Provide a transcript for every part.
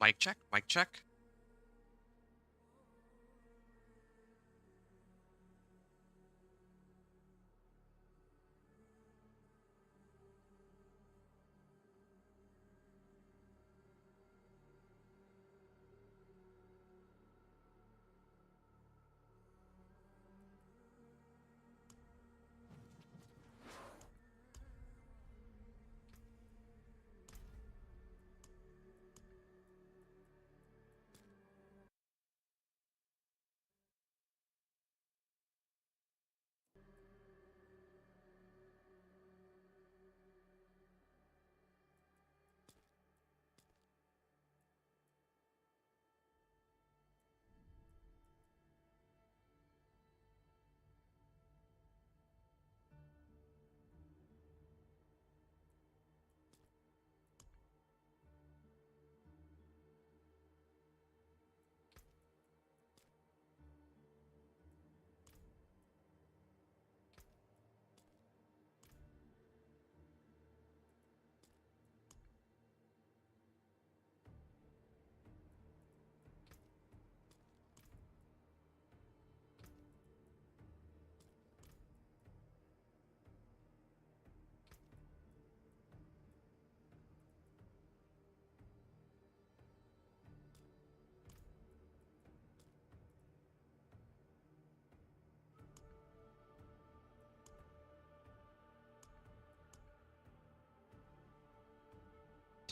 Mic check, mic check.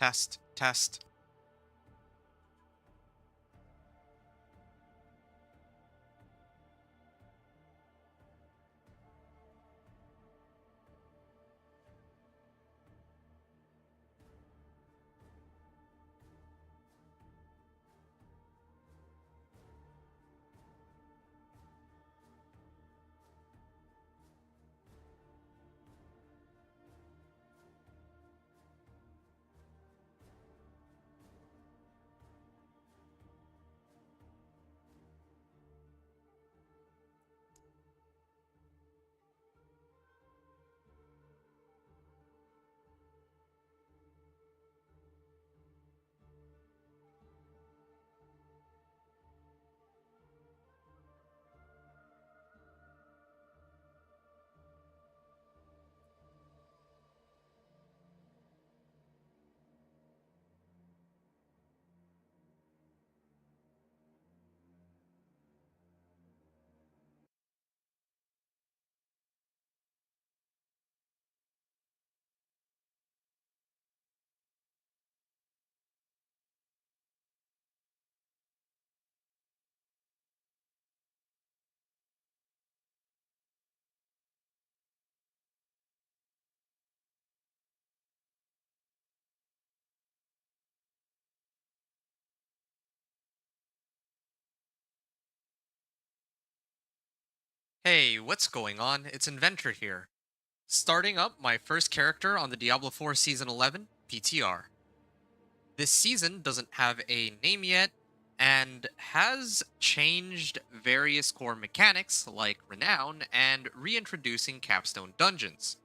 Test, test. Hey, what's going on? It's Inventor here. Starting up my first character on the Diablo 4 Season 11 PTR. This season doesn't have a name yet and has changed various core mechanics like Renown and reintroducing capstone dungeons.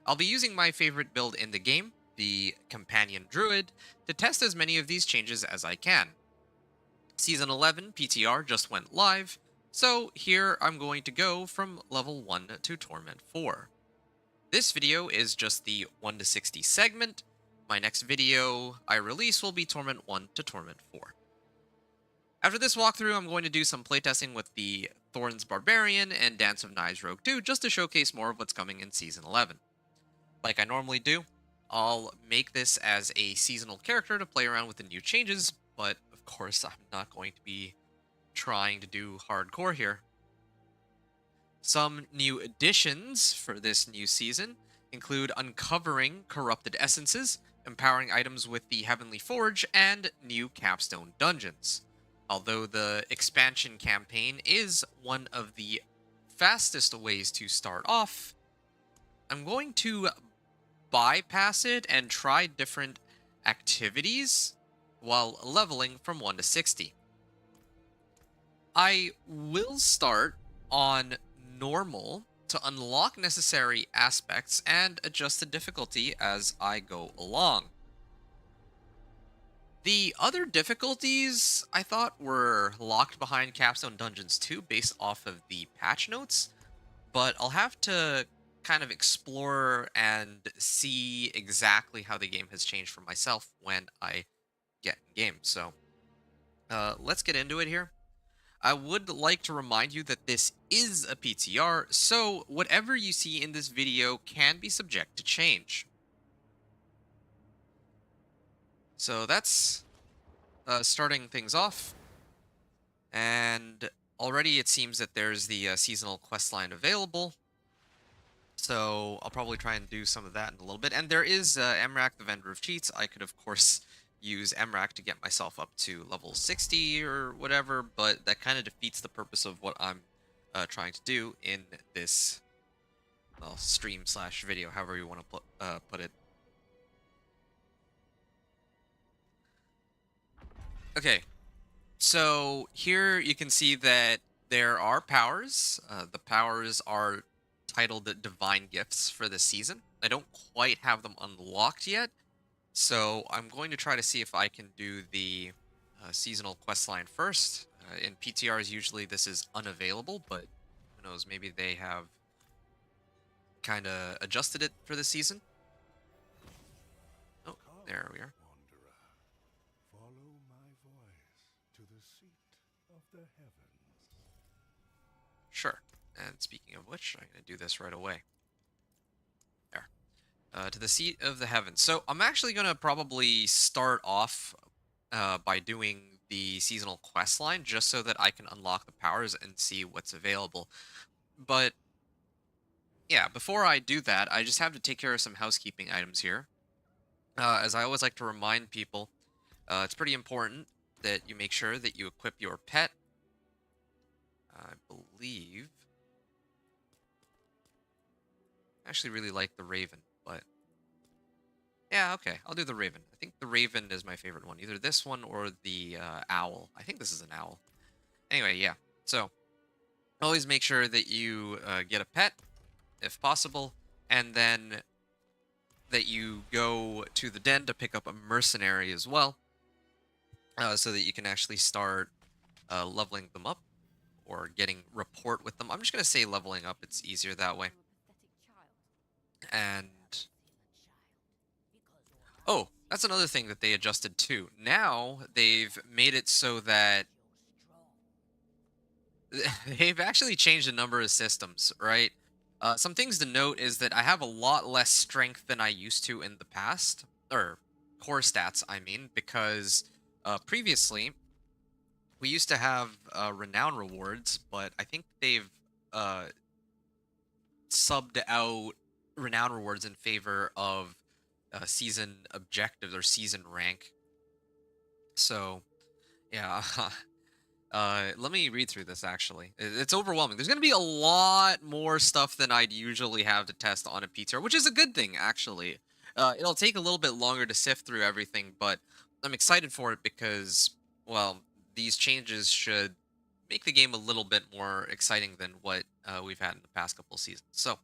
I'll be using my favorite build in the game, the Companion Druid, to test as many of these changes as I can. Season 11 PTR just went live, so here I'm going to go from level 1 to Torment 4. This video is just the 1 to 60 segment. My next video I release will be Torment 1 to Torment 4. After this walkthrough, I'm going to do some playtesting with the Thorns Barbarian and Dance of Knives Rogue 2 just to showcase more of what's coming in Season 11. Like I normally do, I'll make this as a seasonal character to play around with the new changes, but of course I'm not going to be trying to do hardcore here. Some new additions for this new season include uncovering corrupted essences, empowering items with the Heavenly Forge, and new capstone dungeons. Although the expansion campaign is one of the fastest ways to start off, I'm going to bypass it and try different activities while leveling from 1 to 60. I will start on normal to unlock necessary aspects and adjust the difficulty as I go along. The other difficulties I thought were locked behind Capstone Dungeons 2 based off of the patch notes, but I'll have to kind of explore and see exactly how the game has changed for myself when I get in game. So let's get into it here. I would like to remind you that this is a PTR, so whatever you see in this video can be subject to change. So that's starting things off. And already it seems that there's the seasonal quest line available. So I'll probably try and do some of that in a little bit. And there is MRAC, the vendor of cheats. I could, of course, use MRAC to get myself up to level 60 or whatever, but that kind of defeats the purpose of what I'm trying to do in this, well, stream slash video, however you want to put it. Okay, so here you can see that there are powers. The powers are titled Divine Gifts for this season. I don't quite have them unlocked yet, so I'm going to try to see if I can do the seasonal quest line first. In PTRs, usually this is unavailable, but who knows, maybe they have kind of adjusted it for the season. Oh, there we are. Follow my voice to the seat of the heavens. Sure. And speaking of which, I'm going to do this right away. There. To the seat of the heavens. So I'm actually going to probably start off by doing the seasonal quest line just so that I can unlock the powers and see what's available. But yeah, before I do that, I just have to take care of some housekeeping items here. As I always like to remind people, it's pretty important that you make sure that you equip your pet. I believe... I actually really like the Raven, but... yeah, okay, I'll do the Raven. I think the Raven is my favorite one. Either this one or the Owl. I think this is an Owl. Anyway, yeah. So, always make sure that you get a pet, if possible, and then that you go to the den to pick up a mercenary as well, so that you can actually start leveling them up or getting rapport with them. I'm just going to say leveling up. It's easier that way. And oh, that's another thing that they adjusted too. Now they've made it so that they've actually changed a number of systems, right? Some things to note is that I have a lot less strength than I used to in the past, or core stats, I mean, because previously we used to have renown rewards, but I think they've subbed out renown rewards in favor of season objectives or season rank. So, yeah. Let me read through this, actually. It's overwhelming. There's going to be a lot more stuff than I'd usually have to test on a PTR, which is a good thing, actually. It'll take a little bit longer to sift through everything, but I'm excited for it because, well, these changes should make the game a little bit more exciting than what we've had in the past couple seasons. So,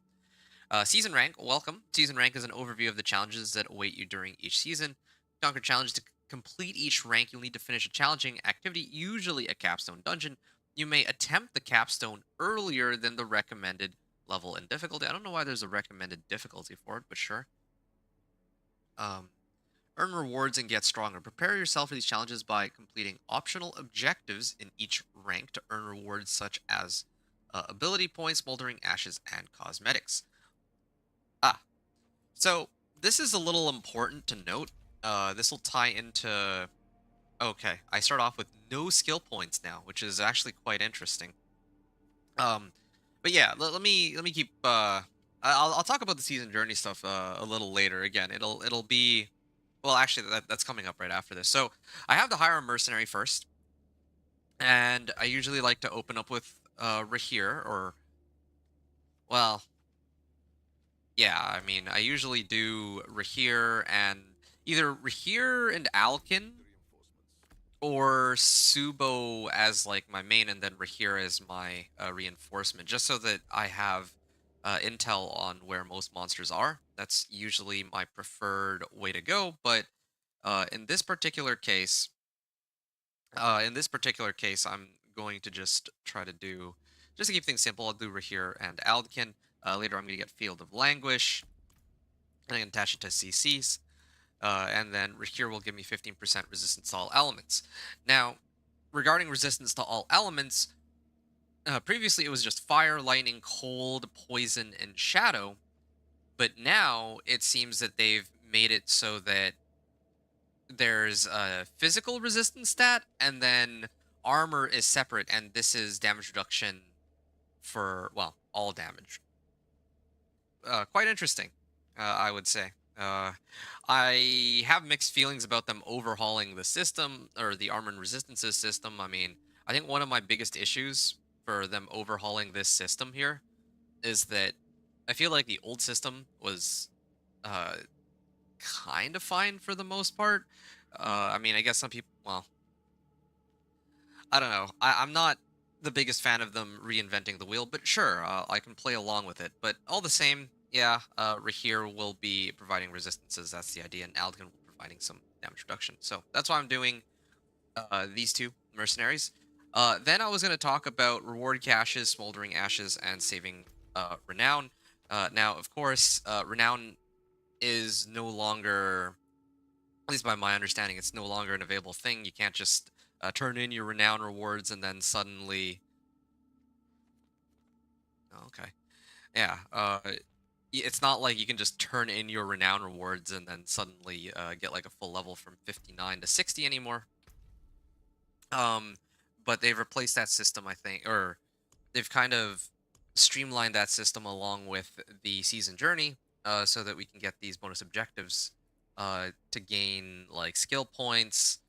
season rank, welcome. Season rank is an overview of the challenges that await you during each season. Conquer challenges to complete each rank, you'll need to finish a challenging activity, usually a capstone dungeon. You may attempt the capstone earlier than the recommended level and difficulty. I don't know why there's a recommended difficulty for it, but sure. Earn rewards and get stronger. Prepare yourself for these challenges by completing optional objectives in each rank to earn rewards such as ability points, smoldering ashes, and cosmetics. So this is a little important to note. This will tie into... okay, I start off with no skill points now, which is actually quite interesting. But yeah, let me keep... I'll talk about the season journey stuff a little later. Again, it'll be... well, actually, that's coming up right after this. So I have to hire a mercenary first, and I usually like to open up with Rahir, or... well... yeah, I mean, I usually do Rahir and... either Rahir and Alkin, or Subo as like my main, and then Rahir as my reinforcement, just so that I have intel on where most monsters are. That's usually my preferred way to go, but In this particular case, I'm going to just try to do, just to keep things simple, I'll do Rahir and Aldkin. Later, I'm going to get Field of Languish, and I can attach it to CCs. And then Rahir will give me 15% resistance to all elements. Now, regarding resistance to all elements, previously it was just fire, lightning, cold, poison, and shadow. But now it seems that they've made it so that there's a physical resistance stat, and then armor is separate, and this is damage reduction for, well, all damage. Quite interesting, I would say. I have mixed feelings about them overhauling the system or the armor and resistances system. I mean, I think one of my biggest issues for them overhauling this system here is that I feel like the old system was uh, kind of fine for the most part. I mean, I guess some people, well, I don't know. I'm not the biggest fan of them reinventing the wheel, but sure, I can play along with it. But all the same, yeah, Rahir will be providing resistances. That's the idea, and Aldkin will be providing some damage reduction. So that's why I'm doing these two mercenaries. Then I was going to talk about reward caches, smoldering ashes, and saving renown. Now, of course, renown is no longer, at least by my understanding, it's no longer an available thing. You can't just turn in your renown rewards and then suddenly. Oh, okay. Yeah. It's not like you can just turn in your renown rewards and then suddenly get like a full level from 59 to 60 anymore. Um, but they've replaced that system, I think, or they've kind of streamlined that system along with the season journey, so that we can get these bonus objectives to gain like skill points.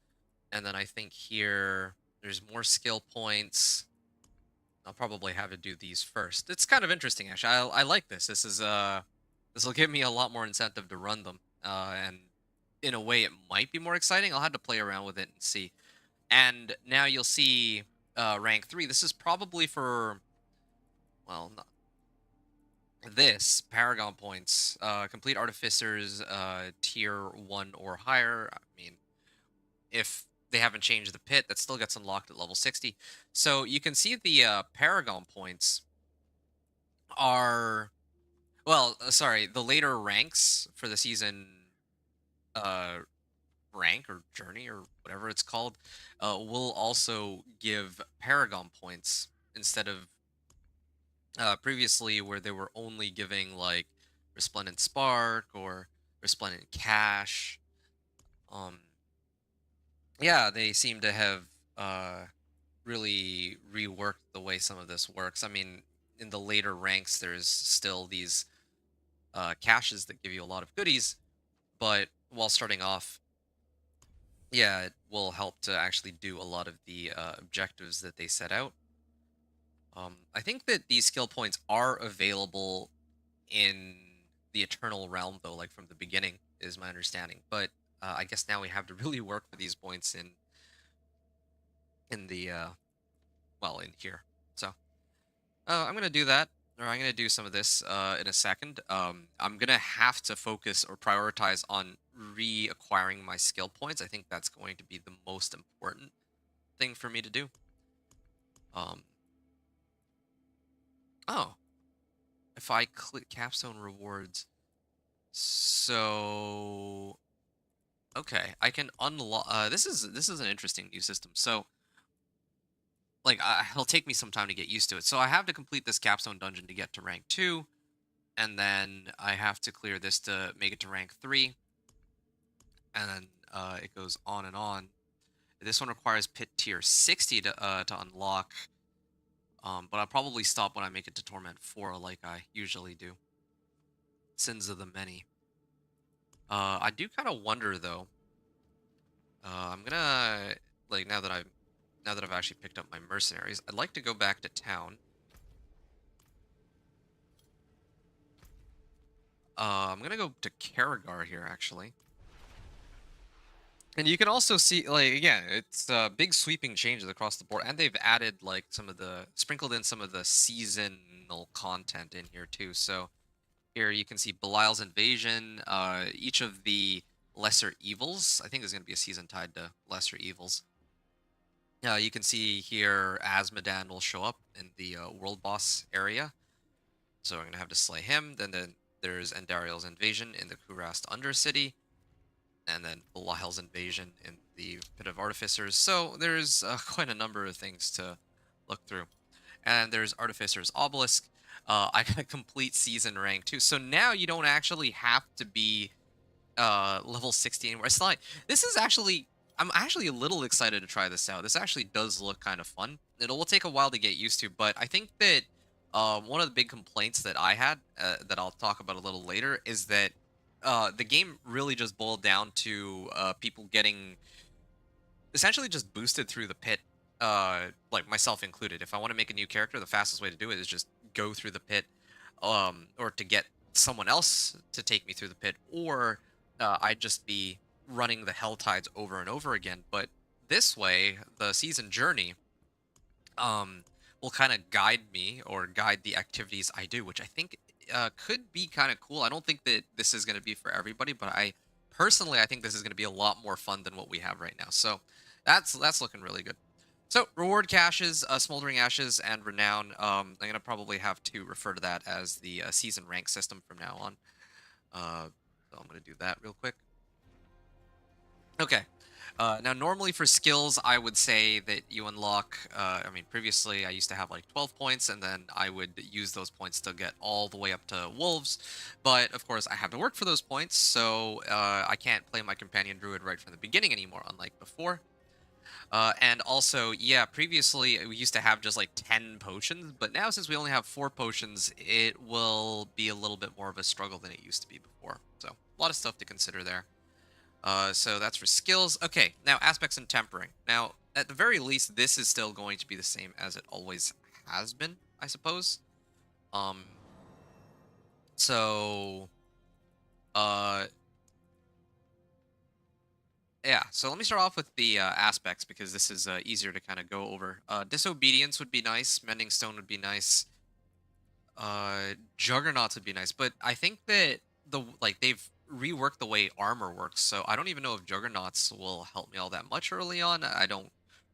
And then I think here there's more skill points. I'll probably have to do these first. It's kind of interesting, actually. I like this. This will give me a lot more incentive to run them. And in a way, it might be more exciting. I'll have to play around with it and see. And now you'll see rank 3. This is probably for, well, not this Paragon points. Complete Artificers tier 1 or higher. I mean, if they haven't changed the pit, that still gets unlocked at level 60. So you can see the Paragon points are, well, sorry, the later ranks for the season uh, rank or journey or whatever it's called will also give Paragon points instead of previously where they were only giving like Resplendent Spark or Resplendent Cash. Um, yeah, they seem to have really reworked the way some of this works. I mean, in the later ranks, there's still these caches that give you a lot of goodies, but while starting off, yeah, it will help to actually do a lot of the objectives that they set out. I think that these skill points are available in the Eternal Realm, though, like from the beginning, is my understanding. But I guess now we have to really work for these points in the well, in here. So I'm gonna do that, or I'm gonna do some of this in a second. I'm gonna have to focus or prioritize on reacquiring my skill points. I think that's going to be the most important thing for me to do. Um, oh, if I click capstone rewards, so okay, I can unlock. This is an interesting new system. So like it'll take me some time to get used to it. So I have to complete this capstone dungeon to get to rank 2, and then I have to clear this to make it to rank 3, and then it goes on and on. This one requires pit tier 60 to unlock, but I'll probably stop when I make it to Torment 4 like I usually do. Sins of the Many. I do kind of wonder though. I'm gonna, like, now that I've actually picked up my mercenaries, I'd like to go back to town. I'm gonna go to Karagar here, actually. And you can also see, like, again, it's big sweeping changes across the board, and they've added like sprinkled in some of the seasonal content in here too. So here you can see Belial's Invasion. Each of the lesser evils. I think there's going to be a season tied to lesser evils. You can see here Asmodan will show up in the world boss area. So we're going to have to slay him. Then there's Endariel's invasion in the Kurast Undercity. And then Lahel's invasion in the Pit of Artificers. So there's quite a number of things to look through. And there's Artificer's Obelisk. I got a complete season rank too. So now you don't actually have to be level 60 anymore. It's like this is actually I'm actually a little excited to try this out. This actually does look kind of fun. It will take a while to get used to, but I think that one of the big complaints that I had that I'll talk about a little later is that the game really just boiled down to people getting essentially just boosted through the pit, like myself included. If I want to make a new character, the fastest way to do it is just go through the pit, or to get someone else to take me through the pit, or I'd just be running the Hell Tides over and over again. But this way, the season journey will kind of guide me or guide the activities I do, which I think could be kind of cool. I don't think that this is going to be for everybody, but I think this is going to be a lot more fun than what we have right now. So that's looking really good. So reward caches, smoldering ashes, and renown. I'm going to probably have to refer to that as the season rank system from now on. So I'm going to do that real quick. Okay. Now, normally for skills, I would say that you unlock, I mean, previously I used to have like 12 points, and then I would use those points to get all the way up to wolves. But, of course, I have to work for those points, so I can't play my companion druid right from the beginning anymore, unlike before. And also, yeah, previously we used to have just like 10 potions, but now since we only have 4 potions, it will be a little bit more of a struggle than it used to be before. So, a lot of stuff to consider there. So that's for skills. Okay, now aspects and tempering. Now, at the very least, this is still going to be the same as it always has been, I suppose. Um, so, uh, yeah, so let me start off with the aspects because this is easier to kind of go over. Disobedience would be nice. Mending Stone would be nice. Juggernauts would be nice, but I think that they've reworked the way armor works, so I don't even know if Juggernauts will help me all that much early on. I don't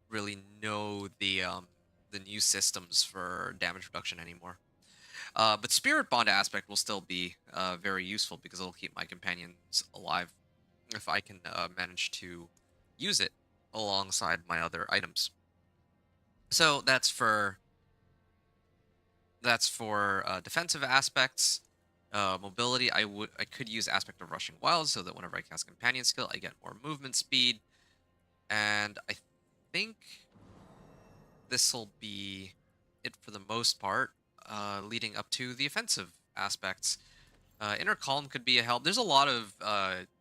really know the new systems for damage reduction anymore. But Spirit Bond aspect will still be very useful because it'll keep my companions alive if I can manage to use it alongside my other items. So that's for defensive aspects. Mobility, I could use aspect of rushing wild so that whenever I cast companion skill, I get more movement speed. And I think this will be it for the most part, leading up to the offensive aspects. Inner Calm could be a help. There's a lot of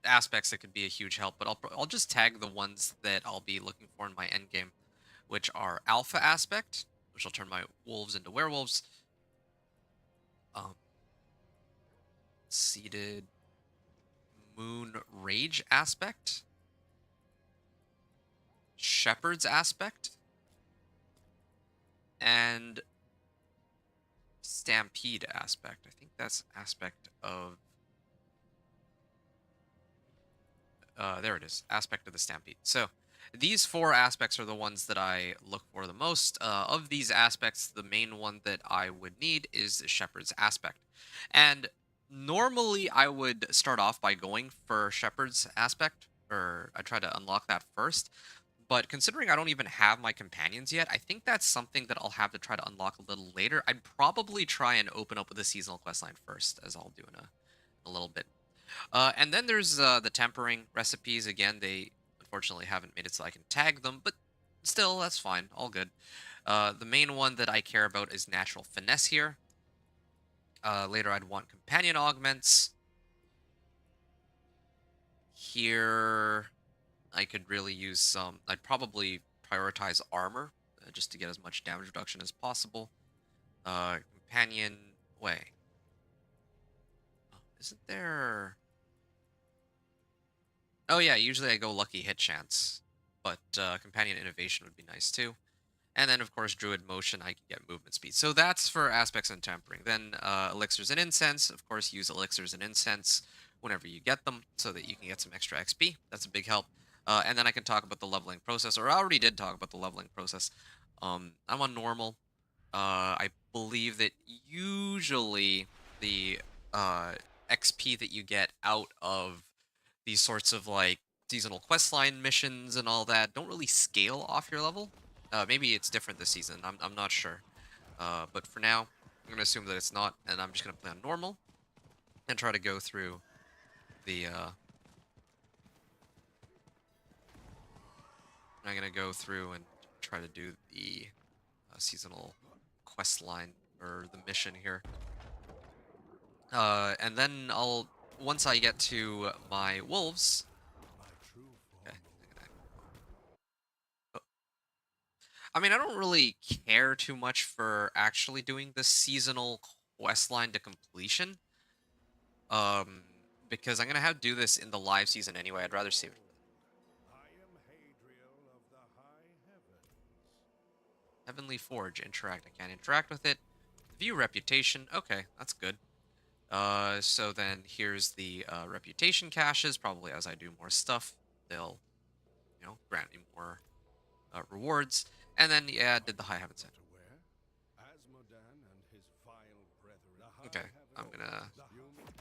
aspects that could be a huge help, but I'll just tag the ones that I'll be looking for in my end game, which are Alpha aspect, which will turn my wolves into werewolves. Um, Seated Moon Rage aspect, Shepherd's aspect, and Stampede aspect. I think that's aspect of there it is, aspect of the Stampede. So these 4 aspects are the ones that I look for the most. Of these aspects, the main one that I would need is the Shepherd's aspect. And normally I would start off by going for Shepherd's aspect, or I try to unlock that first. But considering I don't even have my companions yet, I think that's something that I'll have to try to unlock a little later. I'd probably try and open up with a seasonal questline first, as I'll do in a little bit. And then there's the tempering recipes. Again, they unfortunately haven't made it so I can tag them, but still, that's fine. All good. The main one that I care about is natural finesse here. Later, I'd want companion augments. Here, I could really use some. I'd probably prioritize armor just to get as much damage reduction as possible. Companion. Wait. Oh, isn't there. Oh yeah, usually I go lucky hit chance, but companion innovation would be nice too. And then, of course, Druid motion, I can get movement speed. So that's for aspects and tempering. Then elixirs and incense, of course, use elixirs and incense whenever you get them so that you can get some extra XP. That's a big help. And then I can talk about the leveling process, or I already did talk about the leveling process. I'm on normal. I believe that usually the XP that you get out of these sorts of like seasonal questline missions and all that don't really scale off your level. Maybe it's different this season. I'm not sure. But for now, I'm gonna assume that it's not, and I'm just gonna play on normal and try to go through the. I'm gonna go through and try to do the seasonal quest line or the mission here. And then I'll once I get to my wolves. My true form Okay. will I mean, I don't really care too much for actually doing the seasonal quest line to completion. Um, because I'm gonna have to do this in the live season anyway. I'd rather save it. I am Hadriel of the high heavens. Heavenly Forge, interact. I can't interact with it. View reputation. Okay, that's good. So then here's the reputation caches. Probably as I do more stuff, they'll, grant me more rewards. And then, yeah, I did the High Heavens. To where? Asmodan and his vile brethren. The high Okay, I'm heavens, gonna. the human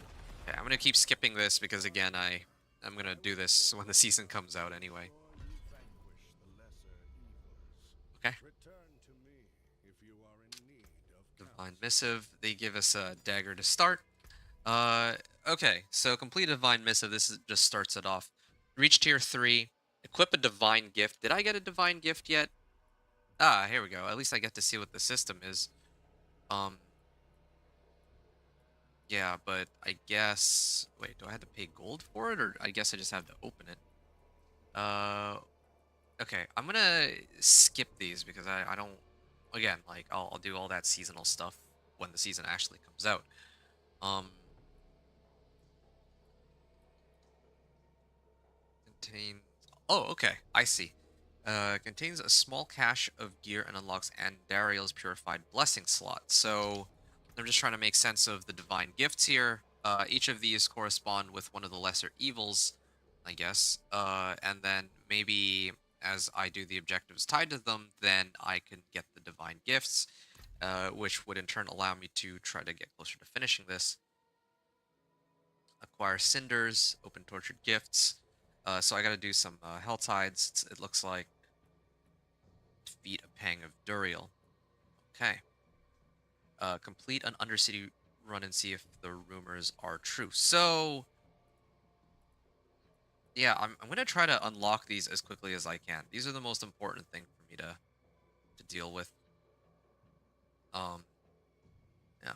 Okay, I'm gonna keep skipping this because again, I'm gonna do this when the season comes out anyway. before you vanquish the lesser evils. Okay. Return to me if you are in need of Divine counsel. Missive. They give us a dagger to start. Okay, so complete a Divine Missive. Just starts it off. Reach tier 3. Equip a Divine Gift. Did I get a Divine Gift yet? Ah, here we go. At least I get to see what the system is. Um, yeah, but I guess... Wait, do I have to pay gold for it? Or I guess I just have to open it. Okay, I'm gonna skip these because I don't... Again, like, I'll do all that seasonal stuff when the season actually comes out. Contains... Oh, okay, I see. Contains a small cache of gear and unlocks Andariel's Purified Blessing slot. So, I'm just trying to make sense of the divine gifts here. Each of these correspond with one of the lesser evils, I guess. And then maybe as I do the objectives tied to them, then I can get the divine gifts, which would in turn allow me to try to get closer to finishing this. Acquire cinders, open tortured gifts. So I got to do some hell tides. It looks like defeat a pang of Duriel. Okay. Complete an undercity run and see if the rumors are true. So yeah, I'm gonna try to unlock these as quickly as I can. These are the most important thing for me to deal with. Um, yeah.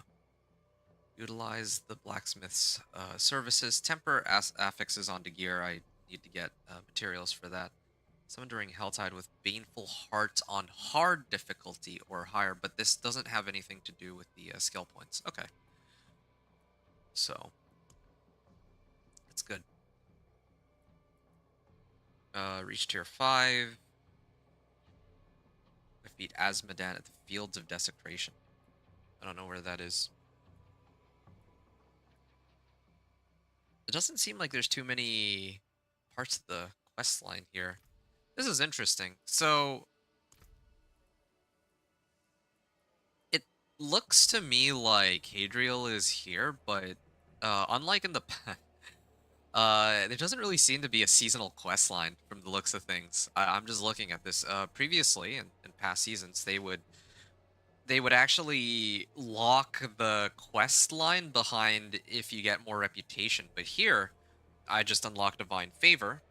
Utilize the blacksmith's services. Temper affixes onto gear. I need to get materials for that. Summon during Helltide with Baneful Heart on hard difficulty or higher, but this doesn't have anything to do with the skill points. Okay. So, that's good. Reach tier 5. Defeat Asmodan at the Fields of Desecration. I don't know where that is. It doesn't seem like there's too many parts of the quest line here. This is interesting. So, it looks to me like Hadriel is here, but unlike in the past, there doesn't really seem to be a seasonal quest line from the looks of things. I'm just looking at this. Previously, in past seasons, they would actually lock the quest line behind if you get more reputation. But here, I just unlocked Divine Favor,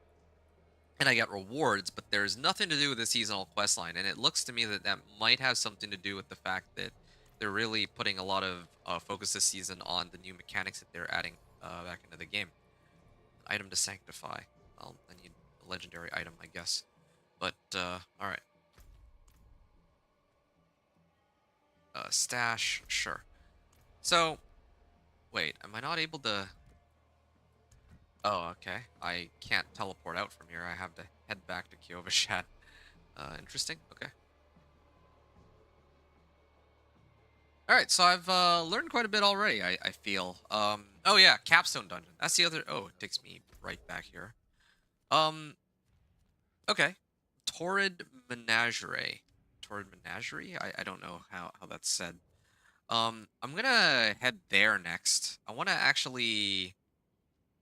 and I get rewards, but there's nothing to do with the seasonal quest line. And it looks to me that that might have something to do with the fact that they're really putting a lot of focus this season on the new mechanics that they're adding back into the game. Item to sanctify. Well, I need a legendary item, I guess. But, alright. Stash, sure. So, wait, am I not able to... Oh, okay. I can't teleport out from here. I have to head back to Kyovashad. Interesting. Okay. All right, so I've learned quite a bit already. I feel. Oh yeah, capstone dungeon. That's the other. Oh, it takes me right back here. Um. Okay. Torrid Menagerie. Torrid Menagerie. I don't know how that's said. I'm gonna head there next. I want to actually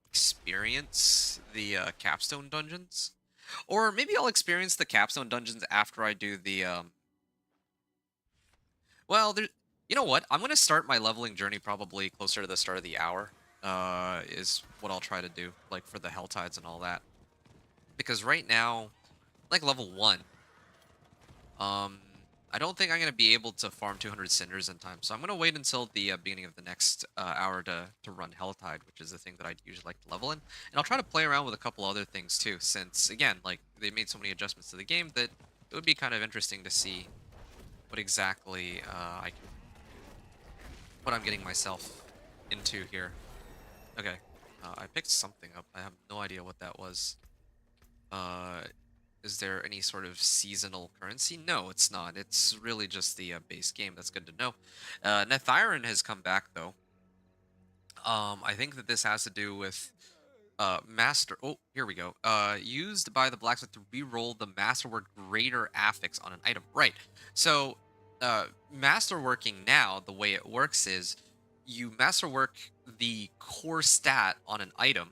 experience the capstone dungeons, or maybe I'll experience the capstone dungeons after I do the Well, there. You know what? I'm gonna start my leveling journey probably closer to the start of the hour. Is what I'll try to do, like for the hell tides and all that. Because right now, like level 1, um, I don't think I'm gonna be able to farm 200 cinders in time. So I'm gonna wait until the beginning of the next hour to run hell tide, which is the thing that I usually like to level in. And I'll try to play around with a couple other things too, since again, like they made so many adjustments to the game that it would be kind of interesting to see what exactly what I'm getting myself into here. Okay. I picked something up. I have no idea what that was. Uh, is there any sort of seasonal currency? No, it's not. It's really just the base game. That's good to know. Nethiron has come back, though. I think that this has to do with master. Oh, here we go. Used by the blacksmith to re-roll the masterwork greater affix on an item. Right. So, masterworking now, the way it works is you masterwork the core stat on an item.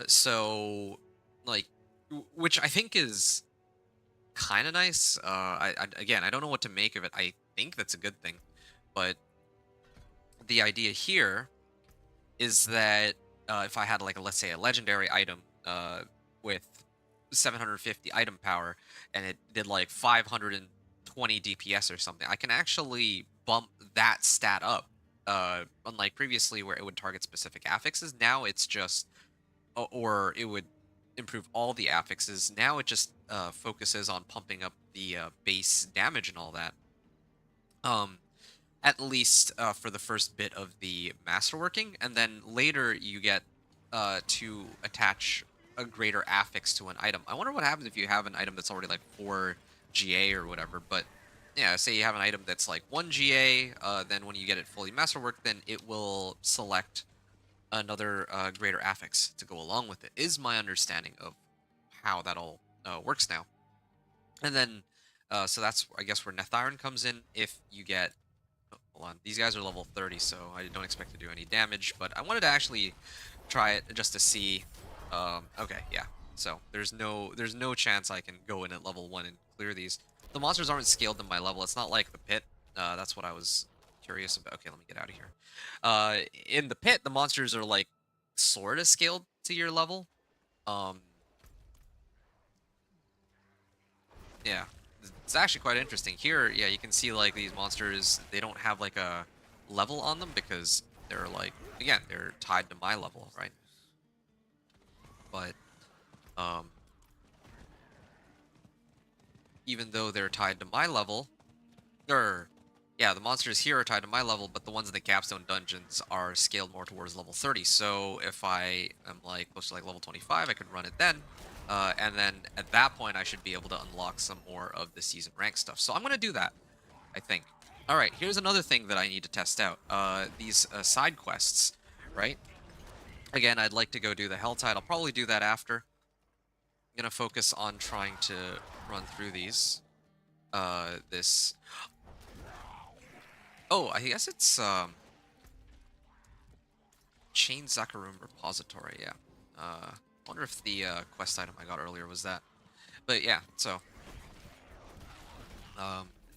So like, which I think is kind of nice. Again, I don't know what to make of it. I think that's a good thing, but the idea here is that if I had like let's say a legendary item with 750 item power and it did like 520 DPS or something, I can actually bump that stat up. Unlike previously where it would target specific affixes, now it's just or it would improve all the affixes. Now it just focuses on pumping up the base damage and all that. Um, at least for the first bit of the masterworking, and then later you get to attach a greater affix to an item. I wonder what happens if you have an item that's already like 4 GA or whatever. But yeah, say you have an item that's like 1 GA, then when you get it fully masterworked, then it will select another greater affix to go along with it. Is my understanding of how that all works now. And then so that's I guess where Nethiron comes in. If you get hold on. These guys are level 30, so I don't expect to do any damage, but I wanted to actually try it just to see. Okay, yeah. So there's no chance I can go in at level 1 and clear these. The monsters aren't scaled to my level. It's not like the pit. That's what I was curious about. Okay, let me get out of here. In the pit, the monsters are like sort of scaled to your level. Um, yeah, it's actually quite interesting. Here, yeah, you can see like these monsters, they don't have like a level on them because they're like, again, they're tied to my level, right? But um, even though they're tied to my level, or yeah, the monsters here are tied to my level, but the ones in the capstone dungeons are scaled more towards level 30. So if I am like close to like level 25, I could run it then. And then at that point, I should be able to unlock some more of the season rank stuff. So I'm going to do that, I think. All right, here's another thing that I need to test out. These side quests, right? Again, I'd like to go do the Helltide. I'll probably do that after. I'm going to focus on trying to run through these. This... Oh, I guess it's Chain Zakarum Repository, yeah. Wonder if the quest item I got earlier was that. But yeah, so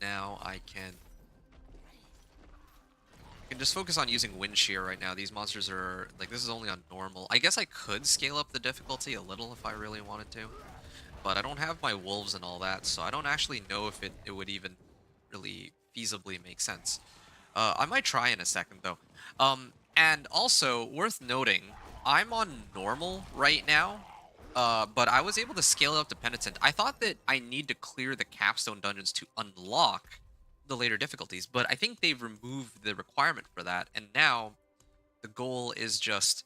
now I can just focus on using Wind Shear right now. These monsters are like, this is only on normal. I guess I could scale up the difficulty a little if I really wanted to, but I don't have my wolves and all that, so I don't actually know if it would even really feasibly make sense. I might try in a second, though. And also, worth noting, I'm on normal right now, but I was able to scale it up to Penitent. I thought that I need to clear the capstone dungeons to unlock the later difficulties, but I think they've removed the requirement for that, and now the goal is just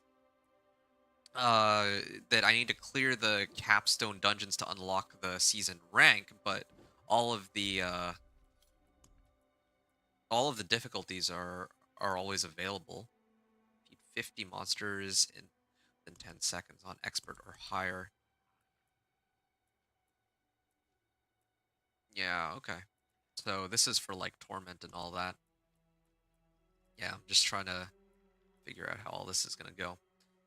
that I need to clear the capstone dungeons to unlock the season rank, but all of the all of the difficulties are always available. Defeat 50 monsters in 10 seconds on expert or higher. Yeah, okay. So this is for like Torment and all that. Yeah, I'm just trying to figure out how all this is going to go.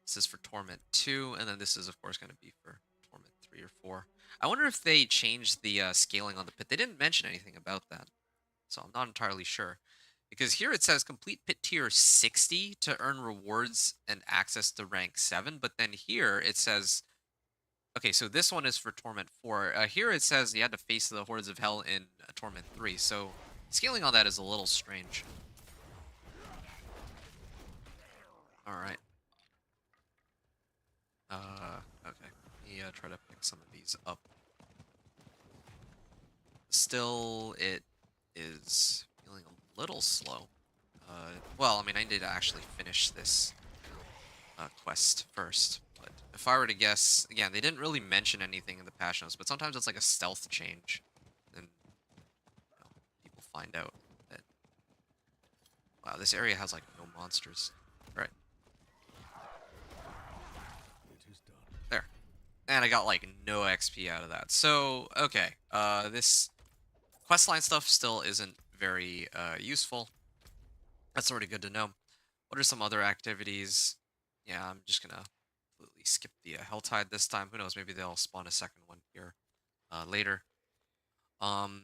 This is for Torment 2, and then this is, of course, going to be for Torment 3 or 4. I wonder if they changed the scaling on the pit. They didn't mention anything about that, so I'm not entirely sure. Because here it says complete pit tier 60 to earn rewards and access to rank 7, but then here it says, okay, so this one is for Torment 4. Here it says you had to face the hordes of hell in Torment 3, so scaling on that is a little strange. All right. Okay. Yeah, try to pick some of these up. Still, it is feeling a little slow. Well, I mean, I need to actually finish this quest first. But if I were to guess, again, they didn't really mention anything in the patch notes, but sometimes it's like a stealth change. And people find out that, wow, this area has like no monsters. Right. It is done. There. And I got like no XP out of that. So, okay. This questline stuff still isn't very useful. That's sort of good to know. What are some other activities? Yeah, I'm just gonna completely skip the Helltide this time. Who knows? Maybe they'll spawn a second one here later. Um,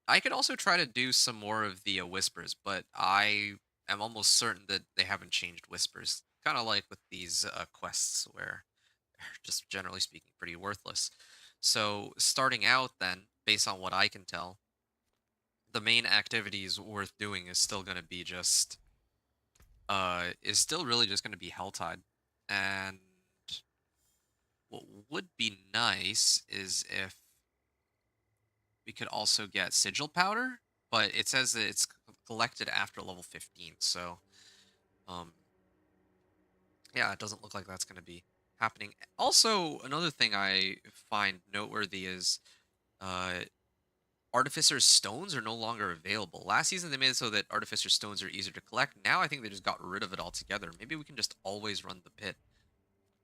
I could also try to do some more of the whispers, but I am almost certain that they haven't changed whispers. Kind of like with these quests, where they're just generally speaking pretty worthless. So starting out, then, based on what I can tell, the main activities worth doing is still going to be just is still really just going to be Helltide. And what would be nice is if we could also get Sigil Powder, but it says that it's collected after level 15. So um yeah, it doesn't look like that's going to be happening. Also, another thing I find noteworthy is uh Artificer's stones are no longer available. Last season they made it so that Artificer stones are easier to collect. Now I think they just got rid of it altogether. Maybe we can just always run the pit.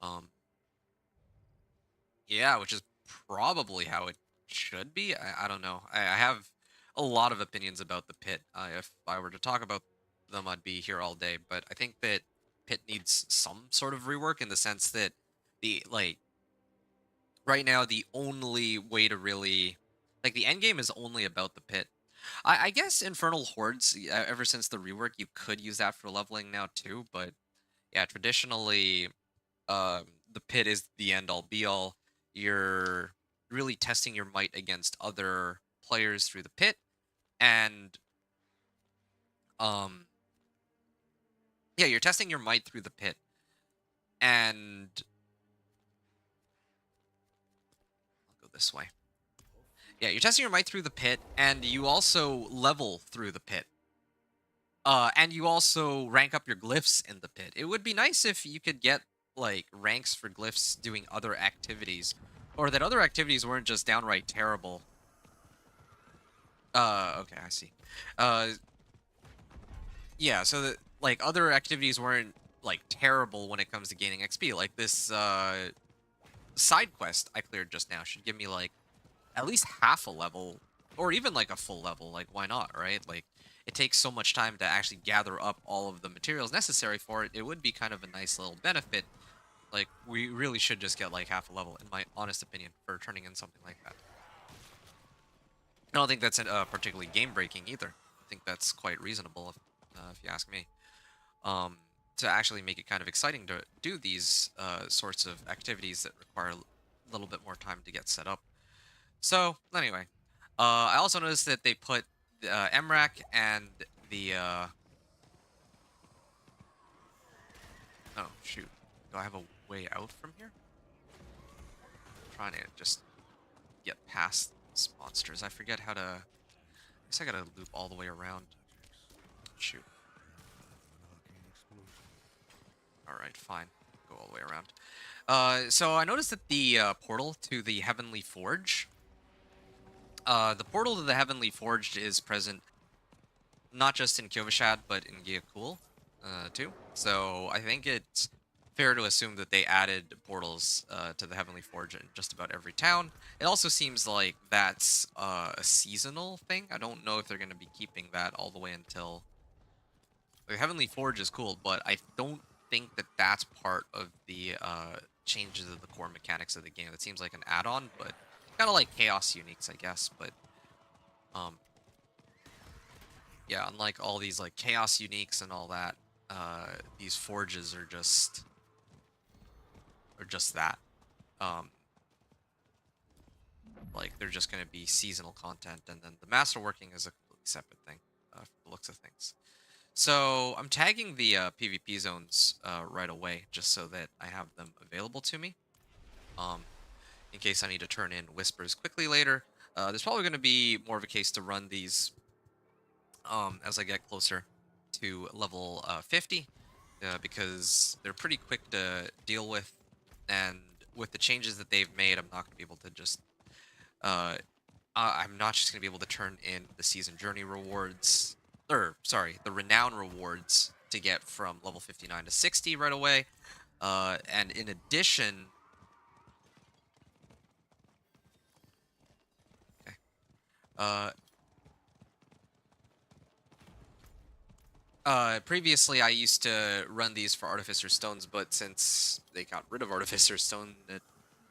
Um, yeah, which is probably how it should be. I don't know. I have a lot of opinions about the pit. If I were to talk about them, I'd be here all day. But I think that pit needs some sort of rework in the sense that the like right now the only way to really like the end game is only about the pit. I guess Infernal Hordes, ever since the rework, you could use that for leveling now too. But yeah, traditionally, the pit is the end all be all. You're really testing your might against other players through the pit, and um, yeah, you're testing your might through the pit, and I'll go this way. Yeah, you're testing your might through the pit, and you also level through the pit. And you also rank up your glyphs in the pit. It would be nice if you could get like ranks for glyphs doing other activities, or that other activities weren't just downright terrible. Okay, I see. Uh, yeah, so that like other activities weren't like terrible when it comes to gaining XP. Like this side quest I cleared just now should give me like at least half a level, or even like a full level. Like, why not, right? Like, it takes so much time to actually gather up all of the materials necessary for it. It would be kind of a nice little benefit. Like, we really should just get like half a level, in my honest opinion, for turning in something like that. I don't think that's particularly game breaking either. I think that's quite reasonable, if you ask me. To actually make it kind of exciting to do these sorts of activities that require a little bit more time to get set up. So, anyway, I also noticed that they put MRAC and the, oh, shoot. Do I have a way out from here? I'm trying to just get past these monsters. I forget how to, I guess I gotta loop all the way around. Shoot. Alright, fine. Go all the way around. So I noticed that the portal to the Heavenly Forge, the portal to the Heavenly Forge is present not just in Kyovashad, but in Gyakul, too. So I think it's fair to assume that they added portals to the Heavenly Forge in just about every town. It also seems like that's a seasonal thing. I don't know if they're going to be keeping that all the way until... The Heavenly Forge is cool, but I don't think that that's part of the changes of the core mechanics of the game. It seems like an add-on, but kind of like Chaos Uniques, I guess. But um, yeah, unlike all these like Chaos Uniques and all that, these forges are just that. Um, like they're just going to be seasonal content, and then the masterworking is a completely separate thing from the looks of things. So I'm tagging the PvP zones right away, just so that I have them available to me, um, in case I need to turn in whispers quickly later. There's probably going to be more of a case to run these as I get closer to level 50, because they're pretty quick to deal with, and with the changes that they've made, I'm not going to be able to just I'm not just going to be able to turn in the season journey rewards, or sorry, the renown rewards to get from level 59 to 60 right away. And in addition, okay, uh, previously I used to run these for Artificer Stones, but since they got rid of Artificer Stone, it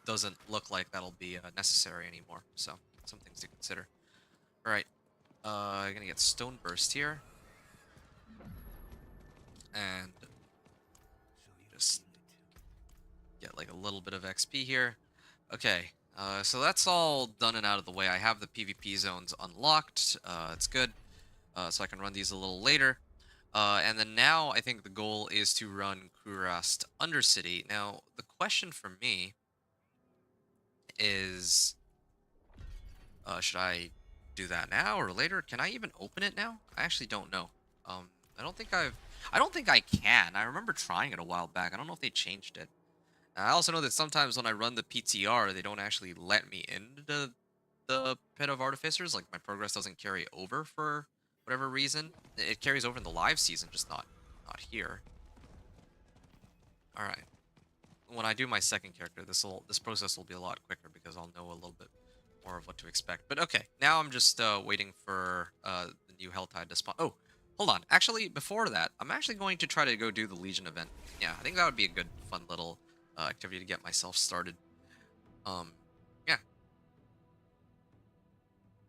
doesn't look like that'll be necessary anymore. So some things to consider. All right, I'm gonna get Stone Burst here, and just get like a little bit of XP here. Okay, so that's all done and out of the way. I have the PvP zones unlocked. It's good. So I can run these a little later. And then now I think the goal is to run Kurast Undercity. Now, the question for me is, should I do that now or later? Can I even open it now? I actually don't know. Um, I don't think I can. I remember trying it a while back. I don't know if they changed it. I also know that sometimes when I run the PTR, they don't actually let me into the Pit of Artificers. Like, my progress doesn't carry over for whatever reason. It carries over in the live season, just not here. All right. When I do my second character, this process will be a lot quicker because I'll know a little bit more of what to expect. But okay, now I'm just waiting for the new Helltide to spawn. Oh, hold on. Actually, before that, I'm actually going to try to go do the Legion event. Yeah, I think that would be a good, fun little activity to get myself started. Yeah.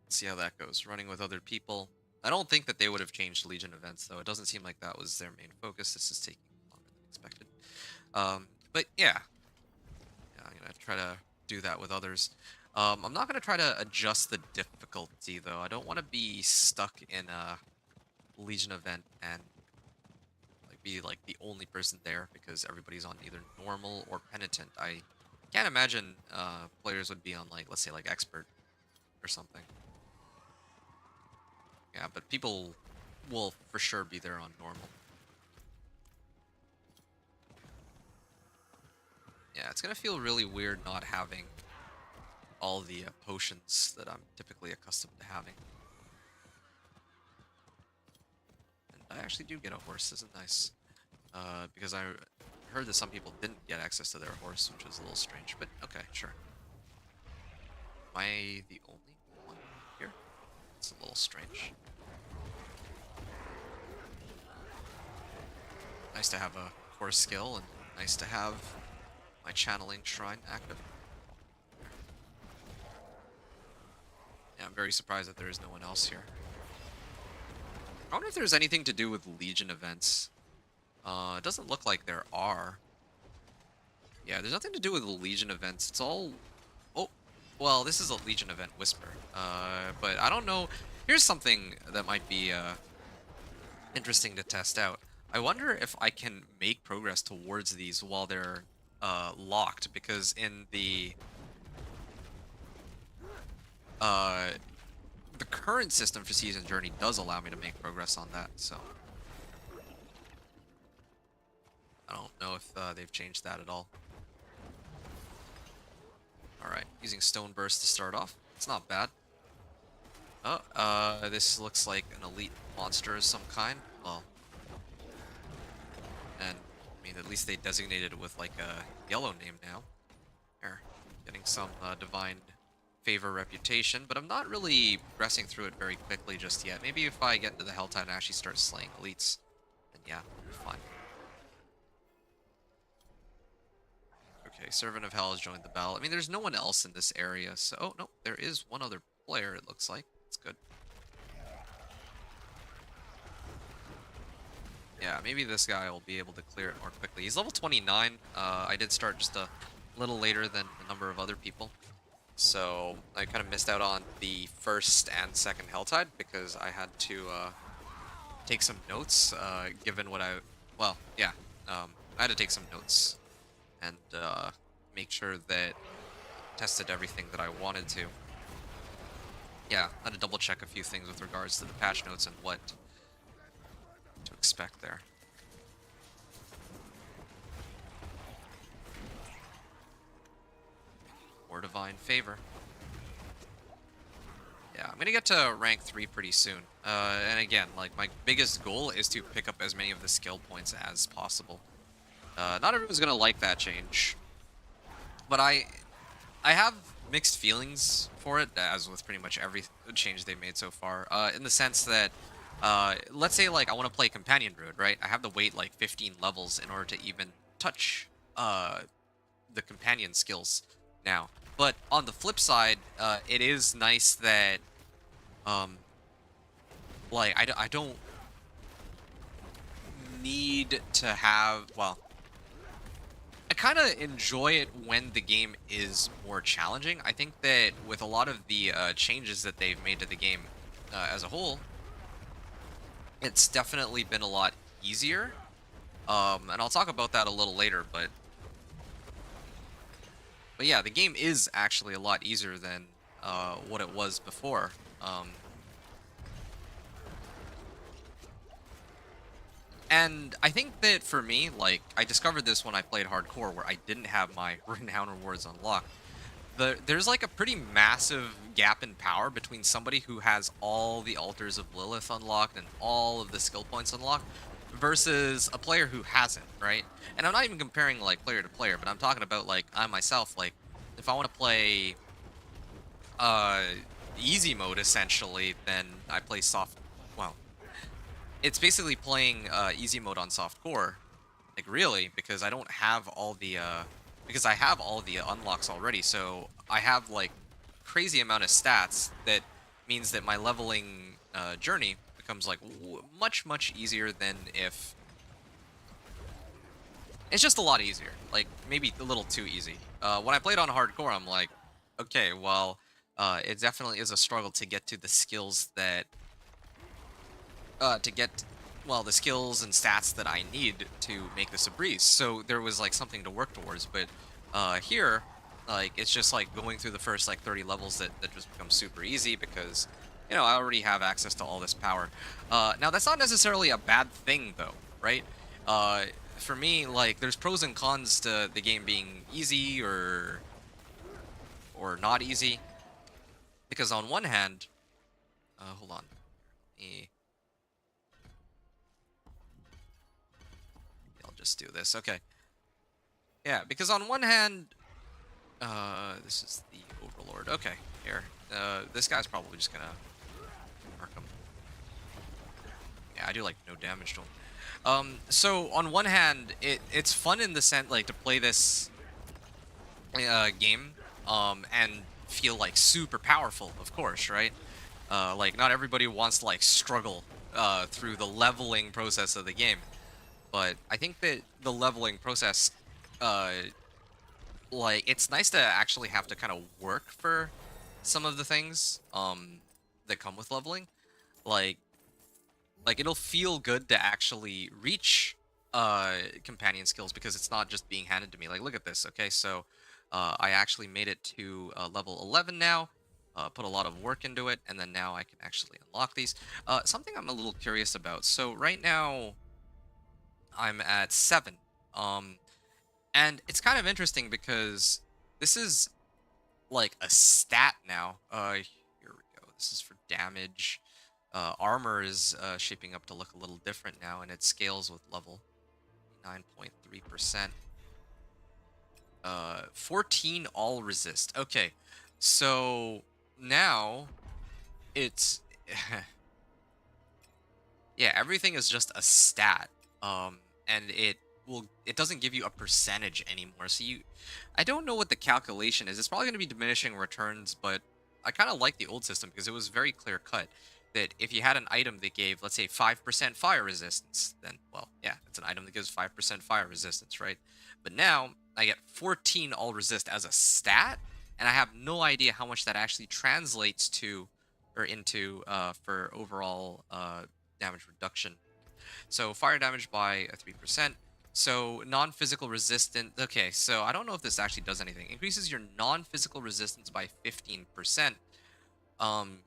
Let's see how that goes. Running with other people. I don't think that they would have changed Legion events, though. It doesn't seem like that was their main focus. This is taking longer than expected. But yeah, I'm gonna try to do that with others. I'm not gonna try to adjust the difficulty though. I don't want to be stuck in a Legion event and like be like the only person there because everybody's on either normal or penitent. I can't imagine players would be on like, let's say, like expert or something. Yeah, but people will for sure be there on normal. Yeah, it's gonna feel really weird not having all the potions that I'm typically accustomed to having. And I actually do get a horse, isn't nice. Because I heard that some people didn't get access to their horse, which was a little strange, but okay, sure. Am I the only one here? It's a little strange. Nice to have a core skill, and nice to have my channeling shrine active. Yeah, I'm very surprised that there is no one else here. I wonder if there's anything to do with Legion events. It doesn't look like there are. Yeah, there's nothing to do with the Legion events. It's all... Oh, well, this is a Legion event Whisper. But I don't know. Here's something that might be interesting to test out. I wonder if I can make progress towards these while they're locked, because in the current system for Season Journey does allow me to make progress on that, so I don't know if they've changed that at all. Alright, using Stone Burst to start off. It's not bad. Oh, this looks like an elite monster of some kind. Well, and I mean, at least they designated it with like a yellow name now. Here, getting some divine favor reputation, but I'm not really progressing through it very quickly just yet. Maybe if I get into the Helltide and actually start slaying elites, then yeah, it'll be fine. Okay, Servant of Hell has joined the battle. I mean, there's no one else in this area, so... Oh, no, there is one other player, it looks like. That's good. Yeah, maybe this guy will be able to clear it more quickly. He's level 29. I did start just a little later than a number of other people. So I kind of missed out on the first and second Helltide because I had to take some notes, given what I... Well, yeah, I had to take some notes and make sure that I tested everything that I wanted to. Yeah, I had to double check a few things with regards to the patch notes and what to expect there. More divine favor. Yeah, I'm gonna get to rank 3 pretty soon. And again, like, my biggest goal is to pick up as many of the skill points as possible. Not everyone's gonna like that change, but I have mixed feelings for it, as with pretty much every change they've made so far. In the sense that, let's say like I want to play Companion Druid, right? I have to wait like 15 levels in order to even touch the companion skills now. But on the flip side, it is nice that like I don't need to have, well, I kind of enjoy it when the game is more challenging. I think that with a lot of the changes that they've made to the game as a whole, it's definitely been a lot easier. And I'll talk about that a little later, but yeah, the game is actually a lot easier than what it was before. And I think that for me, like, I discovered this when I played hardcore, where I didn't have my renown rewards unlocked. There's like a pretty massive gap in power between somebody who has all the altars of Lilith unlocked and all of the skill points unlocked versus a player who hasn't, right? And I'm not even comparing like player to player, but I'm talking about like I myself, like if I want to play uh easy mode essentially, then I play soft, well, it's basically playing easy mode on soft core, like really, because I don't have all the because I have all the unlocks already, so I have like crazy amount of stats that means that my leveling journey becomes like much easier than if it's just a lot easier, like maybe a little too easy. When I played on hardcore, I'm like, okay, well, it definitely is a struggle to get to the skills that to get, well, the skills and stats that I need to make this a breeze. So there was like something to work towards, but here, like, it's just like going through the first like 30 levels that just becomes super easy because, you know, I already have access to all this power. Now that's not necessarily a bad thing though, right? For me, like, there's pros and cons to the game being easy or not easy, because on one hand, hold on, let me, I'll just do this. Okay. Yeah, because on one hand, this is the Overlord. Okay, here. This guy's probably just gonna mark him. Yeah, I do like no damage to him. So on one hand, it's fun in the sense like to play this game, and feel like super powerful, of course, right? Like not everybody wants to like struggle through the leveling process of the game. But I think that the leveling process, like, it's nice to actually have to kind of work for some of the things that come with leveling. Like it'll feel good to actually reach companion skills because it's not just being handed to me. Like, look at this. Okay, so I actually made it to level 11 now. Put a lot of work into it, and then now I can actually unlock these. Something I'm a little curious about. So right now, I'm at 7. And it's kind of interesting because this is like a stat now. Here we go. This is for damage. Armor is shaping up to look a little different now, and it scales with level 9.3%. 14 all resist. Okay, so now it's yeah, everything is just a stat. And it doesn't give you a percentage anymore. So I don't know what the calculation is. It's probably going to be diminishing returns, but I kind of like the old system because it was very clear cut that if you had an item that gave, let's say, 5% fire resistance, then, well, yeah, it's an item that gives 5% fire resistance, right? But now I get 14 all resist as a stat, and I have no idea how much that actually translates to or into for overall damage reduction. So fire damage by 3%. So non-physical resistance. Okay, so I don't know if this actually does anything. Increases your non-physical resistance by 15%. Um,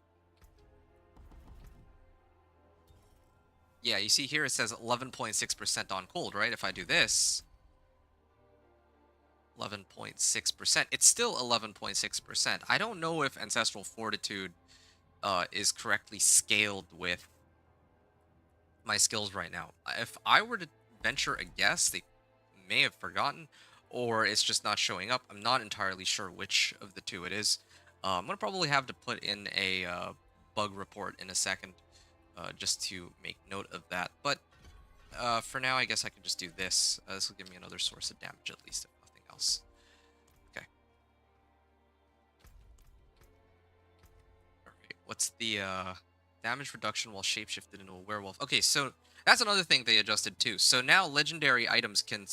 yeah, you see here it says 11.6% on cold, right? If I do this, 11.6%. It's still 11.6%. I don't know if Ancestral Fortitude is correctly scaled with my skills right now. If I were to venture a guess, they may have forgotten, or it's just not showing up. I'm not entirely sure which of the two it is. I'm gonna probably have to put in a bug report in a second, just to make note of that. But for now, I guess I can just do this. This will give me another source of damage at least, if nothing else. Okay. All right. What's the damage reduction while shapeshifted into a werewolf? Okay, so that's another thing they adjusted too. So now legendary items can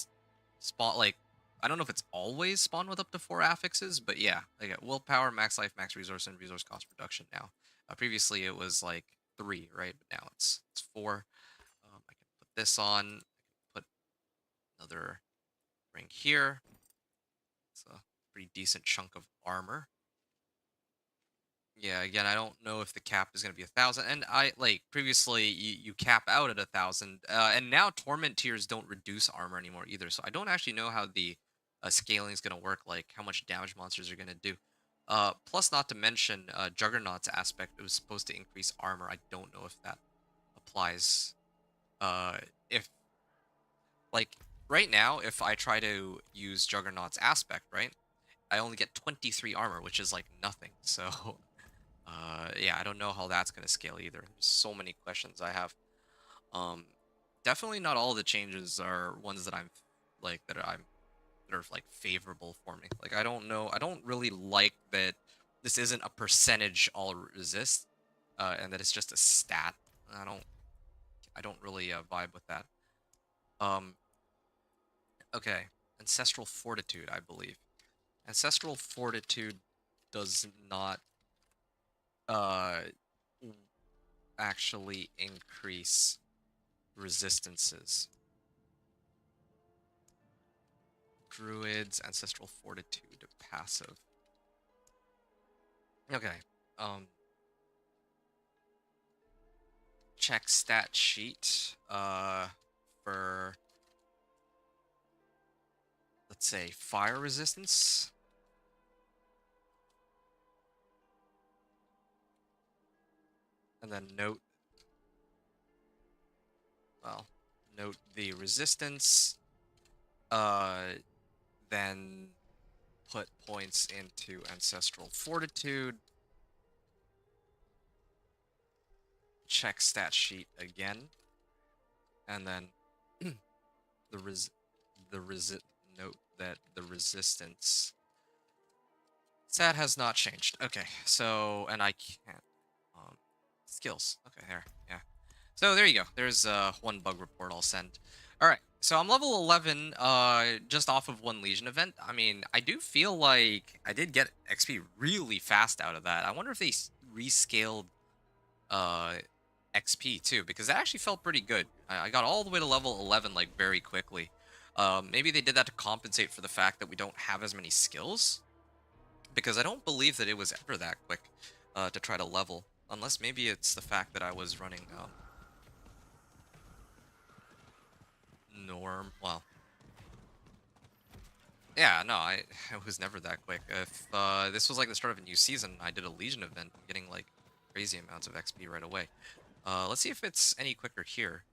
spawn, like, I don't know if it's always spawn with up to 4 affixes, but yeah, I got willpower, max life, max resource, and resource cost reduction now. Previously it was like 3, right? But now it's 4. I can put this on. I can put another ring here. It's a pretty decent chunk of armor. Yeah, again, I don't know if the cap is going to be 1,000. And I, like, previously, you cap out at 1,000. And now Torment tiers don't reduce armor anymore either. So I don't actually know how the scaling is going to work, like how much damage monsters are going to do. Plus, not to mention, Juggernaut's aspect, it was supposed to increase armor. I don't know if that applies. If, like, right now, if I try to use Juggernaut's aspect, right, I only get 23 armor, which is, like, nothing. So... yeah, I don't know how that's going to scale either. There's so many questions I have. Um, Definitely not all the changes are ones that I'm like that are like favorable for me. Like I don't know, I don't really like that this isn't a percentage all resist, and that it's just a stat. I don't really vibe with that. Um, okay, Ancestral Fortitude, I believe. Ancestral Fortitude does not uh actually increase resistances. Druids, Ancestral Fortitude, passive. Okay. Um Check stat sheet for, let's say, fire resistance. And then note the resistance. Then put points into Ancestral Fortitude. Check stat sheet again. And then note that the resistance stat has not changed. Okay, so, and I can't, skills. Okay, there, yeah. So there you go. There's one bug report I'll send. All right, so I'm level 11, just off of one Legion event. I mean, I do feel like I did get XP really fast out of that. I wonder if they rescaled uh, XP too, because that actually felt pretty good. I got all the way to level 11 like very quickly. Maybe they did that to compensate for the fact that we don't have as many skills, because I don't believe that it was ever that quick to try to level, unless maybe it's the fact that I was running norm. Well, yeah, no, it was never that quick. If this was like the start of a new season, I did a Legion event, I'm getting like crazy amounts of XP right away. Let's see if it's any quicker here.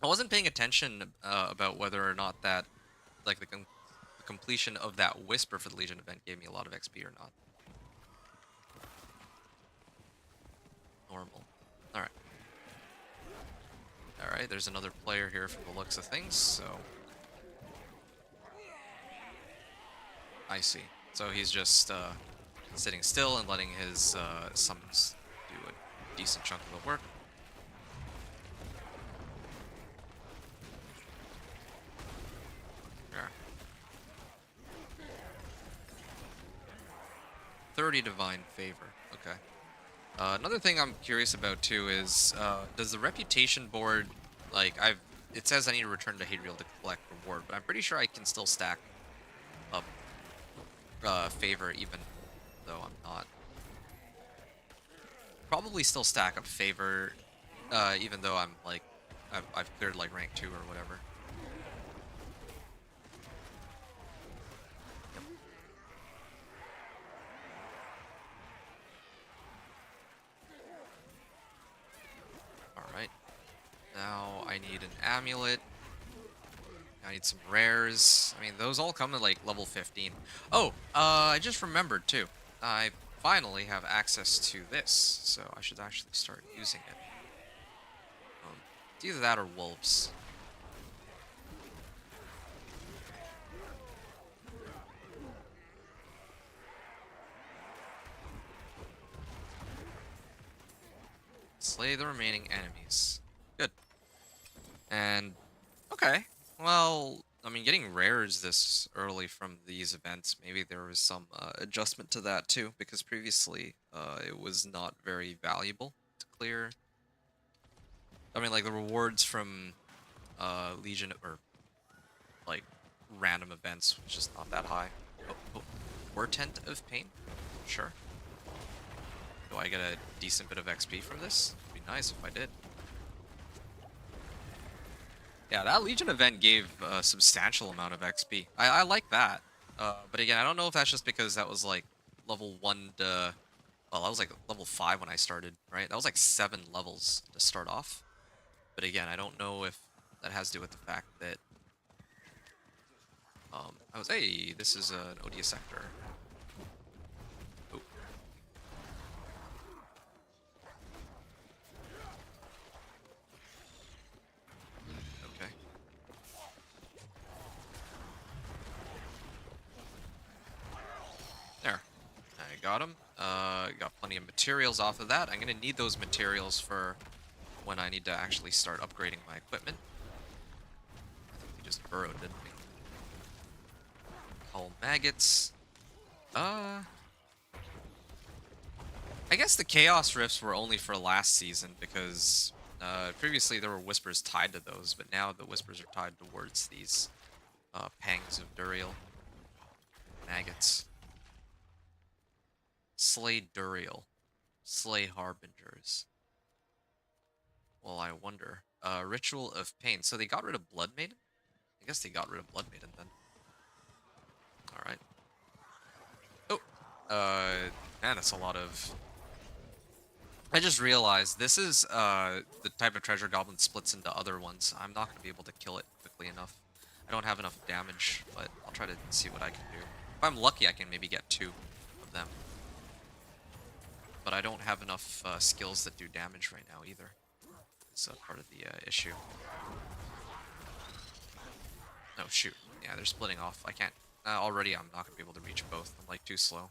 I wasn't paying attention about whether or not that, like the completion of that Whisper for the Legion event gave me a lot of XP or not. Normal. Alright. Alright, there's another player here from the looks of things, so... I see. So he's just sitting still and letting his summons do a decent chunk of the work. There. 30 Divine Favor. Okay. Another thing I'm curious about too is, does the reputation board, like, it says I need to return to Hadriel to collect reward, but I'm pretty sure I can still stack up favor even though I'm not. Probably still stack up favor, even though I'm like, I've cleared like rank 2 or whatever. Alright. Now I need an amulet. I need some rares. I mean, those all come at like level 15. Oh, I just remembered too. I finally have access to this, so I should actually start using it. It's either that or wolves. Slay the remaining enemies. Good. And, okay. Well, I mean, getting rares this early from these events, maybe there was some adjustment to that too, because previously it was not very valuable to clear. I mean, like, the rewards from Legion, or, like, random events was just not that high. Oh, Portent of Pain? Sure. Do I get a decent bit of XP from this? It'd be nice if I did. Yeah, that Legion event gave a substantial amount of XP. I like that. But again, I don't know if that's just because that was like level 1 to... Well, that was like level 5 when I started, right? That was like 7 levels to start off. But again, I don't know if that has to do with the fact that... Hey, this is an Odia sector. Oh. Okay. There. I got him. Got plenty of materials off of that. I'm gonna need those materials for when I need to actually start upgrading my equipment. I think we just burrowed, didn't we? Cull maggots. I guess the Chaos Rifts were only for last season because previously there were Whispers tied to those, but now the Whispers are tied towards these Pangs of Duriel. Maggots. Slay Duriel. Slay Harbingers. Well, I wonder. Ritual of Pain. So they got rid of Blood Maiden? I guess they got rid of Blood Maiden then. Alright. Oh! Man, that's a lot of... I just realized this is the type of treasure goblin splits into other ones. I'm not going to be able to kill it quickly enough. I don't have enough damage, but I'll try to see what I can do. If I'm lucky, I can maybe get 2 of them. But I don't have enough skills that do damage right now either. It's part of the issue. No, shoot. Yeah, they're splitting off. I can't... already I'm not going to be able to reach both. I'm like too slow.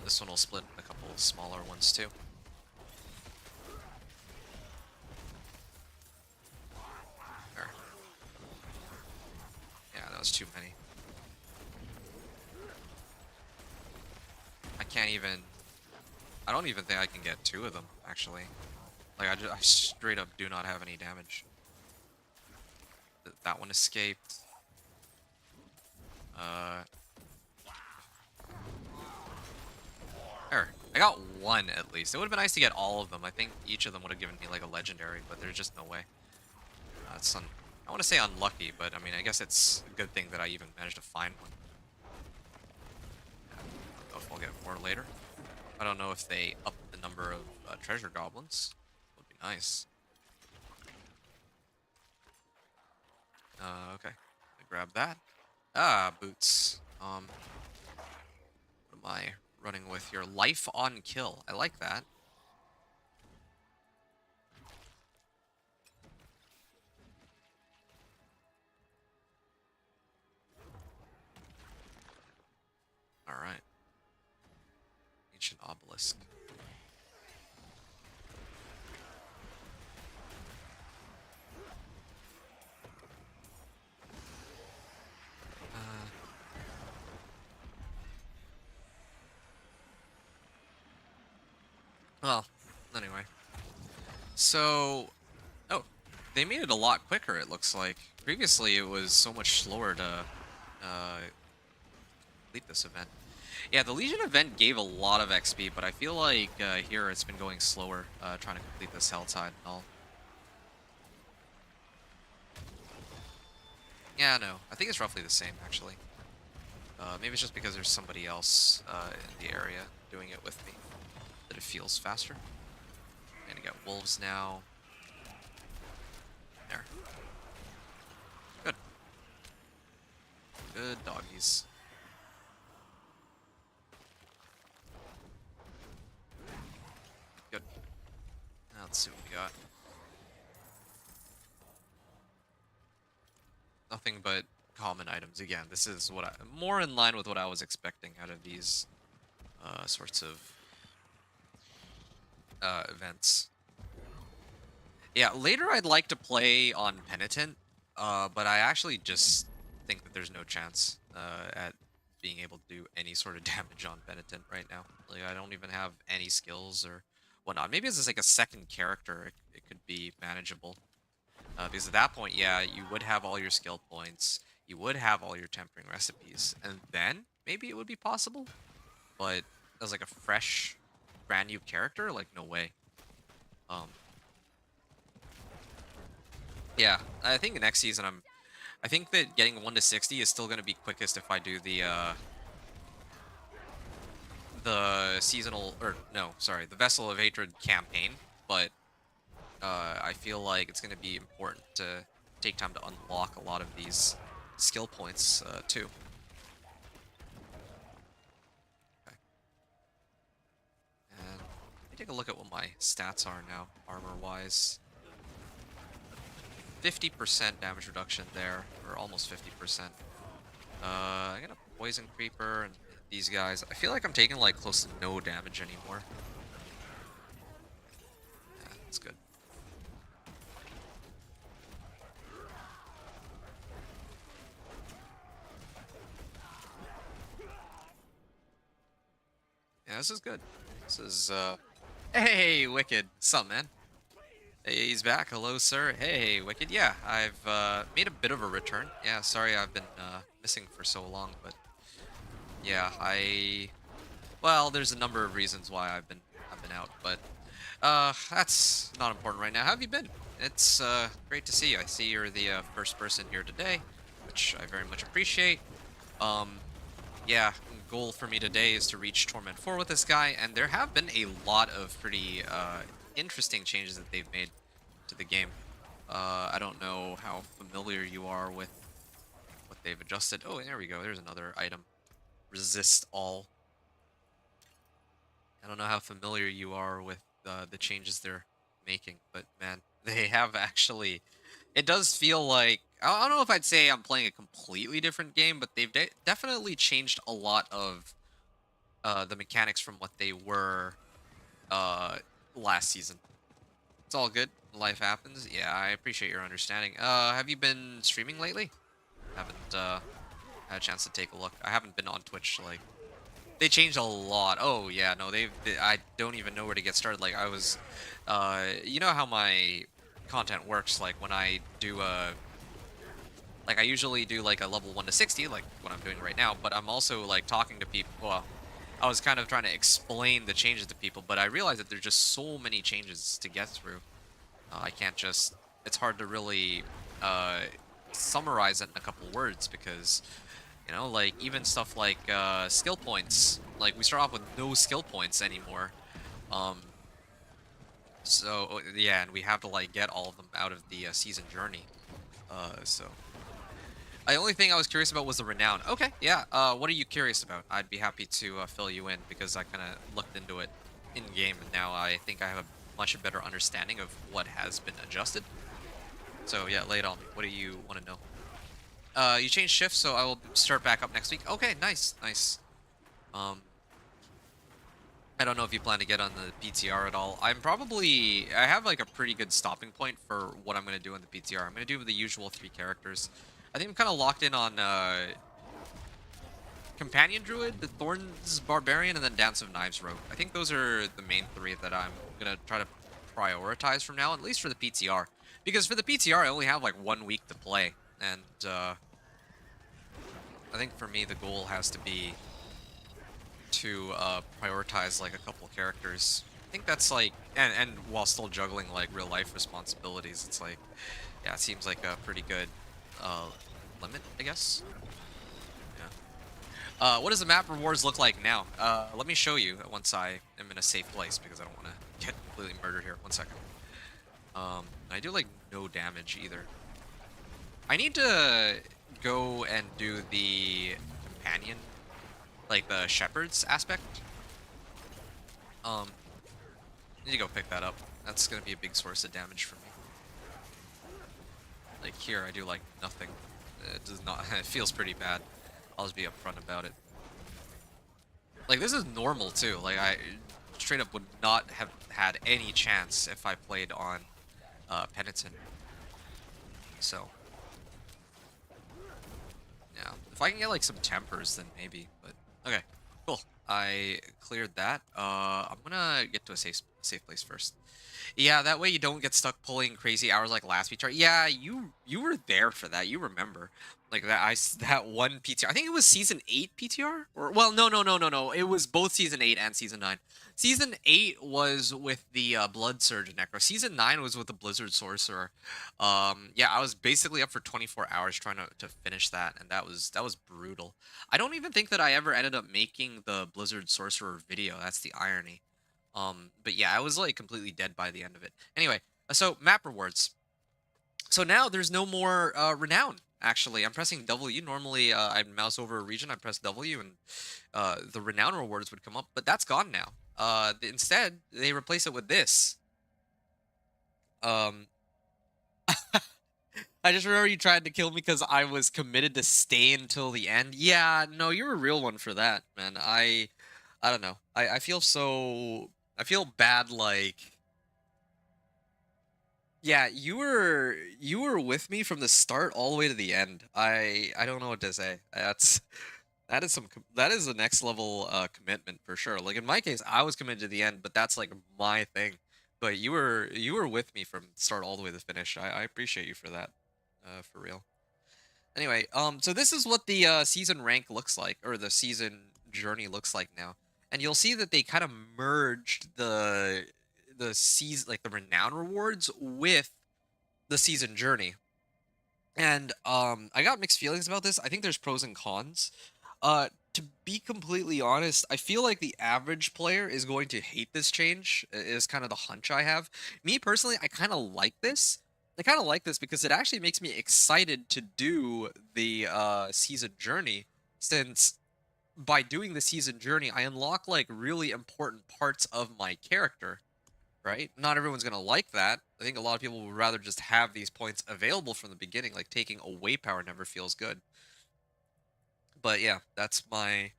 This one will split in a couple of smaller ones too. There. Yeah, that was too many. I can't even... I don't even think I can get 2 of them, actually. Like, I straight up do not have any damage. That one escaped. There. I got 1 at least. It would have been nice to get all of them. I think each of them would have given me like a legendary, but there's just no way. That's I want to say unlucky, but I mean, I guess it's a good thing that I even managed to find one. I don't know if I'll get more later. I don't know if they up the number of treasure goblins. Would be nice. Okay. Grab that. Ah, boots. What am I running with here? Life on kill. I like that. All right. Ancient obelisk. Well, anyway. So, oh, they made it a lot quicker, it looks like. Previously, it was so much slower to complete this event. Yeah, the Legion event gave a lot of XP, but I feel like here it's been going slower, trying to complete this Helltide and all. Yeah, no, I think it's roughly the same, actually. Maybe it's just because there's somebody else in the area doing it with me that it feels faster. And I got wolves now. There. Good. Good doggies. Good. Now let's see what we got. Nothing but common items. Again, this is what more in line with what I was expecting out of these sorts of events. Yeah, later I'd like to play on Penitent, but I actually just think that there's no chance at being able to do any sort of damage on Penitent right now. Like, I don't even have any skills or whatnot. Maybe as like a second character, it could be manageable. Because at that point, yeah, you would have all your skill points, you would have all your tempering recipes, and then maybe it would be possible. But as like a fresh, brand new character, like no way. Um, yeah, I think next season I think that getting 1 to 60 is still going to be quickest if I do the seasonal, or no, sorry, the Vessel of Hatred campaign. But I feel like it's going to be important to take time to unlock a lot of these skill points too. Okay. And let me take a look at what my stats are now, armor-wise. 50% damage reduction there, or almost 50%. I got a Poison Creeper and these guys. I feel like I'm taking like close to no damage anymore. Yeah, that's good. Yeah, this is good. This is, Hey, Wicked. Sup, man? Hey, he's back. Hello, sir. Hey, Wicked. Yeah, I've, made a bit of a return. Yeah, sorry I've been, missing for so long, but... Yeah, well, there's a number of reasons why I've been out, but... that's not important right now. How have you been? It's, great to see you. I see you're the, first person here today, which I very much appreciate. Yeah, goal for me today is to reach Torment 4 with this guy, and there have been a lot of pretty interesting changes that they've made to the game. I don't know how familiar you are with what they've adjusted. Oh, there we go. There's another item. Resist all. I don't know how familiar you are with the changes they're making, but man, they have actually... It does feel like... I don't know if I'd say I'm playing a completely different game, but they've definitely changed a lot of the mechanics from what they were last season. It's all good. Life happens. Yeah, I appreciate your understanding. Have you been streaming lately? Haven't had a chance to take a look. I haven't been on Twitch, like... They changed a lot. Oh, yeah, no, I don't even know where to get started. Like, I was... you know how my content works, like, when I do a... Like, I usually do, like, a level 1 to 60, like what I'm doing right now, but I'm also, like, talking to people... Well, I was kind of trying to explain the changes to people, but I realized that there's just so many changes to get through. I can't just... It's hard to really summarize it in a couple words, because You know, like even stuff like skill points. Like we start off with no skill points anymore. Um, yeah, and we have to like get all of them out of the season journey. So the only thing I was curious about was the renown. Okay, yeah. What are you curious about? I'd be happy to fill you in because I kind of looked into it in game, and now I think I have a much better understanding of what has been adjusted. So yeah, lay it on me. What do you want to know? You changed shifts, so I will start back up next week. Okay, nice, nice. Um, I don't know if you plan to get on the PTR at all. I have like a pretty good stopping point for what I'm gonna do in the PTR. I'm gonna do the usual 3 characters. I think I'm kind of locked in on Companion Druid, the Thorns Barbarian, and then Dance of Knives Rogue. I think those are the main 3 that I'm gonna try to prioritize from now, at least for the PTR. Because for the PTR, I only have like 1 week to play, and I think for me the goal has to be to prioritize like a couple characters. I think that's like, and while still juggling like real life responsibilities, it's like, yeah, it seems like a pretty good uh, limit, I guess. Yeah. What does the map rewards look like now? Let me show you once I am in a safe place because I don't want to get completely murdered here. 1 second. I do like no damage either. I need to go and do the companion, like the shepherd's aspect. Um, I need to go pick that up. That's gonna be a big source of damage for me. Like here, I do like nothing. It does not. It feels pretty bad. I'll just be upfront about it. Like this is normal too. Like I straight up would not have had any chance if I played on Penitent. So yeah, if I can get like some tempers, then maybe. But okay, cool. I cleared that. I'm gonna get to a safe place first. Yeah, that way you don't get stuck pulling crazy hours like last PTR. Yeah, you were there for that. You remember, like that one PTR. I think it was season 8 PTR. Or well, no. It was both season 8 and season 9. Season 8 was with the Blood Surge Necro. Season 9 was with the Blizzard Sorcerer. Yeah, I was basically up for 24 hours trying to finish that, and that was brutal. I don't even think that I ever ended up making the Blizzard Sorcerer video. That's the irony. But yeah, I was like completely dead by the end of it. Anyway, so map rewards. So now there's no more renown. Actually, I'm pressing W. Normally, I'd mouse over a region, I press W, and the renown rewards would come up. But that's gone now. Instead, they replace it with this. Um, I just remember you tried to kill me because I was committed to stay until the end. Yeah, no, you're a real one for that, man. I don't know. I feel so. I feel bad. Like, yeah, you were with me from the start all the way to the end. I don't know what to say. That is the next level commitment for sure. Like in my case, I was committed to the end, but that's like my thing. But you were with me from start all the way to finish. I appreciate you for that. For real. Anyway, so this is what the season rank looks like, or the season journey looks like now, and you'll see that they kind of merged the season, like the renown rewards, with the season journey. And I got mixed feelings about this. I think there's pros and cons. To be completely honest, I feel like the average player is going to hate this change. Is kind of the hunch I have. Me personally, I kind of like this. I kind of like this because it actually makes me excited to do the season journey, since by doing the season journey, I unlock like really important parts of my character, right? Not everyone's going to like that. I think a lot of people would rather just have these points available from the beginning. Like taking away power never feels good. But yeah, that's kind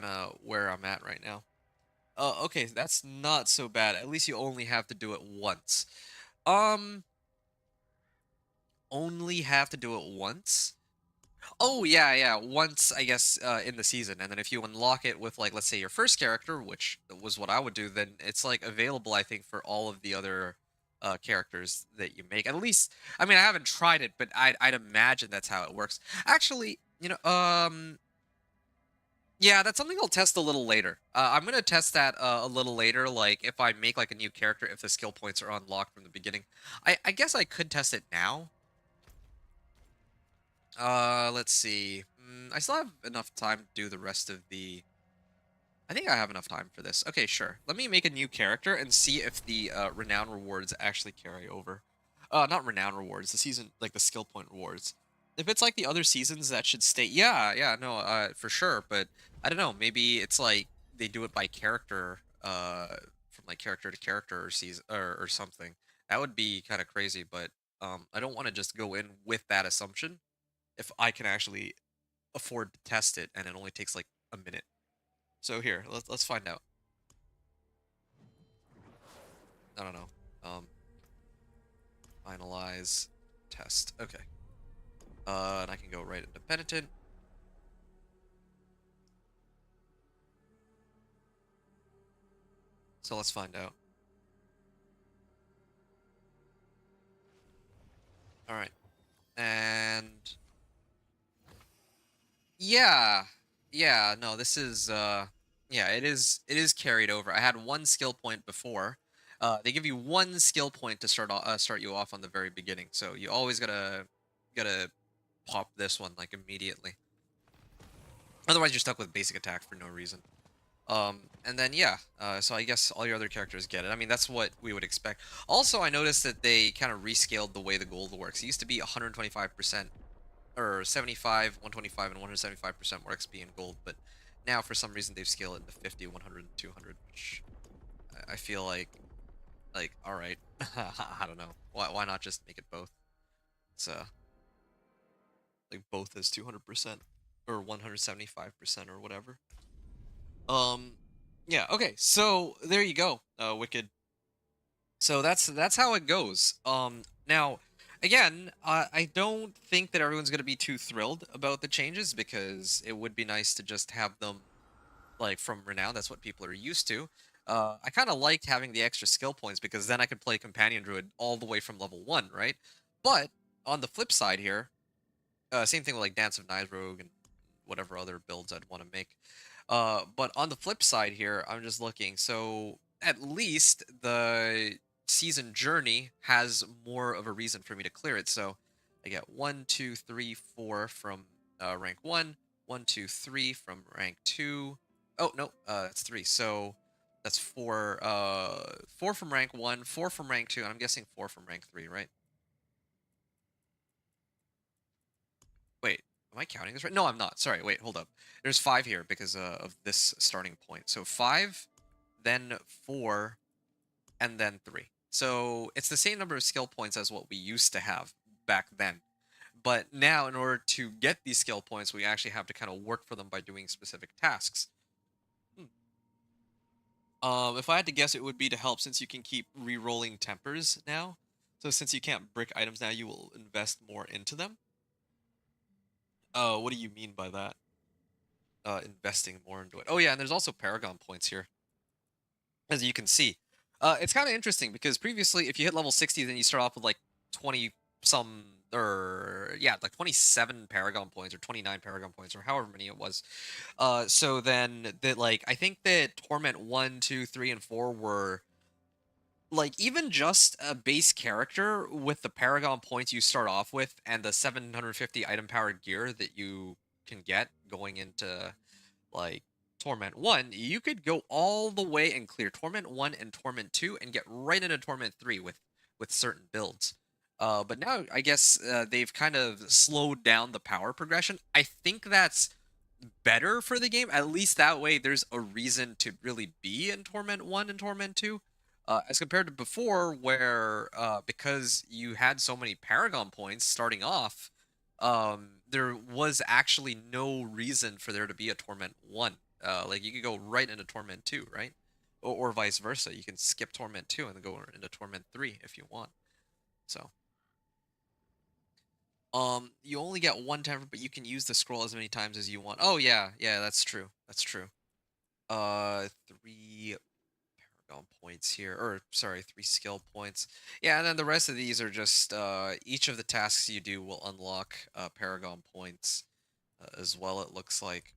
of where I'm at right now. Okay, that's not so bad. At least you only have to do it once. Um, only have to do it once? Oh yeah, once I guess in the season, and then if you unlock it with like let's say your first character, which was what I would do, then it's like available I think for all of the other characters that you make. At least, I mean I haven't tried it, but I'd imagine that's how it works. Actually, yeah, that's something I'll test a little later. I'm gonna test that a little later, like if I make like a new character, if the skill points are unlocked from the beginning. I guess I could test it now. Let's see. I still have enough time to do the rest of the... I think I have enough time for this. Okay, sure. Let me make a new character and see if the renown rewards actually carry over. Not renown rewards, the season, like the skill point rewards. If it's like the other seasons, that should stay. Yeah, no, for sure. But I don't know. Maybe it's like they do it by character, from like character to character or season or something. That would be kind of crazy. But I don't want to just go in with that assumption if I can actually afford to test it and it only takes like a minute. So here, let's find out. I don't know. Finalize test. Okay. And I can go right into penitent. So let's find out. All right. And yeah. Yeah, no, this is yeah, it is carried over. I had one skill point before. They give you one skill point to start you off on the very beginning. So you always gotta pop this one like immediately. Otherwise you're stuck with basic attack for no reason. And then yeah, so I guess all your other characters get it. I mean, that's what we would expect. Also, I noticed that they kind of rescaled the way the gold works. It used to be 125%, or 75, 125, and 175% more XP in gold, but now for some reason they've scaled it into 50, 100, and 200, which I feel like, all right, I don't know. Why not just make it both? It's like both is 200% or 175% or whatever. Um, yeah, okay, so there you go, Wicked. So that's how it goes. Now, again, I don't think that everyone's gonna be too thrilled about the changes because it would be nice to just have them like from Renown. That's what people are used to. I kind of liked having the extra skill points because then I could play Companion Druid all the way from level 1, right? But on the flip side here, same thing with like Dance of Knives Rogue and whatever other builds I'd want to make. But on the flip side here, I'm just looking. So at least the season journey has more of a reason for me to clear it. So I get 1, 2, 3, 4 from rank 1, 1, 2, 3 from rank 2. Oh no, that's 3. So that's 4. 4 from rank 1, 4 from rank 2, and I'm guessing 4 from rank 3, right? Wait, am I counting this right? No, I'm not. Sorry, wait, hold up. There's 5 here because of this starting point. So 5, then 4, and then 3. So it's the same number of skill points as what we used to have back then. But now, in order to get these skill points, we actually have to kind of work for them by doing specific tasks. If I had to guess, it would be to help since you can keep re-rolling tempers now. So since you can't brick items now, you will invest more into them. What do you mean by that? Investing more into it. Oh yeah, and there's also Paragon points here, as you can see. It's kind of interesting because previously, if you hit level 60, then you start off with like 20 some, or yeah, like 27 Paragon points or 29 Paragon points or however many it was. So then that, like, I think that Torment 1, 2, 3, and 4 were like even just a base character with the Paragon points you start off with and the 750 item powered gear that you can get going into like Torment 1, you could go all the way and clear Torment 1 and Torment 2 and get right into Torment 3 with certain builds. But now I guess they've kind of slowed down the power progression. I think that's better for the game. At least that way there's a reason to really be in Torment 1 and Torment 2. As compared to before, where because you had so many Paragon points starting off, there was actually no reason for there to be a Torment 1. Like, you could go right into Torment 2, right? Or vice versa. You can skip Torment 2 and then go into Torment 3 if you want. So, you only get one temper, but you can use the scroll as many times as you want. Oh, yeah, that's true. That's true. 3 Paragon points here, or sorry, 3 skill points. Yeah, and then the rest of these are just each of the tasks you do will unlock Paragon points as well. It looks like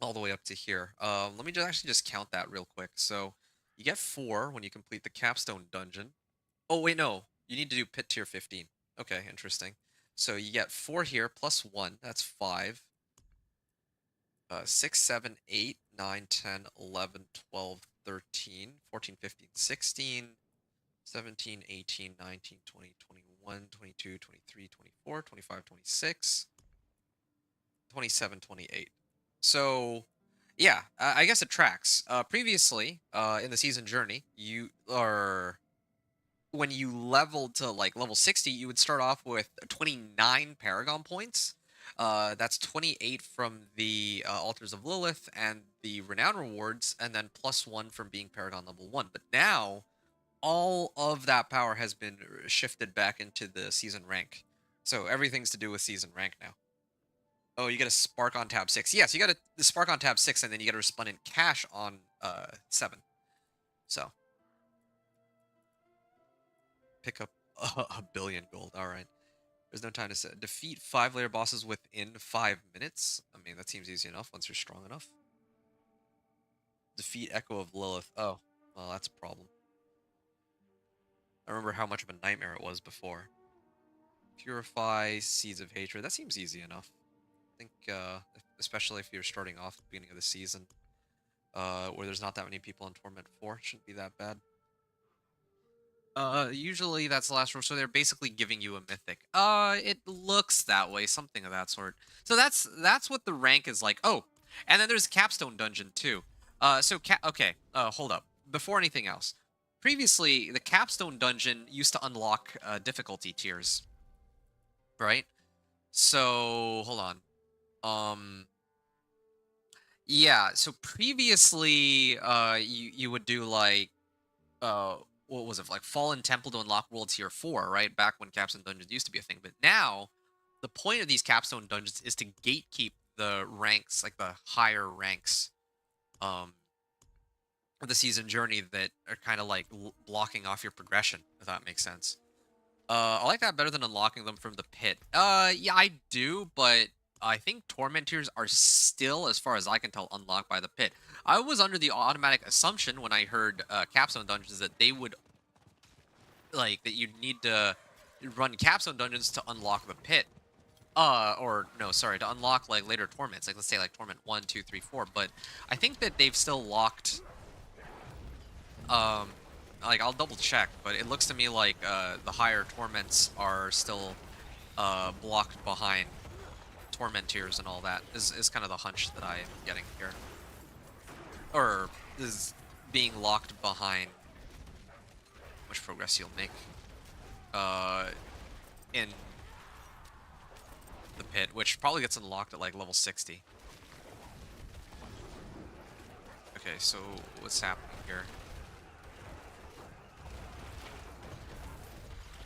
all the way up to here. Let me just actually just count that real quick. So you get 4 when you complete the capstone dungeon. Oh wait, no, you need to do pit tier 15. Okay, interesting. So you get 4 here plus 1. That's 5. 6, 7, 8, 9, 10, 11, 12, 13, 14, 15, 16, 17, 18, 19, 20, 21, 22, 23, 24, 25, 26, 27, 28. So, yeah, I guess it tracks. Previously, in the season journey, you are when you leveled to like level 60, you would start off with 29 Paragon points. That's 28 from the Altars of Lilith and the Renown rewards, and then +1 from being Paragon level 1. But now, all of that power has been shifted back into the season rank. So everything's to do with season rank now. Oh, you get a spark on tab 6. Yes, you got the spark on tab 6, and then you get a resplendent cash on 7. So pick up a billion gold. All right. There's no time to set. Defeat 5-layer bosses within 5 minutes. I mean, that seems easy enough once you're strong enough. Defeat Echo of Lilith. Oh, well, that's a problem. I remember how much of a nightmare it was before. Purify Seeds of Hatred. That seems easy enough. I think, especially if you're starting off at the beginning of the season, where there's not that many people in Torment 4, it shouldn't be that bad. Usually that's the last row, so they're basically giving you a mythic. It looks that way, something of that sort. So that's what the rank is like. Oh, and then there's Capstone Dungeon too. Okay, hold up. Before anything else, previously the Capstone Dungeon used to unlock difficulty tiers, right? So hold on. Yeah. So previously, you would do like what was it, like Fallen Temple to unlock World Tier 4, right? Back when Capstone Dungeons used to be a thing. But now, the point of these Capstone Dungeons is to gatekeep the ranks, like the higher ranks of the season journey that are kind of like blocking off your progression, if that makes sense. I like that better than unlocking them from the pit. Yeah, I do, but I think Torment tiers are still, as far as I can tell, unlocked by the pit. I was under the automatic assumption when I heard Capstone Dungeons that they would, like, that you'd need to run Capstone Dungeons to unlock the pit. Or, no, sorry, to unlock, like, later Torments. Like, let's say, like, Torment 1, 2, 3, 4. But I think that they've still locked, like, I'll double check, but it looks to me like, the higher Torments are still, blocked behind Torment tiers and all that, is kind of the hunch that I am getting here. Or is being locked behind how much progress you'll make in the pit, which probably gets unlocked at like level 60. Okay, so what's happening here?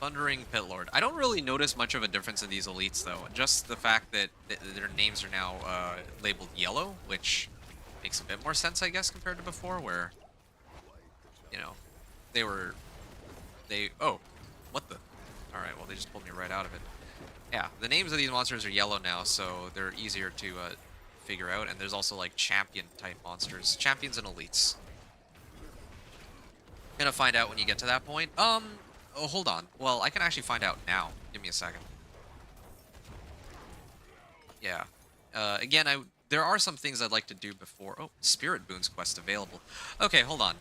Thundering Pit Lord. I don't really notice much of a difference in these elites, though. Just the fact that their names are now labeled yellow, which makes a bit more sense, I guess, compared to before, where, you know, oh, what the? Alright, well, they just pulled me right out of it. Yeah, the names of these monsters are yellow now, so they're easier to figure out, and there's also, like, champion-type monsters. Champions and elites. Gonna find out when you get to that point. Oh, hold on. Well, I can actually find out now. Give me a second. Yeah. Again, there are some things I'd like to do before. Oh, Spirit Boons quest available. Okay, hold on.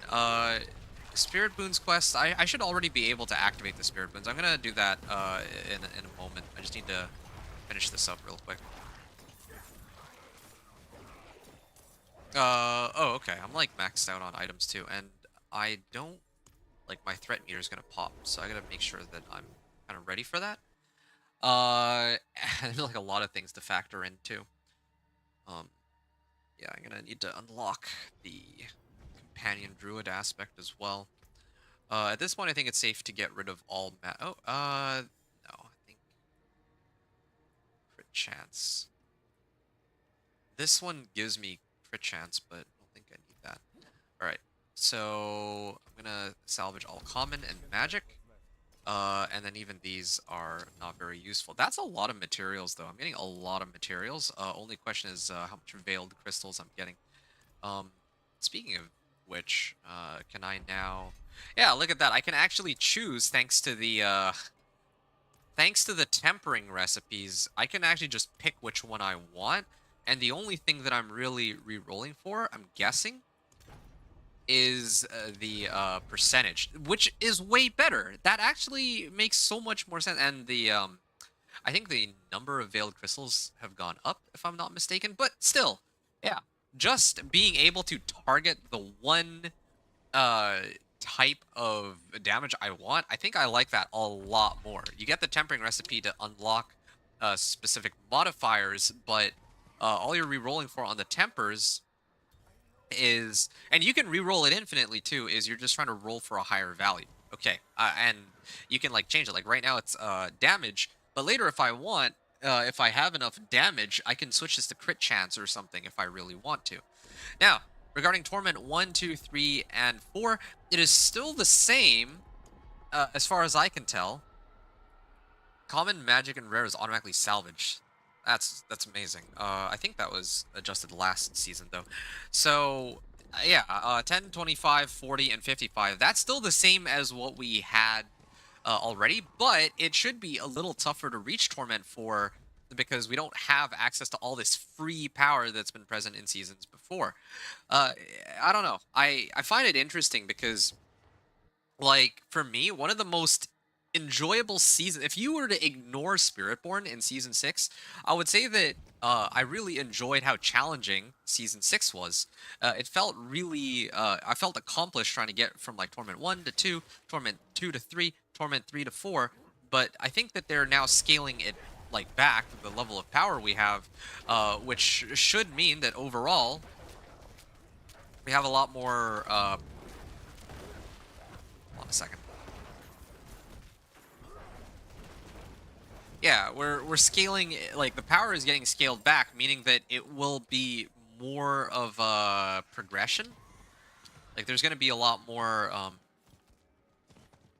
Spirit Boons quest. I should already be able to activate the Spirit Boons. I'm gonna do that in a moment. I just need to finish this up real quick. Oh, okay. I'm like maxed out on items too, and I don't, like, my threat meter is gonna pop, so I gotta make sure that I'm kind of ready for that. There's like a lot of things to factor in too. Yeah, I'm gonna need to unlock the companion druid aspect as well. At this point, I think it's safe to get rid of all no, I think crit chance. This one gives me crit chance, but I don't think I need that. All right, so I'm gonna salvage all common and magic. And then even these are not very useful. That's a lot of materials, though. I'm getting a lot of materials. Only question is how much veiled crystals I'm getting. Speaking of which, can I now... Yeah, look at that. I can actually choose, thanks to the tempering recipes. I can actually just pick which one I want. And the only thing that I'm really re-rolling for, I'm guessing, is the percentage, which is way better. That actually makes so much more sense. And the I think the number of veiled crystals have gone up, if I'm not mistaken. But still, yeah, just being able to target the one uh type of damage I want, I think I like that a lot more. You get the tempering recipe to unlock specific modifiers, but all you're re-rolling for on the tempers is, and you can re-roll it infinitely too, is you're just trying to roll for a higher value. Okay, and you can like change it. Like right now it's damage, but later if I want, if I have enough damage, I can switch this to crit chance or something if I really want to. Now, regarding Torment 1, 2, 3, and 4, it is still the same as far as I can tell. Common, magic, and rare is automatically salvaged. That's amazing. I think that was adjusted last season though. So yeah, 10, 25, 40, and 55. That's still the same as what we had already, but it should be a little tougher to reach Torment for because we don't have access to all this free power that's been present in seasons before. Uh, I don't know. I find it interesting because, like, for me, one of the most enjoyable season, if you were to ignore Spiritborn in season 6, I would say that I really enjoyed how challenging season 6 was. It felt really I felt accomplished trying to get from like Torment 1 to 2, Torment 2 to 3, Torment 3 to 4, but I think that they're now scaling it like back to the level of power we have, which should mean that overall we have a lot more hold on a second. Yeah, we're scaling like the power is getting scaled back, meaning that it will be more of a progression. Like there's going to be a lot more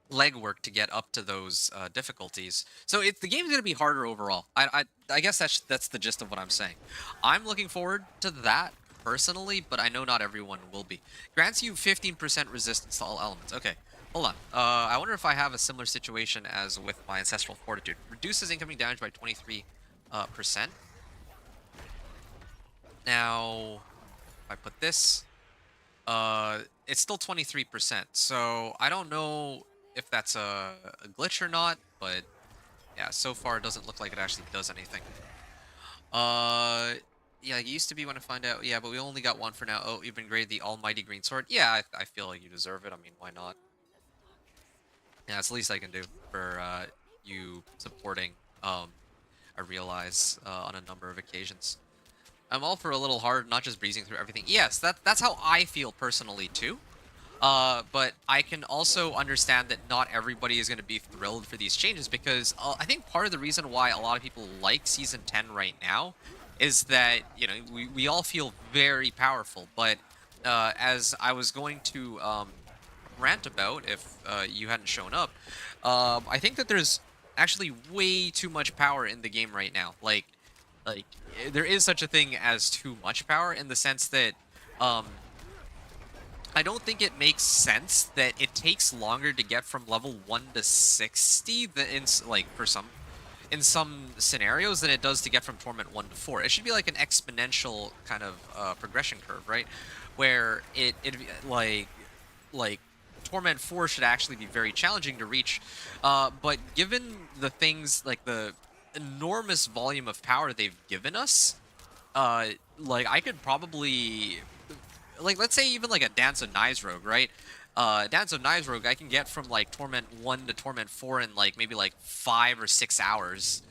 legwork to get up to those difficulties. So the game's going to be harder overall. I guess that's the gist of what I'm saying. I'm looking forward to that personally, but I know not everyone will be. Grants you 15% resistance to all elements. Okay, hold on. I wonder if I have a similar situation as with my Ancestral Fortitude. Reduces incoming damage by 23%. Now, if I put this, it's still 23%. So I don't know if that's a glitch or not, but yeah, so far it doesn't look like it actually does anything. Yeah, it used to be when I find out. Yeah, but we only got one for now. Oh, you've been graded the Almighty Green Sword. Yeah, I feel like you deserve it. I mean, why not? Yeah, it's the least I can do for you supporting I realize on a number of occasions. I'm all for a little hard, not just breezing through everything. Yes, that's how I feel personally too. But I can also understand that not everybody is going to be thrilled for these changes because I think part of the reason why a lot of people like Season 10 right now is that, you know, we all feel very powerful. But as I was going to rant about if you hadn't shown up, I think that there's actually way too much power in the game right now. Like there is such a thing as too much power in the sense that I don't think it makes sense that it takes longer to get from level 1 to 60 than like for some scenarios than it does to get from Torment 1 to 4. It should be like an exponential kind of progression curve, right? Where it like Torment 4 should actually be very challenging to reach. But given the things like the enormous volume of power they've given us, like I could probably, like let's say even like a Dance of Knives Rogue, right? Dance of Knives Rogue I can get from like Torment 1 to Torment 4 in like maybe like 5 or 6 hours.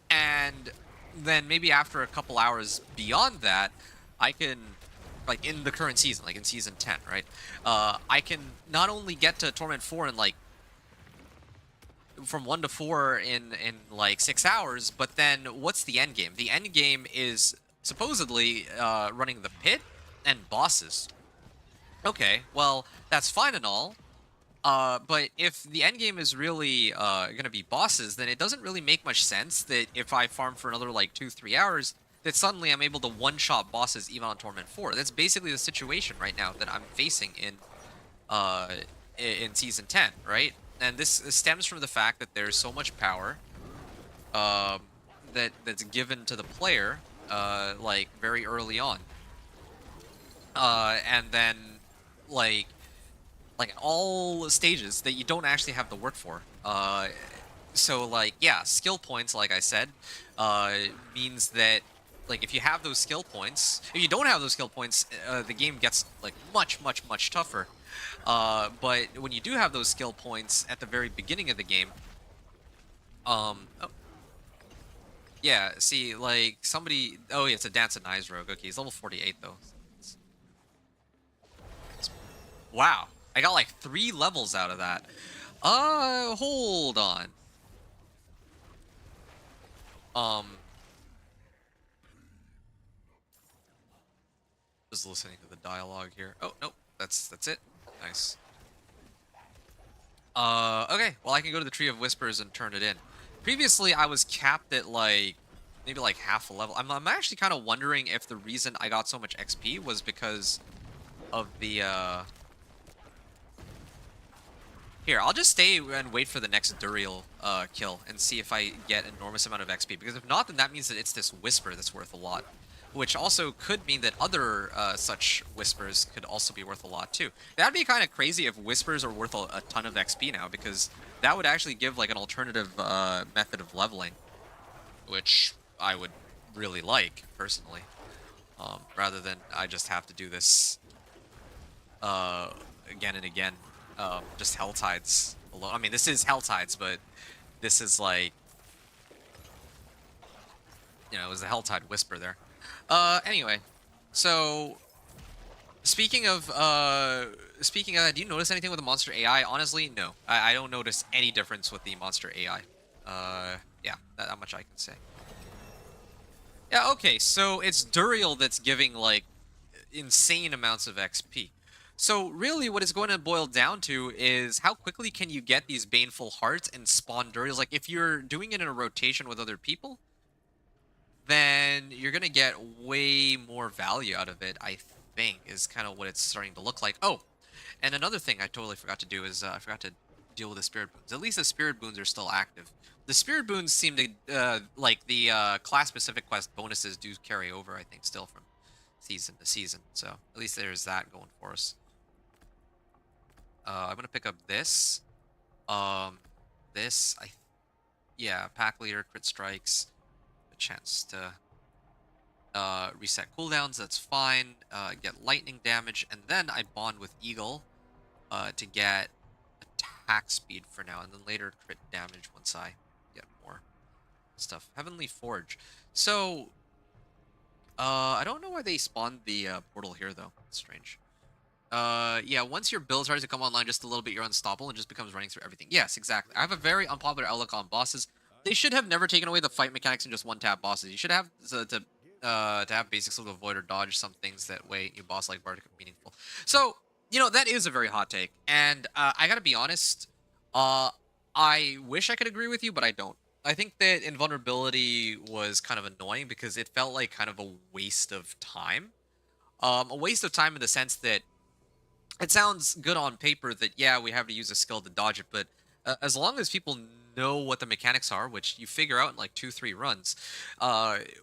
And then maybe after a couple hours beyond that, I can, like in the current season, like in season 10, right? I can not only get to Torment 4 in like from 1 to 4 in like 6 hours, but then what's the end game? The end game is supposedly running the pit and bosses. Okay, well, that's fine and all. But if the end game is really gonna be bosses, then it doesn't really make much sense that if I farm for another like 2-3 hours, that suddenly I'm able to one-shot bosses even on Torment 4. That's basically the situation right now that I'm facing in season 10, right? And this stems from the fact that there's so much power. that's given to the player, like very early on, and then like like all stages that you don't actually have to work for. So like yeah, skill points, like I said, uh, means that like if you have those skill points, if you don't have those skill points, the game gets like much tougher. But when you do have those skill points at the very beginning of the game, oh, yeah, see, like somebody, oh yeah, it's a Dance and Eyes Rogue. Okay, he's level 48 though. So wow, I got like 3 levels out of that. Hold on. Um, just listening to the dialogue here. Oh, nope, that's it. Nice. Okay, well I can go to the Tree of Whispers and turn it in. Previously, I was capped at like maybe like half a level. I'm actually kind of wondering if the reason I got so much XP was because of the Here, I'll just stay and wait for the next Duriel kill and see if I get an enormous amount of XP. Because if not, then that means that it's this Whisper that's worth a lot. Which also could mean that other such Whispers could also be worth a lot too. That'd be kind of crazy if Whispers are worth a ton of XP now, because that would actually give like an alternative method of leveling, which I would really like, personally. Rather than I just have to do this uh, again and again. Just Hell Tides alone. I mean, this is Hell Tides, but this is like, you know, it was the Hell Tide Whisper there. Anyway, so speaking of that, do you notice anything with the monster AI? Honestly, no. I don't notice any difference with the monster AI. Yeah, that much I can say. Yeah, okay, so it's Duriel that's giving, like, insane amounts of XP. So really what it's going to boil down to is how quickly can you get these Baneful Hearts and spawn Duriels. Like, if you're doing it in a rotation with other people, then you're going to get way more value out of it, I think, is kind of what it's starting to look like. Oh, and another thing I totally forgot to do is I forgot to deal with the Spirit Boons. At least the Spirit Boons are still active. The Spirit Boons seem to, like, the class-specific quest bonuses do carry over, I think, still from season to season. So at least there's that going for us. I'm gonna pick up this. This yeah, pack leader, crit strikes, a chance to reset cooldowns. That's fine. Get lightning damage, and then I bond with Eagle to get attack speed for now, and then later crit damage once I get more stuff. Heavenly Forge. So I don't know why they spawned the portal here though. It's strange. Yeah, once your build starts to come online just a little bit, you're unstoppable and just becomes running through everything. Yes, exactly. I have a very unpopular outlook on bosses. They should have never taken away the fight mechanics and just one-tap bosses. You should have to have basics of avoid or dodge some things, that way you boss like Bardic meaningful. So, you know, that is a very hot take. And I gotta be honest, I wish I could agree with you, but I don't. I think that invulnerability was kind of annoying because it felt like kind of a waste of time. A waste of time in the sense that it sounds good on paper that, yeah, we have to use a skill to dodge it, but as long as people know what the mechanics are, which you figure out in like 2-3 runs,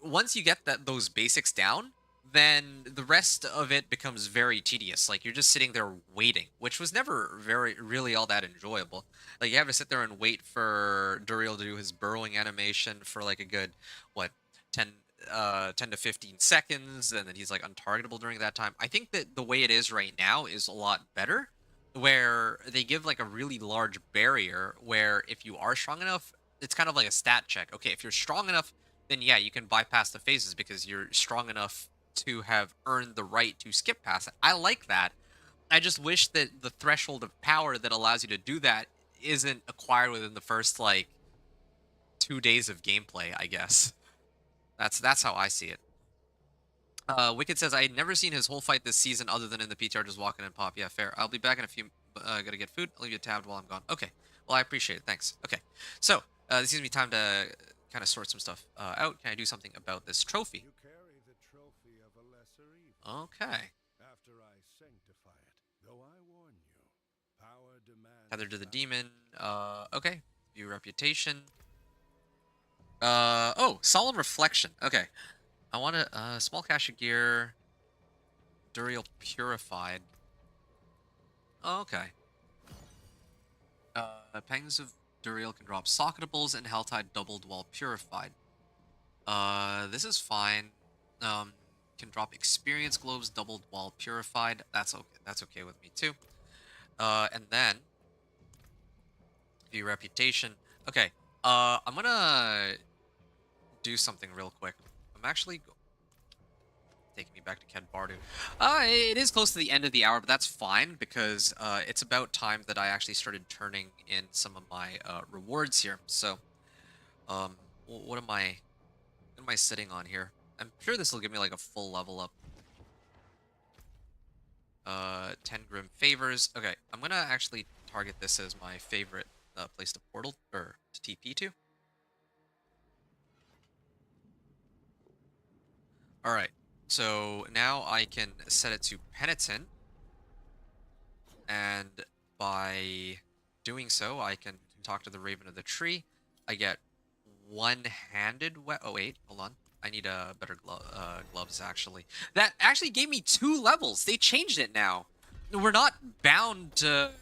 once you get those basics down, then the rest of it becomes very tedious. Like, you're just sitting there waiting, which was never really all that enjoyable. Like, you have to sit there and wait for Duriel to do his burrowing animation for like a good, what, 10 10 to 15 seconds, and then he's like untargetable during that time. I think that the way it is right now is a lot better, where they give like a really large barrier where if you are strong enough, it's kind of like a stat check. Okay, if you're strong enough, then yeah, you can bypass the phases because you're strong enough to have earned the right to skip past it. I like that. I just wish that the threshold of power that allows you to do that isn't acquired within the first like 2 days of gameplay, I guess. That's how I see it. Wicked says, I had never seen his whole fight this season other than in the PTR just walking and pop. Yeah, fair. I'll be back in a few. Gotta get food. I'll leave you tabbed while I'm gone. Okay. Well, I appreciate it. Thanks. Okay. So, this gives me time to kind of sort some stuff out. Can I do something about this trophy? You carry the trophy of a lesser evil. Okay. After I sanctify it, though I warn you, power demands. Tethered to the demon. Okay. View reputation. Oh, Solemn Reflection. Okay. I want to, small cache of gear, Duriel Purified. Oh, okay. Pangs of Duriel can drop socketables and Helltide doubled while purified. This is fine. Um, can drop experience globes doubled while purified. That's okay. That's okay with me too. And then view reputation. Okay. I'm gonna do something real quick. I'm actually taking me back to Ken Bardu. It is close to the end of the hour, but that's fine because it's about time that I actually started turning in some of my rewards here. So, what am I? What am I sitting on here? I'm sure this will give me like a full level up. 10 Grim Favors. Okay, I'm gonna actually target this as my favorite place to portal or to TP to. All right, so now I can set it to Penitent, and by doing so, I can talk to the Raven of the Tree. I get one-handed oh wait, hold on. I need a better gloves actually. That actually gave me 2 levels. They changed it now. We're not bound to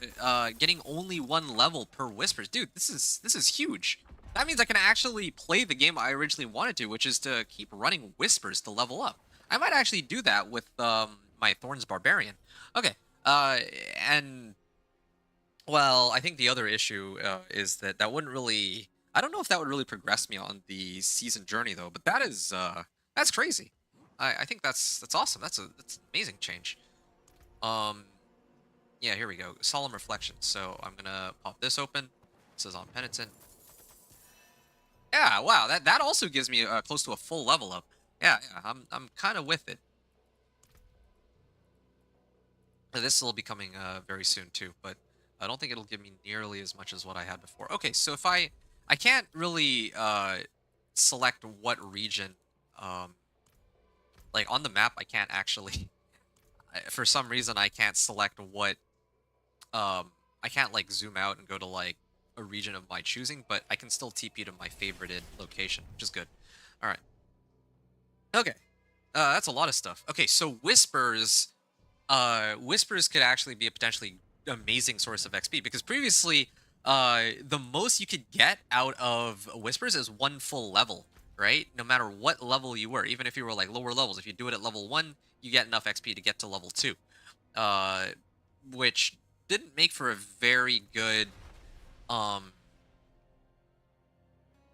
getting only 1 level per whispers. Dude, this is huge. That means I can actually play the game I originally wanted to, which is to keep running whispers to level up. I might actually do that with my Thorns Barbarian. Okay, and well, I think the other issue is that that wouldn't really. I don't know if that would really progress me on the season journey though. But that is that's crazy. I think that's awesome. That's an amazing change. Um, yeah, here we go. Solemn Reflection. So I'm gonna pop this open. This is on Penitent. Yeah, wow. That also gives me close to a full level up. Yeah, yeah. I'm kind of with it. This will be coming very soon too, but I don't think it'll give me nearly as much as what I had before. Okay, so if I can't really select what region, um, like on the map, I can't actually. For some reason, I can't select what. I can't like zoom out and go to like a region of my choosing, but I can still TP to my favorited location, which is good. All right. Okay. That's a lot of stuff. Okay, so whispers. Whispers could actually be a potentially amazing source of XP because previously, the most you could get out of whispers is 1 full level, right? No matter what level you were, even if you were like lower levels, if you do it at level 1, you get enough XP to get to level 2, uh, which didn't make for a very good, um,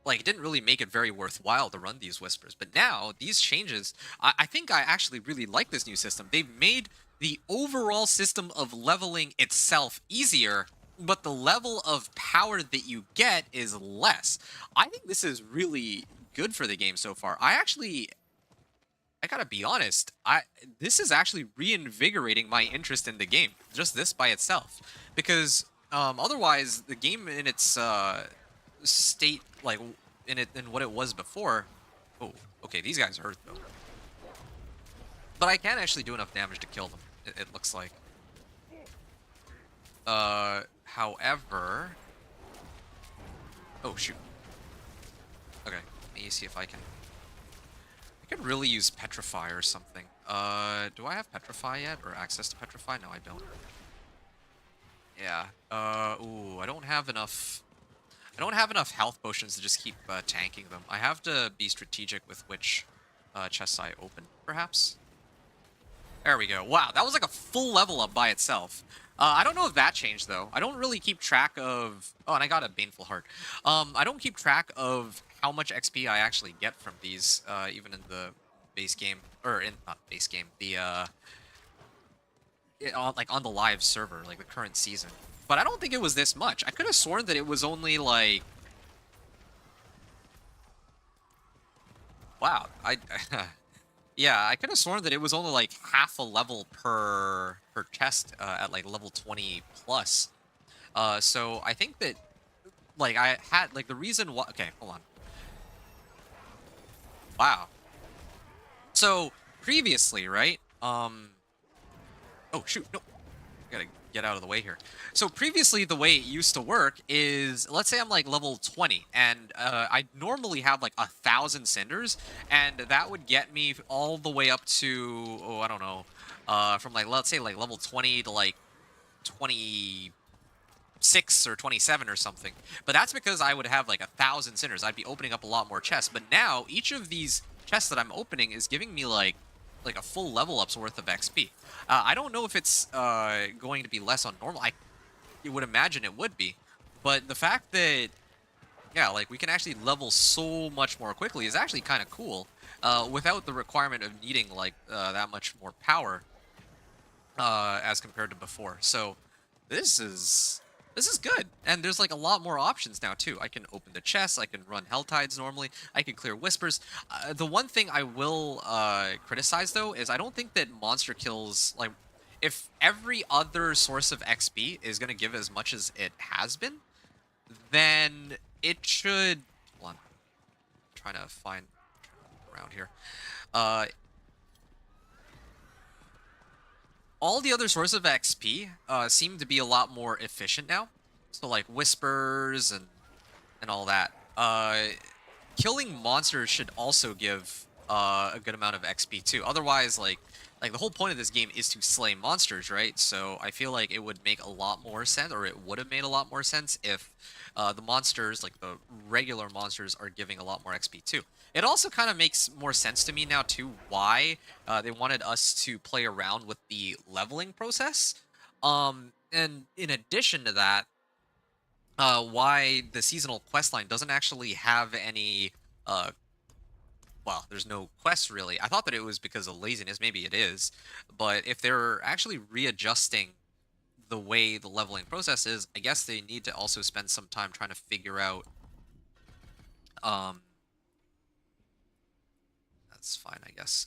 like it didn't really make it very worthwhile to run these whispers. But now these changes, I think I actually really like this new system. They've made the overall system of leveling itself easier, but the level of power that you get is less. I think this is really good for the game so far. I gotta be honest, this is actually reinvigorating my interest in the game, just this by itself, because otherwise the game in its state, like in what it was before. Oh, okay, these guys hurt though, but I can actually do enough damage to kill them. It looks like. However, oh shoot. Okay, let me see if I can. I could really use Petrify or something. Do I have Petrify yet or access to Petrify? No, I don't. Yeah. Ooh, I don't have enough. I don't have enough health potions to just keep tanking them. I have to be strategic with which chests I open, perhaps. There we go. Wow, that was like a full level up by itself. I don't know if that changed, though. I don't really keep track of... Oh, and I got a Baneful Heart. I don't keep track of how much XP I actually get from these, even in the base game. Or, in not base game. The, like, on the live server, like the current season. But I don't think it was this much. I could have sworn that it was only, like... Wow, yeah, I could have sworn that it was only like half a level per chest at like level 20 plus. So I think that like I had like the reason why. Okay, hold on. Wow. So previously, right? Oh shoot, no. I gotta get out of the way here. So previously, the way it used to work is, let's say I'm like level 20, and I normally have like 1,000 cinders, and that would get me all the way up to, oh, I don't know, from like, let's say like level 20 to like 26 or 27 or something. But that's because I would have like 1,000 cinders. I'd be opening up a lot more chests. But now each of these chests that I'm opening is giving me like a full level up's worth of XP. I don't know if it's going to be less on normal. I would imagine it would be, but the fact that, yeah, like we can actually level so much more quickly is actually kind of cool, without the requirement of needing like that much more power as compared to before. So this is this is good, and there's like a lot more options now too. I can open the chests, I can run Hell Tides normally, I can clear Whispers. The one thing I will criticize though is I don't think that monster kills, like, if every other source of XP is going to give as much as it has been, then it should. Hold on, I'm trying to find around here. Uh, all the other sources of XP seem to be a lot more efficient now. So like Whispers and all that. Killing monsters should also give a good amount of XP too. Otherwise, like the whole point of this game is to slay monsters, right? So I feel like it would make a lot more sense, or it would have made a lot more sense if the monsters, like the regular monsters, are giving a lot more XP too. It also kind of makes more sense to me now too why they wanted us to play around with the leveling process. And in addition to that, why the seasonal quest line doesn't actually have any well, there's no quests really. I thought that it was because of laziness. Maybe it is. But if they're actually readjusting the way the leveling process is, I guess they need to also spend some time trying to figure out. Um, that's fine, I guess.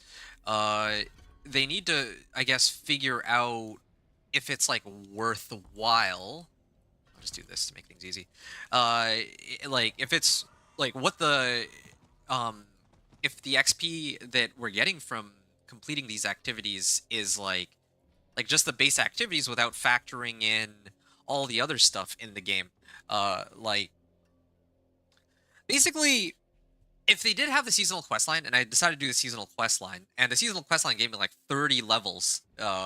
They need to, I guess, figure out if it's like worthwhile. I'll just do this to make things easy. Like if it's like what the um if the XP that we're getting from completing these activities is like just the base activities without factoring in all the other stuff in the game. Like basically, if they did have the seasonal quest line, and I decided to do the seasonal quest line, and the seasonal quest line gave me like 30 levels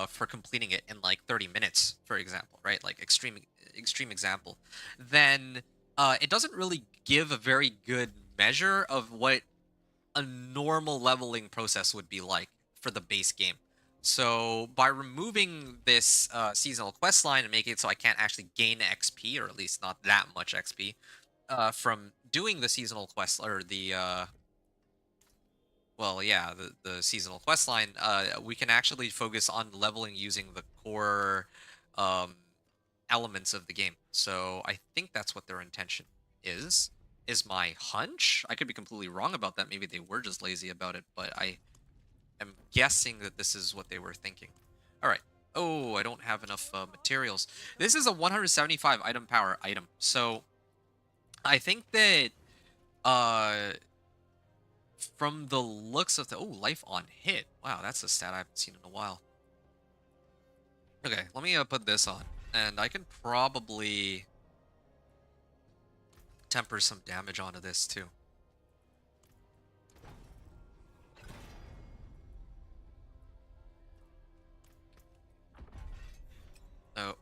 for completing it in like 30 minutes, for example, right? Like extreme example, then it doesn't really give a very good measure of what a normal leveling process would be like for the base game. So by removing this seasonal quest line and making it so I can't actually gain XP, or at least not that much XP, from doing the seasonal quest, or the well, yeah, the seasonal quest line, we can actually focus on leveling using the core um, elements of the game. So I think that's what their intention is my hunch. I could be completely wrong about that. Maybe they were just lazy about it, but I am guessing that this is what they were thinking. All right. Oh, I don't have enough materials. This is a 175 item power item. So I think that uh, from the looks of the... Oh, life on hit. Wow, that's a stat I haven't seen in a while. Okay, let me put this on. And I can probably temper some damage onto this too.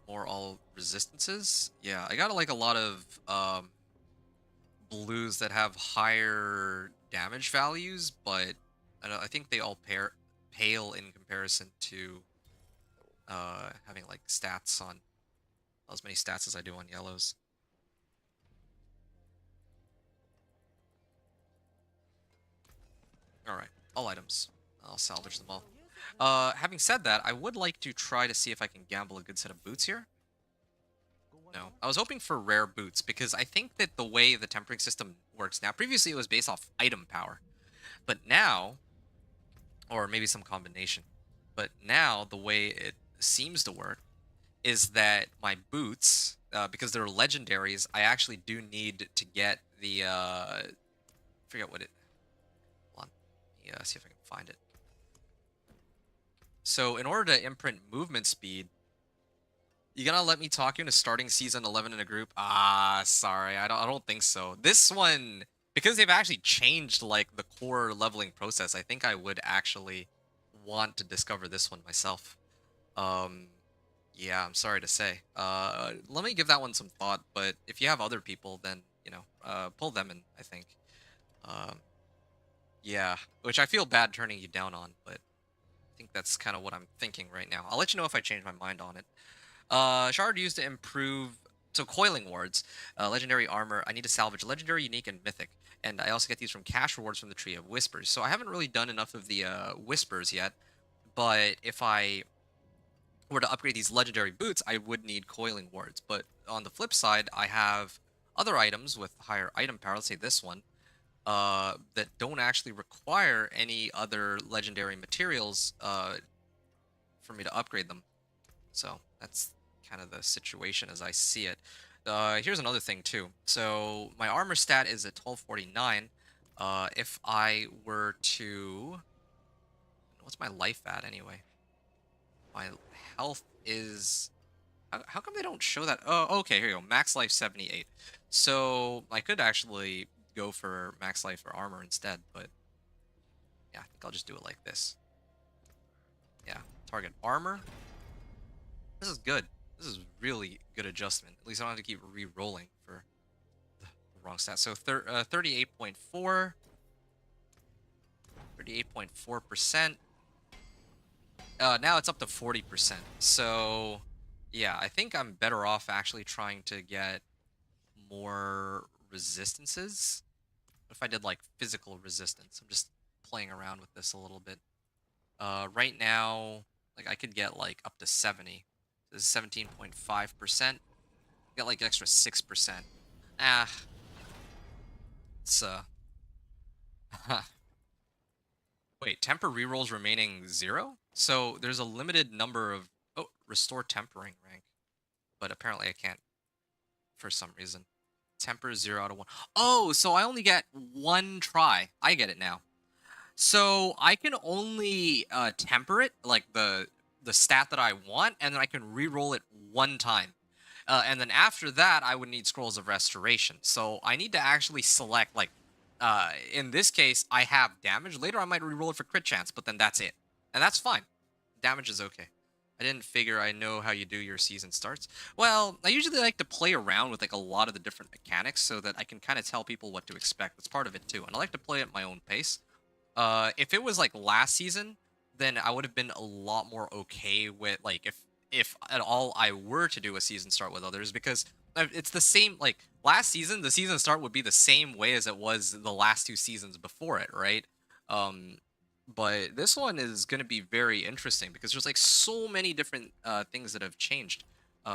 More all resistances. Yeah, I got like a lot of blues that have higher damage values, but I think they all pale in comparison to having like stats on as many stats as I do on yellows. All right, all items. I'll salvage them all. Having said that, I would like to try to see if I can gamble a good set of boots here. No, I was hoping for rare boots because I think that the way the tempering system works now, previously it was based off item power, but now, or maybe some combination, but now the way it seems to work is that my boots, because they're legendaries, I actually do need to get the, forget what it, hold on, let me see if I can find it. So in order to imprint movement speed, You gonna let me talk you into starting season 11 in a group? Ah, sorry. I don't think so. This one, because they've actually changed like the core leveling process, I think I would actually want to discover this one myself. Um yeah, I'm sorry to say. Let me give that one some thought, but if you have other people, then, pull them in, I think. Um yeah, which I feel bad turning you down on, but I think that's kind of what I'm thinking right now. I'll let you know if I change my mind on it. Shard used to improve. So coiling wards, legendary armor. I need to salvage legendary, unique, and mythic, and I also get these from cash rewards from the Tree of Whispers. So I haven't really done enough of the Whispers yet, but if I were to upgrade these legendary boots, I would need coiling wards. But on the flip side, I have other items with higher item power. Let's say this one, that don't actually require any other legendary materials for me to upgrade them. So that's kind of the situation as I see it. Here's another thing too. So my armor stat is at 1249. If I were to, what's my life at anyway? My health is. How come they don't show that? Oh, okay. Here you go. Max life 78. So I could actually go for max life or armor instead, but yeah, I think I'll just do it like this. Yeah, target armor. This is good. This is really good adjustment. At least I don't have to keep re-rolling for the wrong stat. So 38.4, 38.4%. Now it's up to 40%. So yeah, I think I'm better off actually trying to get more resistances. What if I did like physical resistance? I'm just playing around with this a little bit. Right now, like I could get like up to 70. This is 17.5%. Get like extra 6%. Ah, it's wait, temper rerolls remaining 0? So there's a limited number of restore tempering rank. But apparently I can't for some reason. Temper 0 out of 1. Oh, so I only get one try. I get it now. So I can only temper it, like the stat that I want, and then I can re-roll it one time. And then after that, I would need Scrolls of Restoration. So I need to actually select, like, in this case, I have damage. Later, I might re-roll it for crit chance, but then that's it. And that's fine. Damage is okay. I didn't figure I know how you do your season starts. Well, I usually like to play around with, like, a lot of the different mechanics so that I can kind of tell people what to expect. That's part of it, too. And I like to play at my own pace. If it was, like, last season, then I would have been a lot more okay with, like, if at all I were to do a season start with others, because it's the same, like last season, the season start would be the same way as it was the last two seasons before it, right? Um, but this one is going to be very interesting because there's like so many different things that have changed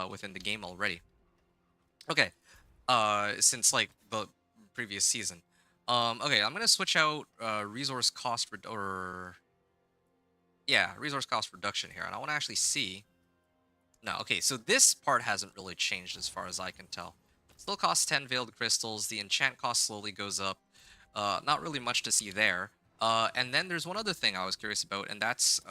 within the game already. Okay, since like the previous season. Okay, I'm gonna switch out resource cost or yeah, resource cost reduction here, and I want to actually see. No, okay, so this part hasn't really changed as far as I can tell. Still costs 10 veiled crystals, the enchant cost slowly goes up. Not really much to see there. And then there's one other thing I was curious about, and that's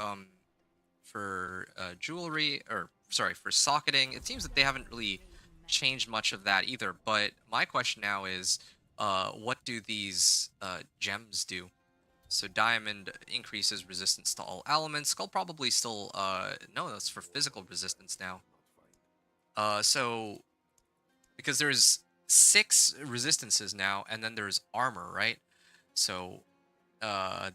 for jewelry, or sorry, for socketing. It seems that they haven't really changed much of that either, but my question now is, what do these gems do? So diamond increases resistance to all elements. Skull probably still no, that's for physical resistance now. So because there's 6 resistances now, and then there's armor, right? So uh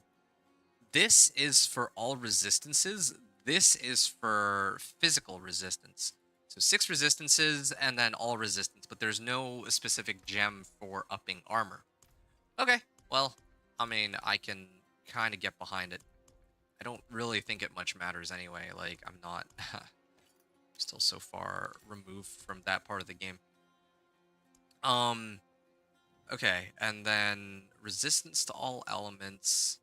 this is for all resistances. This is for physical resistance. So 6 resistances and then all resistance, but there's no specific gem for upping armor. Okay, well, I mean, I can kind of get behind it. I don't really think it much matters anyway. Like, I'm not still so far removed from that part of the game. Um, okay, and then resistance to all elements.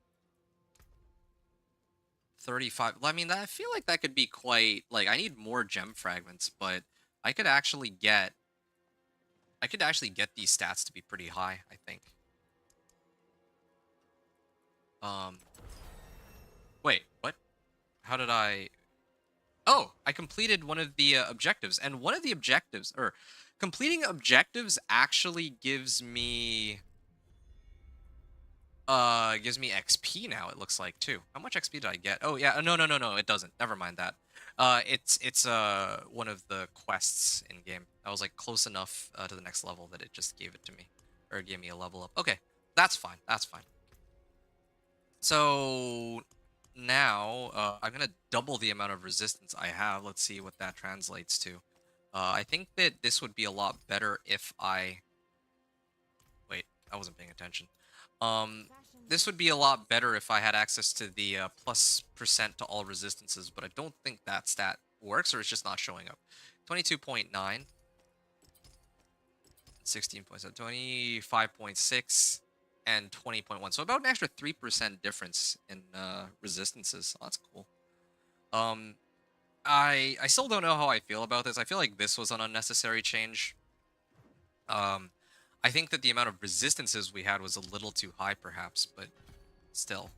35. I mean, I feel like that could be quite, like, I need more gem fragments, but I could actually get, these stats to be pretty high, I think. Wait, what? How did I... Oh, I completed one of the objectives, and one of the objectives, or completing objectives, actually gives me XP now. It looks like too. How much XP did I get? Oh yeah, no, it doesn't. Never mind that. It's one of the quests in game. I was like close enough to the next level that it just gave it to me, or it gave me a level up. Okay, that's fine. That's fine. So now I'm gonna double the amount of resistance I have. Let's see what that translates to. I think that this would be a lot better if I wait. I wasn't paying attention. This would be a lot better if I had access to the plus percent to all resistances, but I don't think that stat works, or it's just not showing up. 22.9, 16.7, 25.6, and 20.1. So about an extra 3% difference in resistances. Oh, that's cool. I still don't know how I feel about this. I feel like this was an unnecessary change. I think that the amount of resistances we had was a little too high, perhaps, but still,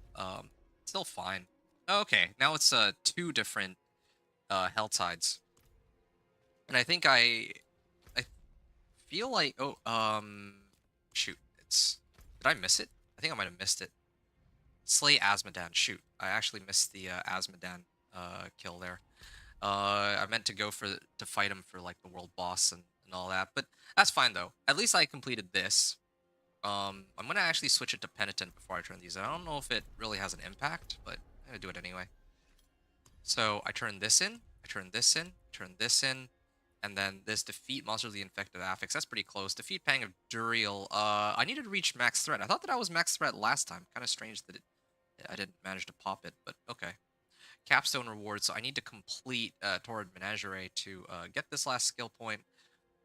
still fine. Okay, now it's 2 different health tides, and I think I feel like shoot, did I miss it? I think I might have missed it. Slay Asmodan. Shoot, I actually missed the Asmodan kill there. I meant to go to fight him for like the world boss and all that, but that's fine though. At least I completed this. I'm gonna actually switch it to Penitent before I turn these in. I don't know if it really has an impact, but I'm gonna do it anyway. So I turn this in, I turn this in, turn this in, and then this defeat Monster of the Infected Affix. That's pretty close. Defeat Pang of Duriel. I needed to reach max threat. I thought that I was max threat last time. Kind of strange that I didn't manage to pop it, but okay. Capstone reward, so I need to complete Torrid Menagerie to get this last skill point.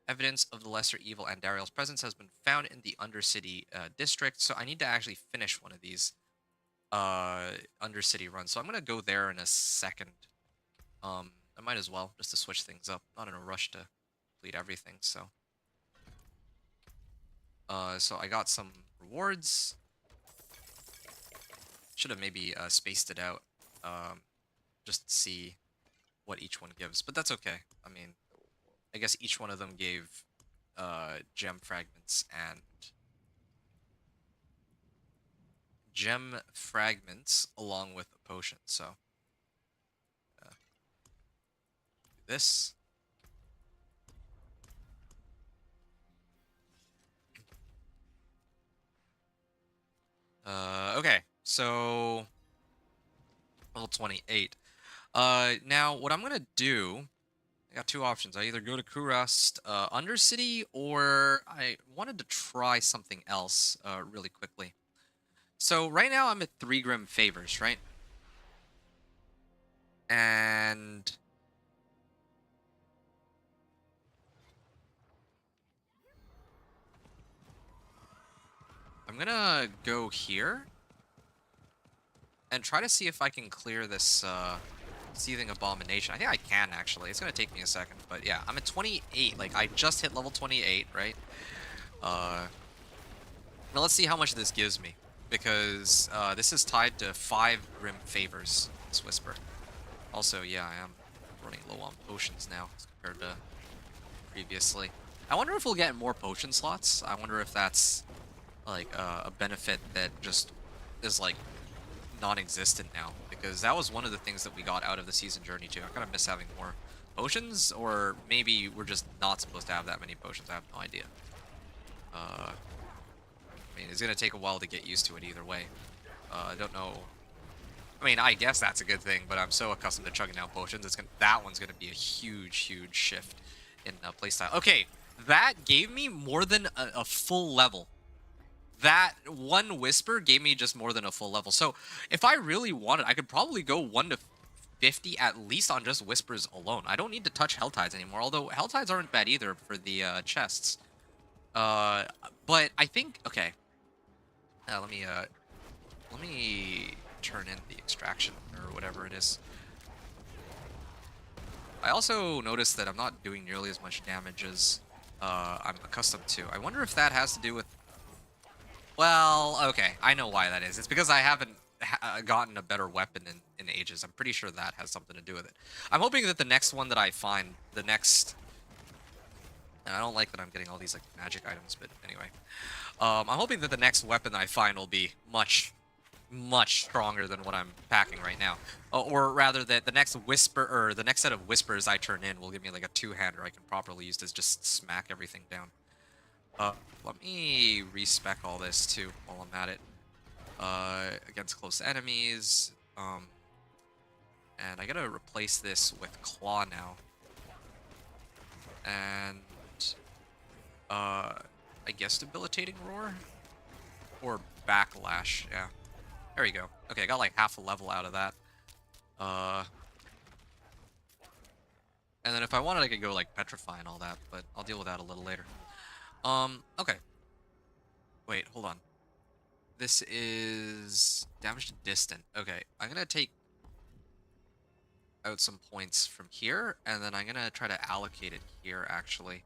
Evidence of the lesser evil Andariel's presence has been found in the Undercity district, so I need to actually finish one of these Undercity runs. So I'm gonna go there in a second. I might as well, just to switch things up. Not in a rush to complete everything, so. So I got some rewards. Should have maybe spaced it out. Just to see what each one gives, but that's okay. I mean, I guess each one of them gave gem fragments along with a potion, so do this. Okay, so level 28. Now what I'm gonna do, I got 2 options. I either go to Kurust, Undercity, or I wanted to try something else really quickly. So right now I'm at 3 Grim Favors, right? And I'm gonna go here and try to see if I can clear this Seething Abomination. I think I can, actually. It's gonna take me a second, but yeah, I'm at 28. Like, I just hit level 28, right? Now let's see how much this gives me, because this is tied to 5 Grim Favors, this Whisper. Also, yeah, I am running low on potions now as compared to previously. I wonder if we'll get more potion slots. I wonder if that's like a benefit that just is like non-existent now, because that was one of the things that we got out of the season journey too. I kind of miss having more potions, or maybe we're just not supposed to have that many potions. I have no idea. I mean, it's gonna take a while to get used to it either way. I don't know. I mean, I guess that's a good thing, but I'm so accustomed to chugging down potions. That one's gonna be a huge shift in playstyle. Okay, that gave me more than a full level. That one Whisper gave me just more than a full level. So if I really wanted, I could probably go 1 to 50 at least on just Whispers alone. I don't need to touch Hell Tides anymore, although Hell Tides aren't bad either for the chests. But I think, okay. Let me turn in the extraction or whatever it is. I also noticed that I'm not doing nearly as much damage as I'm accustomed to. I wonder if that has to do with... Well, okay, I know why that is. It's because I haven't gotten a better weapon in ages. I'm pretty sure that has something to do with it. I'm hoping that the next one that I find, the next... And I don't like that I'm getting all these like magic items, but anyway. I'm hoping that the next weapon that I find will be much stronger than what I'm packing right now. Or rather that the next whisper, or the next set of whispers I turn in will give me like a two-hander I can properly use to just smack everything down. Let me respec all this too while I'm at it. Against close enemies. And I gotta replace this with Claw now. And I guess Debilitating Roar? Or Backlash, yeah. There we go. Okay, I got like half a level out of that. And then if I wanted, I could go like Petrify and all that, but I'll deal with that a little later. Okay. Wait, hold on. This is damage to distant. Okay, I'm gonna take out some points from here, and then I'm gonna try to allocate it here, actually.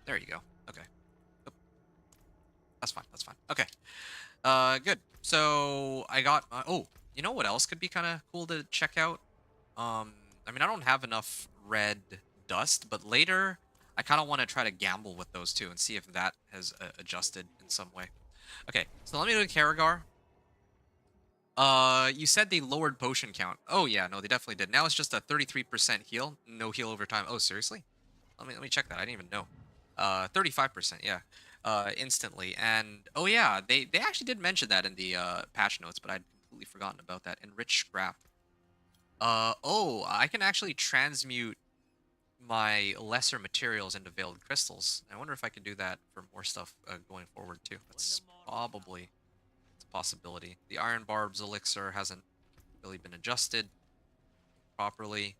There you go. Okay. Oh, that's fine, that's fine. Okay. Good. So, I got... oh, you know what else could be kind of cool to check out? I mean, I don't have enough red dust, but later I kind of want to try to gamble with those two and see if that has adjusted in some way. Okay, so let me do Karagar. You said they lowered potion count. Oh yeah, no, they definitely did. Now it's just a 33% heal, no heal over time. Oh, seriously? Let me check that. I didn't even know. 35%, yeah. Instantly. And oh yeah, they actually did mention that in the patch notes, but I'd completely forgotten about that. Enrich scrap. Oh, I can actually transmute my lesser materials into veiled crystals. I wonder if I can do that for more stuff going forward too. That's probably a possibility. The Iron Barb's elixir hasn't really been adjusted properly.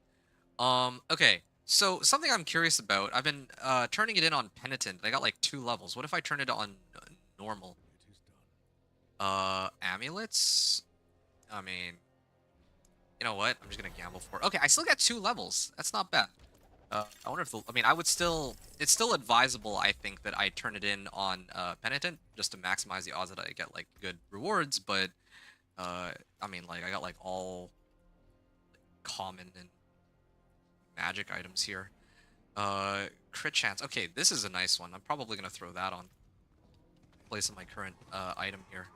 Okay. So something I'm curious about. I've been turning it in on Penitent. I got like 2 levels. What if I turn it on normal? Amulets? I mean, you know what? I'm just gonna gamble for it. Okay, I still got 2 levels. That's not bad. I wonder if I mean, I would still... It's still advisable, I think, that I turn it in on Penitent, just to maximize the odds that I get, like, good rewards, but, I mean, like, I got, like, all common and magic items here. Crit chance. Okay, this is a nice one. I'm probably gonna throw that on. Place of my current item here.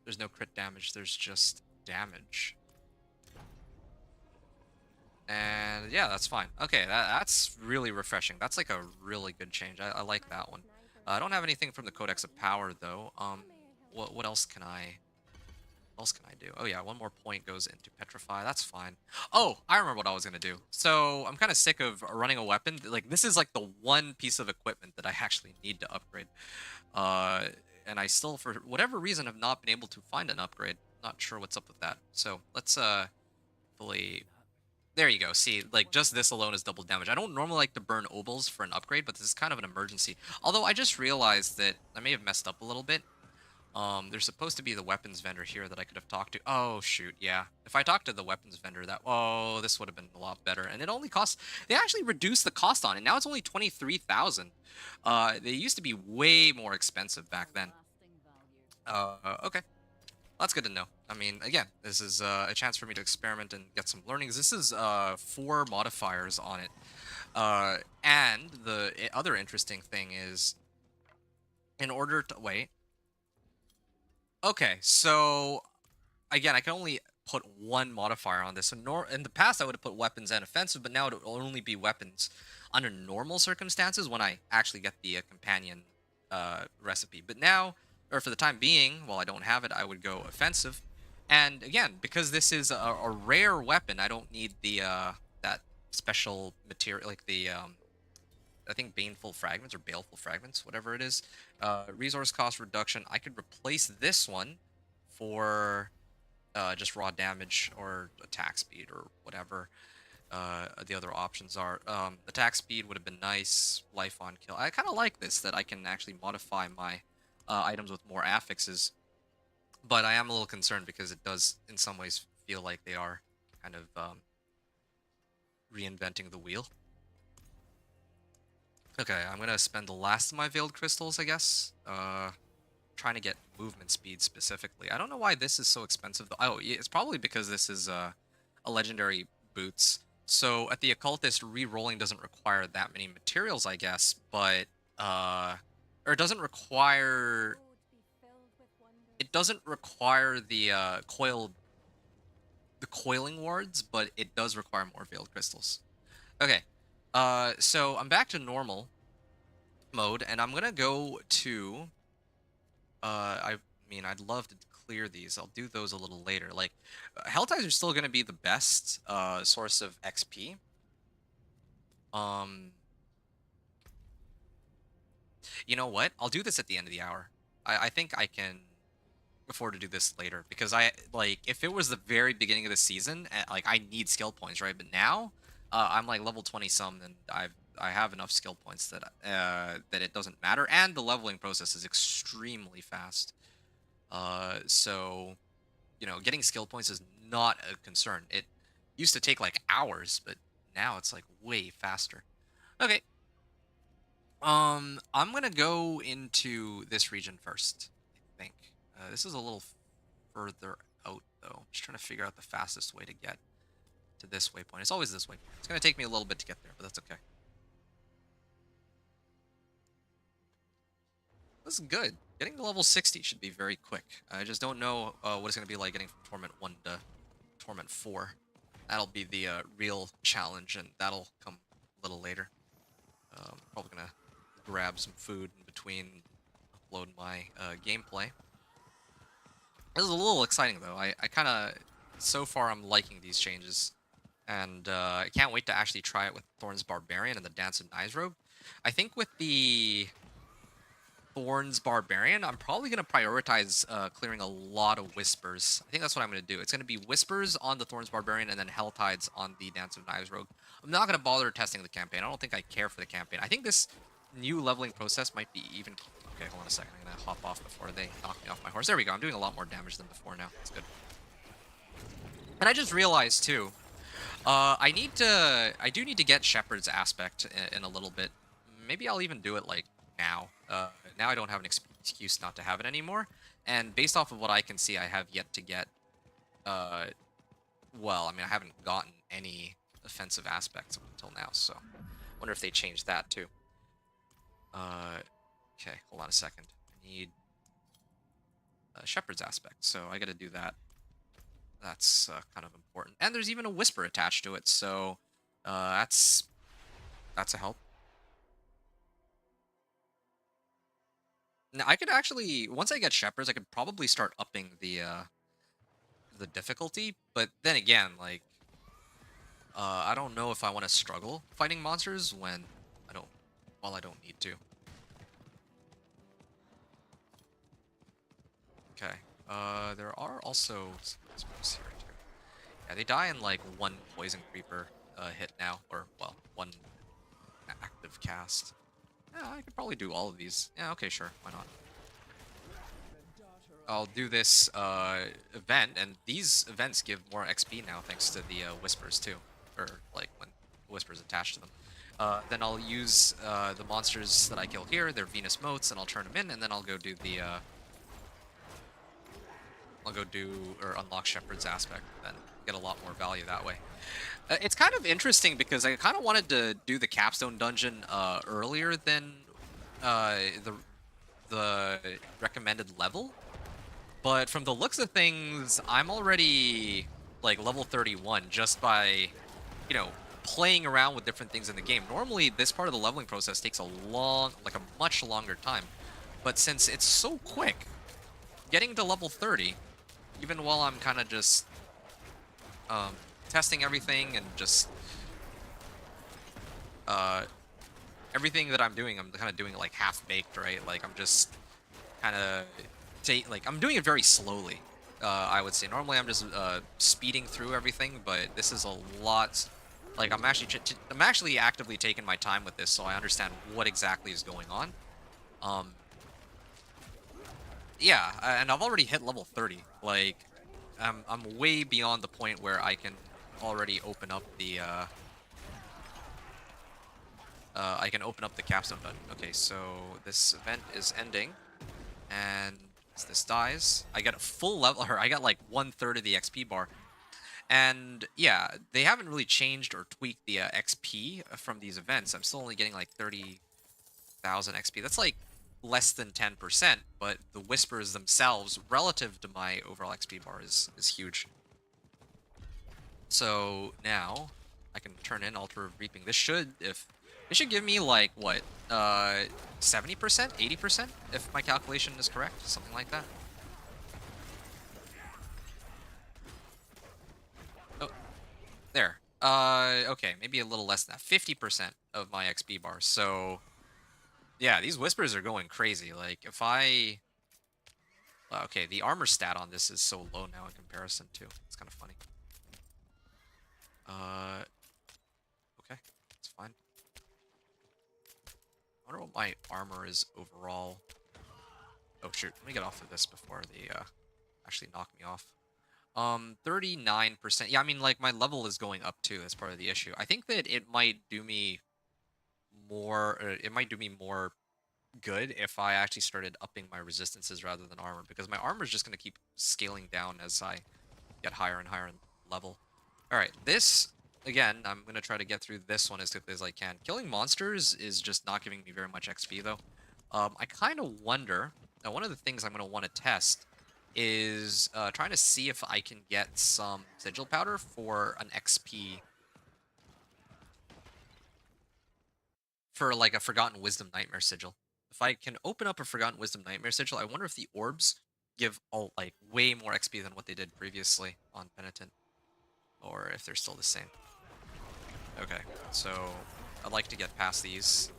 There's no crit damage, there's just damage. And yeah, that's fine. Okay, that's really refreshing. That's like a really good change. I like that one. I don't have anything from the Codex of Power though. What else can I... What else can I do? Oh yeah, 1 more point goes into Petrify. That's fine. Oh, I remember what I was gonna do. So I'm kind of sick of running a weapon. Like, this is like the one piece of equipment that I actually need to upgrade. And I still, for whatever reason, have not been able to find an upgrade. Not sure what's up with that. So let's fully... There you go. See, like, just this alone is double damage. I don't normally like to burn obols for an upgrade, but this is kind of an emergency. Although I just realized that I may have messed up a little bit. There's supposed to be the weapons vendor here that I could have talked to. Oh, shoot, yeah. If I talked to the weapons vendor, oh, this would have been a lot better. And it only costs... They actually reduced the cost on it. Now it's only 23,000. They used to be way more expensive back then. Okay. That's good to know. I mean, again, this is a chance for me to experiment and get some learnings. This is 4 modifiers on it. And the other interesting thing is, in order to... Wait. Okay, so again, I can only put 1 modifier on this. So in the past, I would have put weapons and offensive, but now it will only be weapons under normal circumstances when I actually get the companion recipe. But now, or for the time being, while I don't have it, I would go offensive. And again, because this is a rare weapon, I don't need the that special material, like the I think Baneful Fragments or Baleful Fragments, whatever it is. Resource cost reduction. I could replace this one for just raw damage or attack speed or whatever the other options are. Attack speed would have been nice. Life on kill. I kind of like this, that I can actually modify my items with more affixes. But I am a little concerned because it does, in some ways, feel like they are kind of reinventing the wheel. Okay, I'm gonna spend the last of my Veiled Crystals, I guess. Trying to get movement speed specifically. I don't know why this is so expensive though. Oh, yeah, it's probably because this is a legendary boots. So at the occultist, re-rolling doesn't require that many materials, I guess, but uh, or it doesn't require. It doesn't require the the coiling wards, but it does require more veiled crystals. Okay, so I'm back to normal mode, and I'm gonna go to I mean, I'd love to clear these. I'll do those a little later. Like, Hell Ties are still going to be the best source of XP. Um, you know what? I'll do this at the end of the hour. I think I can afford to do this later because like if it was the very beginning of the season, like I need skill points, right? But now, I'm like level 20 some, and I have enough skill points that that it doesn't matter, and the leveling process is extremely fast. So you know, getting skill points is not a concern. It used to take like hours, but now it's like way faster. Okay. I'm gonna go into this region first, I think. This is a little further out though. I'm just trying to figure out the fastest way to get to this waypoint. It's always this waypoint. It's gonna take me a little bit to get there, but that's okay. This is good. Getting to level 60 should be very quick. I just don't know what it's gonna be like getting from Torment 1 to Torment 4. That'll be the real challenge, and that'll come a little later. Probably gonna grab some food in between, upload my gameplay. This is a little exciting though. I kind of, so far I'm liking these changes, and I can't wait to actually try it with Thorn's Barbarian and the Dance of Nightrobe. I think with the Thorn's Barbarian, I'm probably going to prioritize clearing a lot of Whispers. I think that's what I'm going to do. It's going to be Whispers on the Thorn's Barbarian and then Helltides on the Dance of Knives Rogue. I'm not going to bother testing the campaign. I don't think I care for the campaign. I think this new leveling process might be even... Okay, hold on a second. I'm going to hop off before they knock me off my horse. There we go. I'm doing a lot more damage than before now. That's good. And I just realized, too, I do need to get Shepherd's Aspect in a little bit. Maybe I'll even do it, like, now. Now I don't have an excuse not to have it anymore. And based off of what I can see, I have yet to get, well, I mean, I haven't gotten any offensive aspects up until now, so I wonder if they changed that, too. Okay, hold on a second. I need a Shepherd's Aspect, so I gotta do that. That's kind of important. And there's even a Whisper attached to it, so that's a help. Now, I could actually, once I get Shepherds, I could probably start upping the difficulty, but then again, like, I don't know if I want to struggle fighting monsters when I don't need to. Okay, there are also spells here too. Yeah, they die in like one Poison Creeper hit now, or, well, one active cast. Yeah, I could probably do all of these. Yeah, okay, sure, why not? I'll do this event, and these events give more XP now thanks to the Whispers too, or like when Whispers attached to them. Then I'll use the monsters that I kill here, they're Venus Motes, and I'll turn them in, and then I'll go do the or unlock Shepherd's Aspect, and get a lot more value that way. It's kind of interesting because I kind of wanted to do the Capstone Dungeon earlier than the recommended level, but from the looks of things, I'm already like level 31 just by, you know, playing around with different things in the game. Normally, this part of the leveling process takes a much longer time, but since it's so quick, getting to level 30, even while I'm kind of just testing everything and just everything that I'm doing, I'm kind of doing like half-baked, right? Like I'm just kind of I'm doing it very slowly. I would say normally I'm just speeding through everything, but this is a lot. Like I'm actually actively taking my time with this, so I understand what exactly is going on. Yeah, and I've already hit level 30. Like, I'm way beyond the point where I can already open up the I can open up the capstone button. Okay, so this event is ending, and as this dies, I get a full level, or I got like 1/3 of the XP bar. And yeah, they haven't really changed or tweaked the XP from these events. I'm still only getting like 30,000 XP. That's like less than 10%, but the whispers themselves, relative to my overall XP bar, is huge. So now I can turn in Altar of Reaping. This should, if it should give me like what, 70%, 80%, if my calculation is correct, something like that. Oh, there. Okay, maybe a little less than that. 50% of my XP bar. So yeah, these whispers are going crazy. Like if I, okay, the armor stat on this is so low now in comparison to. It's kind of funny. Okay, it's fine. I wonder what my armor is overall. Oh shoot, let me get off of this before they actually knock me off. 39%. Yeah, I mean, like, my level is going up too. That's part of the issue. I think that it might do me more, it might do me more good if I actually started upping my resistances rather than armor, because my armor is just going to keep scaling down as I get higher and higher in level. Alright, this, again, I'm going to try to get through this one as quickly as I can. Killing monsters is just not giving me very much XP, though. I kind of wonder, now one of the things I'm going to want to test is trying to see if I can get some sigil powder for an XP for like a Forgotten Wisdom Nightmare sigil. If I can open up a Forgotten Wisdom Nightmare sigil, I wonder if the orbs give all like way more XP than what they did previously on Penitent, or if they're still the same. Okay, so I'd like to get past these.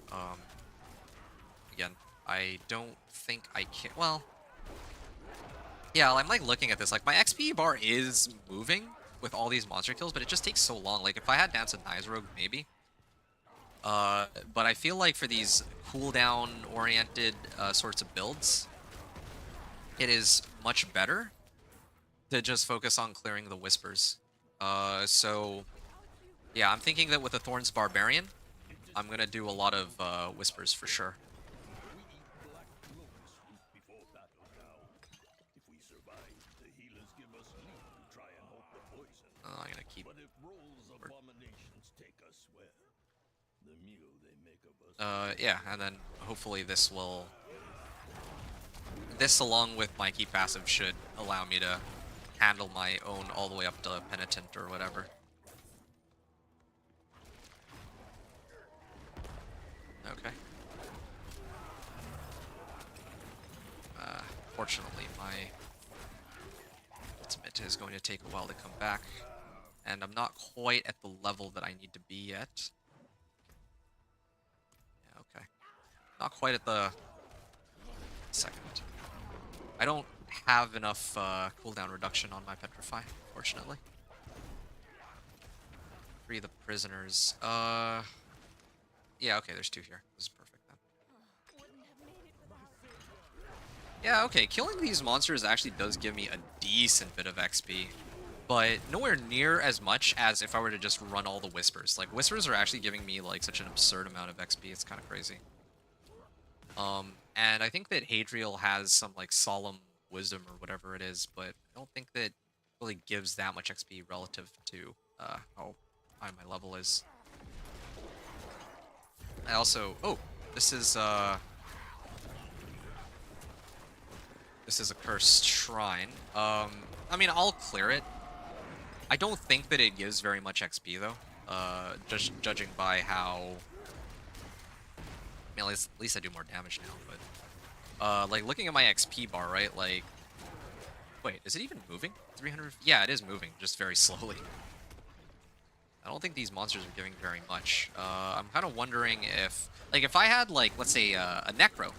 Again, I don't think I can. Well, yeah, I'm like looking at this. Like my XP bar is moving with all these monster kills, but it just takes so long. Like if I had Dance of Rogue, maybe. But I feel like for these cooldown-oriented sorts of builds, it is much better to just focus on clearing the whispers. So yeah, I'm thinking that with the Thorns Barbarian, I'm gonna do a lot of whispers for sure. I'm gonna keep. Yeah, and then hopefully this will. This, along with my key passive, should allow me to handle my own all the way up to Penitent or whatever. Okay. Fortunately, my ultimate is going to take a while to come back, and I'm not quite at the level that I need to be yet. Yeah, okay. Not quite at the second. I don't have enough cooldown reduction on my Petrify, fortunately. Free the prisoners. Yeah, okay, there's two here. This is perfect then. Yeah, okay, killing these monsters actually does give me a decent bit of XP, but nowhere near as much as if I were to just run all the Whispers. Like, Whispers are actually giving me, like, such an absurd amount of XP, it's kind of crazy. And I think that Hadriel has some, like, Solemn Wisdom or whatever it is, but I don't think that it really gives that much XP relative to how high my level is. I also... Oh! This is a cursed shrine. I mean, I'll clear it. I don't think that it gives very much XP, though. Just judging by how... I mean, at least I do more damage now, but... like, looking at my XP bar, right? Like... Wait, is it even moving? 300... Yeah, it is moving, just very slowly. I don't think these monsters are giving very much. I'm kind of wondering if... Like, if I had, like, let's say, a Necro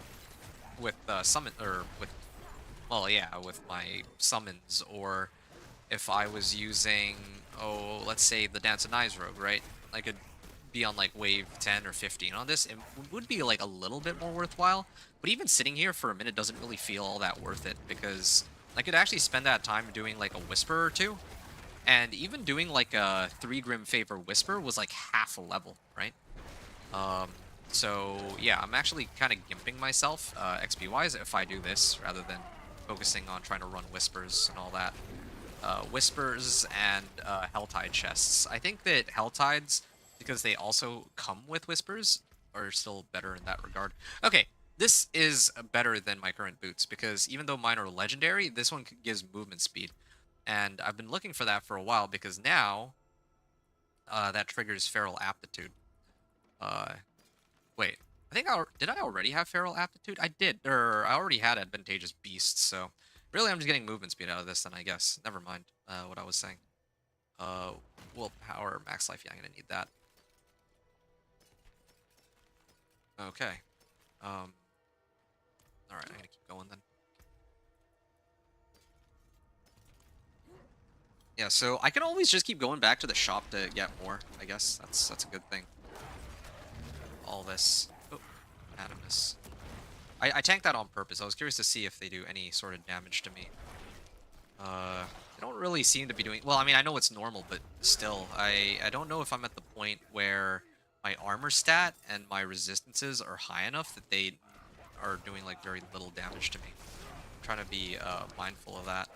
with summon... Or with... Well, yeah, with my summons, or if I was using... Oh, let's say the Dance of Rogue, right? I could be on, like, wave 10 or 15 on this. It would be, like, a little bit more worthwhile. But even sitting here for a minute doesn't really feel all that worth it, because I could actually spend that time doing, like, a Whisper or two. And even doing, like, a 3 Grim Favor Whisper was, like, half a level, right? So yeah, I'm actually kind of gimping myself XP wise if I do this rather than focusing on trying to run whispers and all that. Whispers and Helltide chests. I think that Helltides, because they also come with whispers, are still better in that regard. Okay, this is better than my current boots because even though mine are legendary, this one gives movement speed. And I've been looking for that for a while because now that triggers feral aptitude. Uh, Wait, I think did I already have feral aptitude? I did, or I already had advantageous beasts. So really, I'm just getting movement speed out of this. Then I guess. Never mind what I was saying. Uh, Willpower, max life. Yeah, I'm gonna need that. Okay. All right, I'm gonna keep going then. Yeah, so I can always just keep going back to the shop to get more. I guess that's a good thing. All this. Oh, Animus. I tanked that on purpose. I was curious to see if they do any sort of damage to me. They don't really seem to be doing... Well, I mean, I know it's normal, but still, I don't know if I'm at the point where my armor stat and my resistances are high enough that they are doing, like, very little damage to me. I'm trying to be mindful of that.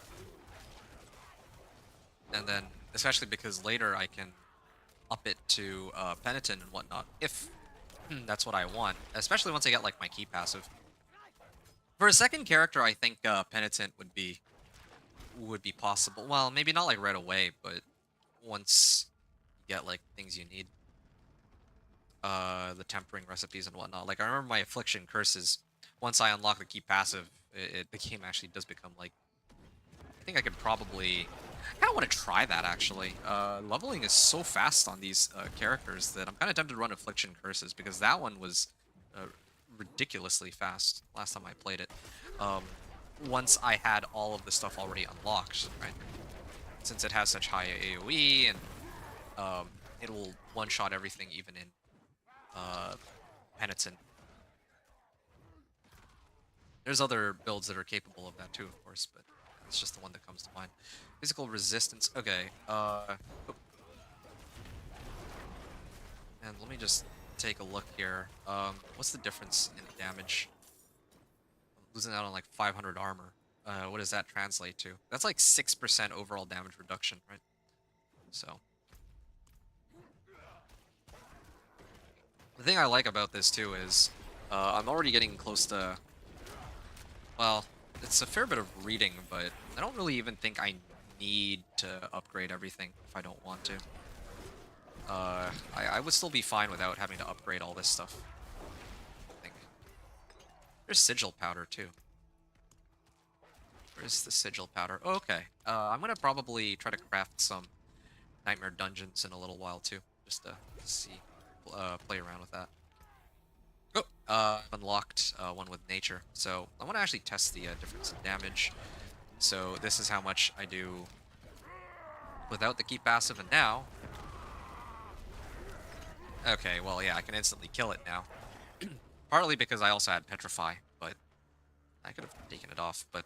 And then, especially because later I can up it to Penitent and whatnot, if that's what I want. Especially once I get, like, my key passive. For a second character, I think Penitent would be possible. Well, maybe not like right away, but once you get like things you need, the tempering recipes and whatnot. Like I remember my affliction curses. Once I unlock the key passive, the game actually does become like. I think I could probably. I kind of want to try that actually. Leveling is so fast on these characters that I'm kind of tempted to run affliction curses because that one was ridiculously fast last time I played it. Once I had all of the stuff already unlocked, right? Since it has such high AoE and it'll one-shot everything even in Penitent. There's other builds that are capable of that too, of course, but it's just the one that comes to mind. Physical resistance. Okay. And let me just take a look here. What's the difference in damage? I'm losing out on like 500 armor. What does that translate to? That's like 6% overall damage reduction, right? So. The thing I like about this too is I'm already getting close to... Well, it's a fair bit of reading, but I don't really even think I need to upgrade everything if I don't want to. I would still be fine without having to upgrade all this stuff. I think. There's sigil powder too. Where's the sigil powder? Oh, okay. I'm gonna probably try to craft some nightmare dungeons in a little while too, just to see, play around with that. Oh, unlocked one with nature. So I want to actually test the difference in damage. So this is how much I do without the key passive, and now. Okay, well, yeah, I can instantly kill it now. Partly because I also had Petrify, but I could have taken it off. But,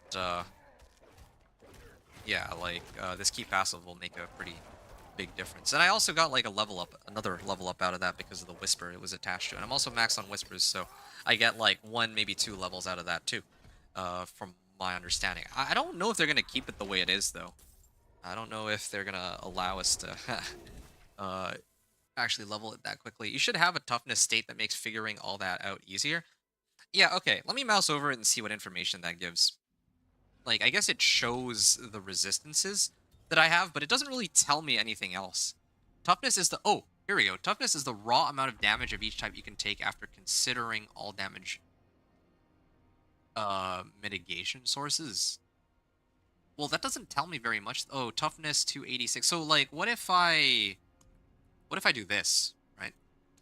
yeah, like, this key passive will make a pretty big difference. And I also got, like, another level up out of that because of the Whisper it was attached to. And I'm also maxed on Whispers, so I get, like, 1, maybe 2 levels out of that, too, from my understanding. I don't know if they're going to keep it the way it is, though. I don't know if they're going to allow us to actually level it that quickly. You should have a toughness state that makes figuring all that out easier. Yeah, okay. Let me mouse over it and see what information that gives. Like, I guess it shows the resistances that I have, but it doesn't really tell me anything else. Toughness is the... Oh, here we go. Toughness is the raw amount of damage of each type you can take after considering all damage mitigation sources. Well, that doesn't tell me very much. Oh, toughness 286. So, like, what if I do this, right?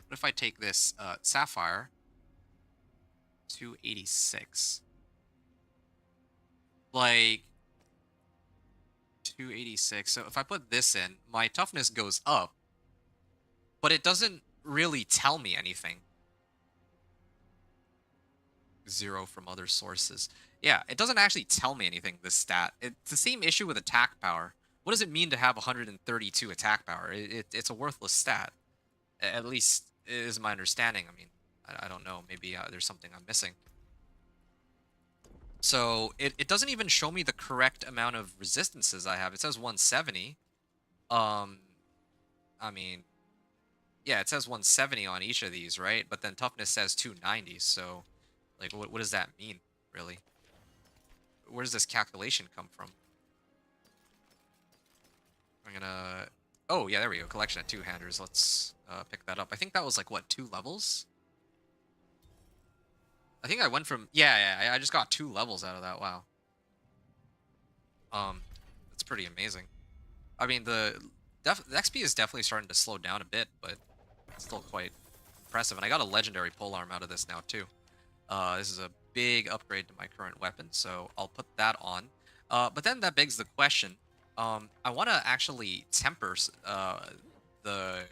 What if I take this Sapphire 286? Like 286. So if I put this in, my toughness goes up, but it doesn't really tell me anything. 0 from other sources. Yeah, it doesn't actually tell me anything, this stat. It's the same issue with attack power. What does it mean to have 132 attack power? It's a worthless stat. At least is my understanding. I mean, I don't know. Maybe there's something I'm missing. So it doesn't even show me the correct amount of resistances I have. It says 170. Um, I mean, yeah, it says 170 on each of these, right? But then toughness says 290. So, like, what does that mean, really? Where does this calculation come from? I'm gonna... Oh, yeah, there we go. Collection of two-handers. Let's pick that up. I think that was, like, what, 2 levels? I think I went from... Yeah, I just got 2 levels out of that. Wow. That's pretty amazing. I mean, the XP is definitely starting to slow down a bit, but it's still quite impressive. And I got a legendary polearm out of this now, too. This is a big upgrade to my current weapon, so I'll put that on. But then that begs the question. I want to actually temper the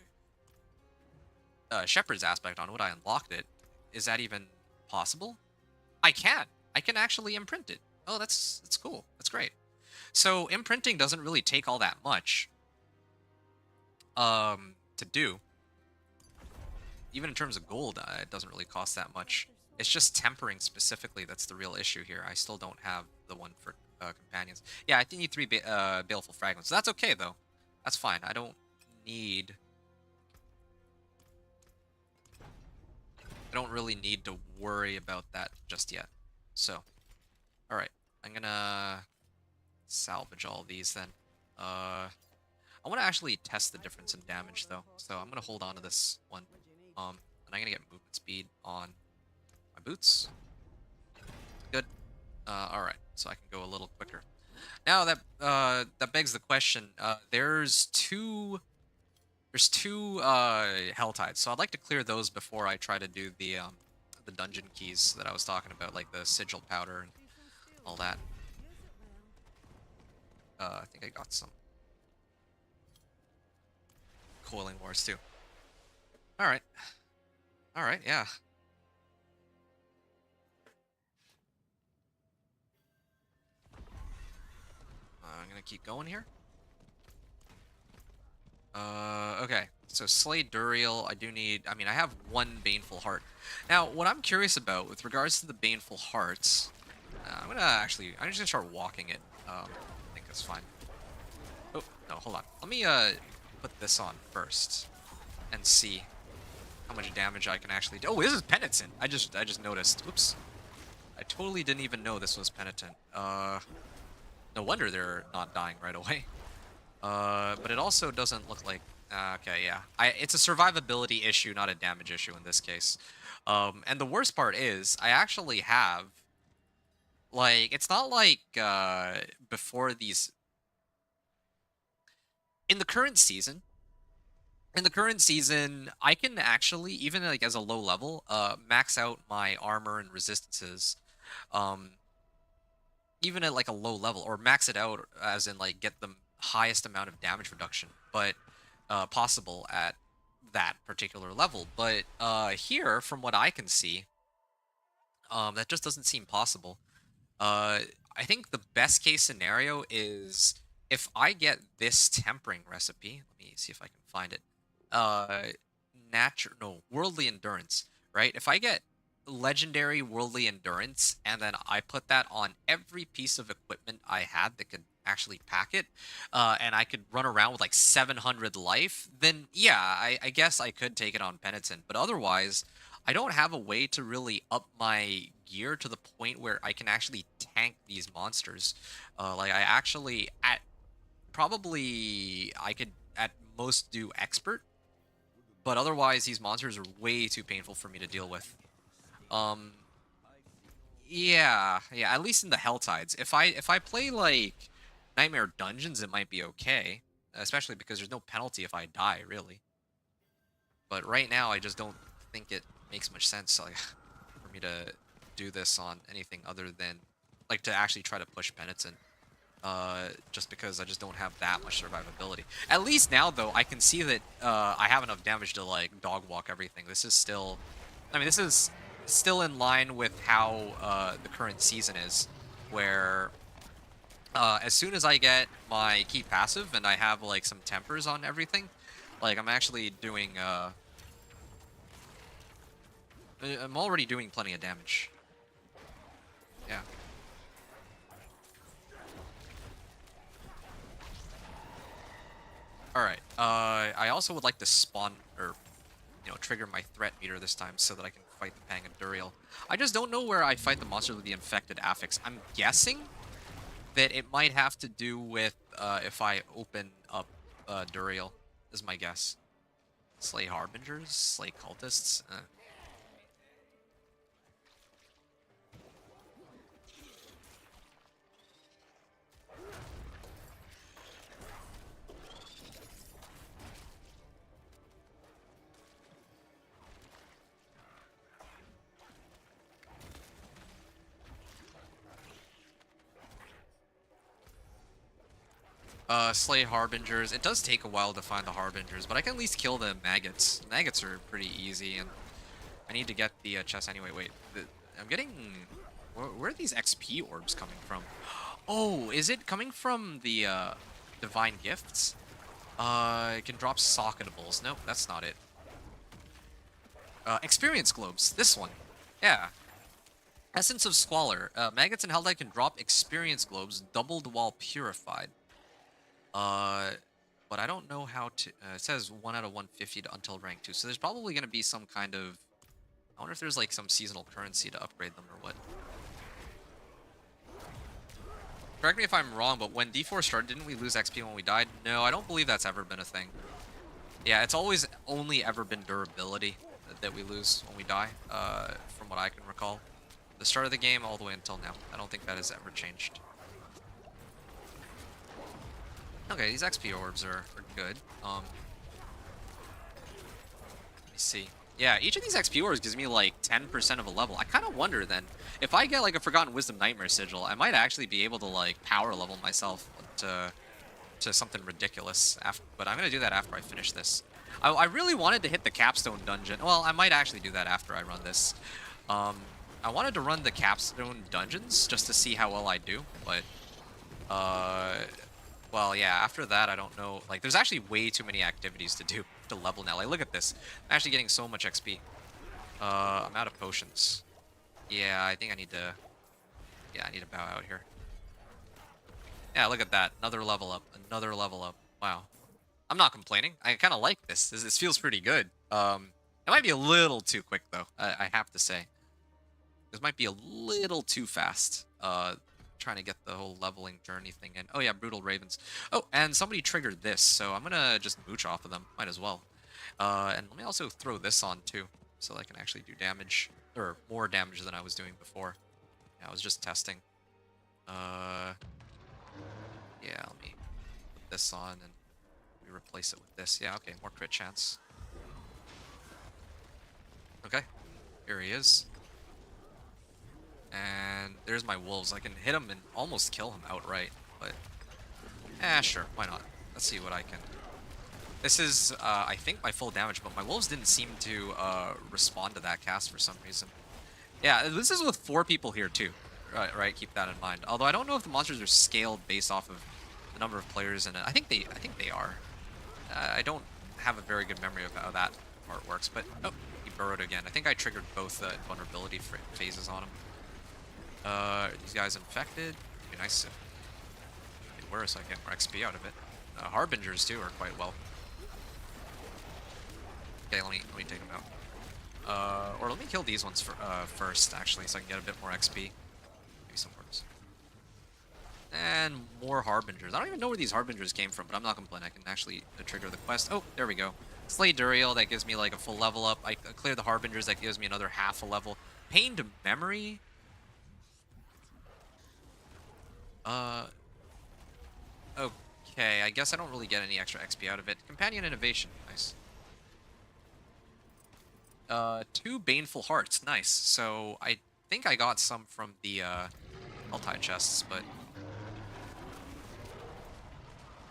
Shepherd's aspect on what I unlocked it. Is that even possible? I can. I can actually imprint it. Oh, that's cool. That's great. So imprinting doesn't really take all that much to do. Even in terms of gold, it doesn't really cost that much. It's just tempering specifically that's the real issue here. I still don't have the one for companions. Yeah, I think you need 3 baleful fragments. That's okay, though. That's fine. I don't need... I don't really need to worry about that just yet. So, alright. I'm gonna salvage all these then. I want to actually test the difference in damage, though. So I'm gonna hold on to this one. And I'm gonna get movement speed on my boots. Good. Alright, so I can go a little quicker. Now that begs the question. There's two hell tides, so I'd like to clear those before I try to do the dungeon keys that I was talking about, like the sigil powder and all that. I think I got some coiling wars too. Alright. Alright, yeah. I'm gonna keep going here. Okay. So Slay Duriel, I do need... I mean, I have 1 Baneful Heart. Now, what I'm curious about with regards to the Baneful Hearts... I'm just gonna start walking it. I think that's fine. Oh, no, hold on. Let me, put this on first. And see how much damage I can actually do. Oh, this is Penitent! I just noticed. Oops. I totally didn't even know this was Penitent. No wonder they're not dying right away. But it also doesn't look like... okay, yeah. It's a survivability issue, not a damage issue in this case. And the worst part is, I actually have... Like, it's not like before these... In the current season, I can actually, even like as a low level, max out my armor and resistances. Even at like a low level, or max it out as in like get the highest amount of damage reduction, but possible at that particular level. But here, from what I can see, that just doesn't seem possible. I think the best case scenario is if I get this tempering recipe. Let me see if I can find it. Worldly endurance, right? If I get legendary worldly endurance and then I put that on every piece of equipment I had that could actually pack it, and I could run around with like 700 life, then yeah, I guess I could take it on Penitent. But otherwise, I don't have a way to really up my gear to the point where I can actually tank these monsters. Like I actually I could at most do expert, but otherwise these monsters are way too painful for me to deal with. Yeah, at least in the Hell Tides. If I play like Nightmare Dungeons, it might be okay, especially because there's no penalty if I die, really. But right now, I just don't think it makes much sense, like, for me to do this on anything other than like to actually try to push Penitent. Just because I just don't have that much survivability. At least now, though, I can see that I have enough damage to like dog walk everything. This is still, I mean, this is still in line with how the current season is, where as soon as I get my key passive and I have like some tempers on everything, like I'm actually doing I'm already doing plenty of damage. Yeah. Alright, I also would like to spawn, or, trigger my threat meter this time so that I can fight the Pangadurial. I just don't know where I fight the monster with the infected affix. I'm guessing that it might have to do with, if I open up, Duriel, is my guess. Slay Harbingers? Slay Cultists? Slay Harbingers. It does take a while to find the Harbingers, but I can at least kill the Maggots. Maggots are pretty easy, and I need to get the chest anyway. Wait, I'm getting... Where are these XP orbs coming from? Oh, is it coming from the Divine Gifts? It can drop socketables. Nope, that's not it. Experience Globes. This one. Yeah. Essence of Squalor. Maggots and Hellite can drop Experience Globes, doubled while purified. But I don't know how to... it says 1 out of 150 until rank 2, so there's probably going to be some kind of... I wonder if there's like some seasonal currency to upgrade them or what. Correct me if I'm wrong, but when D4 started, didn't we lose XP when we died? No, I don't believe that's ever been a thing. Yeah, it's always only ever been durability that we lose when we die, from what I can recall. The start of the game all the way until now. I don't think that has ever changed. Okay, these XP orbs are good. Let me see. Yeah, each of these XP orbs gives me like 10% of a level. I kind of wonder then, if I get like a Forgotten Wisdom Nightmare Sigil, I might actually be able to like power level myself to something ridiculous. But I'm gonna do that after I finish this. I really wanted to hit the Capstone dungeon. Well, I might actually do that after I run this. I wanted to run the Capstone dungeons just to see how well I do, but well, yeah, after that, I don't know. Like, there's actually way too many activities to do to level now. Like, look at this. I'm actually getting so much XP. I'm out of potions. Yeah, I think I need to... Yeah, I need to bow out here. Yeah, look at that. Another level up. Another level up. Wow. I'm not complaining. I kind of like this. This feels pretty good. It might be a little too quick, though. I have to say. This might be a little too fast. Trying to get the whole leveling journey thing in. Oh yeah, Brutal Ravens. Oh, and somebody triggered this, so I'm gonna just mooch off of them. Might as well. And let me also throw this on too, so I can actually do damage, or more damage than I was doing before. Yeah, I was just testing. Yeah, let me put this on and we replace it with this. Yeah, okay, more crit chance. Okay, here he is. And there's my wolves. I can hit him and almost kill him outright, but sure, why not? Let's see what I can. This is, I think, my full damage, but my wolves didn't seem to respond to that cast for some reason. Yeah, this is with 4 people here too, right? Keep that in mind. Although I don't know if the monsters are scaled based off of the number of players in it. I think they are. I don't have a very good memory of how that part works, but oh, he burrowed again. I think I triggered both vulnerability phases on him. These guys infected. It'd be nice if it were so I get more XP out of it. Harbingers too are quite well. Okay, let me take them out. Or let me kill these ones first, actually, so I can get a bit more XP. Maybe some words. And more Harbingers. I don't even know where these Harbingers came from, but I'm not complaining. I can actually trigger the quest. Oh, there we go. Slay Duriel, that gives me like a full level up. I clear the Harbingers, that gives me another half a level. Pained Memory. Okay, I guess I don't really get any extra XP out of it. Companion Innovation, nice. 2 Baneful Hearts, nice. So I think I got some from the Altai chests, but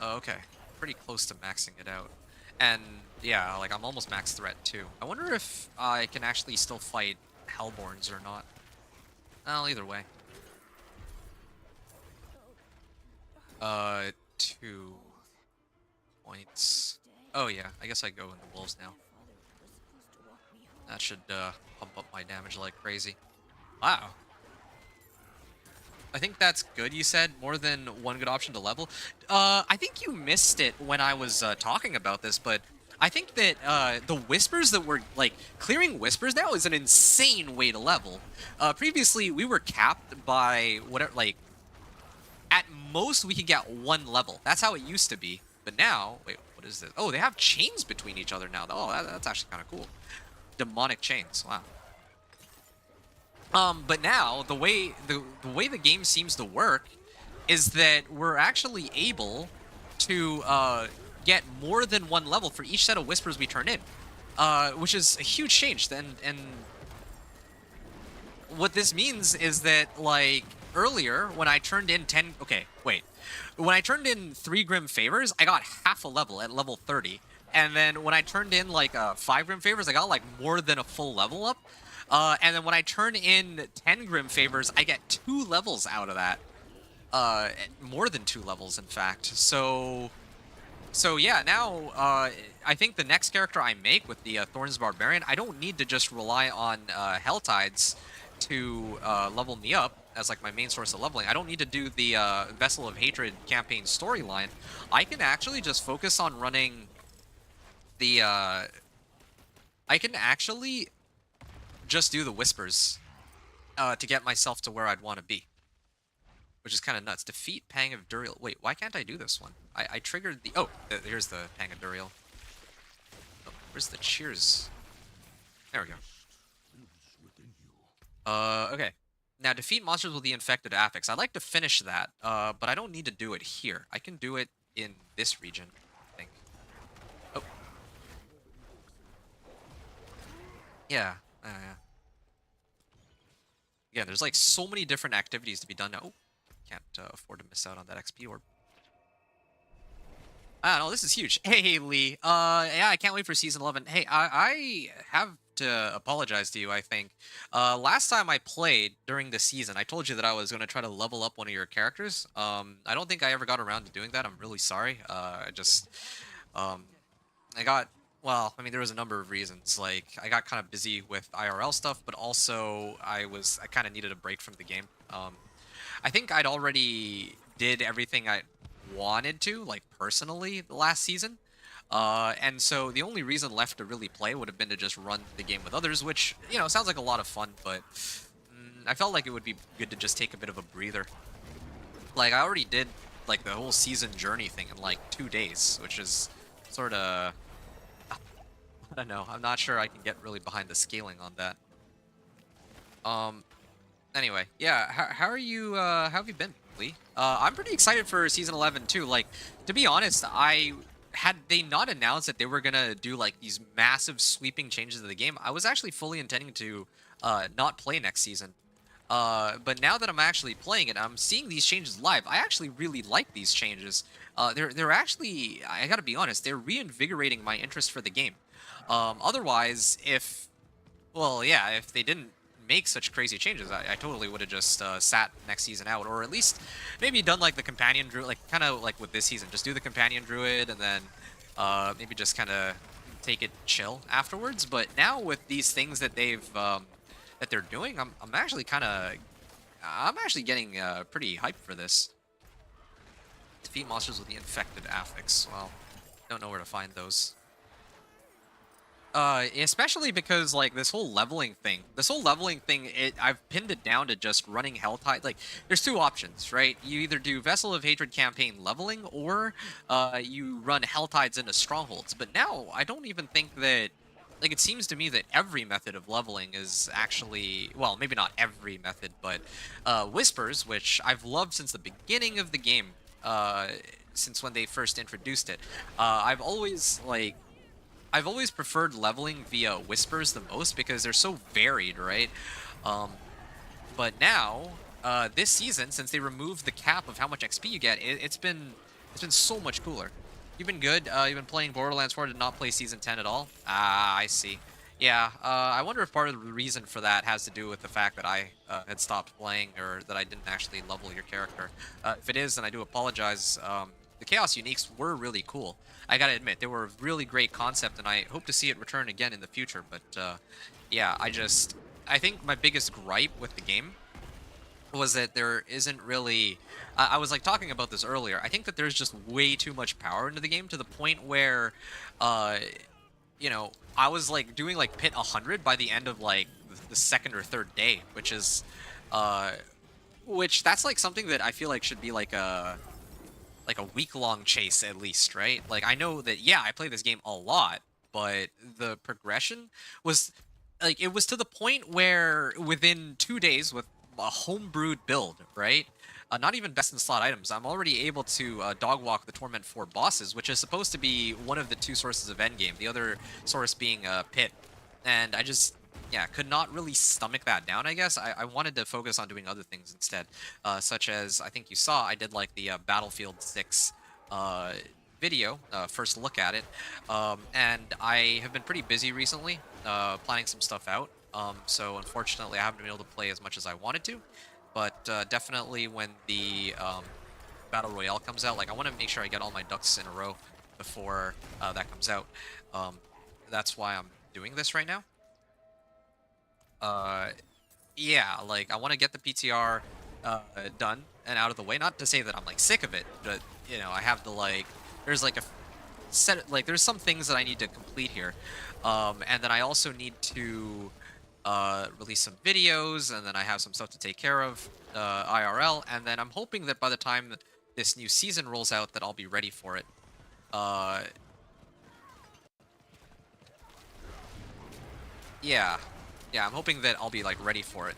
okay, pretty close to maxing it out. And yeah, like I'm almost max threat too. I wonder if I can actually still fight Hellborns or not. Well, either way. 2 points. Oh yeah, I guess I go in the wolves now. That should pump up my damage like crazy. Wow. I think that's good, you said. More than one good option to level. I think you missed it when I was talking about this, but I think that the whispers that were, like, clearing whispers now is an insane way to level. Previously, we were capped by whatever, like, at most we could get one level. That's how it used to be. But now, wait, what is this? Oh, they have chains between each other now. Oh, that's actually kind of cool. Demonic chains. Wow. But now the way the game seems to work is that we're actually able to get more than one level for each set of whispers we turn in, which is a huge change. And what this means is that, like, earlier when I turned in 10, okay, wait, when I turned in 3 Grim Favors, I got half a level at level 30. And then when I turned in like 5 Grim Favors, I got like more than a full level up. And then when I turn in 10 Grim Favors, I get 2 levels out of that. More than 2 levels, in fact. So yeah, now I think the next character I make with the Thorns Barbarian, I don't need to just rely on Hell Tides to level me up as like my main source of leveling. I don't need to do the Vessel of Hatred campaign storyline. I can actually just focus on running the I can actually just do the whispers to get myself to where I'd want to be, which is kind of nuts. Defeat Pang of Duriel. Wait, why can't I do this one? I triggered the... Oh, here's the Pang of Duriel. Oh, where's the cheers? There we go. Okay. Now, defeat monsters with the infected affix. I'd like to finish that, but I don't need to do it here. I can do it in this region, I think. Oh. Yeah. Yeah. Again, there's like so many different activities to be done now. Oh, can't afford to miss out on that XP orb. I don't know, this is huge. Hey, Lee. Yeah, I can't wait for Season 11. Hey, I have to apologize to you, I think. Last time I played during the season, I told you that I was going to try to level up one of your characters. I don't think I ever got around to doing that. I'm really sorry. I got... Well, I mean, there was a number of reasons. Like, I got kind of busy with IRL stuff, but also I kind of needed a break from the game. I think I'd already did everything I wanted to, like, personally, the last season. And so the only reason left to really play would have been to just run the game with others, which, you know, sounds like a lot of fun, but I felt like it would be good to just take a bit of a breather. Like, I already did, like, the whole season journey thing in, like, 2 days, which is sort of... I don't know. I'm not sure I can get really behind the scaling on that. Anyway, yeah. How are you? How have you been, Lee? I'm pretty excited for Season 11 too. Like, to be honest, had they not announced that they were gonna do like these massive sweeping changes to the game, I was actually fully intending to not play next season. But now that I'm actually playing it, I'm seeing these changes live. I actually really like these changes. They're actually, I gotta be honest, they're reinvigorating my interest for the game. Otherwise, if they didn't make such crazy changes, I totally would have just sat next season out, or at least maybe done like the companion druid, like kind of like with this season, just do the companion druid and then maybe just kind of take it chill afterwards. But now with these things that they're doing, I'm actually getting pretty hyped for this. Defeat monsters with the infected affix. Well, don't know where to find those. Especially because, like, this whole leveling thing, I've pinned it down to just running Helltide. Like, there's 2 options, right? You either do Vessel of Hatred campaign leveling, or you run Helltides into Strongholds. But now, I don't even think that, like, it seems to me that every method of leveling is actually, well, maybe not every method, but Whispers, which I've loved since the beginning of the game, since when they first introduced it. I've always preferred leveling via Whispers the most because they're so varied, right? But now, this season, since they removed the cap of how much XP you get, it's been so much cooler. You've been good. You've been playing Borderlands 4, did not play Season 10 at all? Ah, I see. Yeah, I wonder if part of the reason for that has to do with the fact that I had stopped playing, or that I didn't actually level your character. If it is, then I do apologize. The Chaos Uniques were really cool. I gotta admit, they were a really great concept, and I hope to see it return again in the future, but yeah, I think my biggest gripe with the game was that there isn't really I was like talking about this earlier. I think that there's just way too much power into the game to the point where uh I was like doing like pit 100 by the end of like the second or third day, which is uh which that's like something that I feel like should be like a week-long chase at least, right? Like I know that yeah, I play this game a lot, but the progression was like it was to the point where within 2 days with a homebrewed build, right? Not even best in slot items. I'm already able to dog walk the Torment 4 bosses, which is supposed to be one of the two sources of endgame, the other source being Pit. And I just, yeah, could not really stomach that down, I guess. I wanted to focus on doing other things instead, such as I think you saw, I did like the Battlefield 6 uh, video, first look at it. And I have been pretty busy recently, planning some stuff out. So unfortunately, I haven't been able to play as much as I wanted to. But definitely when the Battle Royale comes out, like I want to make sure I get all my ducks in a row before that comes out. Um, that's why I'm doing this right now. Uh, yeah, like I want to get the PTR done and out of the way. Not to say that I'm like sick of it, but I have to like. There's like a set like there's some things that I need to complete here, and then I also need to release some videos, and then I have some stuff to take care of IRL, and then I'm hoping that by the time this new season rolls out, that I'll be ready for it. Uh, yeah, yeah, I'm hoping that I'll be like ready for it.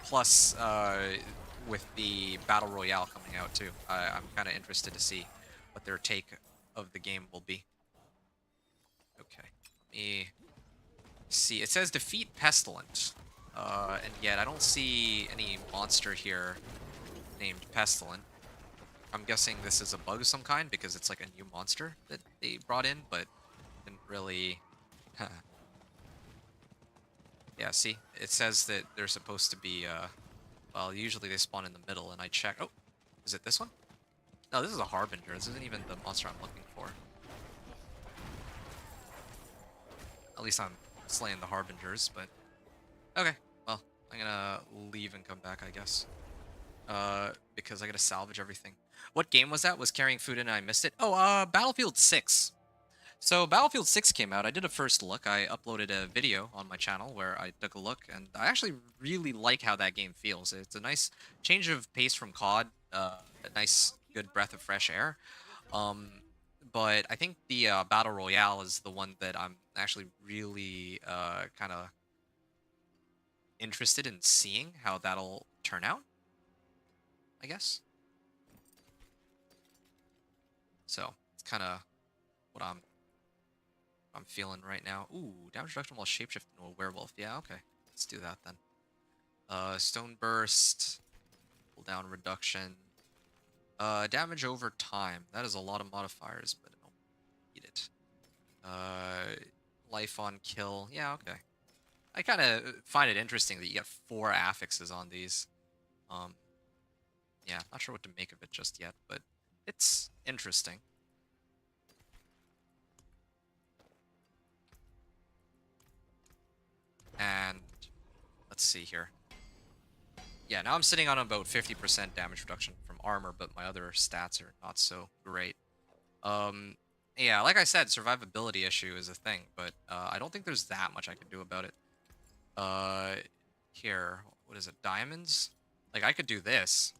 Plus, with the Battle Royale coming out too, I'm kind of interested to see what their take of the game will be. Okay, let me see. It says defeat Pestilent, and yet I don't see any monster here named Pestilent. I'm guessing this is a bug of some kind because it's like a new monster that they brought in, but didn't really. Yeah, see, it says that they're supposed to be. Well, usually they spawn in the middle, and I check. Oh, is it this one? No, this is a Harbinger. This isn't even the monster I'm looking for. At least I'm slaying the Harbingers, but... Okay, well, I'm gonna leave and come back, I guess. Because I gotta salvage everything. What game was that? Was carrying food in and I missed it? Oh, Battlefield 6. So Battlefield 6 came out. I did a first look. I uploaded a video on my channel where I took a look, and I actually really like how that game feels. It's a nice change of pace from COD, a nice, good breath of fresh air. Um, but I think the Battle Royale is the one that I'm actually really kind of interested in seeing how that'll turn out, I guess. So it's kind of what I'm feeling right now. Ooh, damage reduction while shapeshifting into a werewolf. Yeah, okay. Let's do that then. Stone burst, cooldown reduction. Damage over time. That is a lot of modifiers, but I don't need it. Life on kill. Yeah, okay. I kind of find it interesting that you get 4 affixes on these. Yeah, not sure what to make of it just yet, but it's interesting. And let's see here. Yeah, now I'm sitting on about 50% damage reduction from armor, but my other stats are not so great. Yeah, like I said, survivability issue is a thing, but I don't think there's that much I can do about it. Here, what is it, diamonds? Like, I could do this.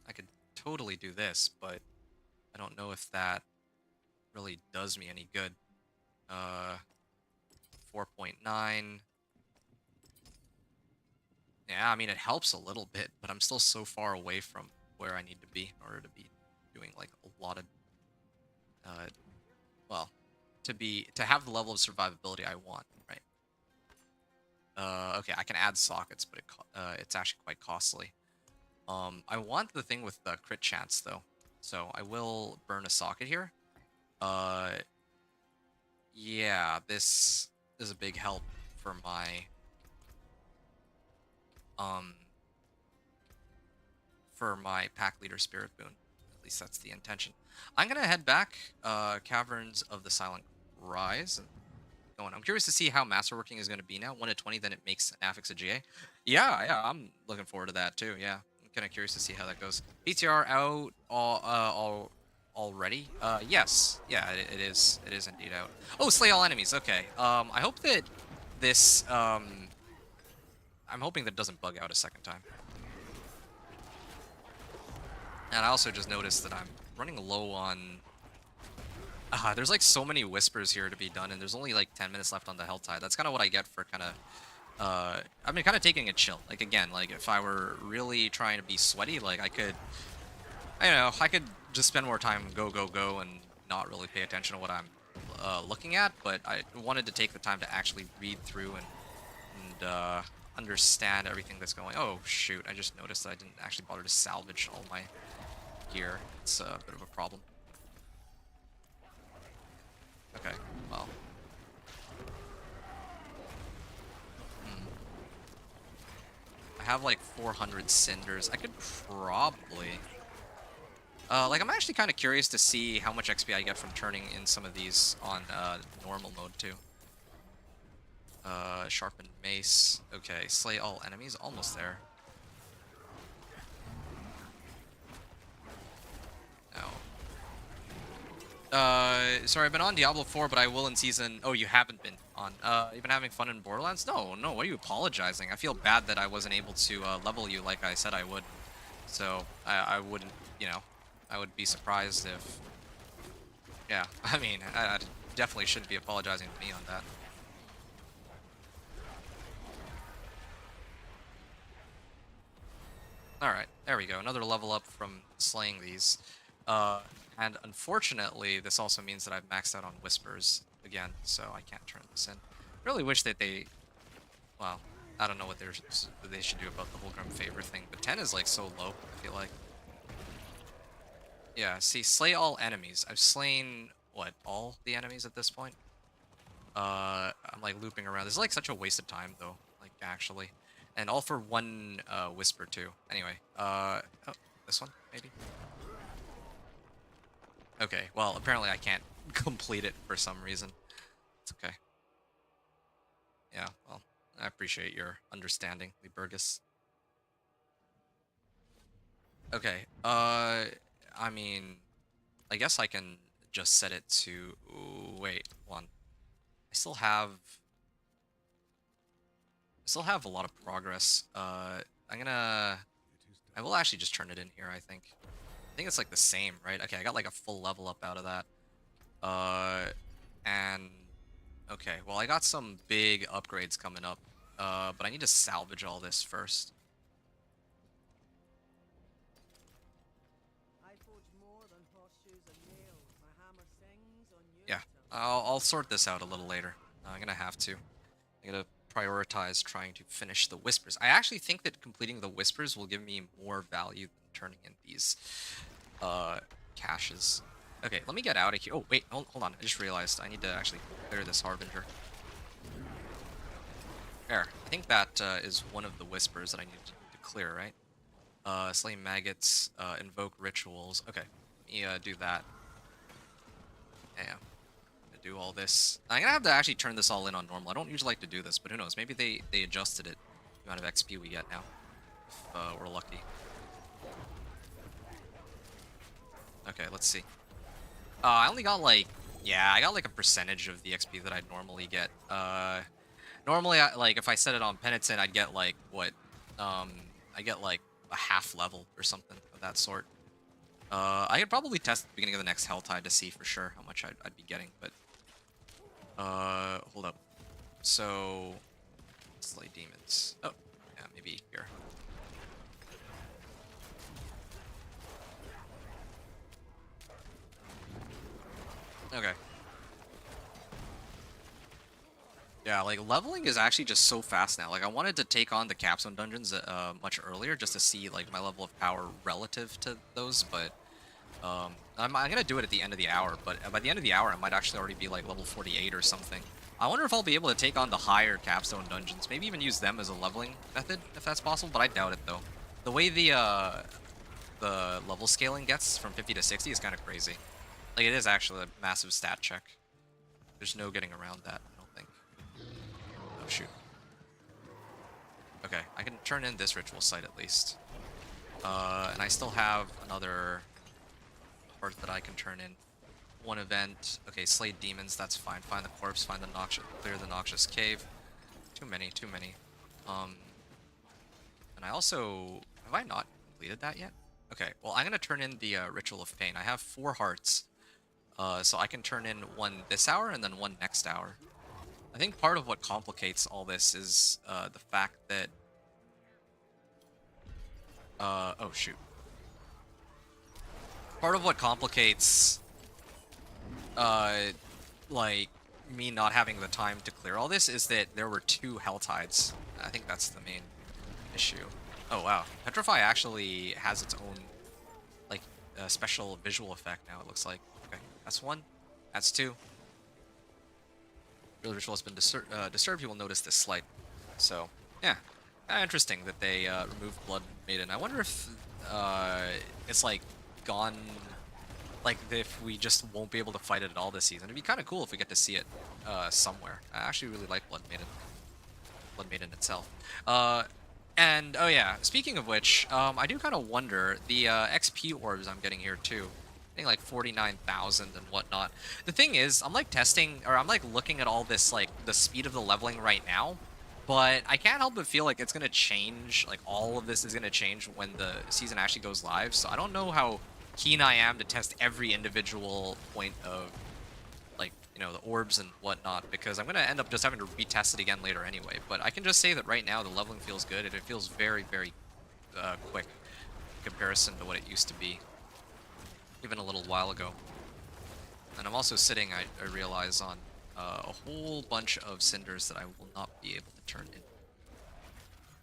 I could totally do this, but I don't know if that really does me any good. 4.9. Yeah, I mean, it helps a little bit, but I'm still so far away from where I need to be in order to be doing, like, a lot of, well, to have the level of survivability I want, right? Okay, I can add sockets, but it's actually quite costly. I want the thing with the crit chance, though, so I will burn a socket here. Yeah, this is a big help for my, pack leader spirit boon. At least that's the intention. I'm gonna head back, Caverns of the Silent Rise, and going. I'm curious to see how masterworking is going to be now. 1 to 20, then it makes an affix a GA. Yeah, I'm looking forward to that too. Yeah, I'm kind of curious to see how that goes. PTR out already? Yes. Yeah, it is. It is indeed out. Oh, slay all enemies. Okay. I hope that this I'm hoping that it doesn't bug out a second time. And I also just noticed that I'm running low on... there's like so many whispers here to be done, and there's only like 10 minutes left on the health tide. That's kind of what I get for kind of... I've been kind of taking a chill. Like, again, like if I were really trying to be sweaty, like I could... I don't know, I could just spend more time go, and not really pay attention to what I'm looking at, but I wanted to take the time to actually read through and understand everything that's going. Oh shoot, I just noticed that I didn't actually bother to salvage all my gear. It's a bit of a problem. Okay, well. I have like 400 cinders. I could probably... like, I'm actually kind of curious to see how much XP I get from turning in some of these on normal mode too. Sharpened mace. Okay, slay all enemies. Almost there. No. Sorry, I've been on Diablo 4, but I will in season... Oh, you haven't been on. You've been having fun in Borderlands? No, what are you apologizing? I feel bad that I wasn't able to level you like I said I would. So, I wouldn't, you know, I would be surprised if... Yeah, I mean, I definitely shouldn't be apologizing to me on that. Alright, there we go. Another level up from slaying these. And unfortunately, this also means that I've maxed out on Whispers again, so I can't turn this in. Really wish that they... Well, I don't know what they should do about the Holgrim favor thing, but 10 is like so low, I feel like. Yeah, see, slay all enemies. I've slain, what, all the enemies at this point? I'm like looping around. This is like such a waste of time though, like actually. And all for one whisper too. Anyway, oh, this one, maybe? Okay, well, apparently I can't complete it for some reason. It's okay. Yeah, well, I appreciate your understanding, Liebergus. Okay, I mean, I guess I can just set it to... Wait, one. I still have a lot of progress. I will actually just turn it in here, I think. I think it's like the same, right? Okay, I got like a full level up out of that. And... Okay, well, I got some big upgrades coming up. But I need to salvage all this first. Yeah, I'll sort this out a little later. I'm gonna have to. I'm gonna prioritize trying to finish the Whispers. I actually think that completing the Whispers will give me more value than turning in these caches. Okay, let me get out of here. Oh, wait, hold on. I just realized I need to actually clear this Harbinger. There. I think that is one of the Whispers that I need to clear, right? Slay maggots, invoke rituals. Okay, let me do that. Yeah. Do all this. I'm gonna have to actually turn this all in on normal. I don't usually like to do this, but who knows? Maybe they adjusted it. The amount of XP we get now, if we're lucky. Okay, let's see. I only got like, yeah, I got like a percentage of the XP that I'd normally get. Normally, like if I set it on Penitent, I'd get like what? I get like a half level or something of that sort. I could probably test at the beginning of the next Helltide to see for sure how much I'd be getting, but hold up. So, slay demons. Oh, yeah, maybe here. Okay. Yeah, like leveling is actually just so fast now. Like I wanted to take on the capstone dungeons much earlier just to see like my level of power relative to those, but I'm gonna do it at the end of the hour, but by the end of the hour, I might actually already be like level 48 or something. I wonder if I'll be able to take on the higher capstone dungeons, maybe even use them as a leveling method, if that's possible, but I doubt it though. The way the level scaling gets from 50 to 60 is kind of crazy. Like it is actually a massive stat check. There's no getting around that, I don't think. shoot. Okay, I can turn in this ritual site at least. And I still have another part that I can turn in. One event. Okay, slay demons, that's fine. Find the corpse, find the noxious, clear the noxious cave. Too many, too many. And I also... Have I not completed that yet? Okay, well, I'm going to turn in the Ritual of Pain. I have 4 hearts. So I can turn in one this hour and then one next hour. I think part of what complicates all this is the fact that... oh, shoot. Part of what complicates... like, me not having the time to clear all this is that there were 2 Hell Tides. I think that's the main issue. Oh, wow. Petrify actually has its own, like, special visual effect now, it looks like. Okay, that's 1. That's 2. Real ritual has been disturbed. You will notice this slight. So, yeah. Interesting that they removed Blood Maiden. I wonder if it's, like, gone... Like, if we just won't be able to fight it at all this season. It'd be kind of cool if we get to see it somewhere. I actually really like Blood Maiden itself. And, oh yeah, speaking of which, I do kind of wonder, the XP orbs I'm getting here too. I think like 49,000 and whatnot. The thing is, I'm like testing, or I'm like looking at all this, like, the speed of the leveling right now. But I can't help but feel like it's going to change, like all of this is going to change when the season actually goes live. So I don't know how keen I am to test every individual point of, like, you know, the orbs and whatnot, because I'm going to end up just having to retest it again later anyway. But I can just say that right now the leveling feels good, and it feels very, very quick in comparison to what it used to be even a little while ago. And I'm also sitting, I realize, on a whole bunch of cinders that I will not be able to turn in.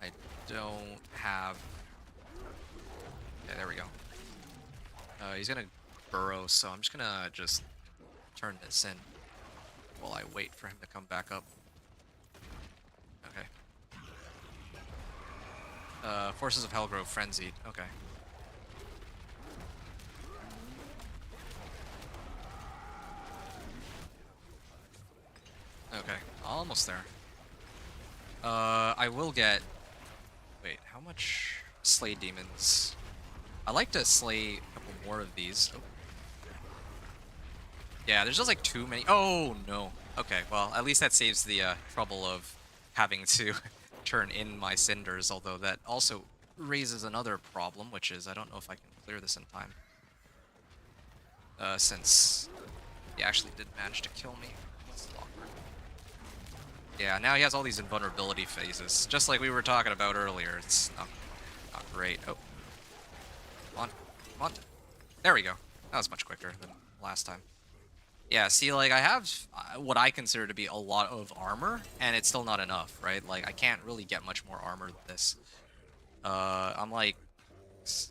I don't have... Yeah, there we go. He's gonna burrow, so I'm just gonna turn this in while I wait for him to come back up. Okay. Forces of Hellgrove frenzied. Okay. Okay, almost there. I will get... Wait, how much slay demons? I like to slay a couple more of these. Oh. Yeah, there's just like too many. Oh, no. Okay, well, at least that saves the trouble of having to turn in my cinders, although that also raises another problem, which is I don't know if I can clear this in time. Since he actually did manage to kill me. It's awkward. Yeah, now he has all these invulnerability phases, just like we were talking about earlier. It's not great. Oh. Come on. Come on. There we go. That was much quicker than last time. Yeah, see, like, I have what I consider to be a lot of armor, and it's still not enough, right? Like, I can't really get much more armor than this. I'm like...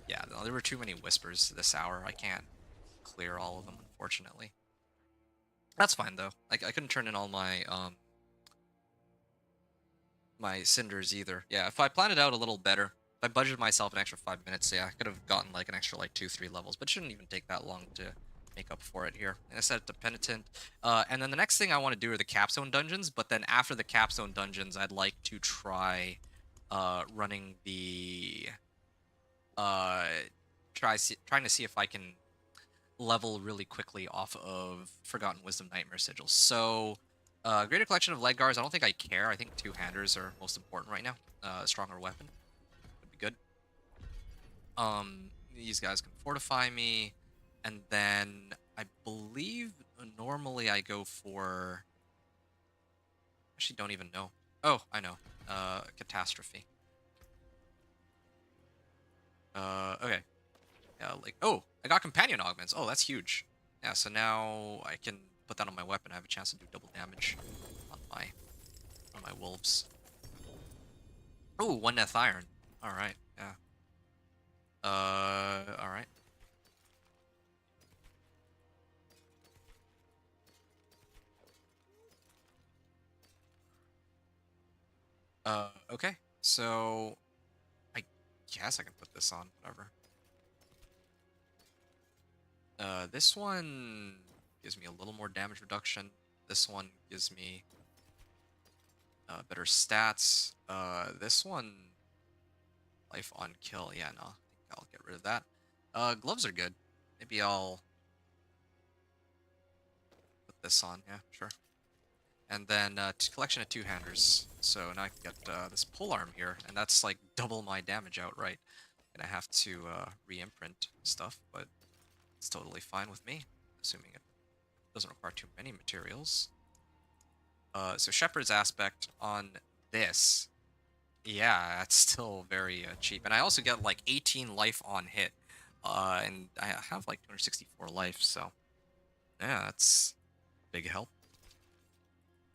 Yeah, there were too many whispers this hour. I can't clear all of them, unfortunately. That's fine, though. I couldn't turn in all my, my cinders either. Yeah, if I planned it out a little better, if I budgeted myself an extra 5 minutes, yeah, I could have gotten, like, an extra, like, 2-3 levels, but it shouldn't even take that long to make up for it here. And I set it to Penitent. And then the next thing I want to do are the Capstone Dungeons, but then after the Capstone Dungeons, I'd like to try running the... trying to see if I can level really quickly off of Forgotten Wisdom Nightmare Sigils. So, greater collection of Ledgars, I don't think I care. I think 2-handers are most important right now. A stronger weapon would be good. These guys can fortify me. And then I believe normally I go for... Actually, don't even know. Oh, I know. Catastrophe. Okay. Yeah, like... Oh, I got companion augments. Oh, that's huge. Yeah, so now I can put that on my weapon. I have a chance to do double damage on my wolves. Oh, 1 Death Iron. Alright, yeah. Alright. Okay. So, I guess I can put this on, whatever. This one gives me a little more damage reduction. This one gives me Better stats. This one, life on kill. Yeah, no, I think I'll get rid of that. Gloves are good. Maybe I'll put this on. Yeah, sure. And then collection of two-handers. So now I can get this polearm here, and that's like double my damage outright. Gonna have to re-imprint stuff, but it's totally fine with me, assuming it doesn't require too many materials. So Shepherd's Aspect on this, yeah, that's still very cheap. And I also get like 18 life on hit, and I have like 264 life, so yeah, that's a big help.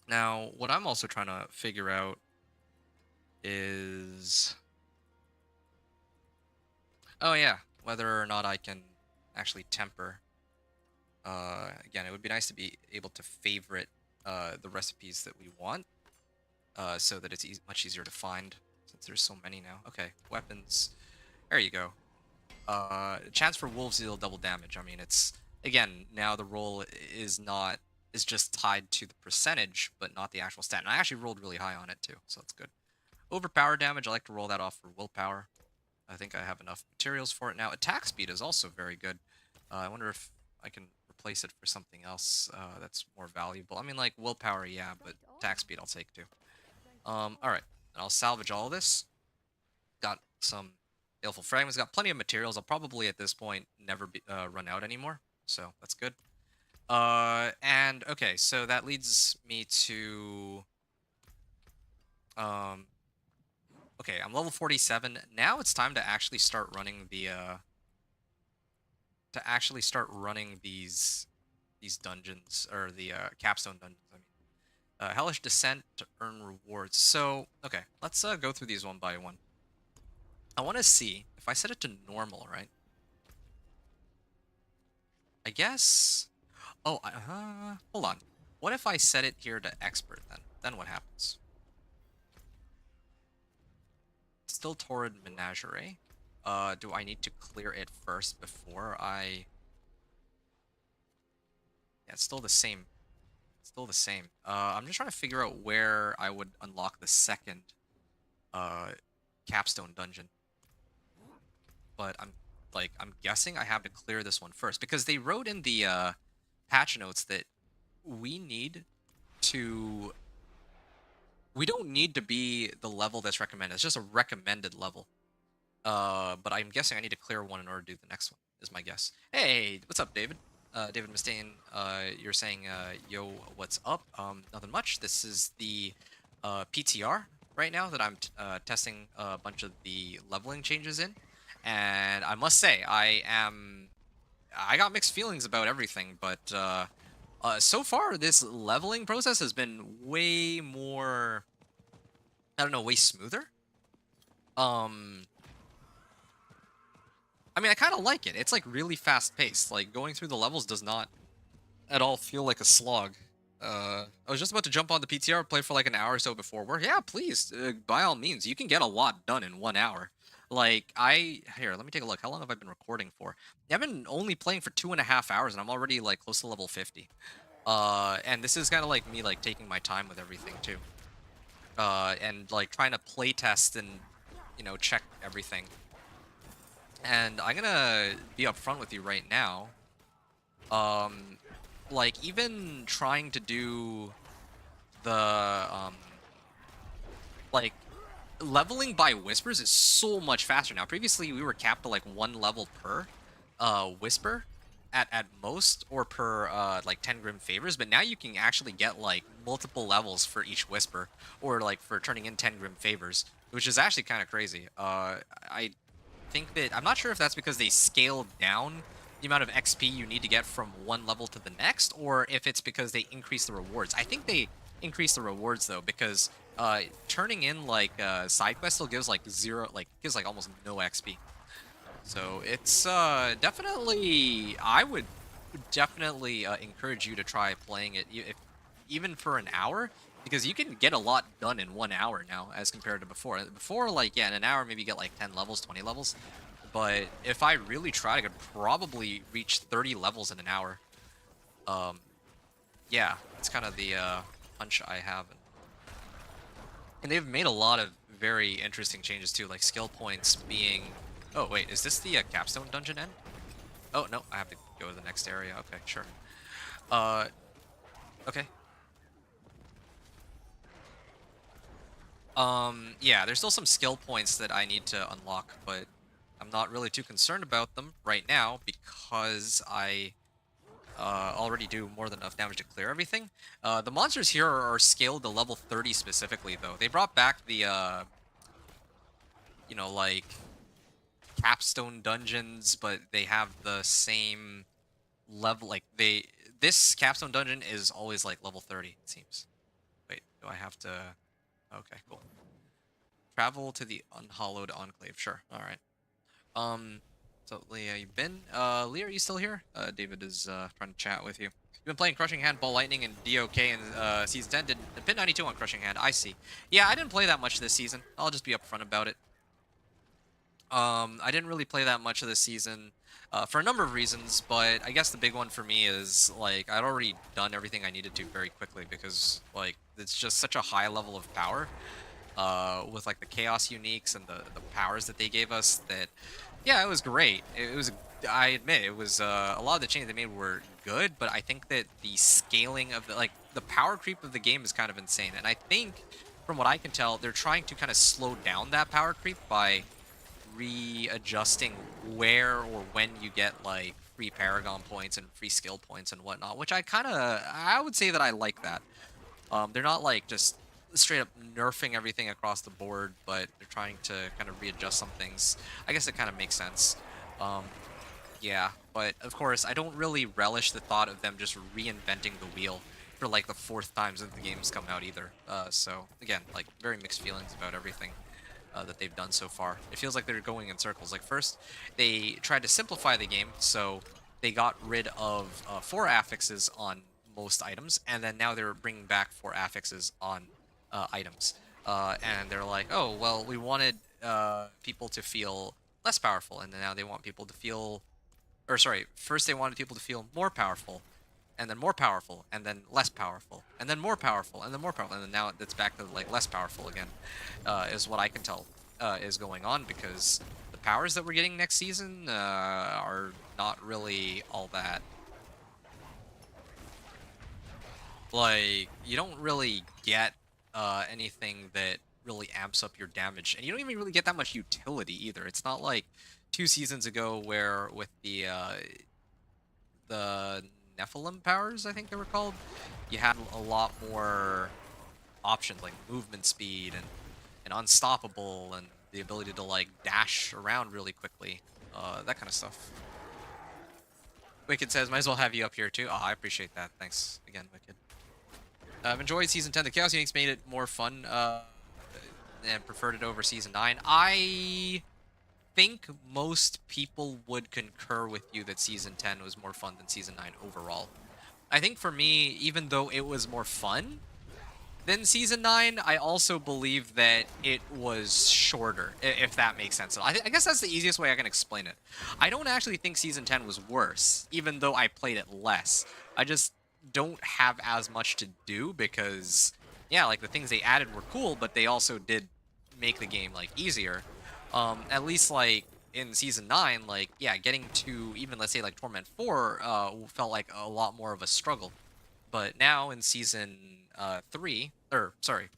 Now, what I'm also trying to figure out is, oh yeah, whether or not I can actually temper. Again, it would be nice to be able to favorite the recipes that we want, so that it's much easier to find, since there's so many now. Okay, weapons. There you go. Chance for wolves deal double damage. I mean, it's, again, now the roll is just tied to the percentage, but not the actual stat. And I actually rolled really high on it too, so that's good. Overpower damage, I like to roll that off for willpower. I think I have enough materials for it now. Attack speed is also very good. I wonder if I can replace it for something else that's more valuable. I mean, like willpower, yeah, but attack speed I'll take too. Alright, I'll salvage all of this. Got some baleful fragments, got plenty of materials. I'll probably at this point never run out anymore, so that's good. And okay, so that leads me to okay, I'm level 47. Now it's time to actually start running the these dungeons, or the capstone dungeons, I mean. Hellish Descent to earn rewards. So, okay, let's go through these one by one. I want to see if I set it to normal, right? I guess. Oh, hold on. What if I set it here to expert then? Then what happens? Still Torrid Menagerie. Do I need to clear it first before I... Yeah, it's still the same. It's still the same. I'm just trying to figure out where I would unlock the second capstone dungeon. But I'm guessing I have to clear this one first, because they wrote in the patch notes that we don't need to be the level that's recommended. It's just a recommended level. But I'm guessing I need to clear one in order to do the next one, is my guess. Hey, what's up, David? David Mustaine, you're saying, yo, what's up? Nothing much. This is the PTR right now that I'm testing a bunch of the leveling changes in. And I must say, I got mixed feelings about everything, but so far this leveling process has been way more, I don't know, way smoother. I mean, I kind of like it. It's like really fast paced. Like going through the levels does not at all feel like a slog. I was just about to jump on the PTR, play for like an hour or so before work. Yeah, please, by all means, you can get a lot done in 1 hour. Like, here, let me take a look. How long have I been recording for? I've been only playing for 2.5 hours, and I'm already, like, close to level 50. And this is kind of like me, like, taking my time with everything, too. And, like, trying to play test and, you know, check everything. And I'm gonna be upfront with you right now. Like, even trying to do the, like, leveling by whispers is so much faster now. Previously, we were capped to like 1 level per whisper at most, or per like 10 grim favors, but now you can actually get like multiple levels for each whisper, or like for turning in 10 grim favors, which is actually kind of crazy. I think that, I'm not sure if that's because they scaled down the amount of XP you need to get from one level to the next, or if it's because they increase the rewards. I think they increase the rewards though, because turning in like side quest still gives like gives like almost no XP. So it's definitely, I would definitely encourage you to try playing it, even for an hour, because you can get a lot done in 1 hour now as compared to before. Before, like, yeah, in an hour maybe get like 10 levels, 20 levels. But if I really tried, I could probably reach 30 levels in an hour. Yeah, it's kind of the hunch I have. And they've made a lot of very interesting changes too, like skill points being. Oh wait, is this the capstone dungeon end? Oh no, I have to go to the next area. Okay, sure. Uh, okay. Yeah, there's still some skill points that I need to unlock, but I'm not really too concerned about them right now because I already do more than enough damage to clear everything. The monsters here are scaled to level 30 specifically, though. They brought back the, like capstone dungeons, but they have the same level. Like this capstone dungeon is always like level 30. It seems. Wait, do I have to? Okay, cool. Travel to the unhallowed enclave. Sure. All right. So Leah, you been? Leah, are you still here? David is trying to chat with you. You've been playing Crushing Hand, Ball Lightning, and DOK in season 10. Did pin 92 on Crushing Hand. I see. Yeah, I didn't play that much this season. I'll just be upfront about it. I didn't really play that much of this season for a number of reasons, but I guess the big one for me is like I'd already done everything I needed to very quickly because like it's just such a high level of power with like the chaos uniques and the powers that they gave us that yeah, it was great. It was, I admit, it was a lot of the changes they made were good, but I think that the scaling of the power creep of the game is kind of insane. And I think, from what I can tell, they're trying to kind of slow down that power creep by readjusting where or when you get like free Paragon points and free skill points and whatnot, which I would say that I like that. They're not like just straight up nerfing everything across the board, but they're trying to kind of readjust some things. I guess it kind of makes sense. Um, yeah, but of course, I don't really relish the thought of them just reinventing the wheel for like the fourth time since the game's come out either. So again, like very mixed feelings about everything that they've done so far. It feels like they're going in circles. Like first, they tried to simplify the game, so they got rid of 4 affixes on most items, and then now they're bringing back 4 affixes on items. And they're like, oh, well, we wanted people to feel less powerful, and then now they want people to feel, or sorry, first they wanted people to feel more powerful, and then more powerful, and then less powerful, and then more powerful, and then more powerful, and then now it's back to like less powerful again, is what I can tell is going on because the powers that we're getting next season are not really all that. Like, you don't really get anything that really amps up your damage, and you don't even really get that much utility either. It's not like 2 seasons ago where with the Nephilim powers, I think they were called, you had a lot more options like movement speed and unstoppable and the ability to like dash around really quickly, that kind of stuff. Wicked says, might as well have you up here too. Oh, I appreciate that. Thanks again, Wicked. I've enjoyed Season 10. The Chaos Uniques made it more fun and preferred it over Season 9. I think most people would concur with you that Season 10 was more fun than Season 9 overall. I think for me, even though it was more fun than Season 9, I also believe that it was shorter, if that makes sense. I guess that's the easiest way I can explain it. I don't actually think Season 10 was worse, even though I played it less. I just don't have as much to do because, yeah, like the things they added were cool, but they also did make the game like easier. At least like in Season 9, like, yeah, getting to even, let's say, like Torment 4 felt like a lot more of a struggle. But now in Season 3, or sorry,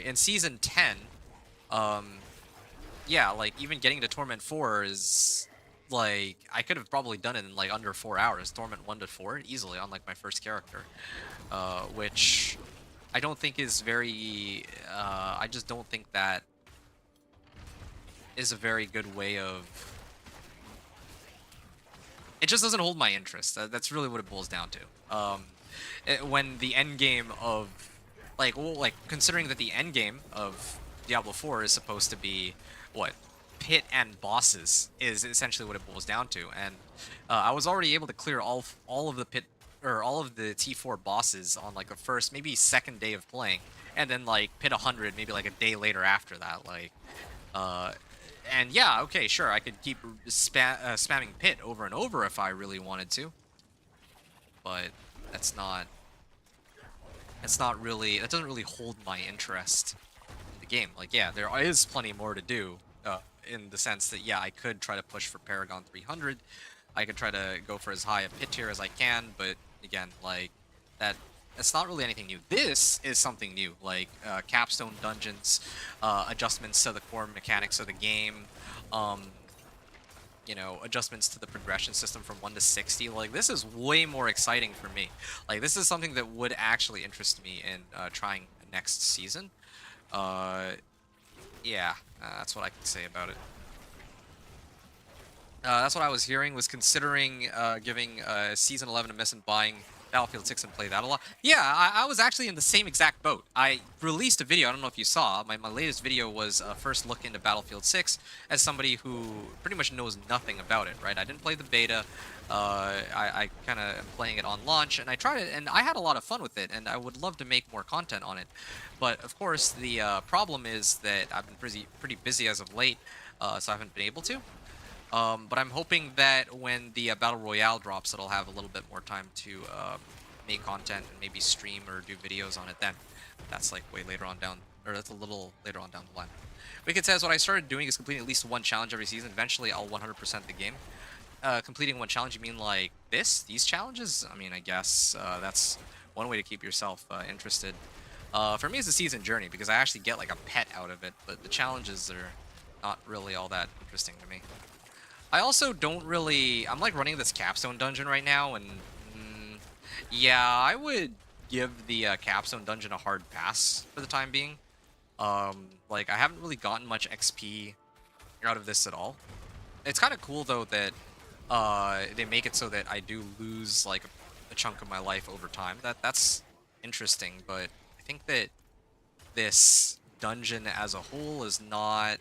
in Season 10, yeah, like even getting to Torment 4 is like I could have probably done it in like under 4 hours. Torment 1 to 4 easily on like my first character, which I don't think is very. I just don't think that is a very good way of. It just doesn't hold my interest. That's really what it boils down to. When the end game of, like, well, like considering that the end game of Diablo 4 is supposed to be what, pit and bosses is essentially what it boils down to, and I was already able to clear all of the pit or all of the T4 bosses on like the first, maybe second day of playing, and then like pit 100 maybe like a day later after that, like. And yeah, okay, sure, I could keep spamming pit over and over if I really wanted to. But that's not it's not really, that doesn't really hold my interest in the game. Like, yeah, there is plenty more to do, in the sense that, yeah, I could try to push for Paragon 300. I could try to go for as high a pit tier as I can, but again, like, that that's not really anything new. This is something new, like capstone dungeons, adjustments to the core mechanics of the game, um, adjustments to the progression system from 1 to 60. Like, this is way more exciting for me. Like, this is something that would actually interest me in trying next season. Uh, yeah, that's what I can say about it. That's what I was hearing, was considering giving Season 11 a miss and buying Battlefield 6 and play that a lot. Yeah, I was actually in the same exact boat. I released a video, I don't know if you saw, my latest video was first look into Battlefield 6 as somebody who pretty much knows nothing about it, right? I didn't play the beta, I kind of am playing it on launch, and I tried it, and I had a lot of fun with it, and I would love to make more content on it. But, of course, the problem is that I've been pretty busy as of late, so I haven't been able to. But I'm hoping that when the Battle Royale drops, it'll have a little bit more time to make content and maybe stream or do videos on it then. That's like way later on down, or that's a little later on down the line. Wicked says, what I started doing is completing at least one challenge every season. Eventually, I'll 100% the game. Completing one challenge, you mean like these challenges? I mean, I guess that's one way to keep yourself interested. For me, it's a season journey because I actually get like a pet out of it, but the challenges are not really all that interesting to me. I also don't really... I'm like running this capstone dungeon right now, and yeah, I would give the capstone dungeon a hard pass for the time being. Like, I haven't really gotten much XP out of this at all. It's kind of cool, though, that they make it so that I do lose, like, a chunk of my life over time. That's interesting, but I think that this dungeon as a whole is not...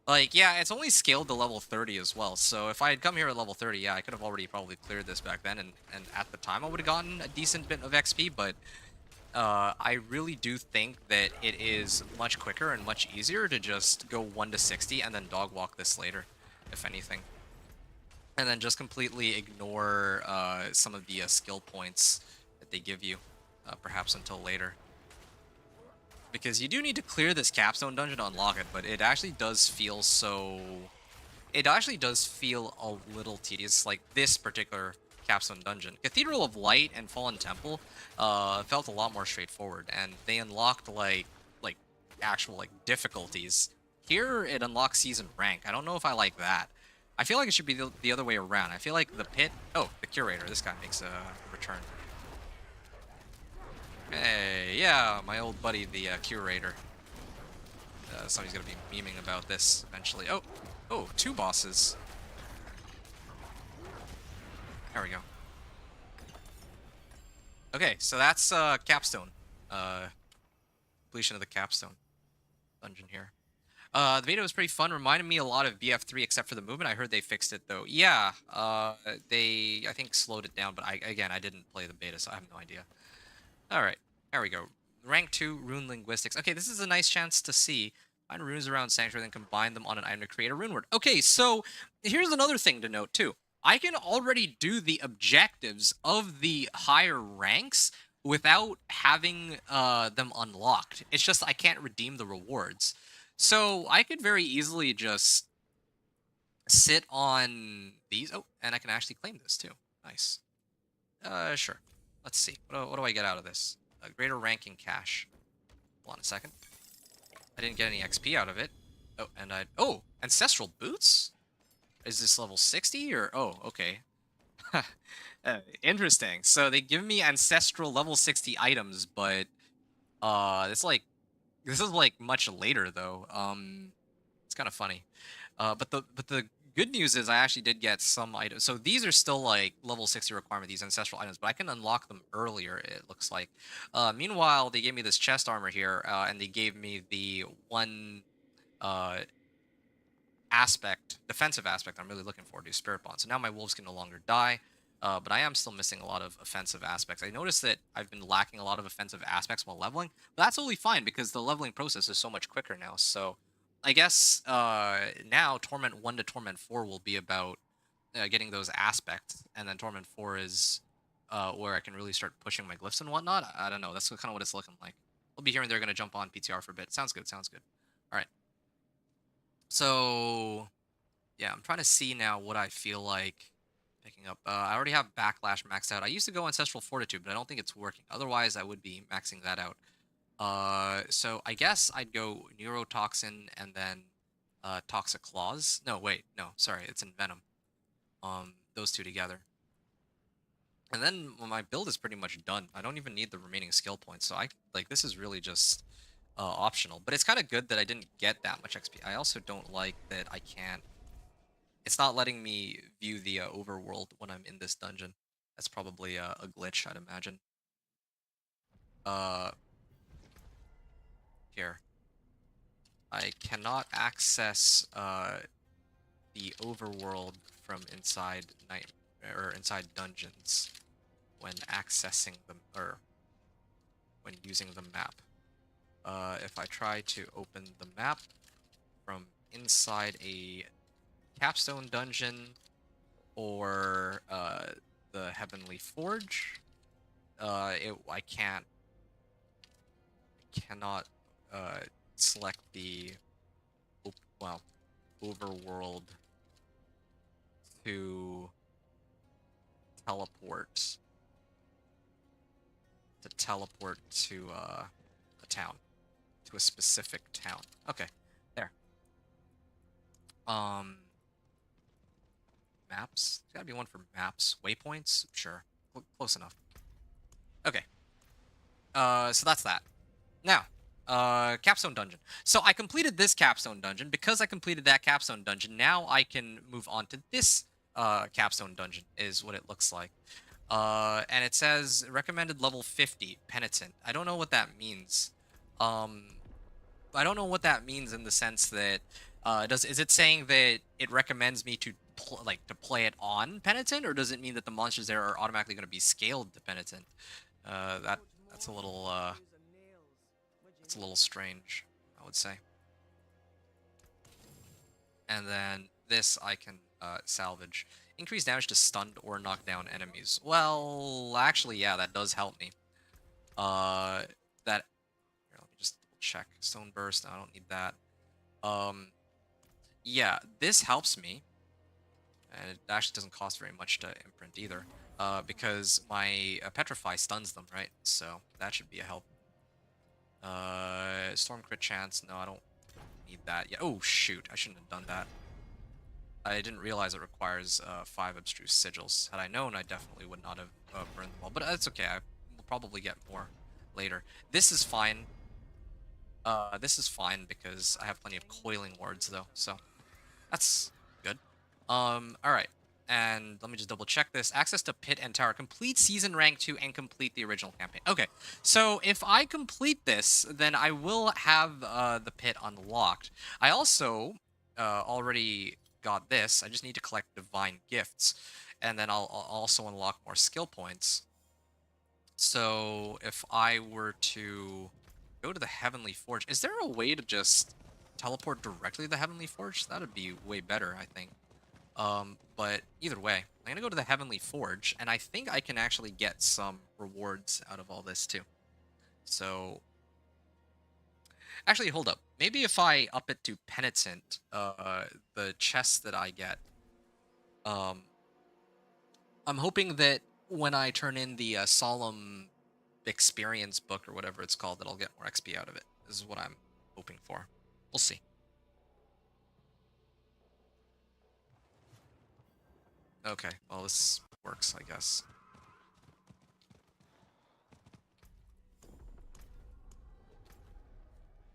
Like, yeah, it's only scaled to level 30 as well, so if I had come here at level 30, yeah, I could have already probably cleared this back then, and at the time I would have gotten a decent bit of XP, but I really do think that it is much quicker and much easier to just go 1 to 60 and then dog walk this later, if anything. And then just completely ignore some of the skill points that they give you, perhaps until later. Because you do need to clear this capstone dungeon to unlock it, but it actually does feel so... It actually does feel a little tedious, like this particular capstone dungeon. Cathedral of Light and Fallen Temple felt a lot more straightforward, and they unlocked like actual like difficulties. Here it unlocks season rank. I don't know if I like that. I feel like it should be the other way around. I feel like the pit... Oh, the curator. This guy makes a return. Hey, yeah, my old buddy, the curator. Somebody's gonna be memeing about this eventually. Oh, 2 bosses. There we go. Okay, so that's capstone. Completion of the capstone dungeon here. The beta was pretty fun. Reminded me a lot of BF3 except for the movement. I heard they fixed it though. Yeah, they I think slowed it down, but I didn't play the beta, so I have no idea. All right, there we go. Rank 2, Rune Linguistics. Okay, this is a nice chance to see. Find runes around Sanctuary, then combine them on an item to create a rune word. Okay, so here's another thing to note, too. I can already do the objectives of the higher ranks without having them unlocked. It's just I can't redeem the rewards. So I could very easily just sit on these. Oh, and I can actually claim this, too. Nice. Sure. Let's see. What do I get out of this? A greater ranking cache. Hold on a second. I didn't get any XP out of it. Oh, and oh, ancestral boots? Is this level 60 or... Oh, okay. Interesting. So they give me ancestral level 60 items, but it's like... This is like much later though. It's kind of funny. But the good news is I actually did get some items. So these are still like level 60 requirement, these ancestral items, but I can unlock them earlier, it looks like. Meanwhile, they gave me this chest armor here, and they gave me the one defensive aspect I'm really looking forward to, Spirit Bond. So now my wolves can no longer die, but I am still missing a lot of offensive aspects. I noticed that I've been lacking a lot of offensive aspects while leveling, but that's totally fine because the leveling process is so much quicker now. So I guess now Torment 1 to Torment 4 will be about getting those aspects, and then Torment 4 is where I can really start pushing my glyphs and whatnot. I don't know. That's kind of what it's looking like. I'll be here and they're gonna jump on PTR for a bit. Sounds good. Sounds good. All right. So yeah, I'm trying to see now what I feel like picking up. I already have Backlash maxed out. I used to go Ancestral Fortitude, but I don't think it's working. Otherwise, I would be maxing that out. So I guess I'd go Neurotoxin and then Toxic Claws. No, wait, no, sorry, it's in Venom. Those two together. And then my build is pretty much done. I don't even need the remaining skill points. So this is really just optional. But it's kind of good that I didn't get that much XP. I also don't like that I can't. It's not letting me view the overworld when I'm in this dungeon. That's probably a glitch, I'd imagine. Uh, Here. I cannot access the overworld from inside inside dungeons when accessing them or when using the map. If I try to open the map from inside a capstone dungeon or the Heavenly Forge, I cannot select the overworld to teleport to a town, to a specific town. Okay, there. Maps. There's gotta be one for maps. Waypoints. Sure, close enough. Okay. So that's that. Now, capstone dungeon. So I completed this capstone dungeon. Because I completed that capstone dungeon, now I can move on to this capstone dungeon, is what it looks like. And it says recommended level 50 penitent. I don't know what that means. I don't know what that means in the sense that is it saying that it recommends me to play it on penitent, or does it mean that the monsters there are automatically going to be scaled to penitent? That's a little strange, I would say. And then this I can salvage. Increase damage to stunned or knocked down enemies. Well, actually, yeah, that does help me. Here, let me just check. Stone burst. No, I don't need that. Yeah, this helps me, and it actually doesn't cost very much to imprint either. Because my petrify stuns them, right? So that should be a help. Storm crit chance. No, I don't need that. Yeah. Oh shoot! I shouldn't have done that. I didn't realize it requires 5 abstruse sigils. Had I known, I definitely would not have burned them all. But that's okay. I will probably get more later. This is fine. This is fine because I have plenty of coiling wards though, so that's good. All right. And let me just double check this. Access to Pit and Tower. Complete Season Rank 2 and complete the original campaign. Okay, so if I complete this, then I will have the Pit unlocked. I also already got this. I just need to collect Divine Gifts. And then I'll also unlock more skill points. So if I were to go to the Heavenly Forge, is there a way to just teleport directly to the Heavenly Forge? That would be way better, I think. But either way, I'm gonna go to the Heavenly Forge, and I think I can actually get some rewards out of all this too. So, actually, hold up. Maybe if I up it to Penitent, the chests that I get, I'm hoping that when I turn in the Solemn Experience book or whatever it's called, that I'll get more XP out of it. This is what I'm hoping for. We'll see. Okay, well, this works, I guess.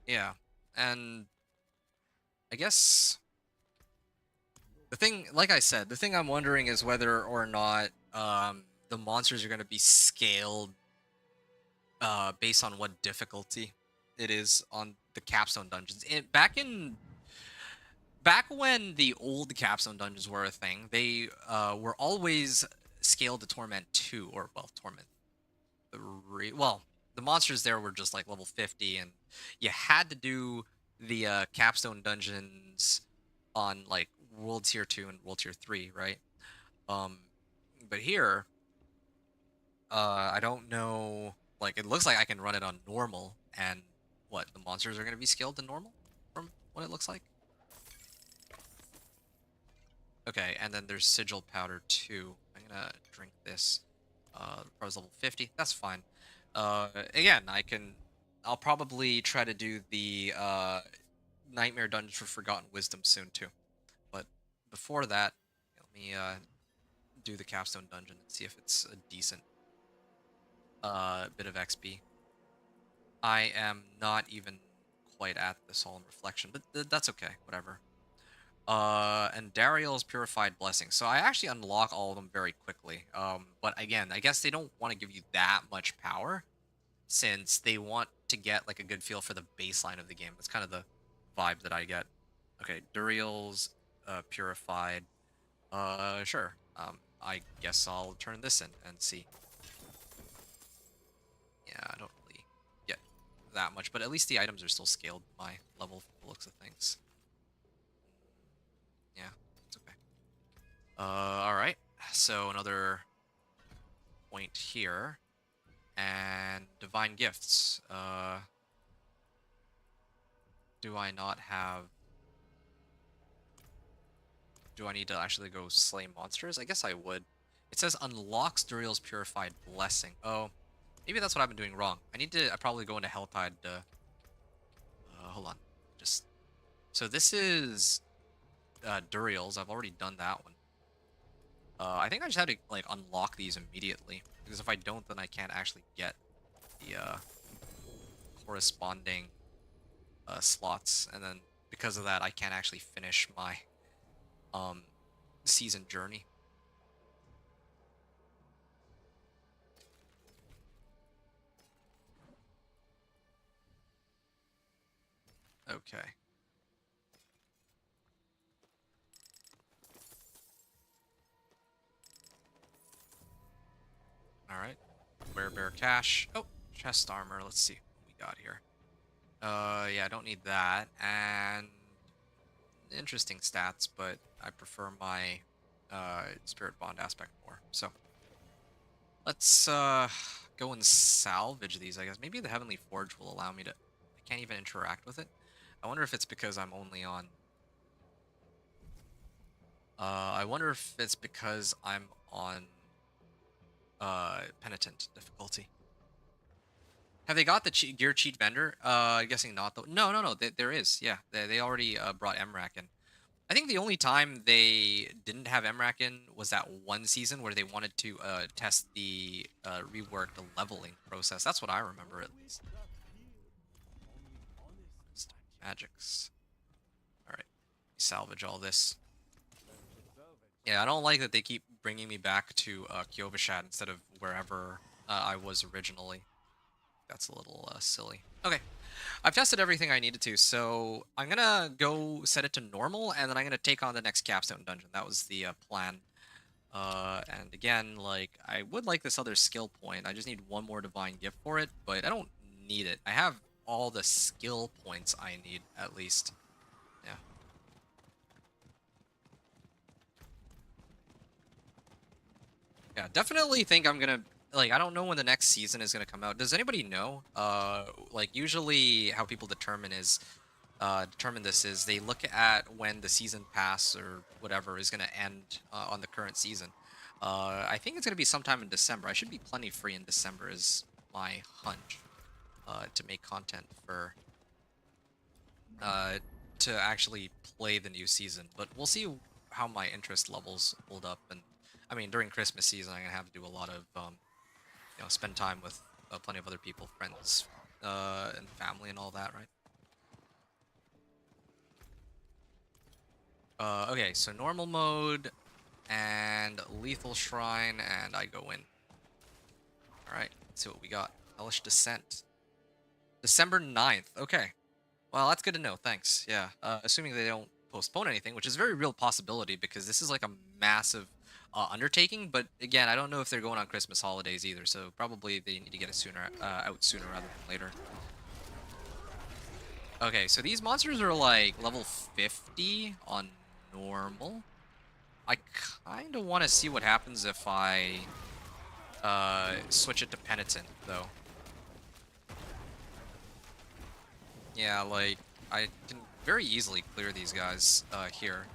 Yeah, and I guess the thing, like I said, the thing I'm wondering is whether or not the monsters are going to be scaled based on what difficulty it is on the capstone dungeons. Back when the old capstone dungeons were a thing, they were always scaled to Torment 2, or well, Torment 3. Well, the monsters there were just like level 50, and you had to do the capstone dungeons on like World Tier 2 and World Tier 3, right? But here, I don't know. Like, it looks like I can run it on normal, and what, the monsters are going to be scaled to normal from what it looks like? Okay, and then there's sigil powder too. I'm gonna drink this. Pro's level 50. That's fine. Again, I'll probably try to do the Nightmare Dungeon for Forgotten Wisdom soon too. But before that, let me do the Capstone Dungeon and see if it's a decent bit of XP. I am not even quite at the Solemn Reflection, but that's okay. Whatever. And Dariel's Purified Blessing. So I actually unlock all of them very quickly. But again, I guess they don't want to give you that much power since they want to get like a good feel for the baseline of the game. That's kind of the vibe that I get. Okay, Duriel's Purified. Sure. I guess I'll turn this in and see. Yeah, I don't really get that much, but at least the items are still scaled my level from the looks of things. Yeah, it's okay. Alright. So another point here. And Divine Gifts. Do I not have... Do I need to actually go slay monsters? I guess I would. It says unlocks Duriel's Purified Blessing. Oh, maybe that's what I've been doing wrong. I probably go into Helltide to... hold on. Just... So this is... Duriel's. I've already done that one. I think I just have to like unlock these immediately, because if I don't, then I can't actually get the corresponding slots, and then because of that, I can't actually finish my season journey. Okay. Alright. Werebear cash. Oh, chest armor. Let's see what we got here. Yeah, I don't need that. And interesting stats, but I prefer my Spirit Bond aspect more. So let's go and salvage these, I guess. Maybe the Heavenly Forge will allow me to... I can't even interact with it. I wonder if it's because I'm only on... I wonder if it's because I'm on Penitent difficulty. Have they got the gear cheat vendor? Guessing not though. No. There is. Yeah, they already brought MRAC in. I think the only time they didn't have MRAC in was that one season where they wanted to test the reworked leveling process. That's what I remember at least. Magics. All right, salvage all this. Yeah, I don't like that they keep bringing me back to Kyovashad instead of wherever I was originally. That's a little silly. Okay, I've tested everything I needed to, so I'm gonna go set it to normal, and then I'm gonna take on the next Capstone Dungeon. That was the plan. And again, like, I would like this other skill point. I just need one more Divine Gift for it, but I don't need it. I have all the skill points I need, at least. Yeah. Yeah, definitely think I'm gonna... Like, I don't know when the next season is gonna come out. Does anybody know? Like, usually how people determine this is they look at when the season pass or whatever is gonna end on the current season. I think it's gonna be sometime in December. I should be plenty free in December is my hunch to make content for... to actually play the new season. But we'll see how my interest levels hold up. And I mean, during Christmas season, I'm gonna have to do a lot of you know, spend time with plenty of other people, friends, and family and all that, right? Okay, so normal mode and lethal shrine, and I go in. Alright, let's see what we got. Hellish Descent. December 9th. Okay. Well, that's good to know. Thanks. Yeah. Assuming they don't postpone anything, which is a very real possibility because this is like a massive undertaking. But again, I don't know if they're going on Christmas holidays either, so probably they need to get it sooner out sooner rather than later. Okay, so these monsters are like level 50 on normal. I kind of want to see what happens if I switch it to Penitent, though. Yeah, like, I can very easily clear these guys here,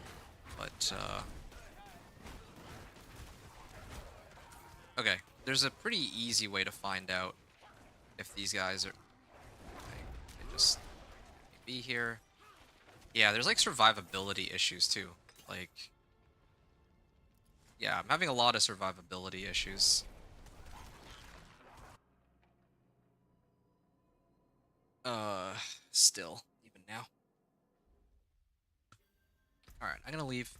but okay, there's a pretty easy way to find out if these guys are they just be here. Yeah, there's like survivability issues too. Like, yeah, I'm having a lot of survivability issues. Still, even now. Alright, I'm gonna leave.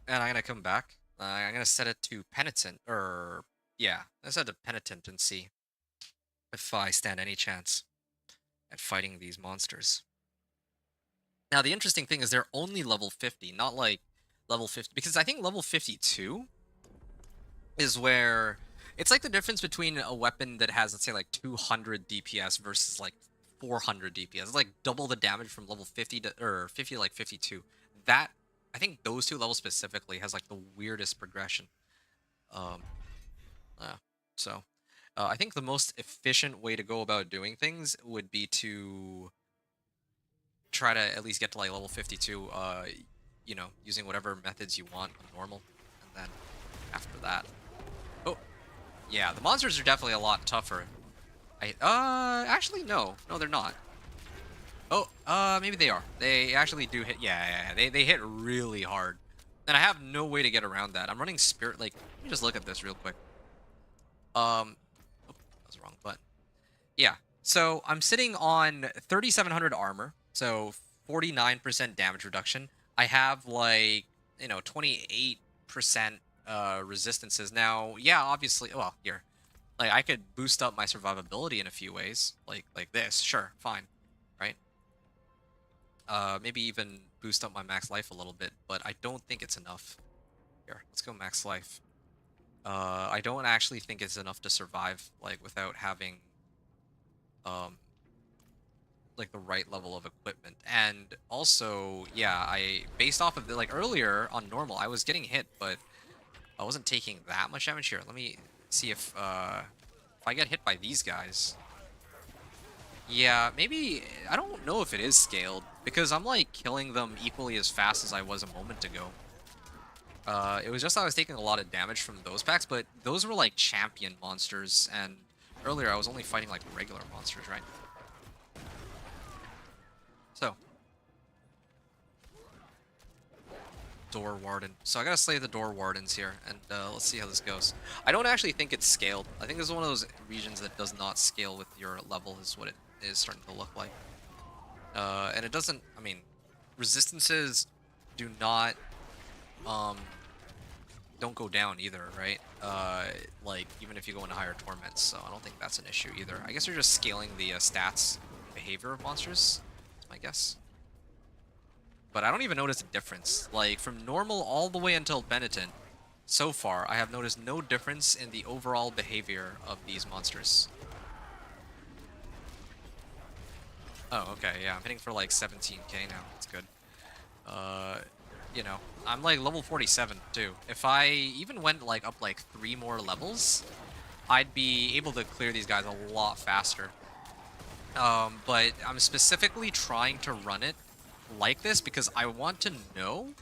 And I'm gonna come back. I'm gonna set it to Penitent, or yeah, I set it to Penitent and see if I stand any chance at fighting these monsters. Now, the interesting thing is they're only level 50, not like level 50, because I think level 52 is where it's like the difference between a weapon that has, let's say, like 200 DPS versus like 400 DPS. It's like double the damage from level 50 to, or 50 to like 52. That, I think those two levels specifically has like the weirdest progression. Um, yeah. So, I think the most efficient way to go about doing things would be to try to at least get to like level 52, you know, using whatever methods you want on normal. And then after that. Oh, yeah, the monsters are definitely a lot tougher. Actually, no. No, they're not. Oh, maybe they are. They actually do hit. Yeah, they hit really hard. And I have no way to get around that. I'm running Spirit, like, let me just look at this real quick. Oh, that was the wrong button. Yeah, so I'm sitting on 3,700 armor, so 49% damage reduction. I have, like, you know, 28% resistances. Now, yeah, obviously, well, here. Like, I could boost up my survivability in a few ways, like this. Sure, fine, right? Maybe even boost up my max life a little bit, but I don't think it's enough. Here, let's go max life. I don't actually think it's enough to survive, like, without having, um, like, the right level of equipment. And also, yeah, based off of the, like, earlier on normal, I was getting hit, but I wasn't taking that much damage. Here, let me see if I get hit by these guys. Yeah, maybe, I don't know if it is scaled, because I'm, like, killing them equally as fast as I was a moment ago. It was just I was taking a lot of damage from those packs, but those were, like, champion monsters, and earlier I was only fighting, like, regular monsters, right? So. Door Warden. So I gotta slay the Door Wardens here, and let's see how this goes. I don't actually think it's scaled. I think this is one of those regions that does not scale with your level, is what it is starting to look like. And it doesn't, I mean, resistances do not, don't go down either, right? Like, even if you go into higher torments, so I don't think that's an issue either. I guess you're just scaling the stats behavior of monsters, that's my guess. But I don't even notice a difference. Like, from normal all the way until Penitent, so far, I have noticed no difference in the overall behavior of these monsters. Oh, okay, yeah, I'm hitting for like 17k now. That's good. You know, I'm like level 47 too. If I even went like up like 3 more levels, I'd be able to clear these guys a lot faster. But I'm specifically trying to run it like this because I want to know.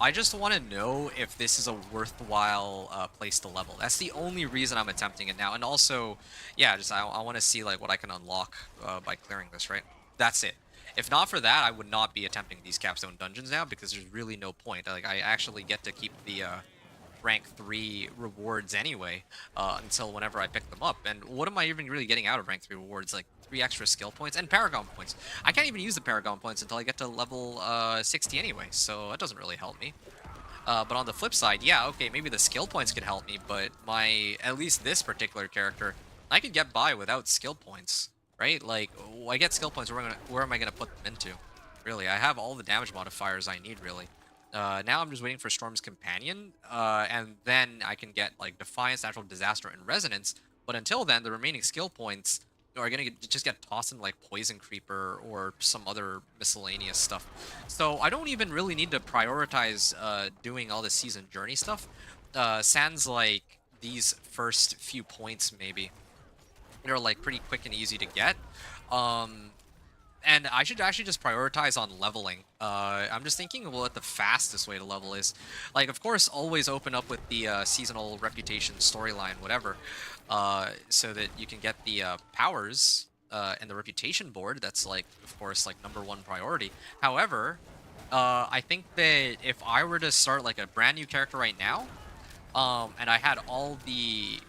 I just want to know if this is a worthwhile place to level. That's the only reason I'm attempting it now. And also, yeah, just I want to see like what I can unlock by clearing this, right? That's it. If not for that, I would not be attempting these capstone dungeons now because there's really no point. Like, I actually get to keep the rank 3 rewards anyway until whenever I pick them up. And what am I even really getting out of rank 3 rewards? Like 3 extra skill points and Paragon points. I can't even use the Paragon points until I get to level 60 anyway, so that doesn't really help me. But on the flip side, yeah, okay, maybe the skill points could help me, but at least this particular character, I could get by without skill points, right? Like, I get skill points, where am I gonna put them into? Really, I have all the damage modifiers I need, really. Now I'm just waiting for Storm's Companion, and then I can get, like, Defiance, Natural Disaster, and Resonance, but until then, the remaining skill points are gonna just get tossed in, like, Poison Creeper or some other miscellaneous stuff. So I don't even really need to prioritize doing all this Season Journey stuff. sans like these first few points maybe. They're like pretty quick and easy to get. Um, and I should actually just prioritize on leveling. I'm just thinking of what the fastest way to level is. Like, of course, always open up with the seasonal reputation storyline, whatever, so that you can get the powers and the reputation board. That's like, of course, like #1 priority. However, I think that if I were to start like a brand new character right now, and I had all the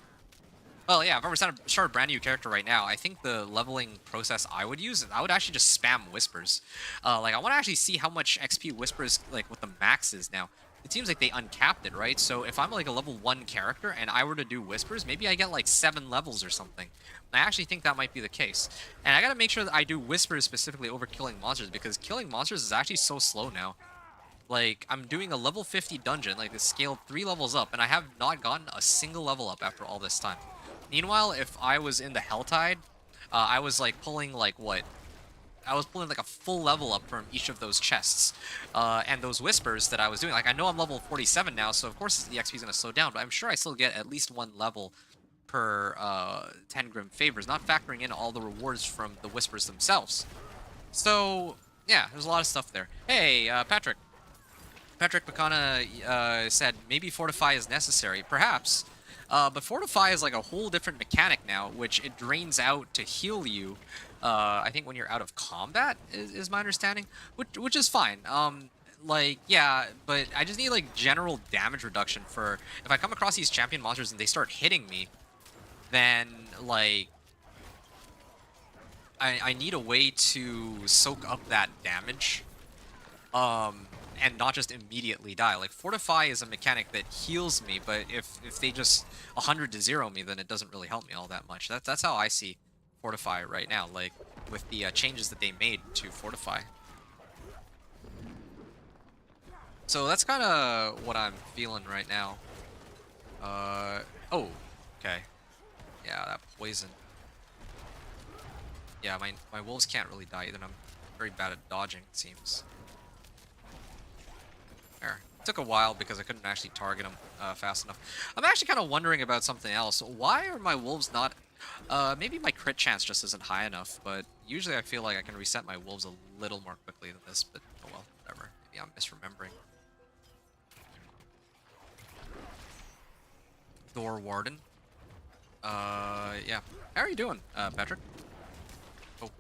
well, yeah, if I were to start a brand new character right now, I think the leveling process I would use, I would actually just spam Whispers. Like, I want to actually see how much XP Whispers, like, what the max is now. It seems like they uncapped it, right? So if I'm, like, a level 1 character and I were to do Whispers, maybe I get, like, 7 levels or something. I actually think that might be the case. And I gotta make sure that I do Whispers specifically over killing monsters, because killing monsters is actually so slow now. Like, I'm doing a level 50 dungeon, like, it's scaled 3 levels up, and I have not gotten a single level up after all this time. Meanwhile, if I was in the Helltide, I was like pulling like what? I was pulling like a full level up from each of those chests. And those whispers that I was doing, like I know I'm level 47 now, so of course the XP is going to slow down, but I'm sure I still get at least 1 level per 10 Grim Favors, not factoring in all the rewards from the whispers themselves. So, yeah, there's a lot of stuff there. Hey, Patrick. Patrick Bacana said maybe Fortify is necessary. Perhaps. But Fortify is like a whole different mechanic now, which it drains out to heal you. I think when you're out of combat is my understanding, which is fine. Like, yeah, but I just need like general damage reduction for if I come across these champion monsters and they start hitting me, then like I need a way to soak up that damage. And not just immediately die. Like, Fortify is a mechanic that heals me, but if they just 100 to 0 me, then it doesn't really help me all that much. That's how I see Fortify right now, like, with the changes that they made to Fortify. So that's kind of what I'm feeling right now. Oh, okay. Yeah, that poison. Yeah, my wolves can't really die either, and I'm very bad at dodging, it seems. There. It took a while because I couldn't actually target them fast enough. I'm actually kind of wondering about something else. Why are my wolves not... maybe my crit chance just isn't high enough, but usually I feel like I can reset my wolves a little more quickly than this, but oh well, whatever. Maybe I'm misremembering. Door Warden. Yeah. How are you doing, Patrick? Hope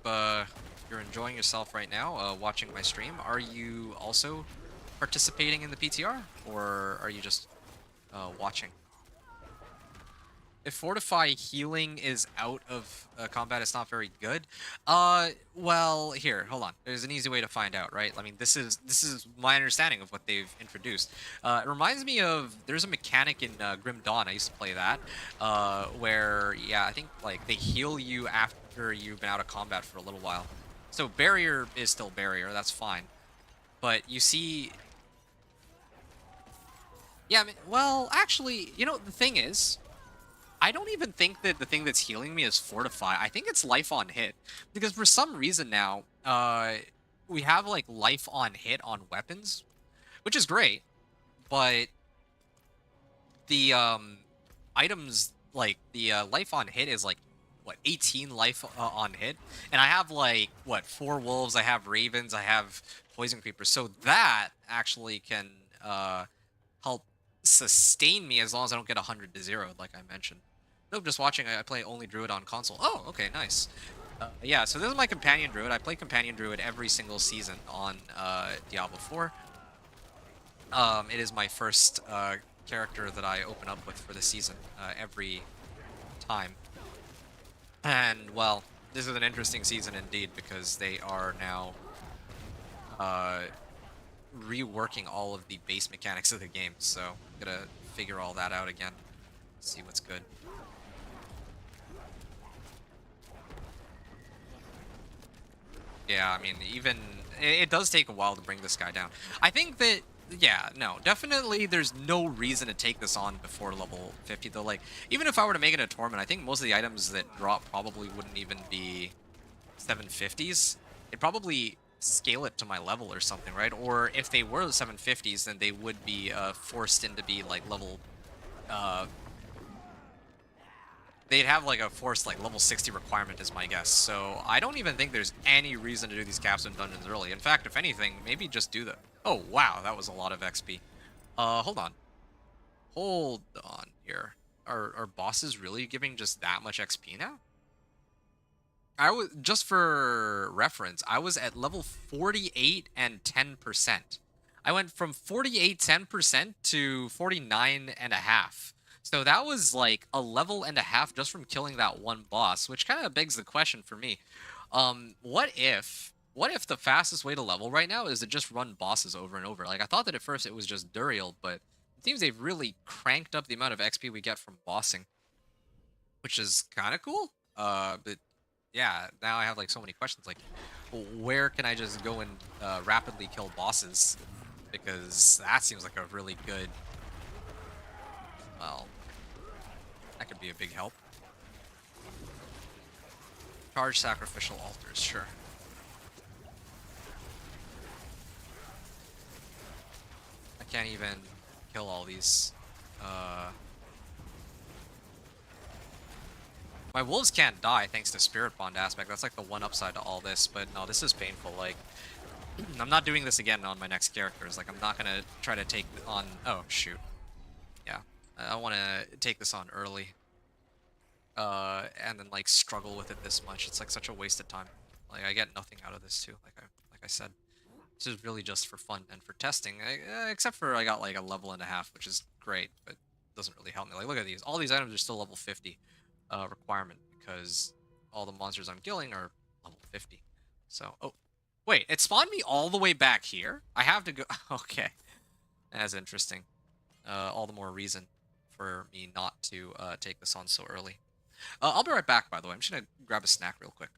you're enjoying yourself right now, watching my stream. Are you also participating in the PTR, or are you just watching? If Fortify healing is out of combat, it's not very good. Well, here, hold on. There's an easy way to find out, right? I mean, this is my understanding of what they've introduced. It reminds me of there's a mechanic in Grim Dawn. I used to play that, where yeah, I think like they heal you after you've been out of combat for a little while. So barrier is still barrier. That's fine. But you see. Yeah, I mean, well, actually, you know, the thing is, I don't even think that the thing that's healing me is Fortify. I think it's Life on Hit. Because for some reason now, we have, like, Life on Hit on weapons, which is great, but the, items, like, the, Life on Hit is, like, what, 18 life on hit? And I have, like, what, 4 wolves, I have ravens, I have poison creepers, so that actually can, help sustain me as long as I don't get 100 to 0, like I mentioned. Nope, just watching. I play only Druid on console. Oh, okay, nice. Yeah, so this is my companion Druid. I play companion Druid every single season on Diablo 4. It is my first character that I open up with for the season every time. And, well, this is an interesting season indeed because they are now reworking all of the base mechanics of the game, so I'm gonna figure all that out again, see what's good. Yeah, I mean, even it does take a while to bring this guy down. I think that, yeah, no, definitely there's no reason to take this on before level 50, though. Like, even if I were to make it a Torment, I think most of the items that drop probably wouldn't even be 750s. It'd probably scale it to my level or something, right? Or if they were 750s, then they would be forced into be like level they'd have like a forced like level 60 requirement is my guess. So I don't even think there's any reason to do these capstone dungeons early. In fact, if anything, maybe just do the... Oh, wow, that was a lot of XP. Hold on. Hold on here. Are bosses really giving just that much XP now? I was, just for reference, I was at level 48 and 10%. I went from 48 10% to 49 and a half. So that was like a level and a half just from killing that one boss, which kind of begs the question for me. What if the fastest way to level right now is to just run bosses over and over? Like I thought that at first it was just Duriel, but it seems they've really cranked up the amount of XP we get from bossing, which is kind of cool. But yeah, now I have like so many questions. Like, where can I just go and rapidly kill bosses? Because that seems like a really good. Well, that could be a big help. Charge sacrificial altars, sure. I can't even kill all these. My wolves can't die thanks to Spirit Bond aspect. That's like the one upside to all this. But no, this is painful. Like, I'm not doing this again on my next characters. Like, I'm not gonna try to take on... Oh, shoot. Yeah. I want to take this on early. And then, like, struggle with it this much. It's, like, such a waste of time. Like, I get nothing out of this, too. Like I said. This is really just for fun and for testing. Except for I got, like, a level and a half, which is great. But it doesn't really help me. Like, look at these. All these items are still level 50 requirement. Because all the monsters I'm killing are level 50. So, oh. Wait, it spawned me all the way back here? I have to go... Okay. That's interesting. All the more reason for me not to take this on so early. I'll be right back, by the way. I'm just gonna grab a snack real quick.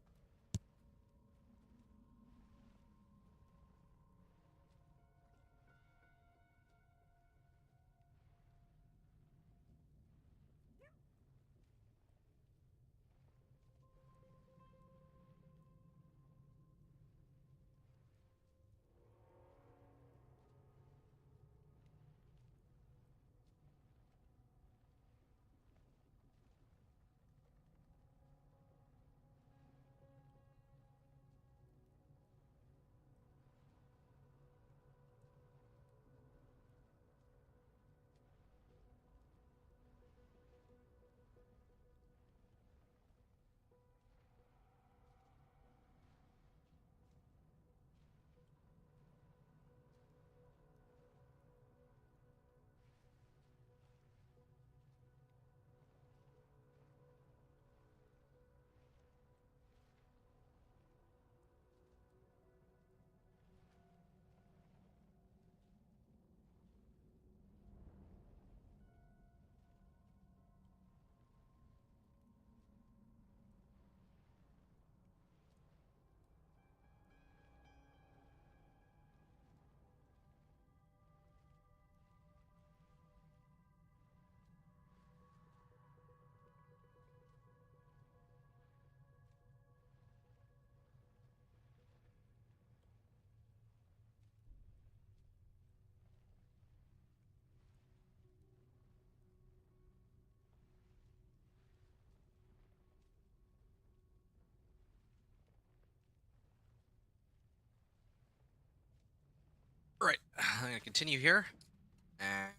Right, I'm gonna continue here.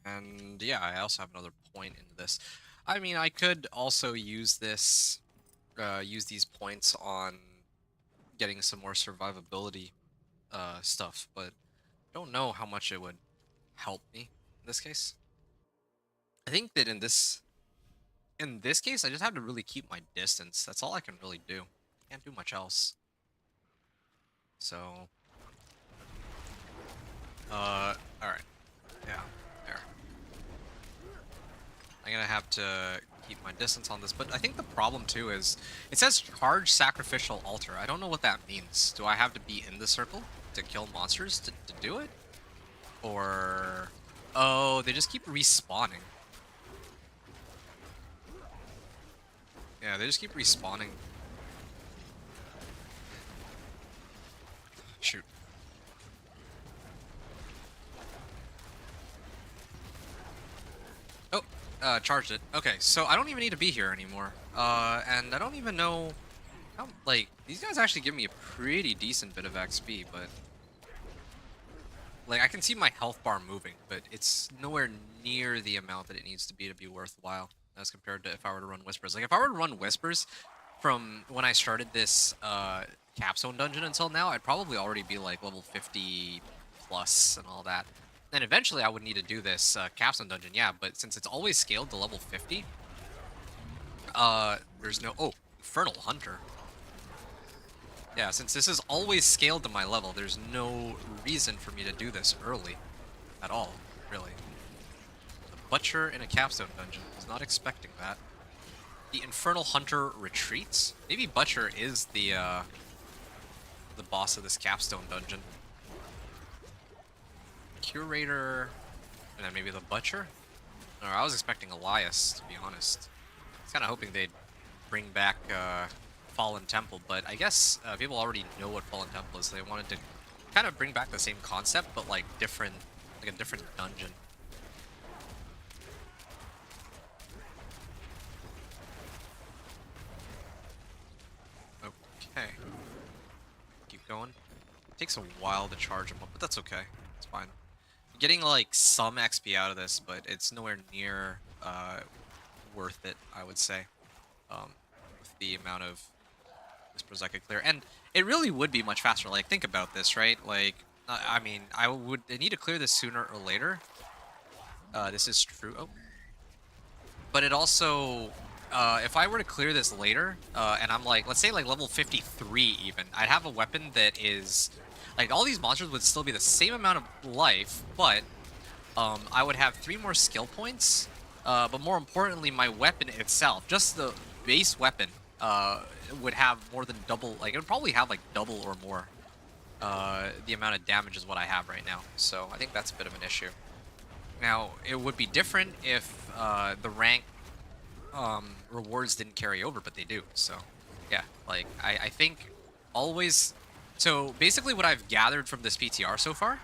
And yeah, I also have another point into this. I mean, I could also use this, use these points on getting some more survivability stuff, but I don't know how much it would help me in this case. I think that in this case, I just have to really keep my distance. That's all I can really do. Can't do much else. So, all right, yeah, there. I'm gonna have to keep my distance on this, but I think the problem too is it says charge sacrificial altar. I don't know what that means. Do I have to be in the circle to kill monsters to do it? Or... Oh, they just keep respawning. Yeah, they just keep respawning. Shoot. Oh, Charged it. Okay, so I don't even need to be here anymore. And I don't even know how, like, these guys actually give me a pretty decent bit of XP, but like I can see my health bar moving, but it's nowhere near the amount that it needs to be worthwhile as compared to if I were to run Whispers. Like if I were to run Whispers from when I started this capstone dungeon until now, I'd probably already be like level 50 plus and all that. Then eventually I would need to do this capstone dungeon, yeah, but since it's always scaled to level 50, there's no... Oh, Infernal Hunter. Yeah, since this is always scaled to my level, there's no reason for me to do this early at all, really. The Butcher in a capstone dungeon. Was not expecting that. The Infernal Hunter retreats. Maybe Butcher is the boss of this capstone dungeon. Curator, and then maybe the Butcher? Or I was expecting Elias, to be honest. I was kind of hoping they'd bring back Fallen Temple, but I guess people already know what Fallen Temple is. They wanted to kind of bring back the same concept, but like different, like a different dungeon. Okay. Keep going. It takes a while to charge them up, but that's okay. It's fine. Getting like some XP out of this, but it's nowhere near worth it, I would say, with the amount of Whispers I could clear. And it really would be much faster. Like, think about this, right? Like, I mean, I need to clear this sooner or later. This is true. Oh. But it also, if I were to clear this later, and I'm like, let's say like level 53 even, I'd have a weapon that is, like, all these monsters would still be the same amount of life, but I would have 3 more skill points. But more importantly, my weapon itself, just the base weapon, would have more than double, like, it would probably have like double or more the amount of damage is what I have right now. So I think that's a bit of an issue. Now, it would be different if the rank rewards didn't carry over, but they do. So yeah, like, I think always... So basically what I've gathered from this PTR so far,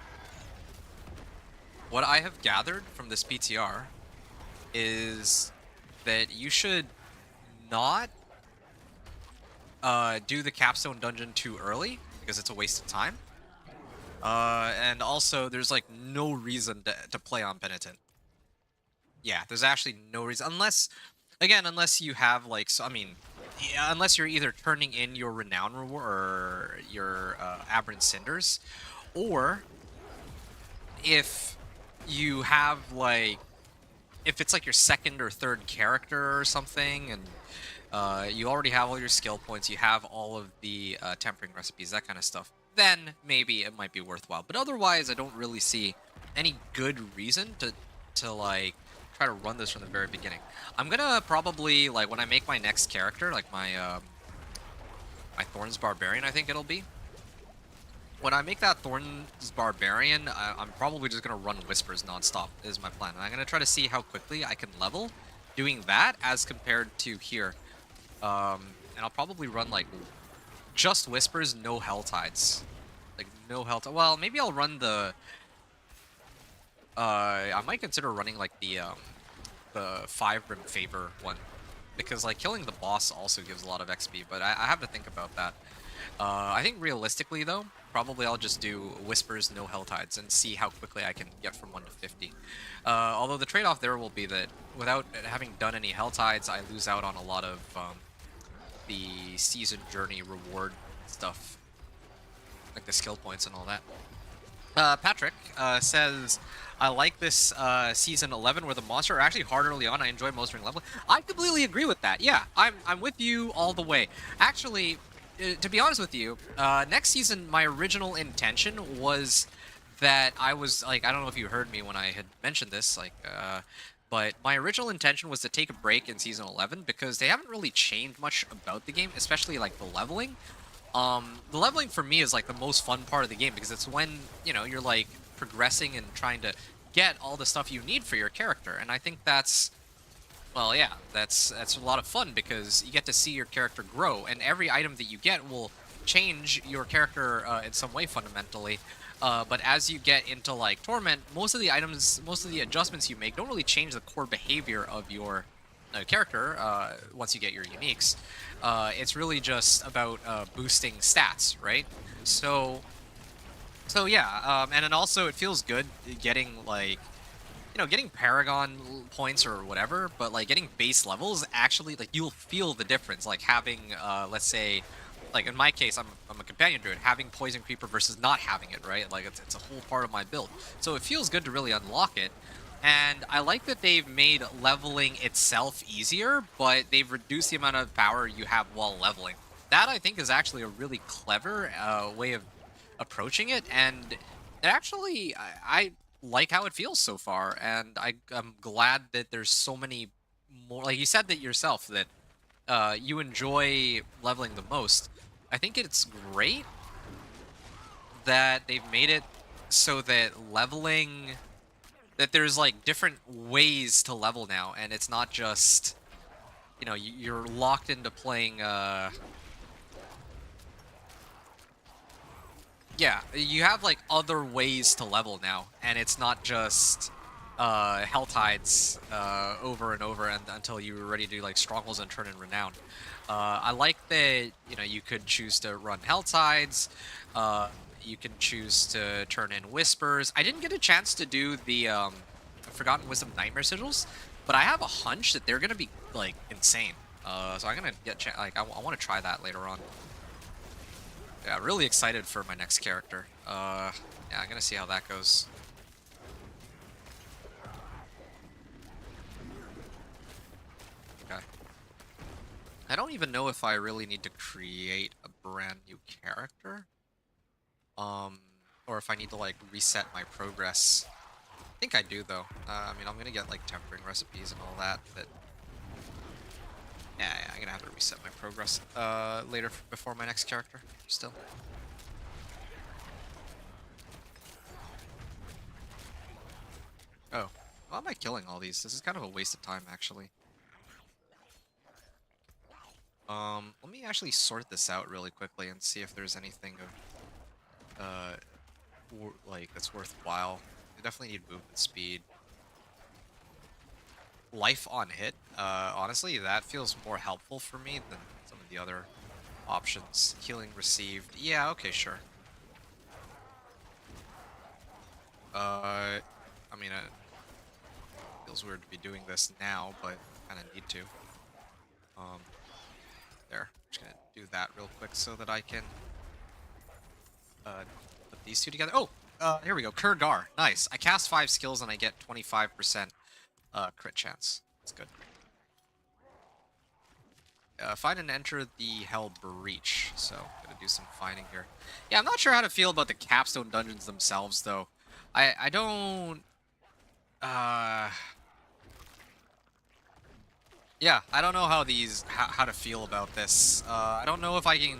is that you should not do the capstone dungeon too early, because it's a waste of time. And also, there's like no reason to play on Penitent. Yeah, there's actually no reason, unless, again, unless you have like, so I mean, yeah, unless you're either turning in your Renown reward or your Aberrant Cinders, or if you have like, if it's like your second or third character or something, and you already have all your skill points, you have all of the tempering recipes, that kind of stuff, then maybe it might be worthwhile. But otherwise, I don't really see any good reason to like try to run this from the very beginning. I'm gonna probably, like, when I make my next character, like my my Thorns Barbarian, I think it'll be. When I make that Thorns Barbarian, I'm probably just gonna run Whispers nonstop, is my plan. And I'm gonna try to see how quickly I can level doing that as compared to here. And I'll probably run like just Whispers, no Hell Tides. Like no Hell Tides. Well, maybe I'll run the I might consider running like the 5 Rim Favor one, because like killing the boss also gives a lot of XP, but I have to think about that. I think realistically though, probably I'll just do Whispers, no Hell Tides, and see how quickly I can get from 1 to 50. Although the trade-off there will be that without having done any Hell Tides, I lose out on a lot of the Season Journey reward stuff, like the skill points and all that. Patrick says, I like this Season 11 where the monsters are actually hard early on. I enjoy mostering leveling. I completely agree with that. Yeah, I'm with you all the way. Actually, to be honest with you, next season, my original intention was that I was, like, I don't know if you heard me when I had mentioned this, like, but my original intention was to take a break in Season 11 because they haven't really changed much about the game, especially, like, the leveling. The leveling for me is, like, the most fun part of the game because it's when, you know, you're, like, progressing and trying to get all the stuff you need for your character. And I think that's, well, yeah, that's a lot of fun because you get to see your character grow, and every item that you get will change your character in some way fundamentally. But as you get into like Torment, most of the items, most of the adjustments you make don't really change the core behavior of your character once you get your uniques. It's really just about boosting stats, right? So, so yeah, and then also it feels good getting like getting Paragon points or whatever, but like getting base levels actually like you'll feel the difference. Like having let's say like in my case I'm a companion druid, having Poison Creeper versus not having it, right? Like it's a whole part of my build. So it feels good to really unlock it. And I like that they've made leveling itself easier, but they've reduced the amount of power you have while leveling. That I think is actually a really clever way of approaching it, and it actually I like how it feels so far, and I'm glad that there's so many more. Like you said that yourself that you enjoy leveling the most. I think it's great that they've made it so that leveling that there's like different ways to level now, and it's not just you're locked into playing yeah, you have like other ways to level now, and it's not just Hell Tides over and over and until you're ready to do like Strongholds and turn in Renown. I like that you could choose to run Hell Tides. You can choose to turn in Whispers. I didn't get a chance to do the Forgotten Wisdom Nightmare Sigils, but I have a hunch that they're gonna be like insane. So I'm gonna get like I want to try that later on. Yeah, really excited for my next character. Yeah, I'm gonna see how that goes. Okay. I don't even know if I really need to create a brand new character. Um, or if I need to like reset my progress. I think I do though. I mean, I'm gonna get like tempering recipes and all that, but yeah, I'm gonna have to reset my progress later before my next character. Still. Oh, why am I killing all these? This is kind of a waste of time, actually. Let me actually sort this out really quickly and see if there's anything of, like, that's worthwhile. I definitely need movement speed. Life on hit, honestly, that feels more helpful for me than some of the other options. Healing received, yeah, okay, sure. I mean, it feels weird to be doing this now, but kind of need to. Um, there, just gonna do that real quick so that I can put these two together. Oh, here we go. Kurgar. Nice. I cast 5 skills and I get 25% crit chance. That's good. Find and enter the Hell Breach. So, gonna do some finding here. Yeah, I'm not sure how to feel about the capstone dungeons themselves, though. I don't... Yeah, I don't know how these how to feel about this. I don't know if I can.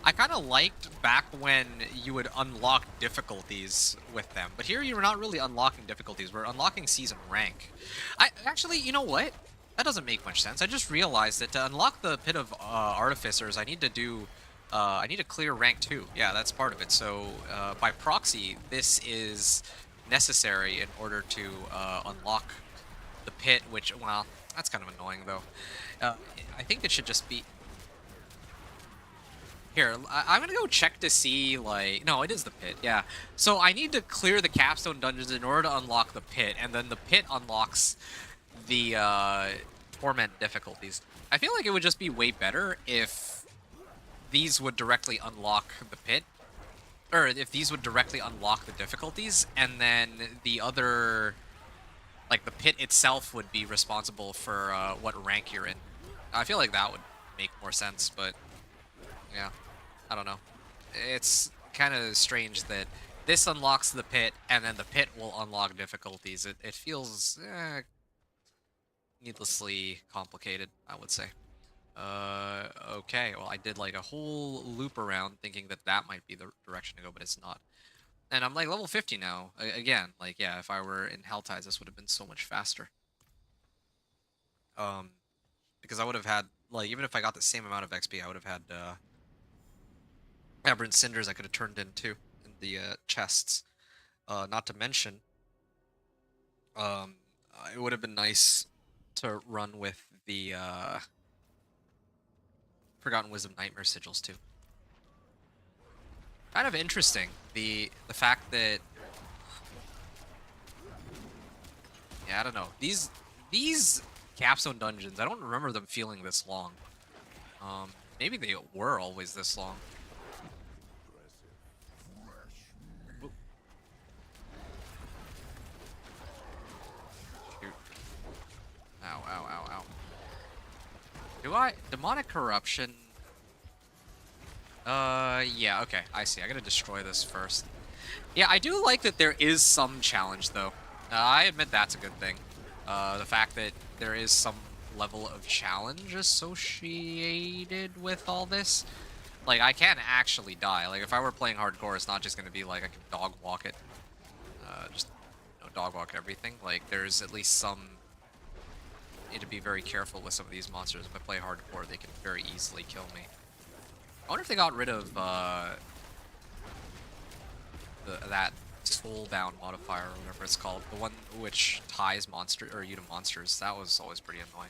I kind of liked back when you would unlock difficulties with them, but here you're not really unlocking difficulties. We're unlocking season rank. I actually, you know what? That doesn't make much sense. I just realized that to unlock the Pit of Artificers, I need to do. I need to clear rank 2. Yeah, that's part of it. So by proxy, this is necessary in order to unlock the pit, which, well, that's kind of annoying, though. I think it should just be... Here, I'm gonna go check to see, like... No, it is the pit, yeah. So I need to clear the capstone dungeons in order to unlock the pit, and then the pit unlocks the torment difficulties. I feel like it would just be way better if these would directly unlock the pit, or if these would directly unlock the difficulties, and then the other... Like, the pit itself would be responsible for what rank you're in. I feel like that would make more sense, but yeah, I don't know. It's kind of strange that this unlocks the pit, and then the pit will unlock difficulties. It feels needlessly complicated, I would say. Okay, well, I did like a whole loop around thinking that that might be the direction to go, but it's not. And I'm like level 50 now. Again, like, yeah, if I were in Helltides, this would have been so much faster. Because I would have had, like, even if I got the same amount of XP, I would have had, Aberrant Cinders I could have turned in too in the chests. Not to mention, um, it would have been nice to run with the Forgotten Wisdom Nightmare Sigils too. Kind of interesting, the fact that, yeah, I don't know, these capstone dungeons, I don't remember them feeling this long. Maybe they were always this long. Oop, shoot. Ow, ow, ow, ow. Do I demonic corruption? Yeah, okay, I see. I gotta destroy this first. Yeah, I do like that there is some challenge, though. I admit that's a good thing. The fact that there is some level of challenge associated with all this. Like, I can actually die. Like, if I were playing hardcore, it's not just gonna be like I can dog walk it. Just, dog walk everything. Like, there's at least some... Need to be very careful with some of these monsters. If I play hardcore, they can very easily kill me. I wonder if they got rid of, that soulbound modifier or whatever it's called, the one which ties you to monsters. That was always pretty annoying.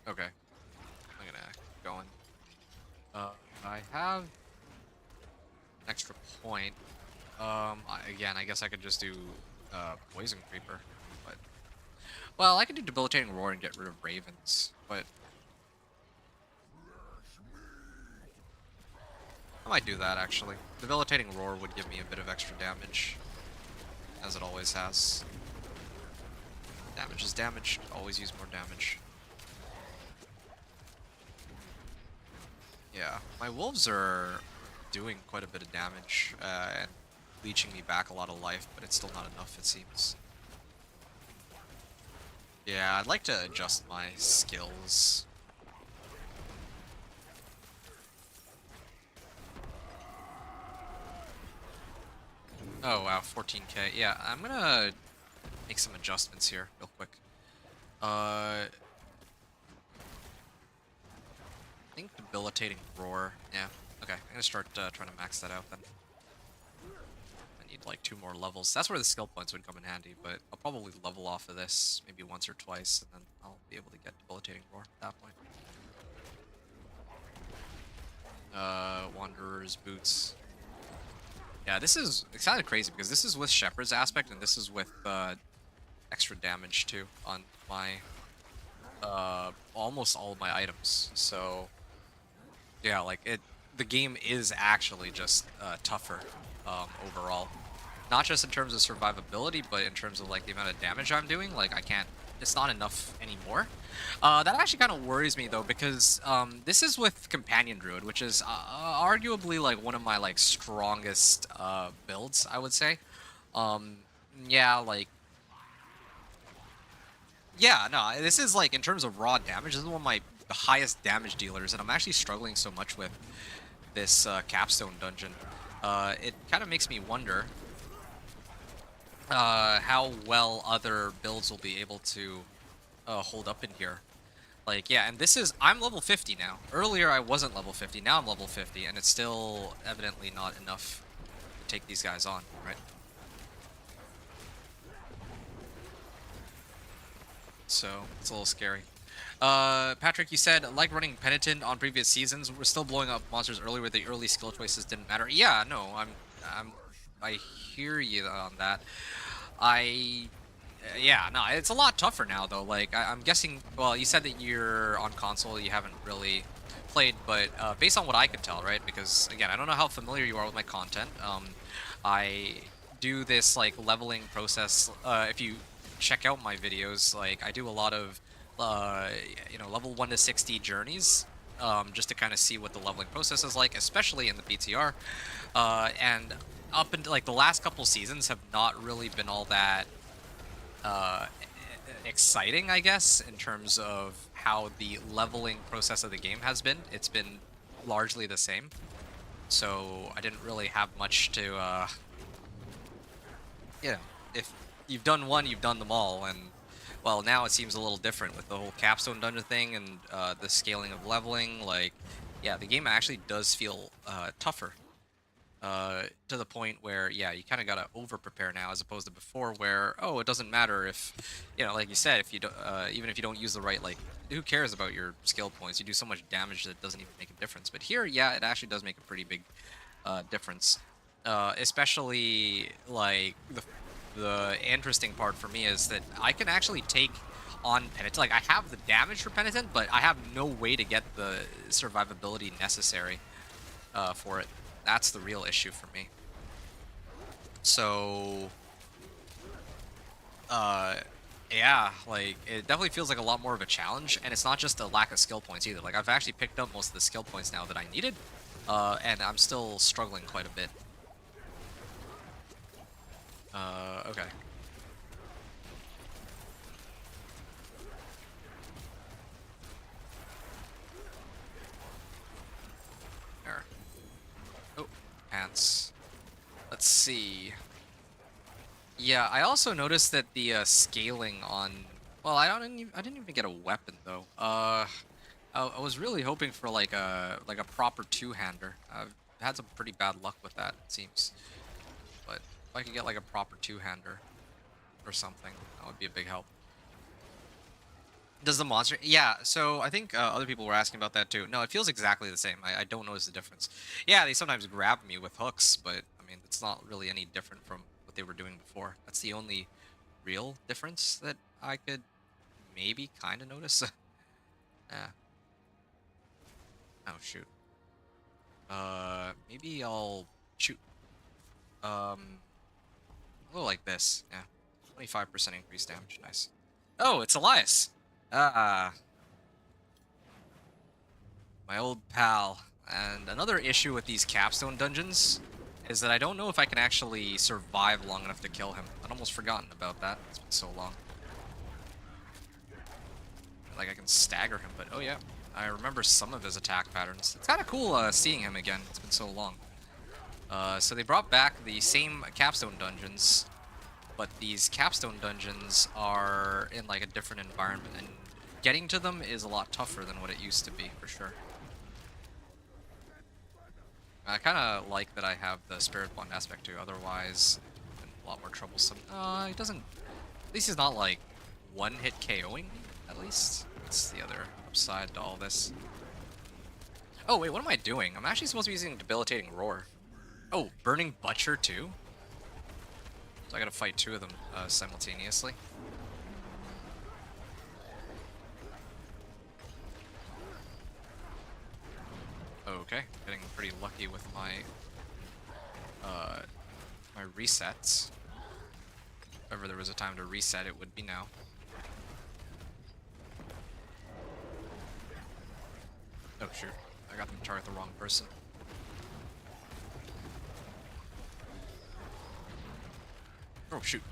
Okay, I'm gonna keep going. I have an extra point. Again, I guess I could just do Poison Creeper, but well, I could do Debilitating Roar and get rid of Ravens, but I might do that, actually. Debilitating Roar would give me a bit of extra damage, as it always has. Damage is damage. Always use more damage. Yeah, my wolves are doing quite a bit of damage, and leeching me back a lot of life, but it's still not enough, it seems. Yeah, I'd like to adjust my skills. Oh wow, 14k. Yeah, I'm gonna make some adjustments here real quick. I think Debilitating Roar. Yeah, okay. I'm gonna start trying to max that out then. I need like 2 more levels. That's where the skill points would come in handy, but I'll probably level off of this maybe once or twice, and then I'll be able to get Debilitating Roar at that point. Wanderer's Boots. Yeah, it's kind of crazy because this is with Shepherd's aspect and this is with extra damage too on my almost all of my items. So yeah, like the game is actually just tougher overall. Not just in terms of survivability, but in terms of like the amount of damage I'm doing. Like it's not enough anymore. That actually kind of worries me though, because this is with Companion Druid, which is arguably like one of my like strongest builds, I would say. Yeah, like yeah, no, this is like in terms of raw damage, this is one of my highest damage dealers, and I'm actually struggling so much with this capstone dungeon. It kind of makes me wonder how well other builds will be able to hold up in here. Like, yeah, and I'm level 50 now. Earlier I wasn't level 50, now I'm level 50, and it's still evidently not enough to take these guys on, right? So, it's a little scary. Patrick, you said, like running Penitent on previous seasons, we're still blowing up monsters early where the early skill choices didn't matter. Yeah, no, I hear you on that. Yeah, no, it's a lot tougher now, though. Like, I'm guessing, well, you said that you're on console, you haven't really played, but based on what I can tell, right? Because, again, I don't know how familiar you are with my content. I do this, like, leveling process. If you check out my videos, like, I do a lot of, level 1 to 60 journeys, just to kind of see what the leveling process is like, especially in the PTR. And up until, like, the last couple seasons have not really been all that exciting, I guess, in terms of how the leveling process of the game has been. It's been largely the same, so I didn't really have much to if you've done one, you've done them all, and Well, now it seems a little different with the whole capstone dungeon thing and the scaling of leveling. Like, yeah, the game actually does feel tougher. To the point where, yeah, you kind of gotta over prepare now, as opposed to before, where it doesn't matter if, like you said, if you don't, even if you don't use the right, like, who cares about your skill points? You do so much damage that it doesn't even make a difference. But here, yeah, it actually does make a pretty big difference. Especially like the interesting part for me is that I can actually take on Penitent. Like, I have the damage for Penitent, but I have no way to get the survivability necessary for it. That's the real issue for me. So, uh, yeah, like, it definitely feels like a lot more of a challenge, and it's not just a lack of skill points either. Like, I've actually picked up most of the skill points now that I needed, and I'm still struggling quite a bit. Okay. There. Oh, pants. Let's see. Yeah, I also noticed that the scaling on. Well, I didn't even get a weapon though. I was really hoping for like a proper two-hander. I've had some pretty bad luck with that, it seems. But if I could get like a proper two-hander or something, that would be a big help. Does the monster? Yeah, so I think other people were asking about that too. No, it feels exactly the same. I don't notice the difference. Yeah, they sometimes grab me with hooks, but I mean, it's not really any different from what they were doing before. That's the only real difference that I could maybe kind of notice. Yeah. Oh, shoot. Maybe I'll shoot. A little like this. Yeah. 25% increased damage. Nice. Oh, it's Elias. Ah. My old pal. And another issue with these capstone dungeons is that I don't know if I can actually survive long enough to kill him. I'd almost forgotten about that. It's been so long. Like, I can stagger him, but oh yeah. I remember some of his attack patterns. It's kind of cool seeing him again. It's been so long. So they brought back the same capstone dungeons, but these capstone dungeons are in like a different environment, and getting to them is a lot tougher than what it used to be, for sure. I kind of like that I have the Spirit Bond aspect too, otherwise it's been a lot more troublesome. He doesn't... At least he's not like one-hit KOing me, at least. That's the other upside to all this. Oh, wait, what am I doing? I'm actually supposed to be using Debilitating Roar. Oh, Burning Butcher too? So I gotta fight two of them simultaneously. Okay, getting pretty lucky with my my resets. If ever there was a time to reset, it would be now. Oh shoot, I got them to target the wrong person. Oh shoot.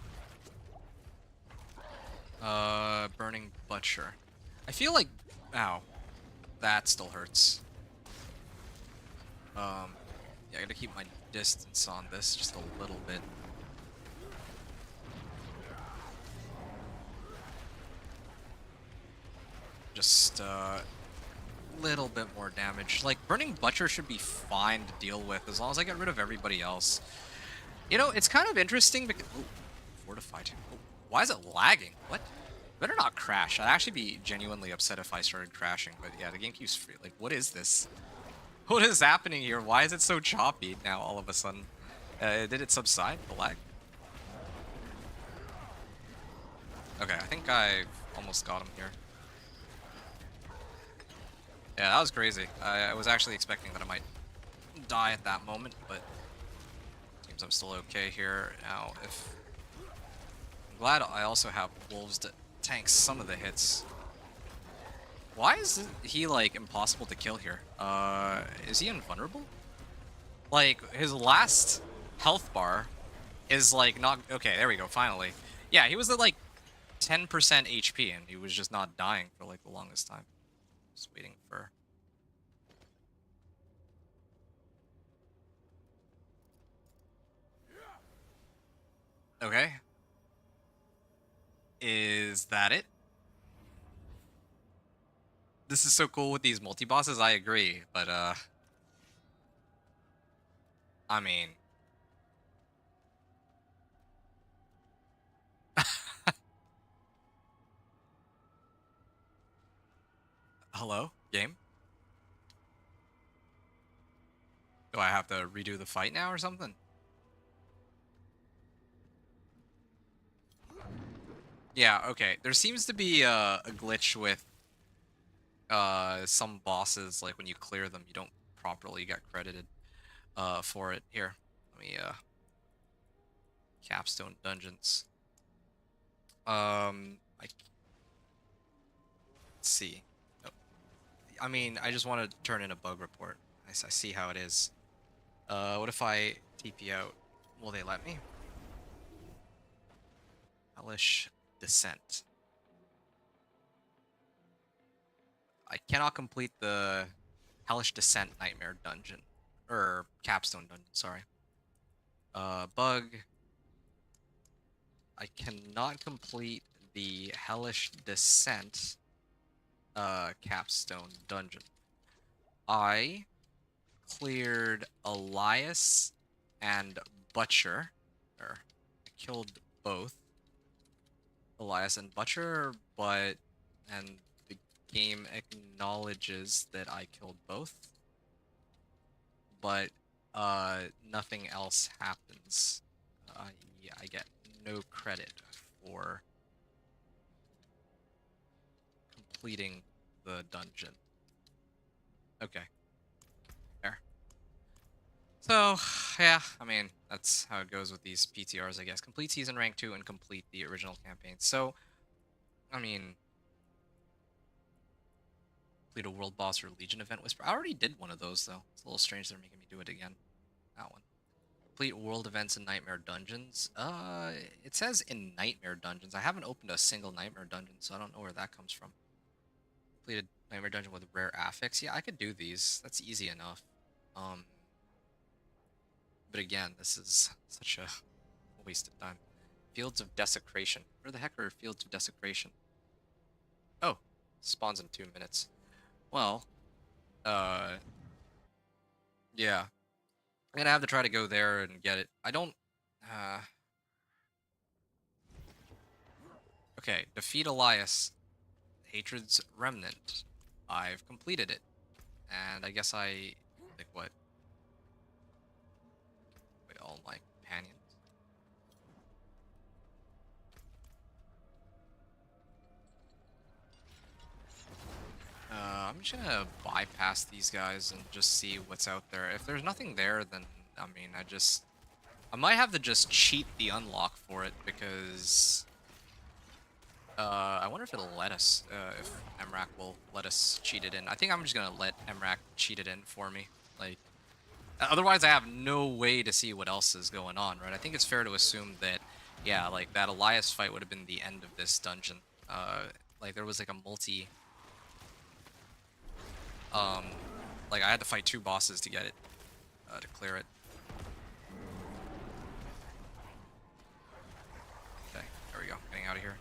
Burning Butcher. I feel like, ow, that still hurts. Yeah, I gotta keep my distance on this just a little bit. Just little bit more damage. Like, Burning Butcher should be fine to deal with as long as I get rid of everybody else. You know, it's kind of interesting because... Ooh, fortified. Oh, why is it lagging? What? Better not crash. I'd actually be genuinely upset if I started crashing, but yeah, the game keeps free. Like, what is this? What is happening here? Why is it so choppy now all of a sudden? Did it subside, the lag? Okay, I think I almost got him here. Yeah, that was crazy. I was actually expecting that I might die at that moment, but seems I'm still okay here. Now, if... I'm glad I also have wolves to tank some of the hits. Why is he, like, impossible to kill here? Is he invulnerable? Like, his last health bar is, like, not... Okay, there we go, finally. Yeah, he was at, like, 10% HP, and he was just not dying for, like, the longest time. Just waiting for... Okay. Is that it? This is so cool with these multi-bosses, I agree, but I mean hello, game? Do I have to redo the fight now or something? Yeah, okay. There seems to be a glitch with some bosses, like when you clear them, you don't properly get credited for it. Here, let me capstone dungeons. Let's see. Oh, I mean, I just want to turn in a bug report. I see how it is. What if I TP out? Will they let me? Hellish Descent. I cannot complete the Hellish Descent Nightmare Dungeon. Or Capstone Dungeon, sorry. Bug. I cannot complete the Hellish Descent Capstone Dungeon. I cleared Elias and Butcher. Or I killed both Elias and Butcher, and the game acknowledges that I killed both, but nothing else happens. Yeah, I get no credit for completing the dungeon. Okay, there. So, yeah, I mean, that's how it goes with these PTRs, I guess. Complete season rank 2 and complete the original campaign. So, I mean, complete a world boss or legion event whisper. I already did one of those, though. It's a little strange they're making me do it again. That one. Complete world events and nightmare dungeons. It says in nightmare dungeons. I haven't opened a single nightmare dungeon, so I don't know where that comes from. Completed nightmare dungeon with rare affix. Yeah, I could do these. That's easy enough. But again, this is such a waste of time. Fields of Desecration. Where the heck are Fields of Desecration? Oh, spawns in 2 minutes. Well, yeah. I'm gonna have to try to go there and get it. I don't, okay, defeat Elias. Hatred's Remnant. I've completed it. And I guess like what? Wait, all my companions. I'm just gonna bypass these guys and just see what's out there. If there's nothing there, then, I mean, I might have to just cheat the unlock for it, because, I wonder if it'll let us, if Emrak will let us cheat it in. I think I'm just gonna let Emrak cheat it in for me. Like, otherwise I have no way to see what else is going on, right? I think it's fair to assume that, yeah, like, that Elias fight would have been the end of this dungeon. Like, there was, like, a multi... like, I had to fight 2 bosses to get it, to clear it. Okay, there we go. Getting out of here.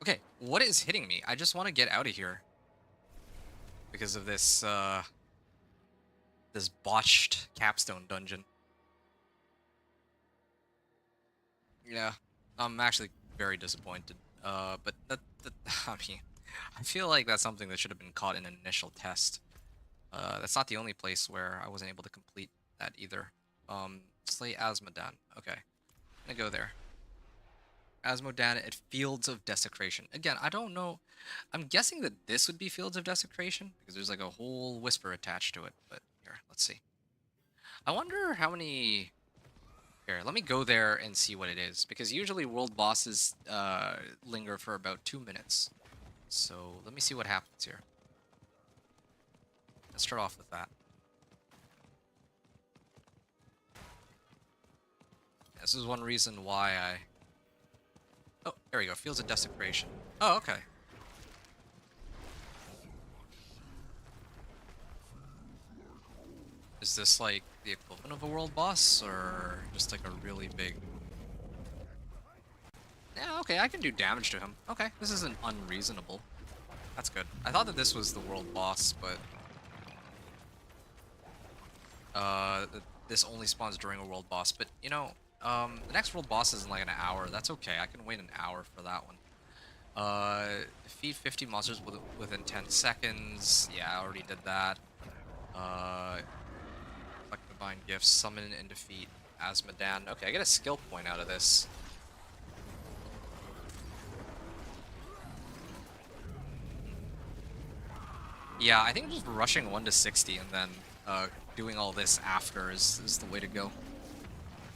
Okay, what is hitting me? I just want to get out of here. Because of this, this botched capstone dungeon. Yeah, I'm actually very disappointed. But I mean, I feel like that's something that should have been caught in an initial test. That's not the only place where I wasn't able to complete that either. Slay Asmodan. Okay, I'm gonna go there. Asmodan at Fields of Desecration. Again, I don't know. I'm guessing that this would be Fields of Desecration, because there's like a whole whisper attached to it. But here, let's see. I wonder how many... Here, let me go there and see what it is, because usually world bosses linger for about 2 minutes. So let me see what happens here. Let's start off with that. This is one reason why I... Oh, there we go. Fields of Desecration. Oh, okay. Is this like the equivalent of a world boss, or just like a really big... Yeah, okay, I can do damage to him. Okay, this isn't unreasonable. That's good. I thought that this was the world boss, but... this only spawns during a world boss. But, you know, the next world boss is in like an hour. That's okay, I can wait an hour for that one. Defeat 50 monsters within 10 seconds. Yeah, I already did that. Collect divine gifts, summon and defeat Asmodan. Okay, I get a skill point out of this. Yeah, I think just rushing 1 to 60 and then doing all this after is the way to go.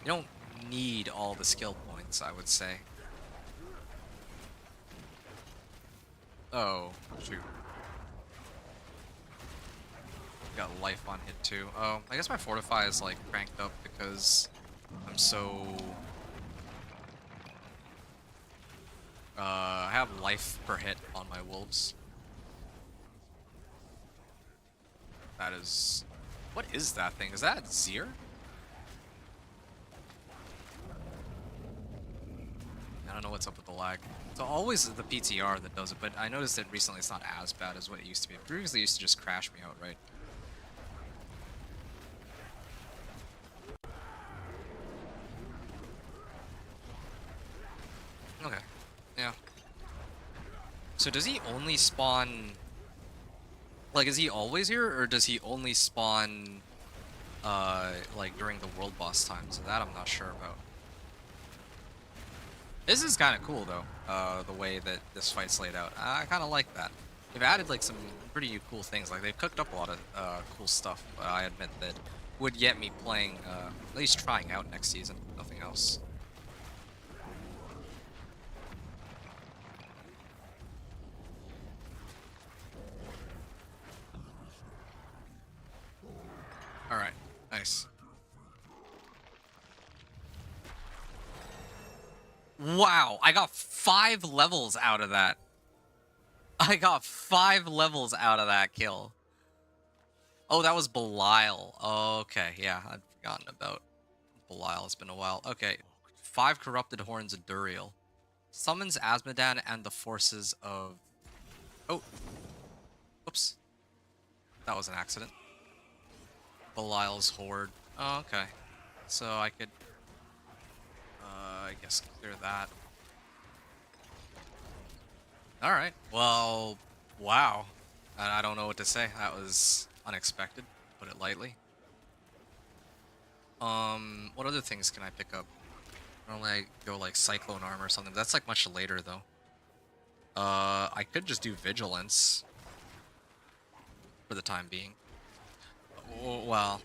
You don't need all the skill points, I would say. Oh, shoot. Got life on hit too. Oh, I guess my fortify is like cranked up because I'm so... I have life per hit on my wolves. That is... What is that thing? Is that Zir? I don't know what's up with the lag. It's always the PTR that does it, but I noticed that recently it's not as bad as what it used to be. Previously it used to just crash me outright. Okay. Yeah. So does he only spawn... Like, is he always here, or does he only spawn, like, during the world boss time? So that I'm not sure about. This is kind of cool, though, the way that this fight's laid out. I kind of like that. They've added, like, some pretty cool things. Like, they've cooked up a lot of cool stuff, I admit, that would get me playing, at least trying out next season. Nothing else. Alright, nice. Wow, I got 5 levels out of that. I got 5 levels out of that kill. Oh, that was Belial. Okay, yeah, I'd forgotten about Belial. It's been a while. Okay, 5 corrupted horns of Duriel. Summons Asmodan and the forces of... Oh. Oops. That was an accident. Belial's horde. Oh, okay. So I could... I guess clear that. Alright. Well, wow. I don't know what to say. That was unexpected, put it lightly. What other things can I pick up? I don't like go like Cyclone Armor or something. That's like much later though. I could just do Vigilance for the time being. Oh, well,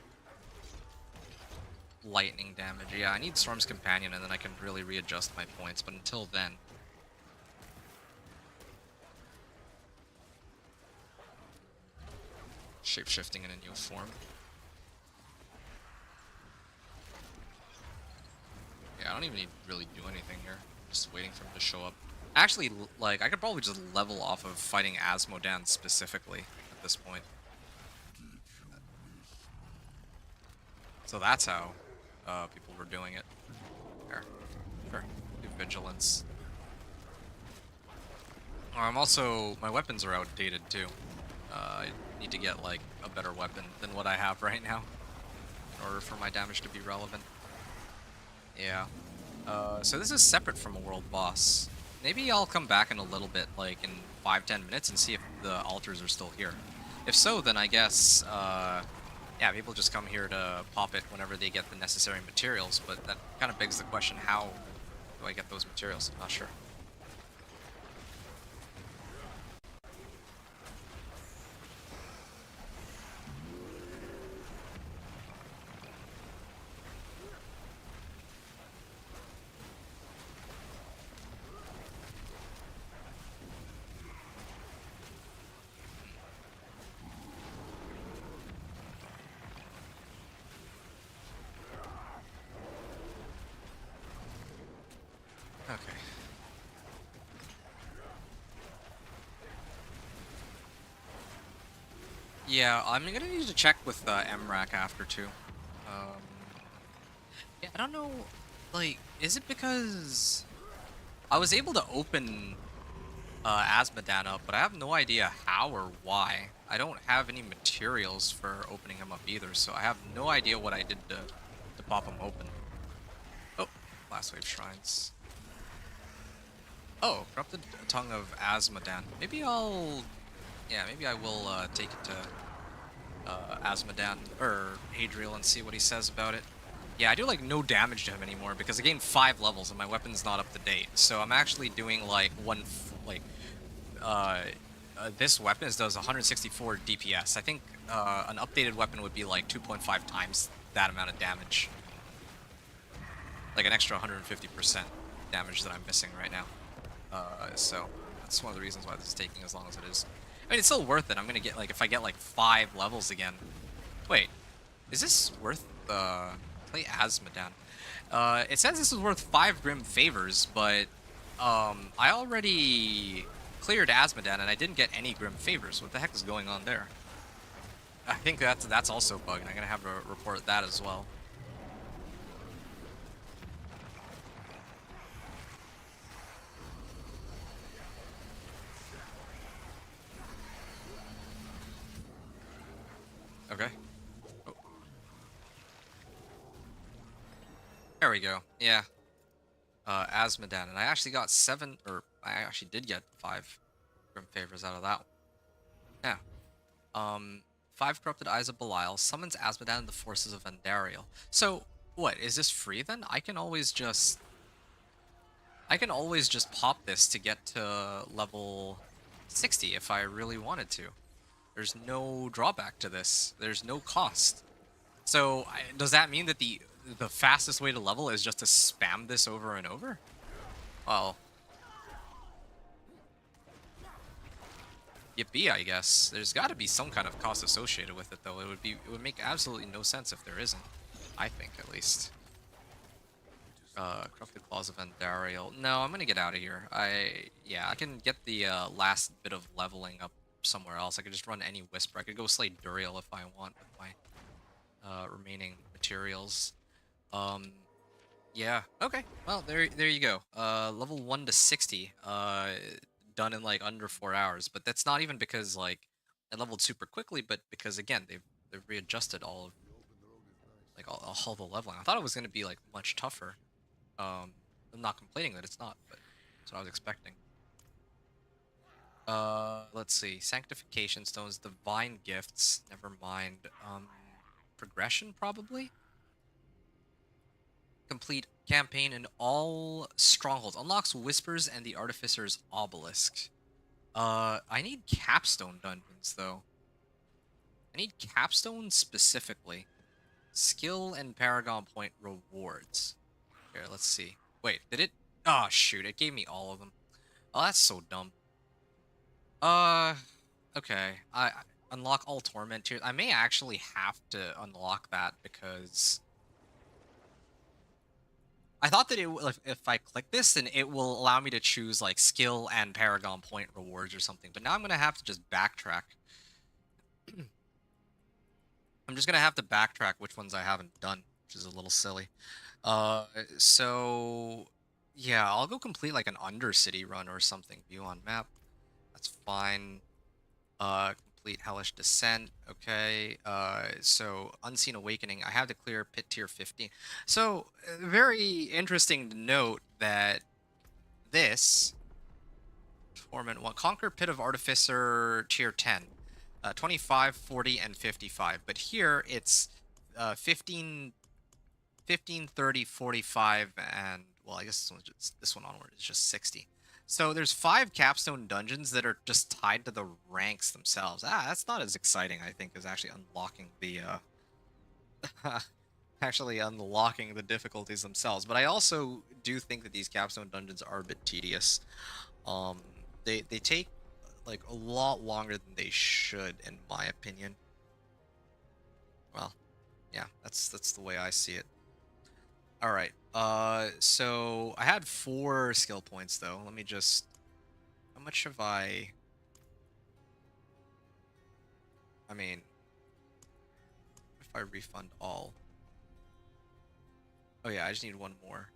lightning damage. Yeah, I need Storm's Companion and then I can really readjust my points, but until then... Shape-shifting in a new form. Yeah, I don't even need to really do anything here. Just waiting for him to show up. Actually, like, I could probably just level off of fighting Asmodan specifically at this point. So that's how people were doing it. There. Sure. Do Vigilance. I'm also... My weapons are outdated, too. I need to get, like, a better weapon than what I have right now in order for my damage to be relevant. Yeah. So this is separate from a world boss. Maybe I'll come back in a little bit, like in 5-10 minutes, and see if the altars are still here. If so, then I guess, yeah, people just come here to pop it whenever they get the necessary materials, but that kind of begs the question, how do I get those materials? I'm not sure. Okay. Yeah, I'm gonna need to check with MRAC after too. Um, yeah, I don't know. Like, is it because I was able to open Asmodan up, but I have no idea how or why. I don't have any materials for opening him up either, so I have no idea what I did to pop him open. Oh, last wave shrines. Oh, corrupted tongue of Asmodan. Maybe I'll, yeah, maybe I will take it to Asmodan or Hadriel and see what he says about it. Yeah, I do like no damage to him anymore because I gained 5 levels and my weapon's not up to date. So I'm actually doing like uh, this weapon does 164 DPS. I think an updated weapon would be like 2.5 times that amount of damage. Like an extra 150% damage that I'm missing right now. So that's one of the reasons why this is taking as long as it is. I mean, it's still worth it. I'm gonna get like, if I get like 5 levels again. Wait, is this worth play Asmodan? It says this is worth 5 Grim Favors, but I already cleared Asmodan and I didn't get any Grim Favors. What the heck is going on there? I think that's also bugged. I'm gonna have to report that as well. Okay. Oh. There we go. Yeah. Asmodan, and I actually got 7, or I actually did get 5 Grim Favors out of that one. Yeah. 5 Corrupted Eyes of Belial summons Asmodan and the forces of Andariel. So, what, is this free then? I can always just pop this to get to level 60 if I really wanted to. There's no drawback to this. There's no cost. So, does that mean that the fastest way to level is just to spam this over and over? Well, yippee, I guess. There's got to be some kind of cost associated with it, though. It would make absolutely no sense if there isn't. I think, at least. Corrupted Claws of Andariel. No, I'm gonna get out of here. Yeah, I can get the last bit of leveling up somewhere else. I could just run any Whisper. I could go slay Duriel if I want with my remaining materials. Yeah. Okay. Well, there you go. Level 1 to 60. Done in like under 4 hours. But that's not even because like I leveled super quickly, but because again they've readjusted all of like all the leveling. I thought it was gonna be like much tougher. I'm not complaining that it's not, but that's what I was expecting. Let's see. Sanctification stones, divine gifts. Never mind. Progression probably. Complete campaign in all strongholds. Unlocks whispers and the artificer's obelisk. I need capstone dungeons though. I need capstone specifically. Skill and paragon point rewards. Here, let's see. Wait, did it? Oh shoot! It gave me all of them. Oh, that's so dumb. Uh, okay. I unlock all torment tiers. I may actually have to unlock that because I thought that if I click this, then it will allow me to choose like skill and paragon point rewards or something. But now I'm gonna have to just backtrack. I'm just gonna have to backtrack which ones I haven't done, which is a little silly. So yeah, I'll go complete like an Undercity run or something. View on map. That's fine. Complete Hellish Descent. Okay. So Unseen Awakening. I have to clear Pit Tier 15. So very interesting to note that this Torment 1 Conquer Pit of Artificer Tier 10. 25, 40, and 55. But here it's 15, 15, 30, 45, and well, I guess this one onward is just 60. So there's 5 capstone dungeons that are just tied to the ranks themselves. That's not as exciting, I think, as actually unlocking the actually unlocking the difficulties themselves. But I also do think that these capstone dungeons are a bit tedious. They take like a lot longer than they should, in my opinion. Well, yeah, that's the way I see it. All right. So I had 4 skill points though. Let me just. How much have I? I mean, if I refund all. Oh yeah, I just need one more.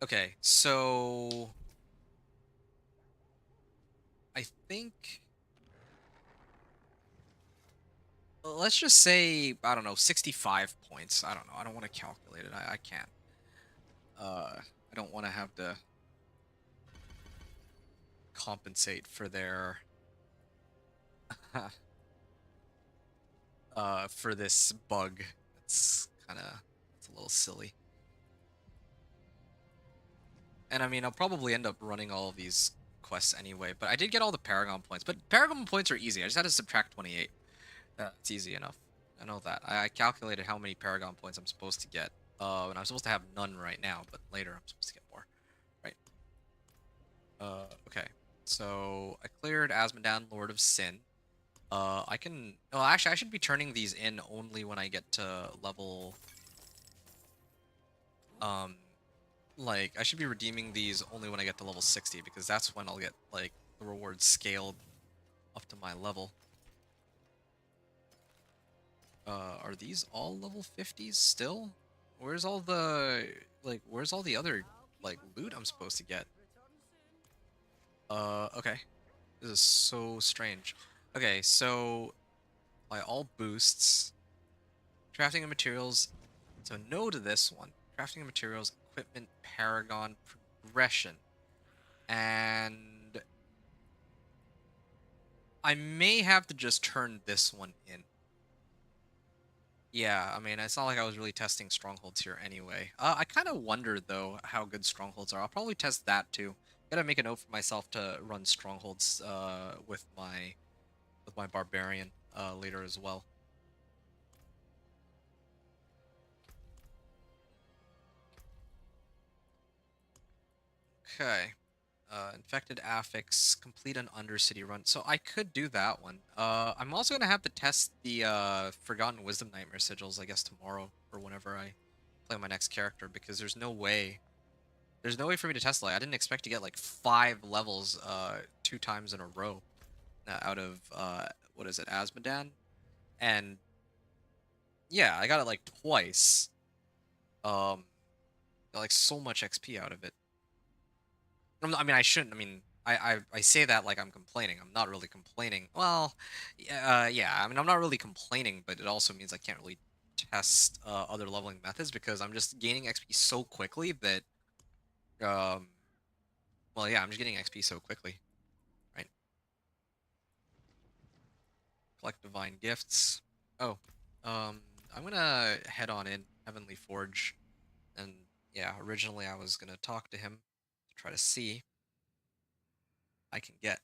Okay, so I think let's just say, I don't know, 65 points. I don't know. I don't want to calculate it. I can't. I don't want to have to compensate for their for this bug. It's a little silly. And I mean, I'll probably end up running all of these quests anyway, but I did get all the Paragon points. But Paragon points are easy. I just had to subtract 28. It's easy enough. I know that. I calculated how many Paragon points I'm supposed to get. And I'm supposed to have none right now, but later I'm supposed to get more. Right. Okay. So I cleared Asmodan, Lord of Sin. I can... Oh, actually, I should be turning these in only when I get to level... Like, I should be redeeming these only when I get to level 60, because that's when I'll get, like, the rewards scaled up to my level. Are these all level 50s still? Where's all the, like, where's all the other, like, loot I'm supposed to get? Okay. This is so strange. Okay, so, by all boosts, crafting of materials, so no to this one. Crafting of materials, equipment, paragon, progression. And I may have to just turn this one in. Yeah, I mean, it's not like I was really testing strongholds here anyway. I kind of wonder, though, how good strongholds are. I'll probably test that, too. Gotta make a note for myself to run strongholds with my barbarian later as well. Okay. Infected affix, complete an undercity run. So I could do that one. I'm also gonna have to test the Forgotten Wisdom Nightmare sigils, I guess, tomorrow or whenever I play my next character, because there's no way for me to test. Like, I didn't expect to get like 5 levels 2 times in a row out of what is it, Asmodan? And yeah, I got it like twice. Got, like, so much XP out of it. I mean, I shouldn't. I mean, I say that like I'm complaining. I'm not really complaining. Well, yeah. I mean, I'm not really complaining, but it also means I can't really test other leveling methods because I'm just gaining XP so quickly that, um, well, yeah, I'm just getting XP so quickly, right? Collect divine gifts. Oh, I'm gonna head on in Heavenly Forge, and yeah, originally I was gonna talk to him to try to see I can get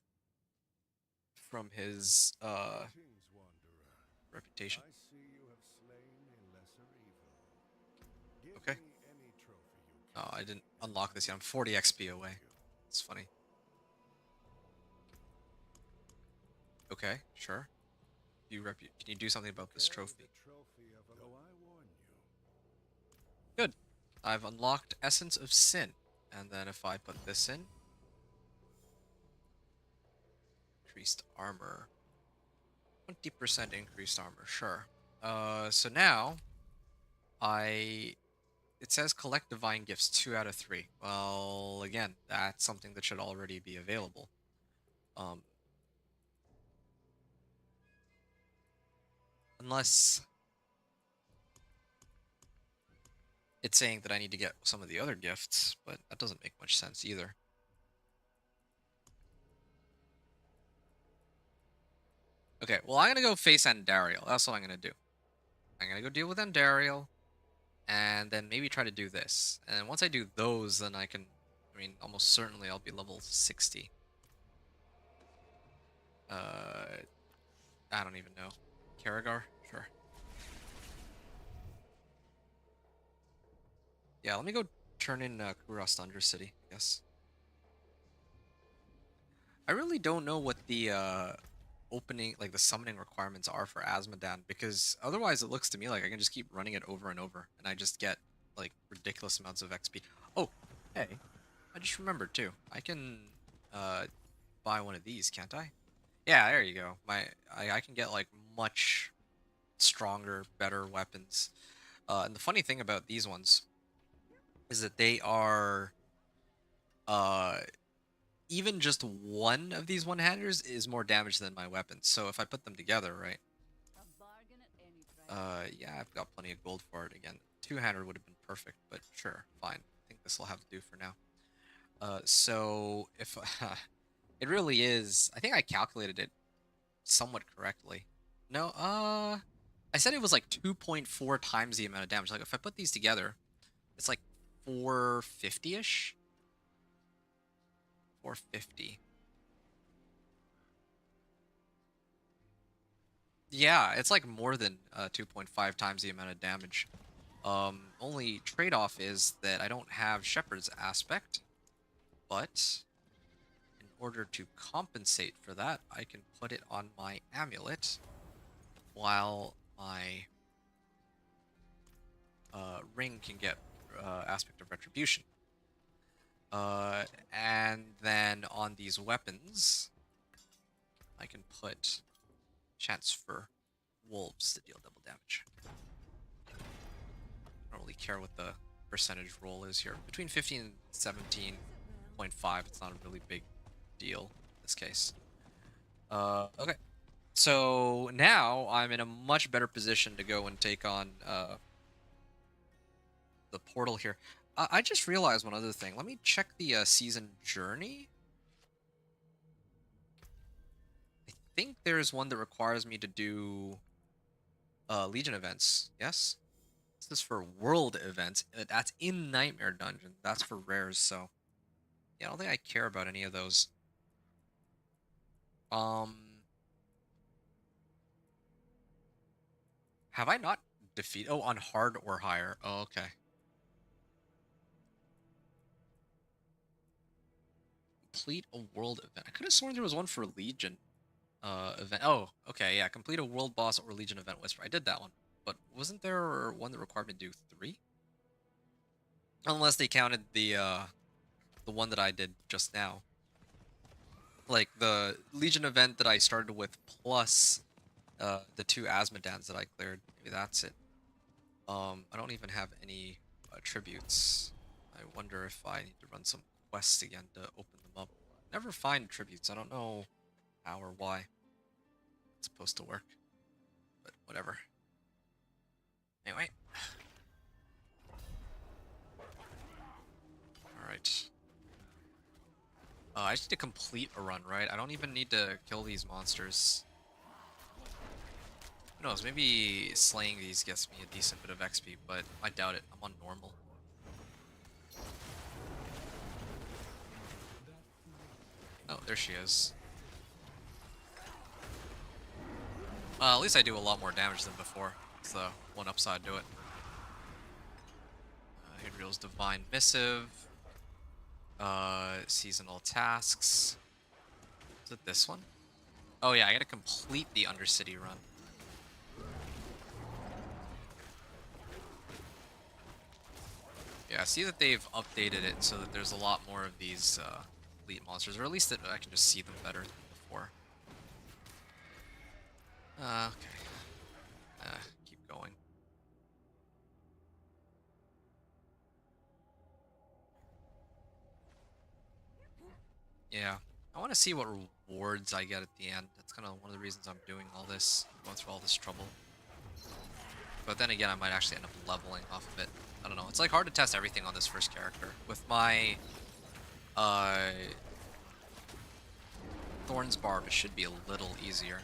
from his Greetings, wanderer. reputation. I see you have slain a lesser evil. Give Okay. me any trophy you Oh, I can, didn't and unlock I this yet. will I'm 40 XP reward away. you. It's funny. Okay, sure. Can you do something about this Carry trophy? the trophy of a though I warn you. Good. I've unlocked Essence of Sin. And then if I put this in, increased armor. 20% increased armor, sure. So now it says collect divine gifts 2 out of 3. Well, again, that's something that should already be available. Um, unless it's saying that I need to get some of the other gifts, but that doesn't make much sense either. Okay, well, I'm gonna go face Andariel. That's what I'm gonna do. I'm gonna go deal with Andariel, and then maybe try to do this. And once I do those, then I can... I mean, almost certainly I'll be level 60. I don't even know. Karagar? Sure. Yeah, let me go turn in Kuros Undercity, I guess. I really don't know what the opening, like the summoning requirements are for Asmodan, because otherwise it looks to me like I can just keep running it over and over, and I just get like ridiculous amounts of XP. Oh, hey, I just remembered too. I can buy one of these, can't I? Yeah, there you go. I can get like much stronger, better weapons. And the funny thing about these ones is that they are uh even just one of these one-handers is more damage than my weapons. So if I put them together, right? Yeah, I've got plenty of gold for it again. Two-hander would have been perfect, but sure, fine. I think this will have to do for now. So if it really is, I think I calculated it somewhat correctly. No, I said it was like 2.4 times the amount of damage. Like if I put these together, it's like 450-ish. 450. Yeah, it's like more than 2.5 times the amount of damage. Only trade-off is that I don't have Shepherd's Aspect, but in order to compensate for that, I can put it on my amulet while my ring can get Aspect of Retribution. And then on these weapons, I can put chance for wolves to deal double damage. I don't really care what the percentage roll is here. Between 15 and 17.5, it's not a really big deal in this case. Okay. So now I'm in a much better position to go and take on the portal here. I just realized one other thing. Let me check the season journey. I think there's one that requires me to do Legion events. Yes? This is for world events. That's in Nightmare Dungeon. That's for rares, so yeah, I don't think I care about any of those. Um, have I not defeated? Oh, on hard or higher. Oh, okay. Complete a world event. I could have sworn there was one for Legion event. Oh, okay, yeah. Complete a world boss or Legion event whisper. I did that one, but wasn't there one that required me to do 3? Unless they counted the one that I did just now. Like the Legion event that I started with plus the 2 Asmodans that I cleared. Maybe that's it. I don't even have any tributes. I wonder if I need to run some quests again to open them up. Never find tributes. I don't know how or why it's supposed to work, but whatever. Anyway. Alright. I just need to complete a run, right? I don't even need to kill these monsters. Who knows, maybe slaying these gets me a decent bit of XP, but I doubt it. I'm on normal. Oh, there she is. At least I do a lot more damage than before. It's the one upside to it. Hadriel's Divine Missive. Seasonal tasks. Is it this one? Oh yeah, I gotta complete the Undercity run. Yeah, I see that they've updated it so that there's a lot more of these elite monsters, or at least that I can just see them better than before. Okay. Keep going. Yeah. I want to see what rewards I get at the end. That's kind of one of the reasons I'm doing all this, going through all this trouble. But then again, I might actually end up leveling off of it. I don't know. It's like hard to test everything on this first character. With my Thorn's Barb, it should be a little easier.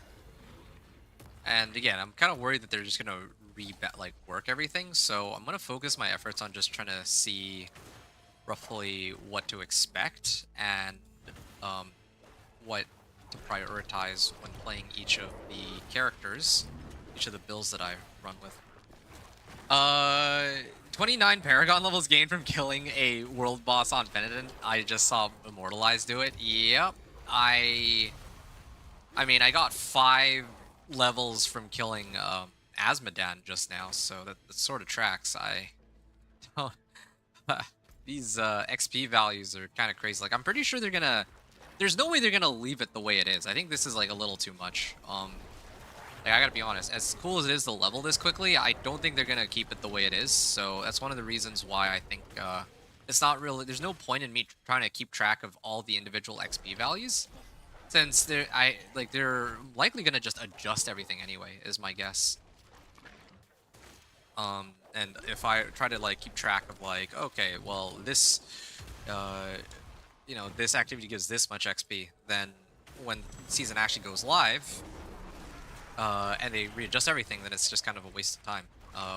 And again, I'm kind of worried that they're just gonna work everything. So I'm gonna focus my efforts on just trying to see roughly what to expect and what to prioritize when playing each of the characters, each of the builds that I run with. 29 Paragon levels gained from killing a world boss on Benedin. I just saw Immortalized do it. Yep. I mean, I got 5 levels from killing Asmodan just now, so that sort of tracks. I don't... These XP values are kind of crazy. Like, I'm pretty sure they're gonna there's no way they're gonna leave it the way it is. I think this is like a little too much. Like, I gotta be honest, as cool as it is to level this quickly, I don't think they're gonna keep it the way it is. So that's one of the reasons why I think it's not really. There's no point in me trying to keep track of all the individual XP values, since they're likely gonna just adjust everything anyway, is my guess. And if I try to like keep track of like, okay, well this, uh, this activity gives this much XP, then when season actually goes live, and they readjust everything, then it's just kind of a waste of time.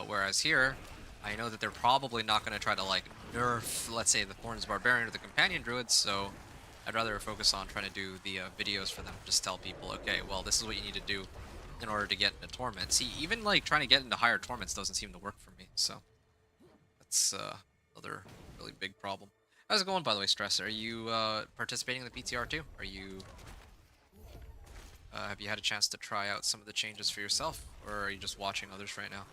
Whereas here, I know that they're probably not going to try to like nerf, let's say, the Thorns Barbarian or the Companion Druid, so I'd rather focus on trying to do the videos for them. Just tell people, okay, well, this is what you need to do in order to get into Torment. See, even like trying to get into higher Torments doesn't seem to work for me, so that's another really big problem. How's it going, by the way, Stress? Are you participating in the PTR too? Are you have you had a chance to try out some of the changes for yourself, or are you just watching others right now?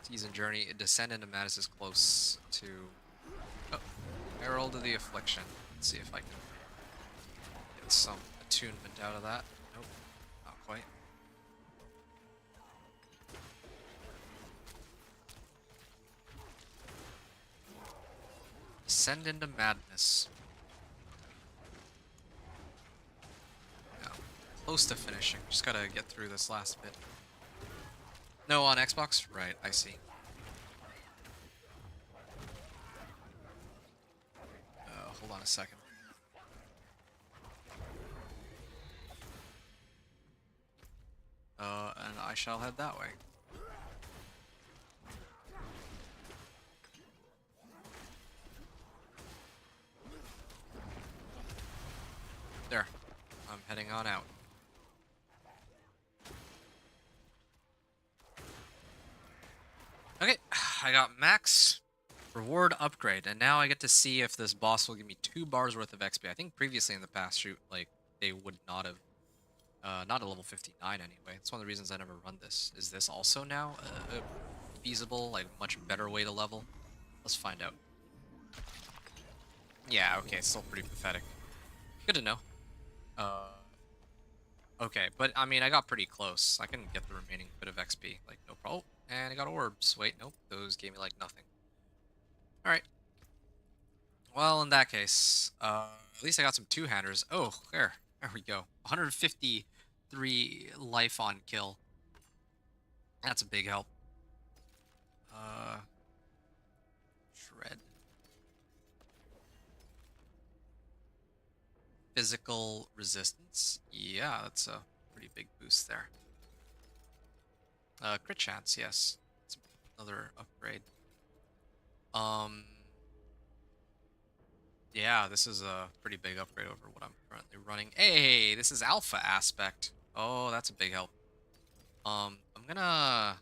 Season Journey, Descend into Madness is close to... Oh, Herald of the Affliction. Let's see if I can get some attunement out of that. Nope, not quite. Descend into Madness. Close to finishing. Just gotta get through this last bit. No, on Xbox? Right, I see. Hold on a second. And I shall head that way. There. I'm heading on out. Okay, I got max reward upgrade, and now I get to see if this boss will give me 2 bars worth of XP. I think previously in the past, shoot, like, they would not have, not at level 59 anyway. That's one of the reasons I never run this. Is this also now a feasible, like, much better way to level? Let's find out. Yeah, okay, it's still pretty pathetic. Good to know. Okay, but I mean, I got pretty close. I can get the remaining bit of XP, like, no problem. And I got orbs. Wait, nope, those gave me, like, nothing. Alright. Well, in that case, at least I got some two-handers. Oh, there we go. 153 life on kill. That's a big help. Shred. Physical resistance. Yeah, that's a pretty big boost there. Crit chance, yes. It's another upgrade. Yeah, this is a pretty big upgrade over what I'm currently running. Hey, this is alpha aspect. Oh, that's a big help. I'm gonna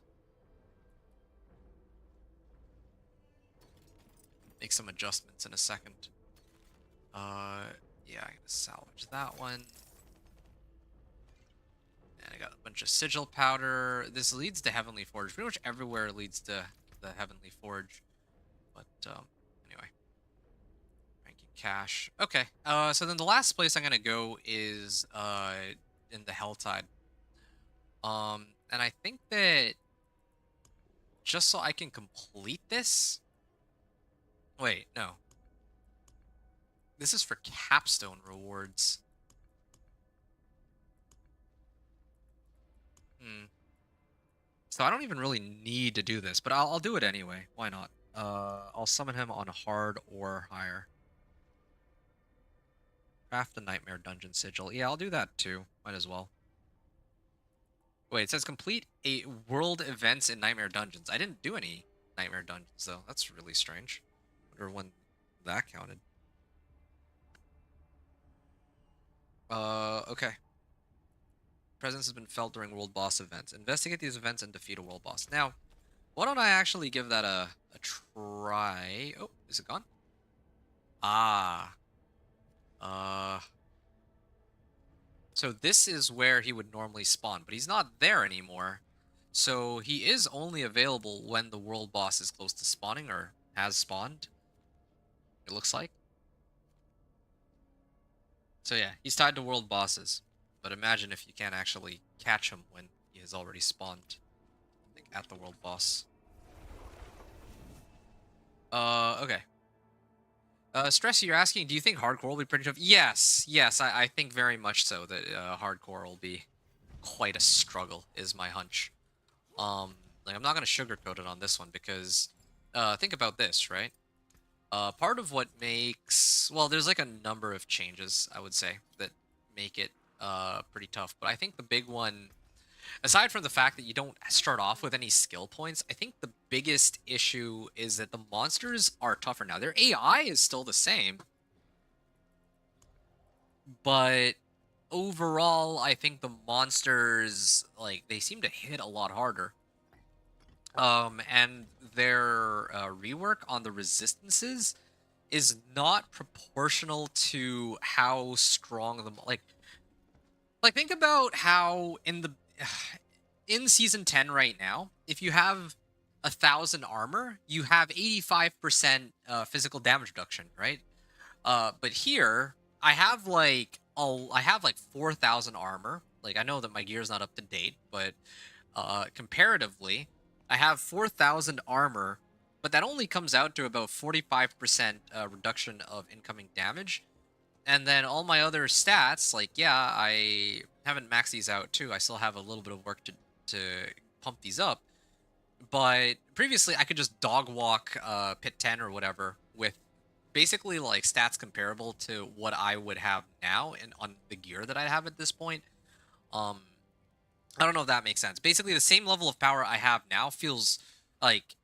make some adjustments in a second. Yeah, I'm gonna salvage that one. And I got a bunch of sigil powder. This leads to Heavenly Forge. Pretty much everywhere leads to the Heavenly Forge. But, anyway. Ranking cash. Okay, so then the last place I'm gonna go is, in the Helltide. And I think that just so I can complete this... Wait, no. This is for capstone rewards. So I don't even really need to do this, but I'll do it anyway. Why not? I'll summon him on hard or higher. Craft the Nightmare Dungeon Sigil. Yeah, I'll do that too. Might as well. Wait, it says complete a world events in Nightmare Dungeons. I didn't do any Nightmare Dungeons, though. That's really strange. Wonder when that counted. Okay. Presence has been felt during world boss events. Investigate these events and defeat a world boss. Now, why don't I actually give that a try? Oh, is it gone? Ah. So this is where he would normally spawn, but he's not there anymore. So he is only available when the world boss is close to spawning or has spawned. It looks like. So yeah, he's tied to world bosses. But imagine if you can't actually catch him when he has already spawned, like at the world boss. Okay. Stress, you're asking, do you think hardcore will be pretty tough? Yes, yes, I think very much so that hardcore will be quite a struggle, is my hunch. Um, like I'm not gonna sugarcoat it on this one because, think about this, right? Part of what makes, well, there's like a number of changes I would say that make it pretty tough, but I think the big one, aside from the fact that you don't start off with any skill points, I think the biggest issue is that the monsters are tougher now. Their AI is still the same, but overall, I think the monsters, like, they seem to hit a lot harder. And their rework on the resistances is not proportional to how strong the like think about how in the in season 10 right now, if you have 1,000 armor, you have 85% physical damage reduction, right? But here I have like 4,000 armor. Like I know that my gear is not up to date, but comparatively, I have 4,000 armor, but that only comes out to about 45% reduction of incoming damage. And then all my other stats, like, yeah, I haven't maxed these out too. I still have a little bit of work to pump these up. But previously, I could just dog walk Pit 10 or whatever with basically like stats comparable to what I would have now and on the gear that I have at this point. Um, I don't know if that makes sense. Basically, the same level of power I have now feels like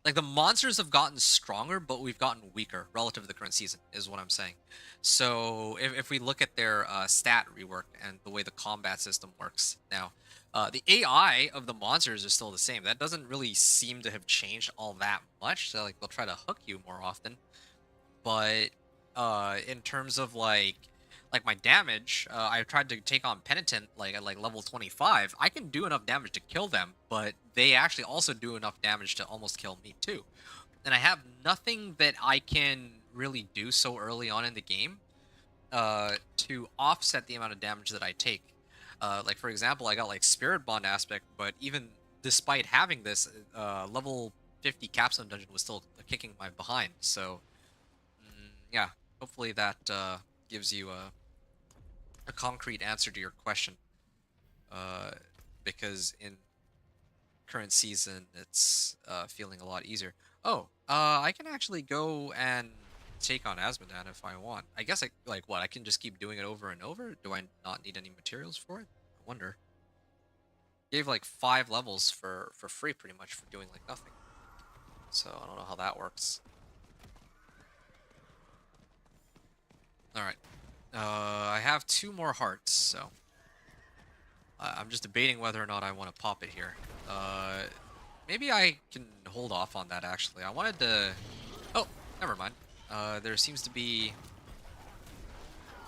the monsters have gotten stronger, but we've gotten weaker relative to the current season, is what I'm saying. So if we look at their stat rework and the way the combat system works now, the AI of the monsters is still the same. That doesn't really seem to have changed all that much. So like they'll try to hook you more often, but in terms of like my damage, I tried to take on Penitent like at like level 25. I can do enough damage to kill them, but they actually also do enough damage to almost kill me too. And I have nothing that I can really do so early on in the game to offset the amount of damage that I take. Like for example, I got like Spirit Bond aspect, but even despite having this, level 50 capstone dungeon was still kicking my behind. So yeah, hopefully that gives you a concrete answer to your question. Uh, because in current season, it's feeling a lot easier. Oh, I can actually go and take on Asmodan if I want. I guess like what? I can just keep doing it over and over. Do I not need any materials for it? I wonder. Gave like 5 levels for free, pretty much for doing like nothing. So I don't know how that works. All right. I have 2 more hearts, so I'm just debating whether or not I want to pop it here. Maybe I can hold off on that, actually. I wanted to... Oh, never mind. There seems to be...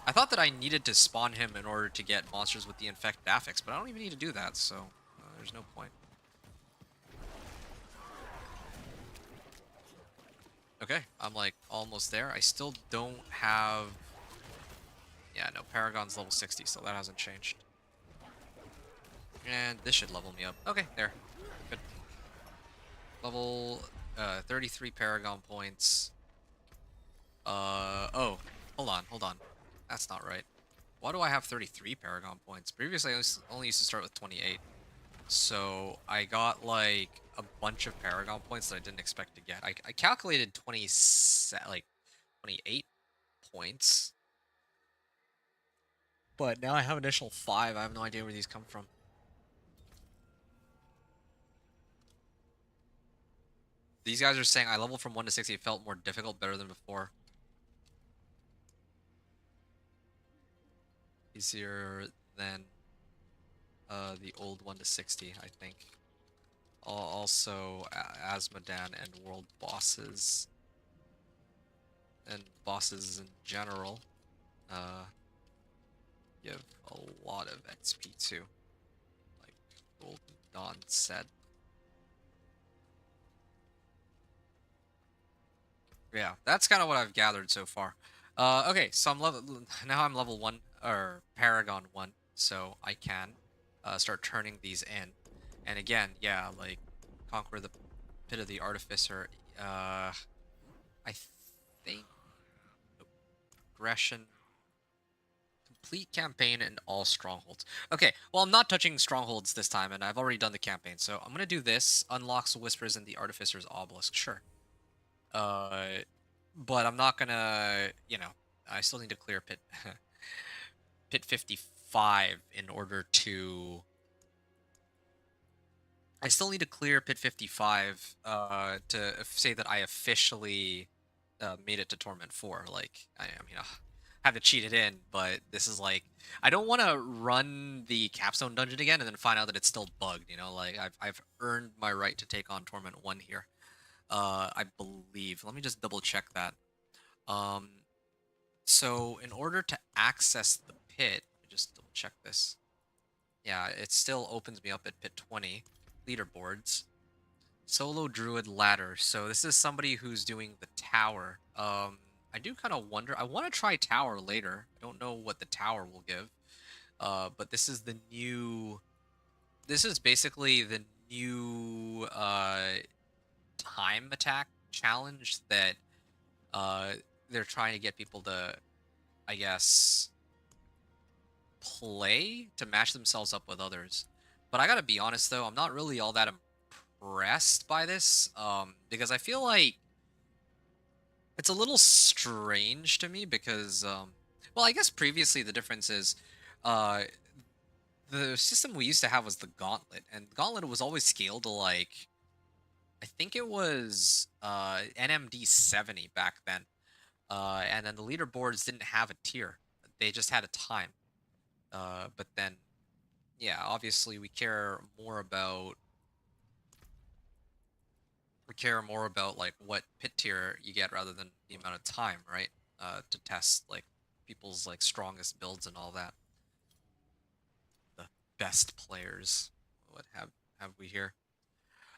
I thought that I needed to spawn him in order to get monsters with the infected affix, but I don't even need to do that, so there's no point. Okay, I'm like almost there. I still don't have... Yeah, no, Paragon's level 60, so that hasn't changed. And this should level me up. Okay, there. Good. Level 33 Paragon points. Oh, hold on. That's not right. Why do I have 33 Paragon points? Previously, I only used to start with 28. So I got like a bunch of Paragon points that I didn't expect to get. I calculated 28 points. But now I have an additional 5. I have no idea where these come from. These guys are saying I leveled from 1 to 60. It felt more difficult, better than before. Easier than the old 1 to 60, I think. Also, Asmodan and world bosses. And bosses in general. Give a lot of XP too. Like Golden Dawn said. Yeah, that's kind of what I've gathered so far. Okay, so I'm level now. I'm level 1 or Paragon 1, so I can start turning these in. And again, yeah, like conquer the pit of the artificer. I think aggression, complete campaign, and all strongholds. Okay, well I'm not touching strongholds this time, and I've already done the campaign, so I'm gonna do this. Unlocks whispers in the artificer's obelisk. Sure. Uh, but I'm not gonna. I still need to clear pit. Pit 55 in order to. I still need to clear Pit 55 to say that I officially made it to Torment 4. Like, I have to cheat it in, but this is like, I don't want to run the capstone dungeon again and then find out that it's still bugged. Like I've earned my right to take on Torment 1 here. I believe. Let me just double check that. Um, so in order to access the pit, let me just double check this. Yeah, it still opens me up at pit 20 leaderboards. Solo Druid ladder. So this is somebody who's doing the tower. I do kind of wonder. I want to try tower later. I don't know what the tower will give. But this is the new. This is basically the new time attack challenge that uh they're trying to get people to, I guess, play to match themselves up with others. But I gotta be honest though, I'm not really all that impressed by this, because I feel like it's a little strange to me because, well, I guess previously the difference is, uh, the system we used to have was the Gauntlet, and Gauntlet was always scaled to like, I think it was NMD 70 back then, and then the leaderboards didn't have a tier; they just had a time. But then, yeah, obviously we care more about like what pit tier you get rather than the amount of time, right? To test like people's like strongest builds and all that. The best players. What have we here?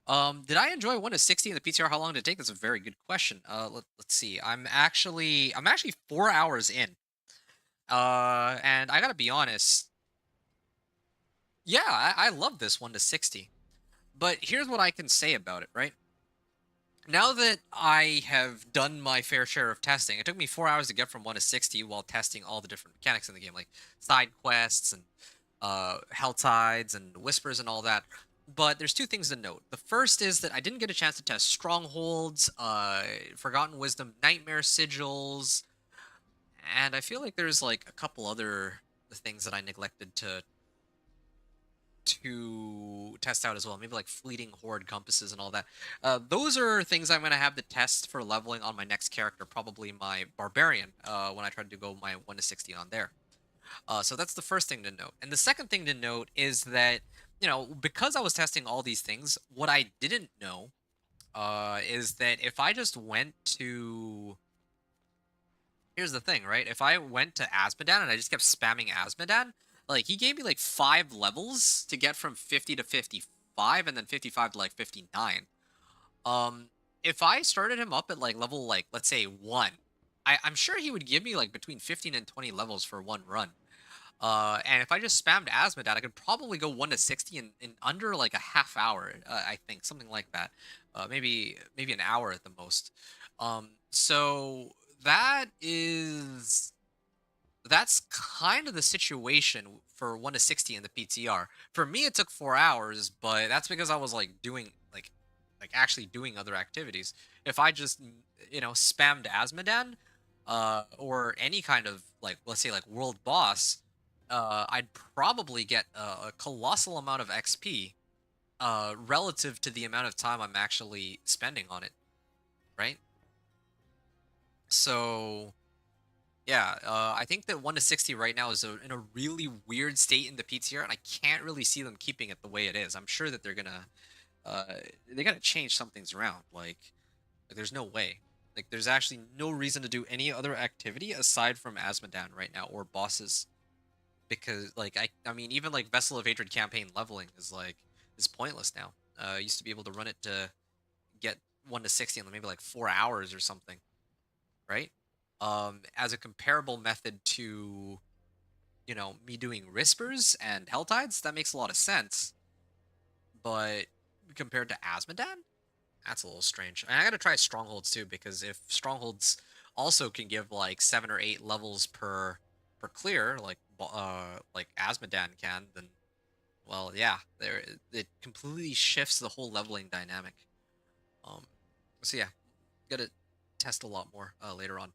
Did I enjoy 1 to 60 in the PTR? How long did it take? That's a very good question. Let's see. I'm actually 4 hours in. And I gotta be honest. Yeah, I love this 1 to 60. But here's what I can say about it, right? Now that I have done my fair share of testing, it took me 4 hours to get from 1 to 60 while testing all the different mechanics in the game, like side quests and hell tides and whispers and all that. But there's two things to note. The first is that I didn't get a chance to test strongholds, forgotten wisdom, nightmare sigils, and I feel like there's like a couple other things that I neglected to test out as well. Maybe like fleeting horde compasses and all that. Those are things I'm going to have to test for leveling on my next character, probably my barbarian, when I try to go my 1 to 60 on there. So that's the first thing to note. And the second thing to note is that, because I was testing all these things, what I didn't know is that if I just went to. Here's the thing, right? If I went to Asmodan and I just kept spamming Asmodan, like he gave me like 5 levels to get from 50 to 55 and then 55 to like 59. Um, if I started him up at like level like let's say 1, I'm sure he would give me like between 15 and 20 levels for one run. And if I just spammed Asmodan, I could probably go 1 to 60 in under like a half hour. I think something like that. Maybe an hour at the most. So that's kind of the situation for 1 to 60 in the PTR. For me, it took 4 hours, but that's because I was like actually doing other activities. If I just spammed Asmodan, or any kind of like let's say like world boss, I'd probably get a colossal amount of XP, relative to the amount of time I'm actually spending on it, right? So yeah, I think that 1 to 60 right now is in a really weird state in the PTR, and I can't really see them keeping it the way it is. I'm sure that uh, they gotta change some things around. Like there's no way. Like there's actually no reason to do any other activity aside from Asmodan right now or bosses, because like I mean even like Vessel of Hatred campaign leveling is pointless now. I used to be able to run it, to get 1 to 60 in maybe like 4 hours or something, right? as a comparable method to, you know, me doing Rispers and Helltides, that makes a lot of sense. But compared to Asmodan, that's a little strange. And I gotta try Strongholds too, because if Strongholds also can give like 7 or 8 levels per clear, like Asmodan can, then well, yeah, there it completely shifts the whole leveling dynamic. Um, so yeah, gotta test a lot more later on.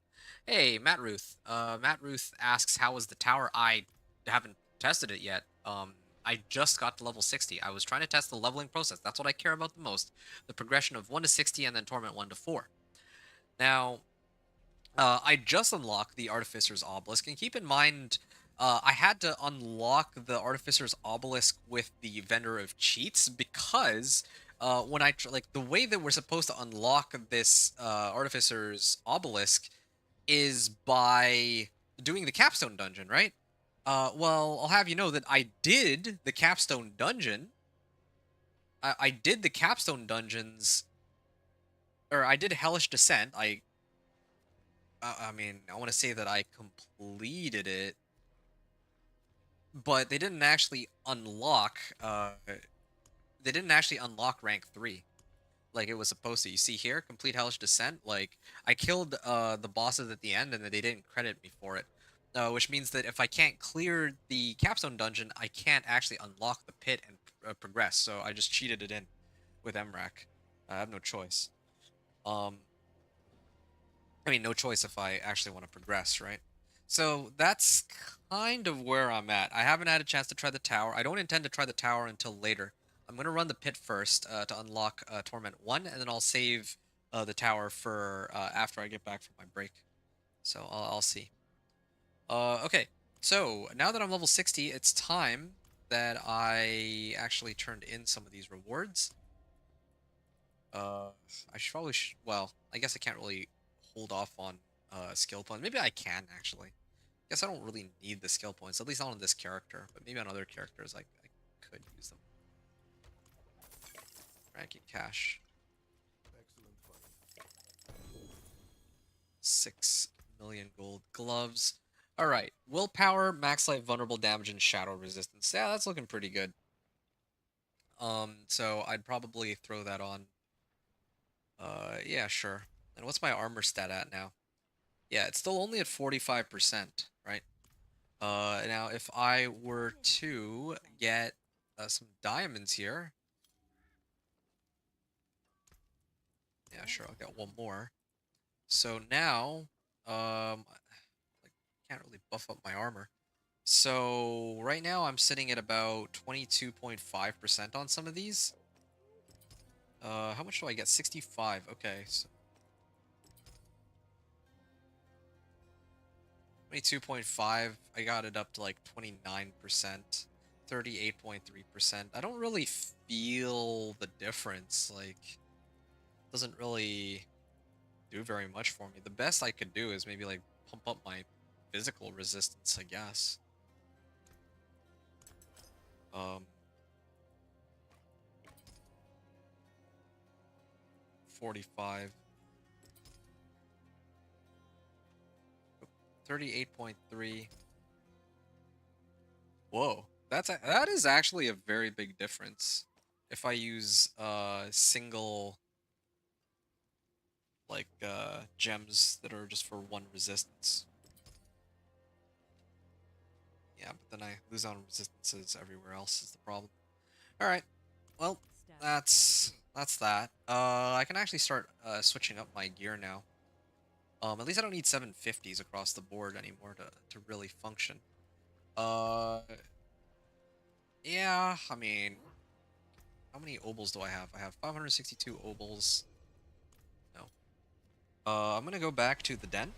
Hey, Matt Ruth. Matt Ruth asks, "How was the tower?" I haven't tested it yet. I just got to level 60. I was trying to test the leveling process. That's what I care about the most. The progression of 1 to 60 and then Torment 1 to 4. Now, I just unlocked the Artificer's Obelisk, and keep in mind, I had to unlock the Artificer's Obelisk with the Vendor of Cheats because when like the way that we're supposed to unlock this Artificer's Obelisk is by doing the Capstone Dungeon, right? Well, I'll have you know that I did the Capstone Dungeon. I did the Capstone Dungeons, or I did Hellish Descent. I mean, I want to say that I completed it, but they didn't actually unlock. They didn't actually unlock rank 3 like it was supposed to. You see here, complete Hellish Descent. Like I killed the bosses at the end, and they didn't credit me for it. Which means that if I can't clear the Capstone Dungeon, I can't actually unlock the pit and progress. So I just cheated it in with MRAC. I have no choice. Um, I mean, no choice if I actually want to progress, right? So that's kind of where I'm at. I haven't had a chance to try the tower. I don't intend to try the tower until later. I'm going to run the pit first to unlock Torment 1, and then I'll save the tower for after I get back from my break. So I'll see. Okay, so now that I'm level 60, it's time that I actually turned in some of these rewards. Uh, I should probably, well, I guess I can't really hold off on skill points. Maybe I can, actually. Guess I don't really need the skill points, at least not on this character, but maybe on other characters I could use them. Ranking cash. Excellent fight. 6 million gold gloves. Alright, willpower, max life, vulnerable damage, and shadow resistance. Yeah, that's looking pretty good. So I'd probably throw that on. Yeah, sure. And what's my armor stat at now? Yeah, it's still only at 45%, right? Now if I were to get some diamonds here, yeah, sure, I'll get one more. So now, like, can't really buff up my armor. So right now I'm sitting at about 22.5% on some of these. How much do I get? 65. Okay, so 22.5. I got it up to like 29%, 38.3%. I don't really feel the difference. Like, doesn't really do very much for me. The best I could do is maybe like pump up my physical resistance, I guess. 45. 38.3. Whoa. That is actually a very big difference. If I use single like gems that are just for one resistance. Yeah, but then I lose out on resistances everywhere else is the problem. Alright. Well, that's that. I can actually start switching up my gear now. At least I don't need 750s across the board anymore to really function. Yeah, I mean, how many obols do I have? I have 562 obols. No. I'm gonna go back to the den.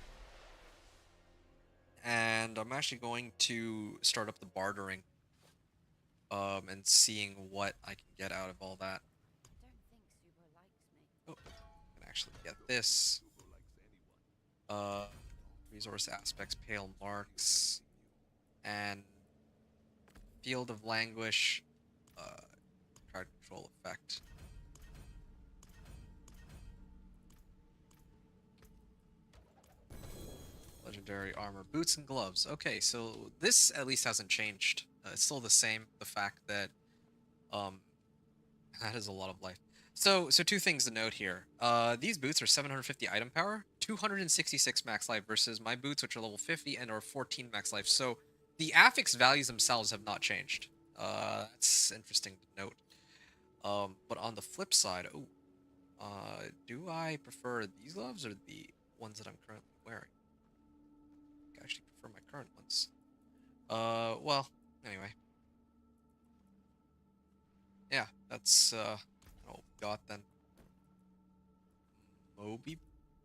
And I'm actually going to start up the bartering. And seeing what I can get out of all that. Oh, I can actually get this. Uh, resource aspects, pale marks, and field of languish. Card control effect. Legendary armor, boots and gloves. Okay, so this at least hasn't changed. It's still the same. The fact that um that is a lot of life. So two things to note here. These boots are 750 item power, 266 max life versus my boots, which are level 50 and are 14 max life. So the affix values themselves have not changed. That's interesting to note. But on the flip side, do I prefer these gloves or the ones that I'm currently wearing? I actually prefer my current ones. Well, anyway. Yeah, that's what we got then.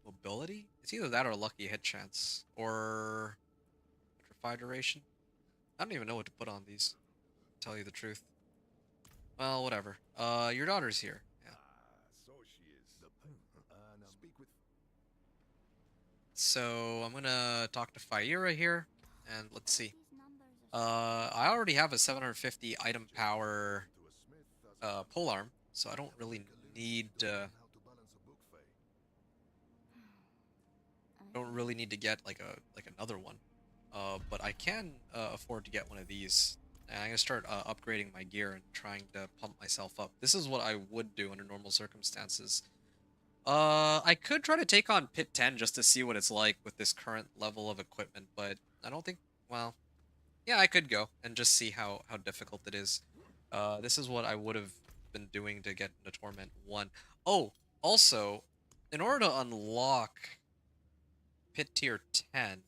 Mobility? It's either that or lucky hit chance. Or petrify duration. I don't even know what to put on these, to tell you the truth. Well, whatever. Your daughter's here. Yeah. So she is. Speak with. So I'm gonna talk to Fire here, and let's see. I already have a 750 item power pole arm, so I don't really need to get like another one. But I can afford to get one of these. And I'm gonna start upgrading my gear and trying to pump myself up. This is what I would do under normal circumstances. I could try to take on Pit 10 just to see what it's like with this current level of equipment, but I don't think, well, yeah, I could go and just see how difficult it is. This is what I would have been doing to get into Torment 1. Oh, also, in order to unlock Pit Tier 10,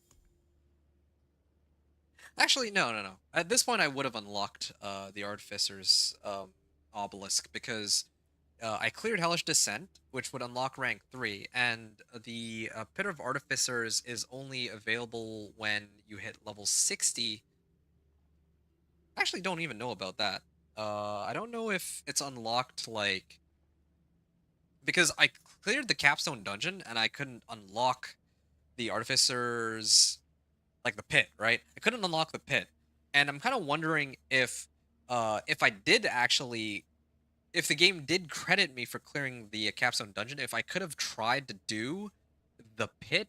actually, no. At this point, I would have unlocked the Artificer's obelisk because I cleared Hellish Descent, which would unlock rank 3, and the Pit of Artificers is only available when you hit level 60. I actually don't even know about that. I don't know if it's unlocked, like... Because I cleared the Capstone Dungeon, and I couldn't unlock the Artificers... Like, the pit, right? I couldn't unlock the pit. And I'm kind of wondering if I did actually... If the game did credit me for clearing the Capstone Dungeon, if I could have tried to do the pit,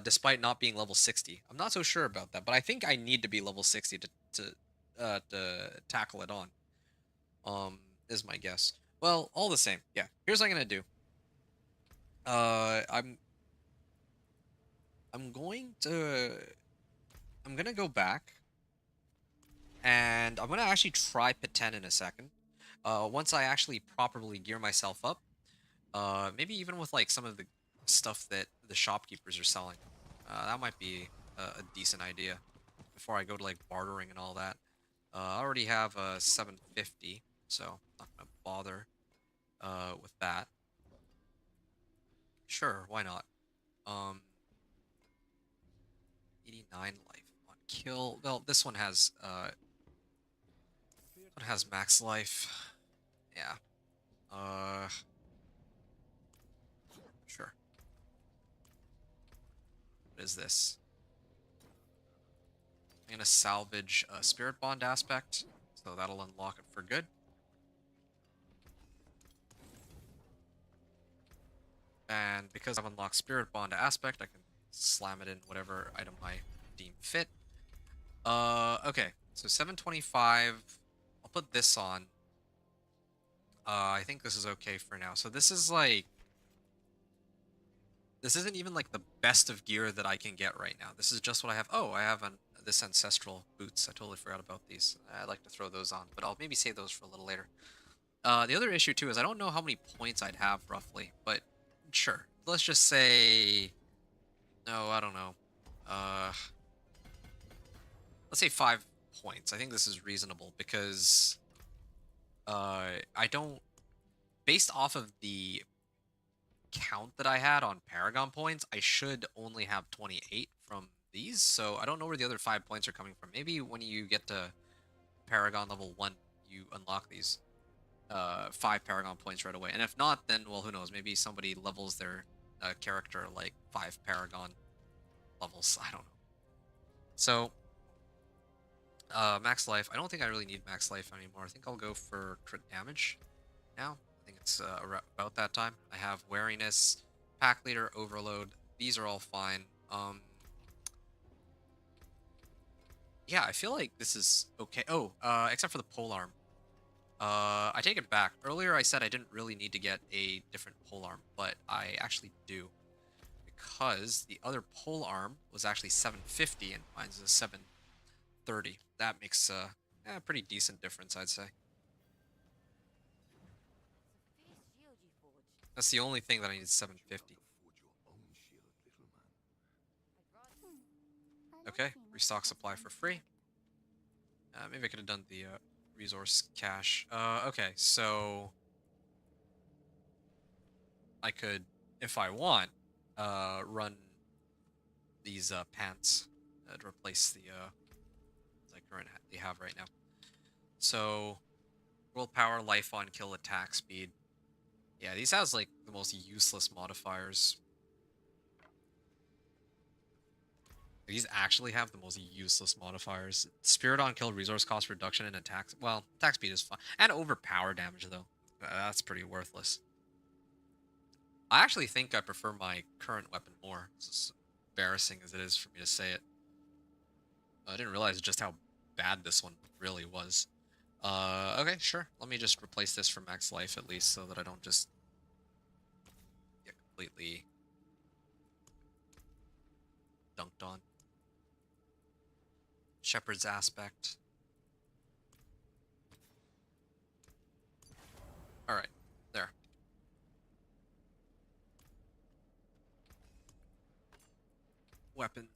despite not being level 60. I'm not so sure about that, but I think I need to be level 60 to tackle it on. Is my guess. Well, all the same, yeah. Here's what I'm gonna do. I'm going to... I'm gonna go back, and I'm gonna actually try Pit 10 in a second. Once I actually properly gear myself up, maybe even with like some of the stuff that the shopkeepers are selling. That might be a decent idea before I go to like bartering and all that. I already have a 750, so I'm not gonna bother with that. Sure, why not? Um, 89 life on kill. Well, this one has max life. Yeah. Sure. What is this? I'm gonna salvage a Spirit Bond aspect, so that'll unlock it for good. And because I've unlocked Spirit Bond aspect, I can slam it in whatever item I deem fit. Okay, so 725. I'll put this on. I think this is okay for now. So this is like... This isn't even like the best of gear that I can get right now. This is just what I have. Oh, I have this Ancestral boots. I totally forgot about these. I'd like to throw those on, but I'll maybe save those for a little later. The other issue too is I don't know how many points I'd have roughly, but sure. Let's just say... No, I don't know. Let's say 5 points. I think this is reasonable because I don't... Based off of the count that I had on Paragon points, I should only have 28 from these, so I don't know where the other 5 points are coming from. Maybe when you get to Paragon level 1, you unlock these 5 Paragon points right away. And if not, then, well, who knows? Maybe somebody levels their character like 5 Paragon levels. I don't know. So, max life. I don't think I really need max life anymore. I think I'll go for crit damage now. I think it's about that time. I have wariness, pack leader, overload. These are all fine. Yeah, I feel like this is okay. Oh, except for the pole arm. I take it back. Earlier I said I didn't really need to get a different pole arm, but I actually do. Because the other pole arm was actually 750 and mine's is 730. That makes a pretty decent difference, I'd say. That's the only thing that I need 750. Okay, restock supply for free. Maybe I could have done the resource cache. Okay, so I could, if I want, run these pants to replace the I currently have right now. So, willpower, life on kill, attack speed. Yeah, these has like the most useless modifiers. These actually have the most useless modifiers. Spirit on kill, resource cost reduction, and attack. Well, attack speed is fine. And overpower damage, though. That's pretty worthless. I actually think I prefer my current weapon more. As embarrassing as it is for me to say it. I didn't realize just how bad this one really was. Okay, sure. Let me just replace this for max life at least so that I don't just get completely dunked on. Shepherd's aspect. Alright, there. Weapons,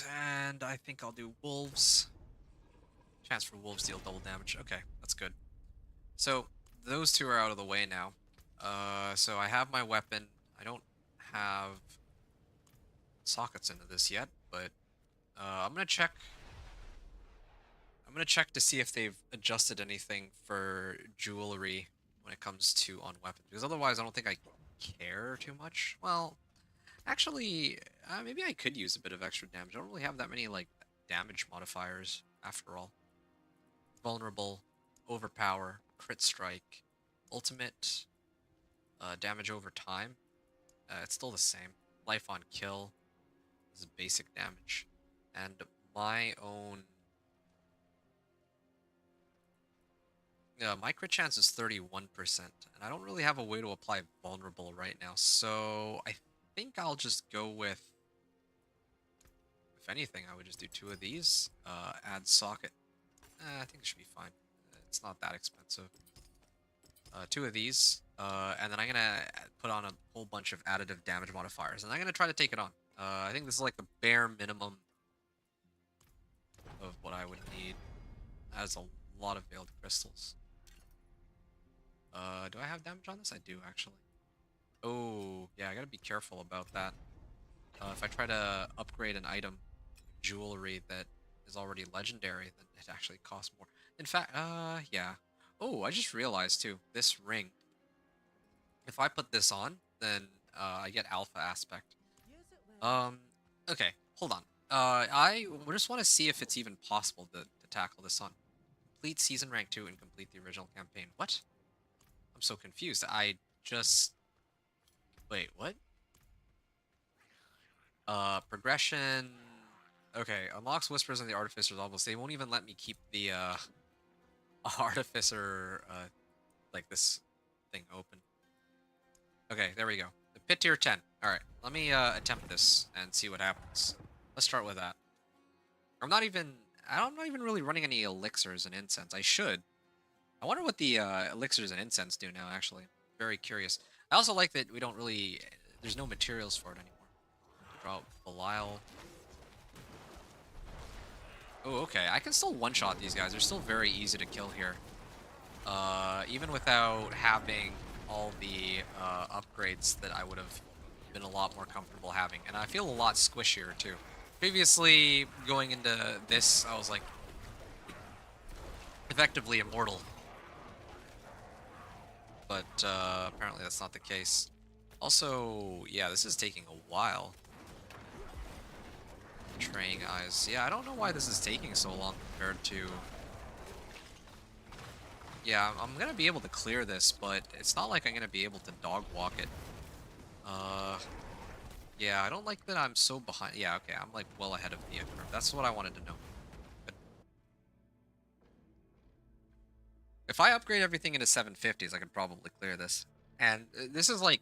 and I think I'll do wolves. Chance for wolves deal double damage. Okay, that's good. So, those two are out of the way now. So I have my weapon. I don't have sockets into this yet, but I'm gonna check. I'm gonna check to see if they've adjusted anything for jewelry when it comes to on weapons, because otherwise I don't think I care too much. Well, actually, maybe I could use a bit of extra damage. I don't really have that many like damage modifiers after all. Vulnerable, overpower, crit strike, ultimate, damage over time. It's still the same. Life on kill is basic damage, and my own. My crit chance is 31%, and I don't really have a way to apply vulnerable right now, so I think I'll just go with. If anything, I would just do 2 of these. Add socket. I think it should be fine. It's not that expensive. 2 of these, and then I'm gonna put on a whole bunch of additive damage modifiers, and I'm gonna try to take it on. I think this is like the bare minimum of what I would need. That is a lot of veiled crystals. Do I have damage on this? I do, actually. Oh, yeah, I gotta be careful about that. If I try to upgrade an item, jewelry that is already legendary, then it actually costs more. In fact, yeah. Oh, I just realized, too, this ring. If I put this on, then, I get alpha aspect. Okay, hold on. I just want to see if it's even possible to tackle this on. Complete season rank 2 and complete the original campaign. What? I'm so confused. I just... Wait, what? Progression... Okay, unlocks Whispers and the Artificer's Obelisk. They won't even let me keep the, Artificer, like this thing open. Okay, there we go. The Pit Tier 10. Alright, let me, attempt this and see what happens. Let's start with that. I'm not even really running any elixirs and incense. I should. I wonder what the elixirs and incense do now, actually. Very curious. I also like that we don't really... There's no materials for it anymore. Draw Belial. Oh, okay. I can still one-shot these guys. They're still very easy to kill here. Even without having all the upgrades that I would have been a lot more comfortable having. And I feel a lot squishier, too. Previously, going into this, I was like... effectively immortal. But apparently that's not the case. Also, yeah, this is taking a while. Betraying Eyes. Yeah, I don't know why this is taking so long compared to... Yeah, I'm gonna be able to clear this, but it's not like I'm gonna be able to dog walk it. Yeah, I don't like that I'm so behind. Yeah, okay, I'm like well ahead of the curve. That's what I wanted to know. But If I upgrade everything into 750s, I could probably clear this. And this is like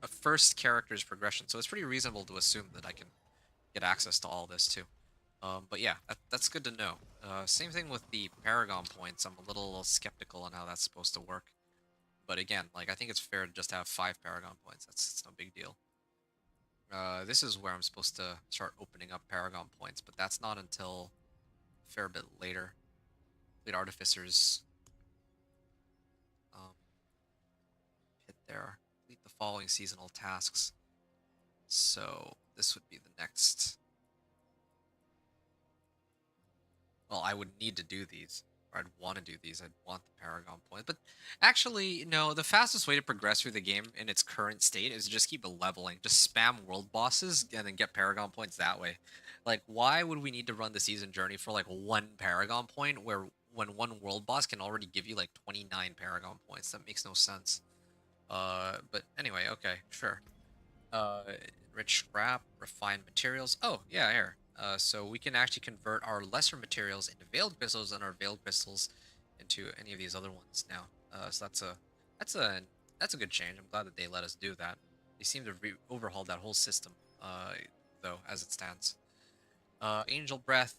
a first character's progression, so it's pretty reasonable to assume that I can get access to all this too. But yeah, that's good to know. Same thing with the Paragon points. I'm a little skeptical on how that's supposed to work. But again, like I think it's fair to just have 5 Paragon points. It's no big deal. This is where I'm supposed to start opening up Paragon points, but that's not until a fair bit later. Fleet Artificers um, hit there. Complete the following seasonal tasks. So this would be the next. Well, I would need to do these, or I'd want to do these. I'd want the Paragon point. But actually, no, the fastest way to progress through the game in its current state is to just keep leveling. Just spam world bosses and then get Paragon points that way. Like, why would we need to run the season journey for like 1 Paragon point when one world boss can already give you like 29 Paragon points? That makes no sense. But anyway, okay, sure. Uh, Rich scrap, refined materials. Oh, yeah, here. So we can actually convert our lesser materials into veiled crystals and our veiled crystals into any of these other ones now. So that's a that's a good change. I'm glad that they let us do that. They seem to overhaul that whole system, though, as it stands. Angel breath,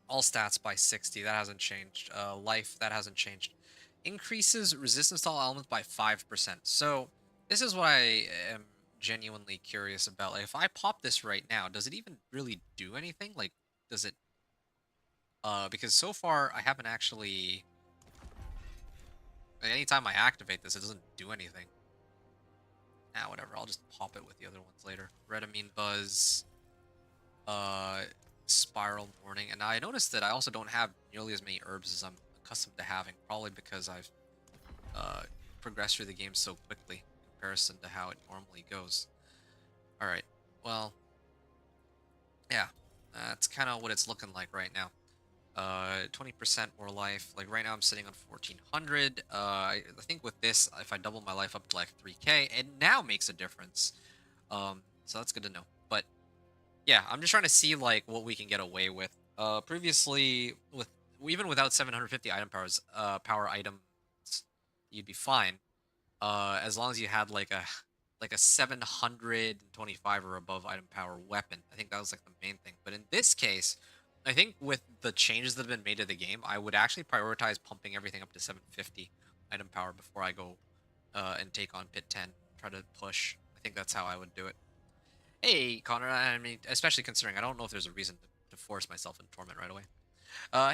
all stats by 60. That hasn't changed. Life, that hasn't changed. Increases resistance to all elements by 5%. So this is what I am genuinely curious about. Like, if I pop this right now, does it even really do anything? Like, does it? Because so far I haven't actually. Anytime I activate this, it doesn't do anything. Nah, whatever. I'll just pop it with the other ones later. Redamine buzz. Uh, Spiral Morning, and I noticed that I also don't have nearly as many herbs as I'm accustomed to having, probably because I've progressed through the game so quickly in comparison to how it normally goes. Alright, well, yeah, that's kind of what it's looking like right now. 20% more life. Like right now I'm sitting on 1400. I think with this, if I double my life up to like 3k, it now makes a difference. So that's good to know. But yeah, I'm just trying to see like what we can get away with. Previously, with even without 750 item power items, you'd be fine. As long as you had like a 725 or above item power weapon. I think that was like the main thing. But in this case, I think with the changes that have been made to the game, I would actually prioritize pumping everything up to 750 item power before I go and take on Pit 10. Try to push. I think that's how I would do it. Hey, Connor. I mean, especially considering I don't know if there's a reason to force myself in Torment right away.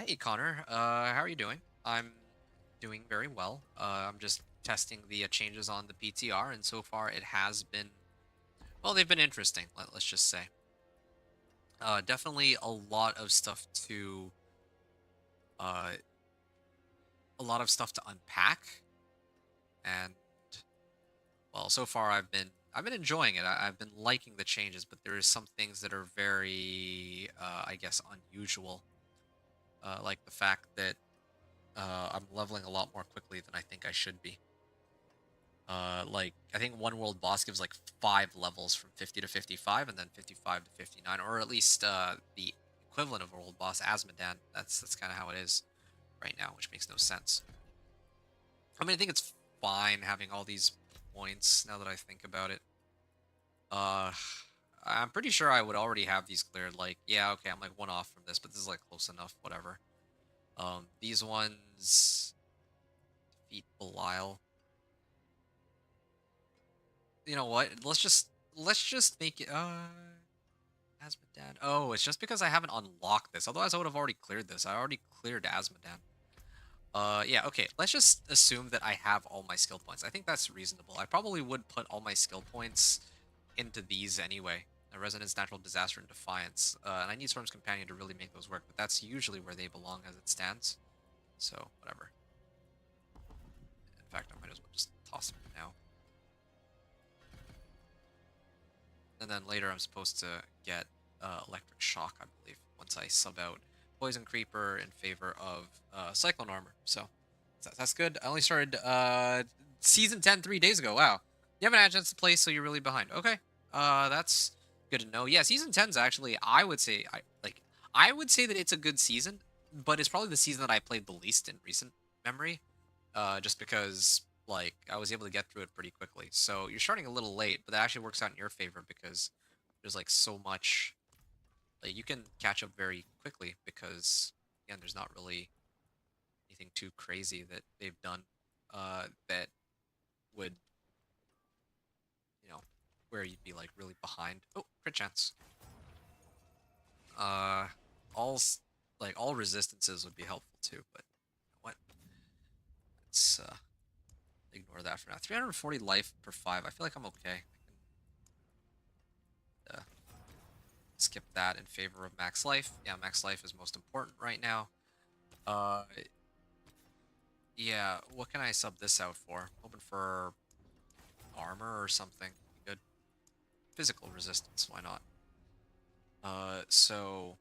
Hey, Connor. How are you doing? I'm doing very well. I'm just testing the changes on the PTR, and so far it has been, well, they've been interesting. Let's just say. Definitely uh, a lot of stuff to unpack, and well, so far I've been enjoying it. I've been liking the changes, but there is some things that are very, I guess, unusual. Like the fact that I'm leveling a lot more quickly than I think I should be. Like I think one world boss gives like 5 levels from 50 to 55, and then 55 to 59, or at least the equivalent of a world boss, Asmodan. That's kind of how it is right now, which makes no sense. I mean, I think it's fine having all these points now that I think about it. Uh, I'm pretty sure I would already have these cleared. Like, yeah, okay, I'm like 1 off from this, but this is like close enough. Whatever. These ones defeat Belial. You know what? Let's just make it. Asmodan. Oh, it's just because I haven't unlocked this. Otherwise, I would have already cleared this. I already cleared Asmodan. Yeah, okay. Let's just assume that I have all my skill points. I think that's reasonable. I probably would put all my skill points into these anyway. A Resonance, Natural Disaster, and Defiance. And I need Storm's Companion to really make those work, but that's usually where they belong as it stands. So, whatever. In fact, I might as well just toss them now. And then later I'm supposed to get Electric Shock, I believe, once I sub out Poison Creeper in favor of Cyclone Armor. So that's good. I only started Season 10 3 days ago. Wow. You haven't had a chance to play, so you're really behind. Okay. That's good to know. Yeah, Season 10's actually, I would say that it's a good season, but it's probably the season that I played the least in recent. memory, just because like I was able to get through it pretty quickly. So you're starting a little late, but that actually works out in your favor because there's like so much like you can catch up very quickly because again, there's not really anything too crazy that they've done that would, you know, where you'd be like really behind. Oh, crit chance. Uh, all like all resistances would be helpful too, but what? Let's ignore that for now. 340 life per 5. I feel like I'm okay. I can skip that in favor of max life. Yeah, max life is most important right now. Uh, yeah, what can I sub this out for? Hoping for armor or something. Good. Physical resistance, why not? So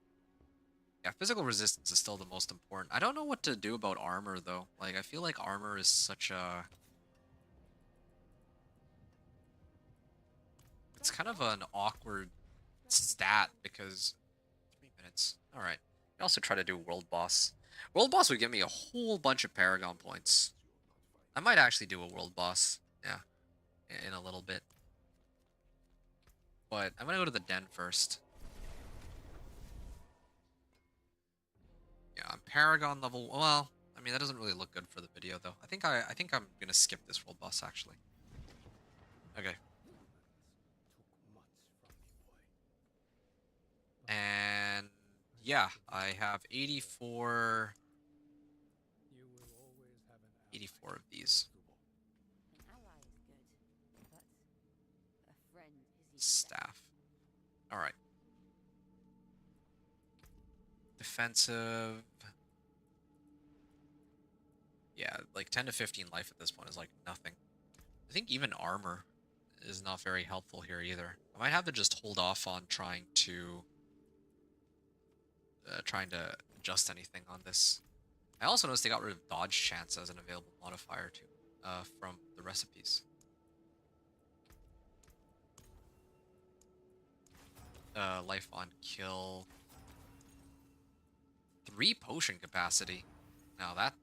yeah, physical resistance is still the most important. I don't know what to do about armor though. Like I feel like armor is such a it's kind of an awkward stat because 3 minutes. All right. I also try to do world boss. World boss would give me a whole bunch of Paragon points. I might actually do a world boss. Yeah, in a little bit. But I'm gonna go to the den first. Yeah, I'm Paragon level. Well, I mean that doesn't really look good for the video though. I think I'm gonna skip this world boss actually. Okay. And yeah, I have 84 of these. Staff. Alright. Defensive. Yeah, like 10 to 15 life at this point is like nothing. I think even armor is not very helpful here either. I might have to just hold off on trying to adjust anything on this. I also noticed they got rid of dodge chance as an available modifier too, from the recipes. Life on kill. 3 potion capacity. Now that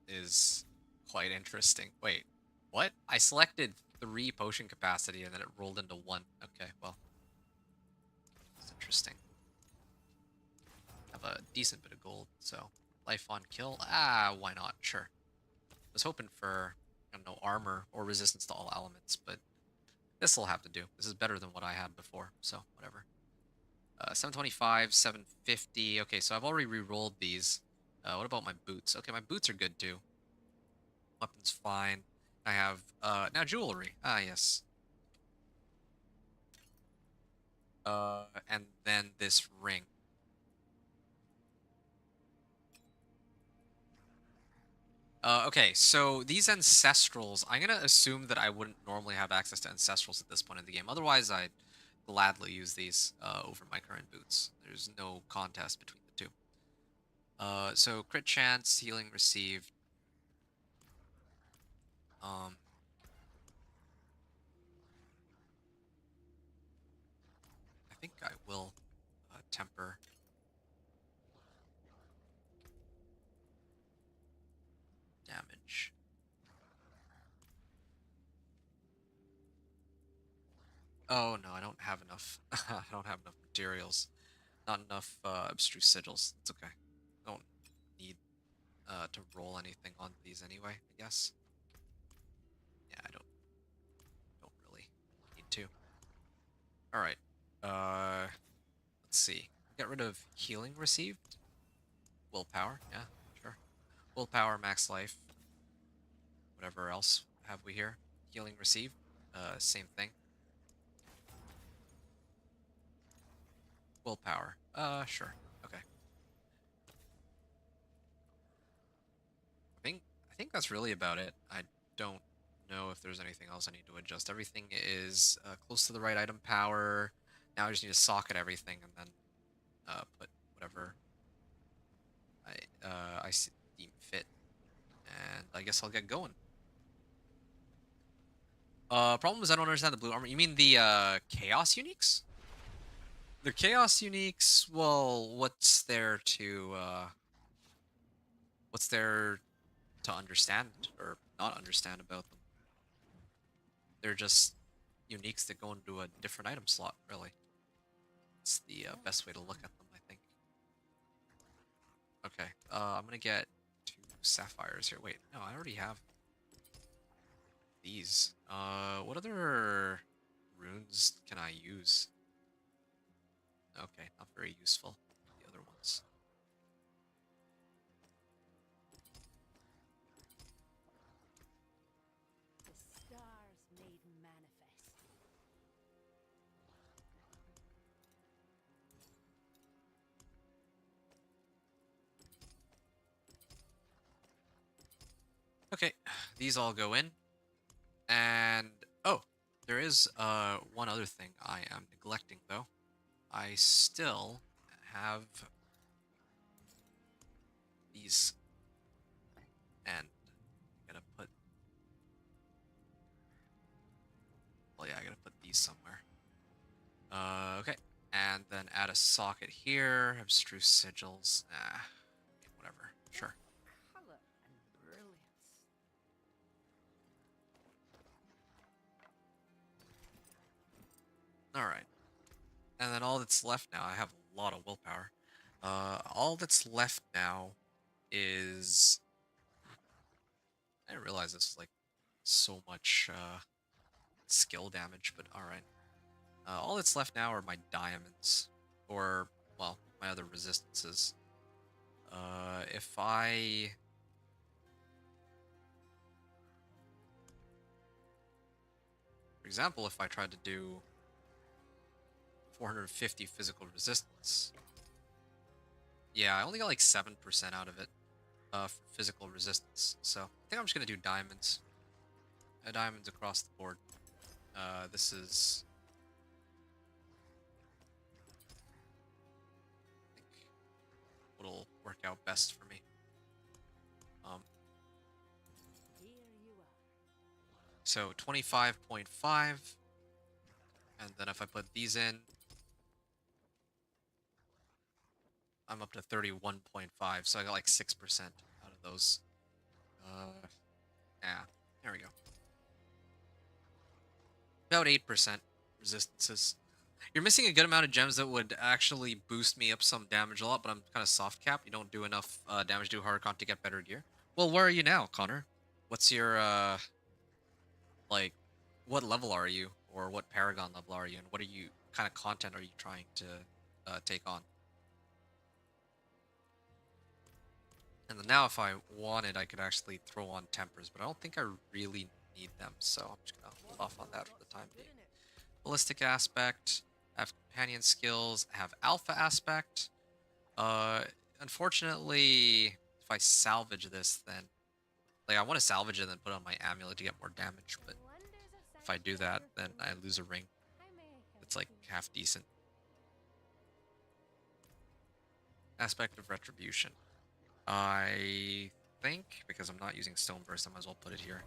is quite interesting. Wait, what? I selected 3 potion capacity and then it rolled into 1. Okay, well, it's interesting. Have a decent bit of gold, so life on kill. Ah, why not? Sure. I was hoping for, I don't know, armor or resistance to all elements, but this will have to do. This is better than what I had before, so whatever. 725, 750. Okay, so I've already re-rolled these. What about my boots? Okay, my boots are good too. Weapons fine. I have now jewelry. Ah, yes. And then this ring. Okay, so these ancestrals, I'm gonna assume that I wouldn't normally have access to ancestrals at this point in the game. Otherwise, I'd gladly use these over my current boots. There's no contest between the two. So crit chance, healing received. Um, I think I will temper. Damage. Oh no, I don't have enough. I don't have enough materials. Not enough abstruse sigils. It's okay. I don't need to roll anything on these anyway, I guess. Yeah, I don't really need to. Alright. Let's see. Get rid of healing received. Willpower, yeah, sure. Willpower, max life. Whatever else have we here? Healing received. Same thing. Willpower. Sure. Okay. I think that's really about it. I don't know if there's anything else I need to adjust. Everything is close to the right item power. Now I just need to socket everything and then put whatever I deem fit. And I guess I'll get going. Problem is I don't understand the blue armor. You mean the chaos uniques? The chaos uniques, well, what's there to to understand or not understand about them. They're just uniques that go into a different item slot, really. It's the best way to look at them, I think. Okay, I'm gonna get 2 sapphires here. Wait, no, I already have these. What other runes can I use? Okay, not very useful. The other ones. The stars made manifest. Okay, these all go in. And, oh, there is one other thing I am neglecting, though. I still have these, and I gotta put, well, yeah, I gotta put these somewhere. Okay, and then add a socket here, abstruse sigils, whatever, sure. Color and brilliance. Alright, and then all that's left now, I have a lot of willpower. All that's left now is, I didn't realize this was like so much skill damage, but alright. All that's left now are my diamonds, or, well, my other resistances. If I... For example, if I tried to do 450 physical resistance, yeah, I only got like 7% out of it for physical resistance, so I think I'm just gonna do diamonds. Diamonds across the board. This is... I think what'll work out best for me. Here you are. So 25.5, and then if I put these in, I'm up to 31.5, so I got like 6% out of those. Yeah, there we go. About 8% resistances. You're missing a good amount of gems that would actually boost me up some damage a lot, but I'm kind of soft capped. You don't do enough damage to hard con to get better gear. Well, where are you now, Connor? What's your, like, what level are you? Or what Paragon level are you? And what kind of content are you trying to take on? And then now if I wanted, I could actually throw on Tempers, but I don't think I really need them, so I'm just going to hold off on that for the time being. Ballistic Aspect, I have Companion Skills, I have Alpha Aspect. Unfortunately, if I salvage this, then... Like, I want to salvage it and then put on my Amulet to get more damage, but if I do that, then I lose a ring. It's like half decent. Aspect of Retribution. I think, because I'm not using Stone Burst, I might as well put it here.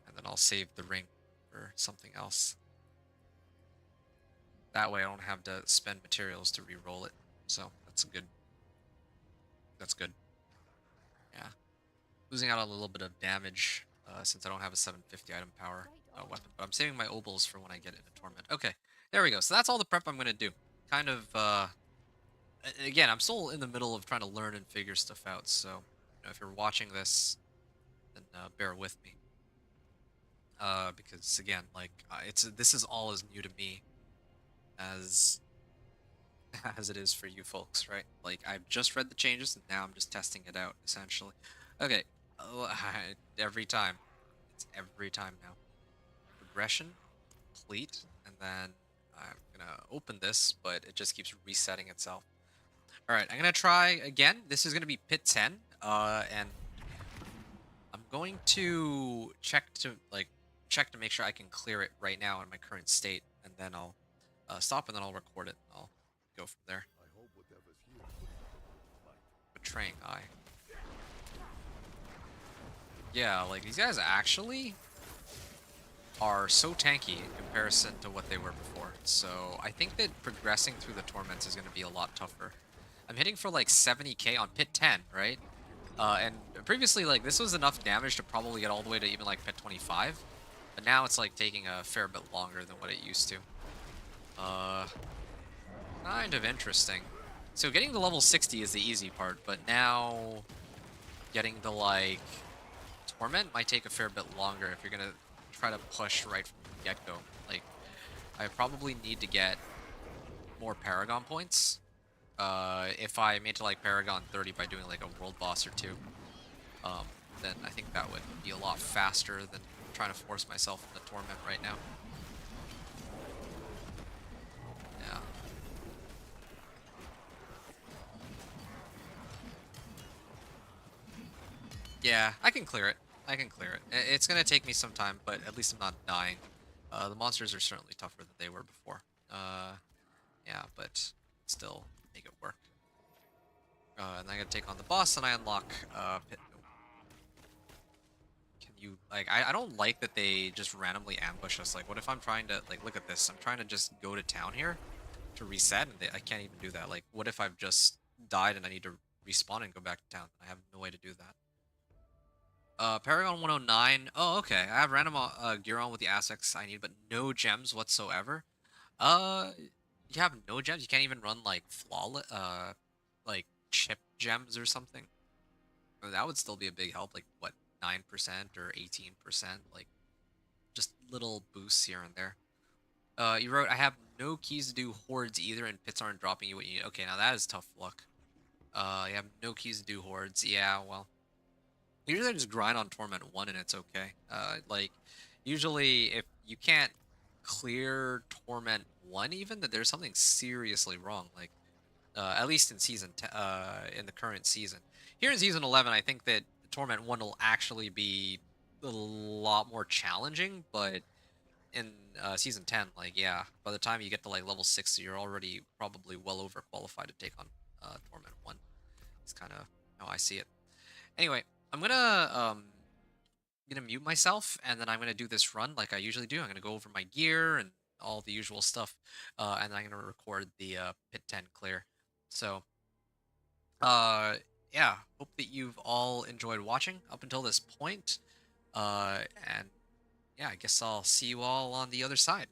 And then I'll save the ring for something else. That way I don't have to spend materials to re-roll it. So, that's good. That's good. Yeah. Losing out on a little bit of damage since I don't have a 750 item power weapon. But I'm saving my obols for when I get into Torment. Okay, there we go. So that's all the prep I'm going to do. Kind of, again, I'm still in the middle of trying to learn and figure stuff out. So, you know, if you're watching this, then bear with me. Because, again, like, this is all as new to me as as it is for you folks, right? Like, I've just read the changes, and now I'm just testing it out, essentially. Okay, every time. It's every time now. Progression, complete, and then I'm gonna open this, but it just keeps resetting itself. Alright, I'm gonna try again. This is gonna be pit 10, and I'm going to check to make sure I can clear it right now in my current state, and then I'll stop, and then I'll record it. I'll go from there. I hope whatever's here puts the fight. Betraying Eye. Yeah, like, these guys actually are so tanky in comparison to what they were before. So I think that progressing through the Torments is going to be a lot tougher. I'm hitting for like 70k on pit 10, right? And previously, like, this was enough damage to probably get all the way to even, like, pet 25. But now it's, like, taking a fair bit longer than what it used to. Kind of interesting. So getting to level 60 is the easy part, but now getting to, like, Torment might take a fair bit longer if you're gonna try to push right from the get-go. Like, I probably need to get more Paragon points. If I made to, like, Paragon 30 by doing, like, a world boss or two, um, then I think that would be a lot faster than trying to force myself into Torment right now. Yeah. Yeah, I can clear it. I can clear it. It's gonna take me some time, but at least I'm not dying. The monsters are certainly tougher than they were before. Yeah, but still make it work. And I gotta take on the boss, and I unlock Pit. Can you like? I don't like that they just randomly ambush us. Like, what if I'm trying to like look at this? I'm trying to just go to town here to reset, and I can't even do that. Like, what if I've just died and I need to respawn and go back to town? I have no way to do that. Paragon 109. Oh, okay. I have random gear on with the assets I need, but no gems whatsoever. Uh, you have no gems? You can't even run like flawless, like chip gems or something? That would still be a big help. Like, what, 9% or 18%? Like, just little boosts here and there. You wrote, I have no keys to do hordes either, and pits aren't dropping you what you need. Okay, now that is tough luck. You have no keys to do hordes. Yeah, well. Usually I just grind on Torment 1 and it's okay. Like, usually if you can't clear Torment 1 even, that there's something seriously wrong. Like, at least in in the current season. Here in Season 11, I think that Torment 1 will actually be a lot more challenging, but in Season 10, like, yeah, by the time you get to, like, level 60, you're already probably well overqualified to take on Torment 1. It's kind of how I see it. Anyway, I'm gonna mute myself, and then I'm gonna do this run like I usually do. I'm gonna go over my gear and all the usual stuff, and then I'm gonna record the pit 10 clear. So, uh, yeah, hope that you've all enjoyed watching up until this point. And yeah, I guess I'll see you all on the other side.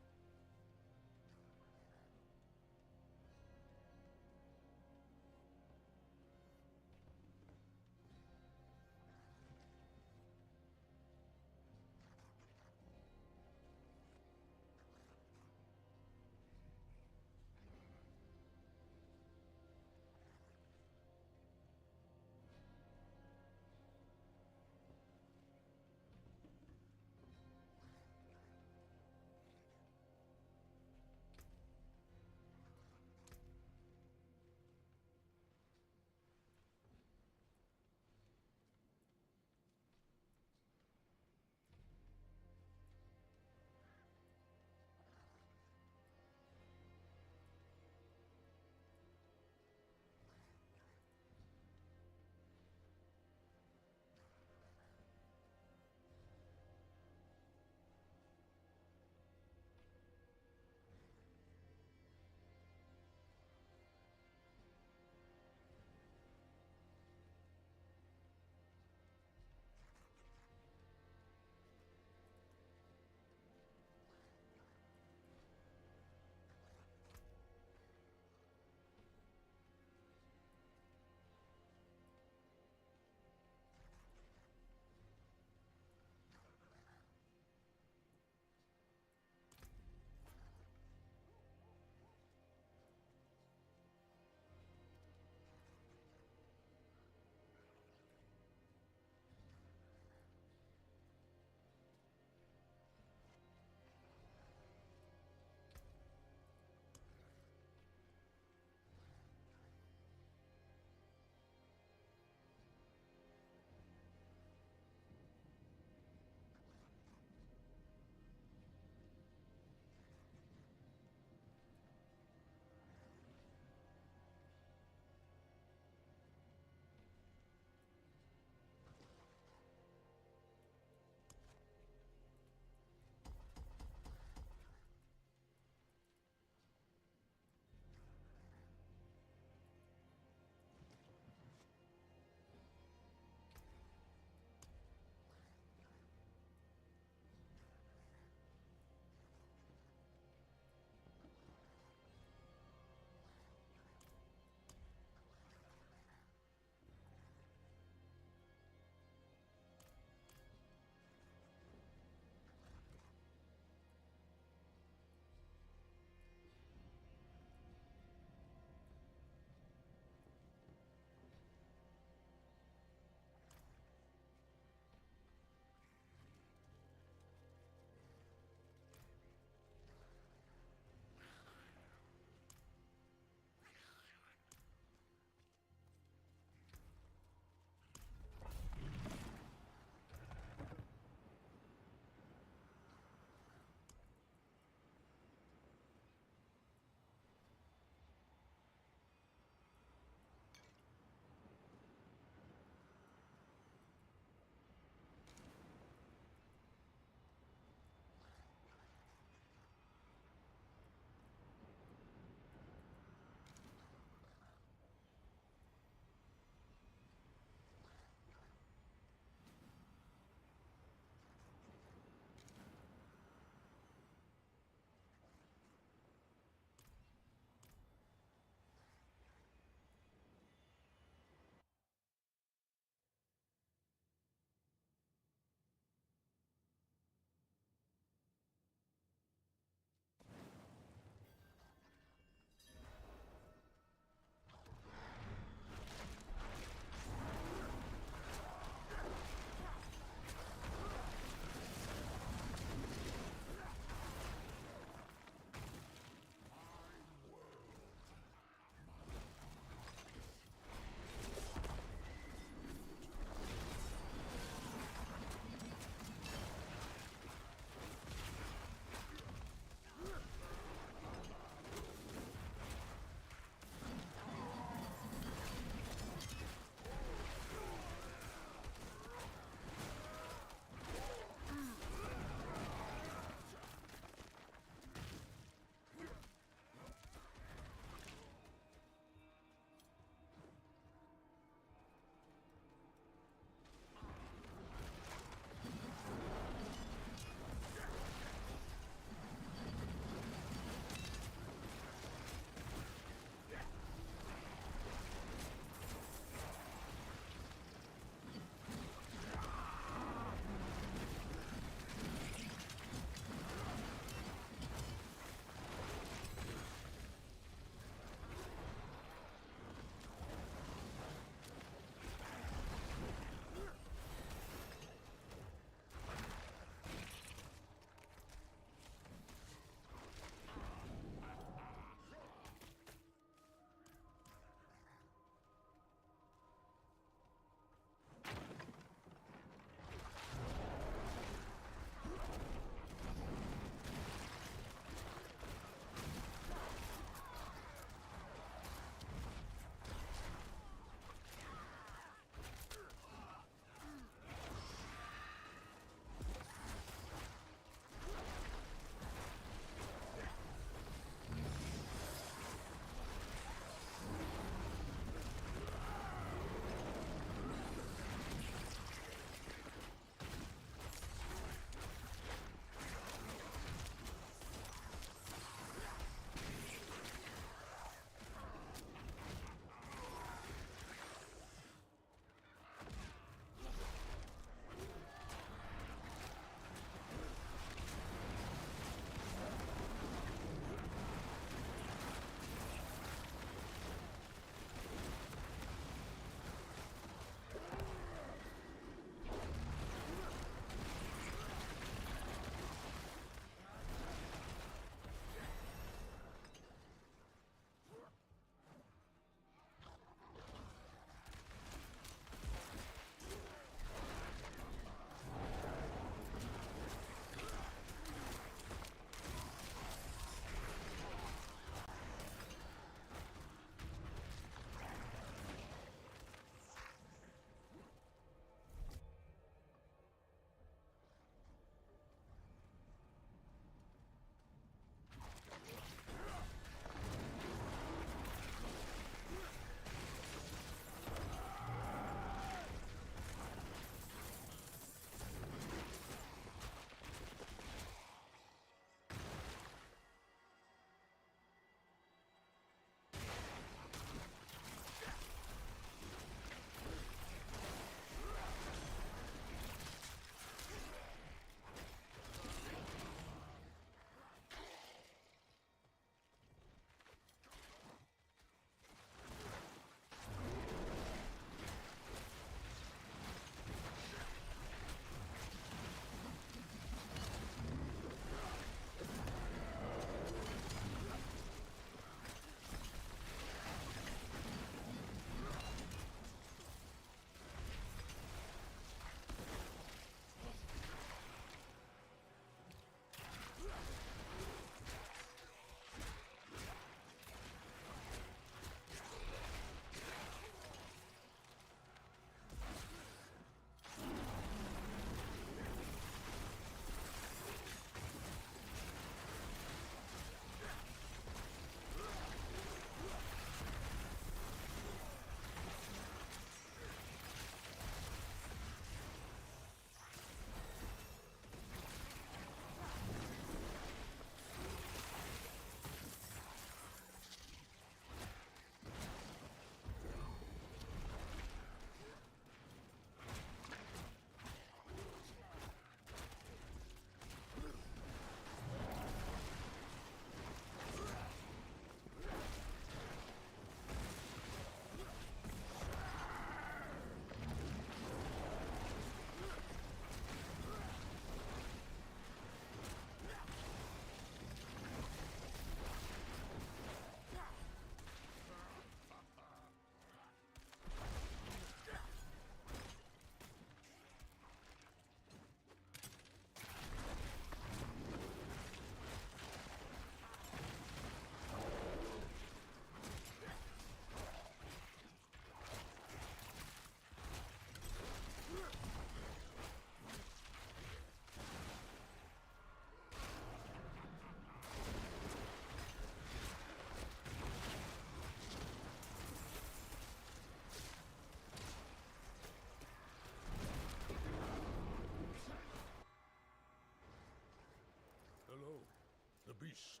beast.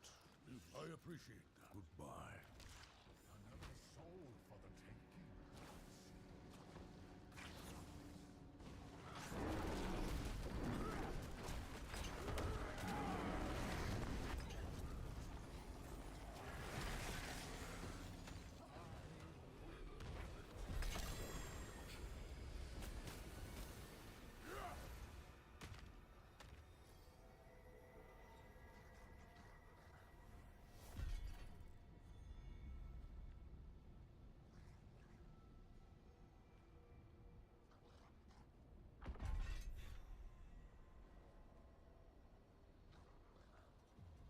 I appreciate that. Goodbye. Another soul for the taking.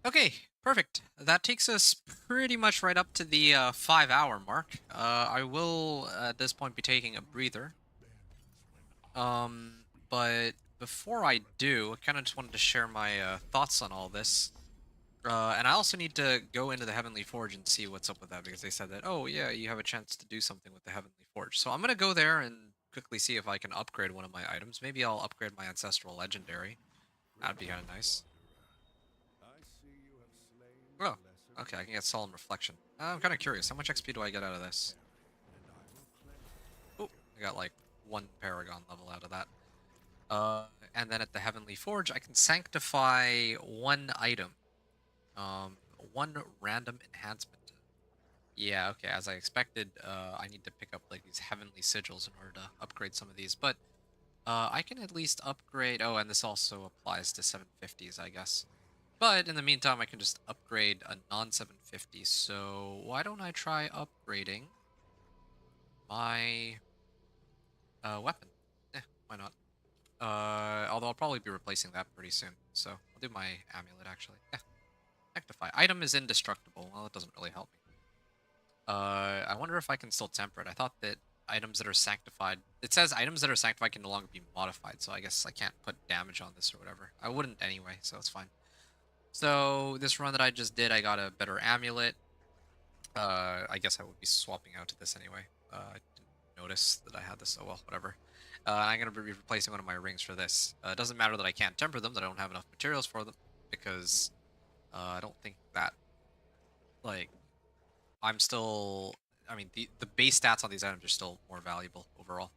Okay, perfect. That takes us pretty much right up to the 5 hour mark. I will at this point be taking a breather. But before I do, I kind of just wanted to share my thoughts on all this. And I also need to go into the Heavenly Forge and see what's up with that because they said that, oh yeah, you have a chance to do something with the Heavenly Forge. So I'm gonna go there and quickly see if I can upgrade one of my items. Maybe I'll upgrade my Ancestral Legendary. That'd be kind of nice. I see you have slain Oh, lesser okay, I can get Solemn Reflection. I'm kind of curious, how much XP do I get out of this? and I will cleanse. Oh, I got like 1 Paragon level out of that. And then at the Heavenly Forge, I can sanctify 1 item. 1 random enhancement. Yeah, okay, as I expected, I need to pick up like these Heavenly Sigils in order to upgrade some of these, but I can at least upgrade. Oh, and this also applies to 750s, I guess. But in the meantime, I can just upgrade a non-750, so why don't I try upgrading my weapon? Why not? Although I'll probably be replacing that pretty soon, so I'll do my amulet, actually. Yeah, Sanctify. Item is indestructible. Well, it doesn't really help me. I wonder if I can still temper it. I thought that items that are sanctified... It says items that are sanctified can no longer be modified, so I guess I can't put damage on this or whatever. I wouldn't anyway, so it's fine. So, this run that I just did, I got a better amulet. I guess I would be swapping out to this anyway. I didn't notice that I had this, oh well, whatever. I'm going to be replacing one of my rings for this. It doesn't matter that I can't temper them, that I don't have enough materials for them, because I don't think that, like, I'm still... I mean, the base stats on these items are still more valuable overall.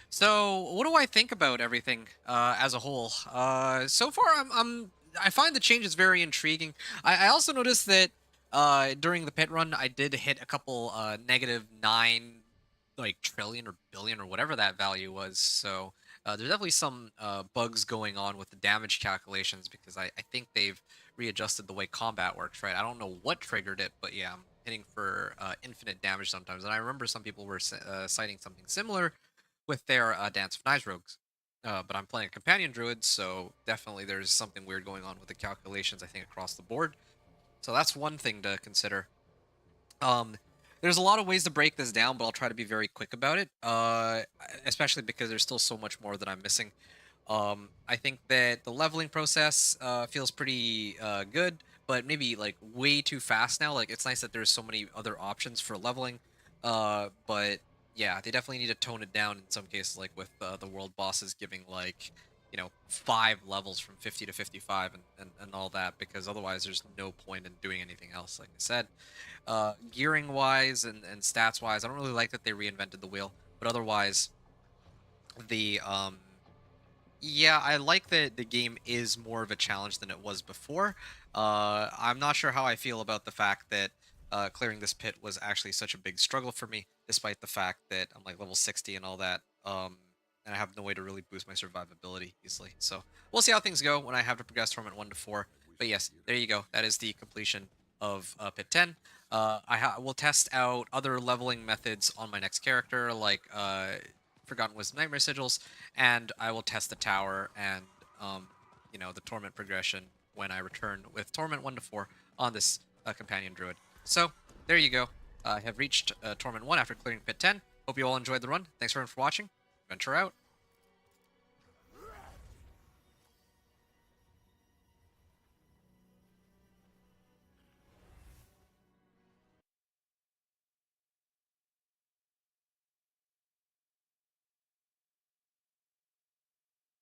So, what do I think about everything as a whole? So far, I find the changes very intriguing. I also noticed that during the pit run, I did hit a couple -9 like trillion or billion or whatever that value was. So there's definitely some bugs going on with the damage calculations because I think they've readjusted the way combat works. Right? I don't know what triggered it, but yeah, I'm hitting for infinite damage sometimes. And I remember some people were citing something similar with their Dance of Knives rogues. But I'm playing a companion druid, so definitely there's something weird going on with the calculations, I think, across the board. So that's one thing to consider. There's a lot of ways to break this down, but I'll try to be very quick about it, especially because there's still so much more that I'm missing. I think that the leveling process feels pretty good, but maybe like way too fast now. Like it's nice that there's so many other options for leveling, but yeah, they definitely need to tone it down in some cases, like with the world bosses giving like 5 levels from 50 to 55 and all that, because otherwise there's no point in doing anything else. Like I said, gearing wise and stats wise, I don't really like that they reinvented the wheel, but otherwise the yeah, I like that the game is more of a challenge than it was before. I'm not sure how I feel about the fact that clearing this pit was actually such a big struggle for me, despite the fact that I'm like level 60 and all that. And I have no way to really boost my survivability easily. So we'll see how things go when I have to progress Torment 1 to 4. But yes, there you go. That is the completion of Pit 10. Will test out other leveling methods on my next character, like Forgotten Wisdom Nightmare Sigils, and I will test the tower and the Torment progression when I return with Torment 1 to 4 on this companion druid. So there you go. I have reached Torment 1 after clearing Pit 10. Hope you all enjoyed the run. Thanks everyone for watching. Venture out.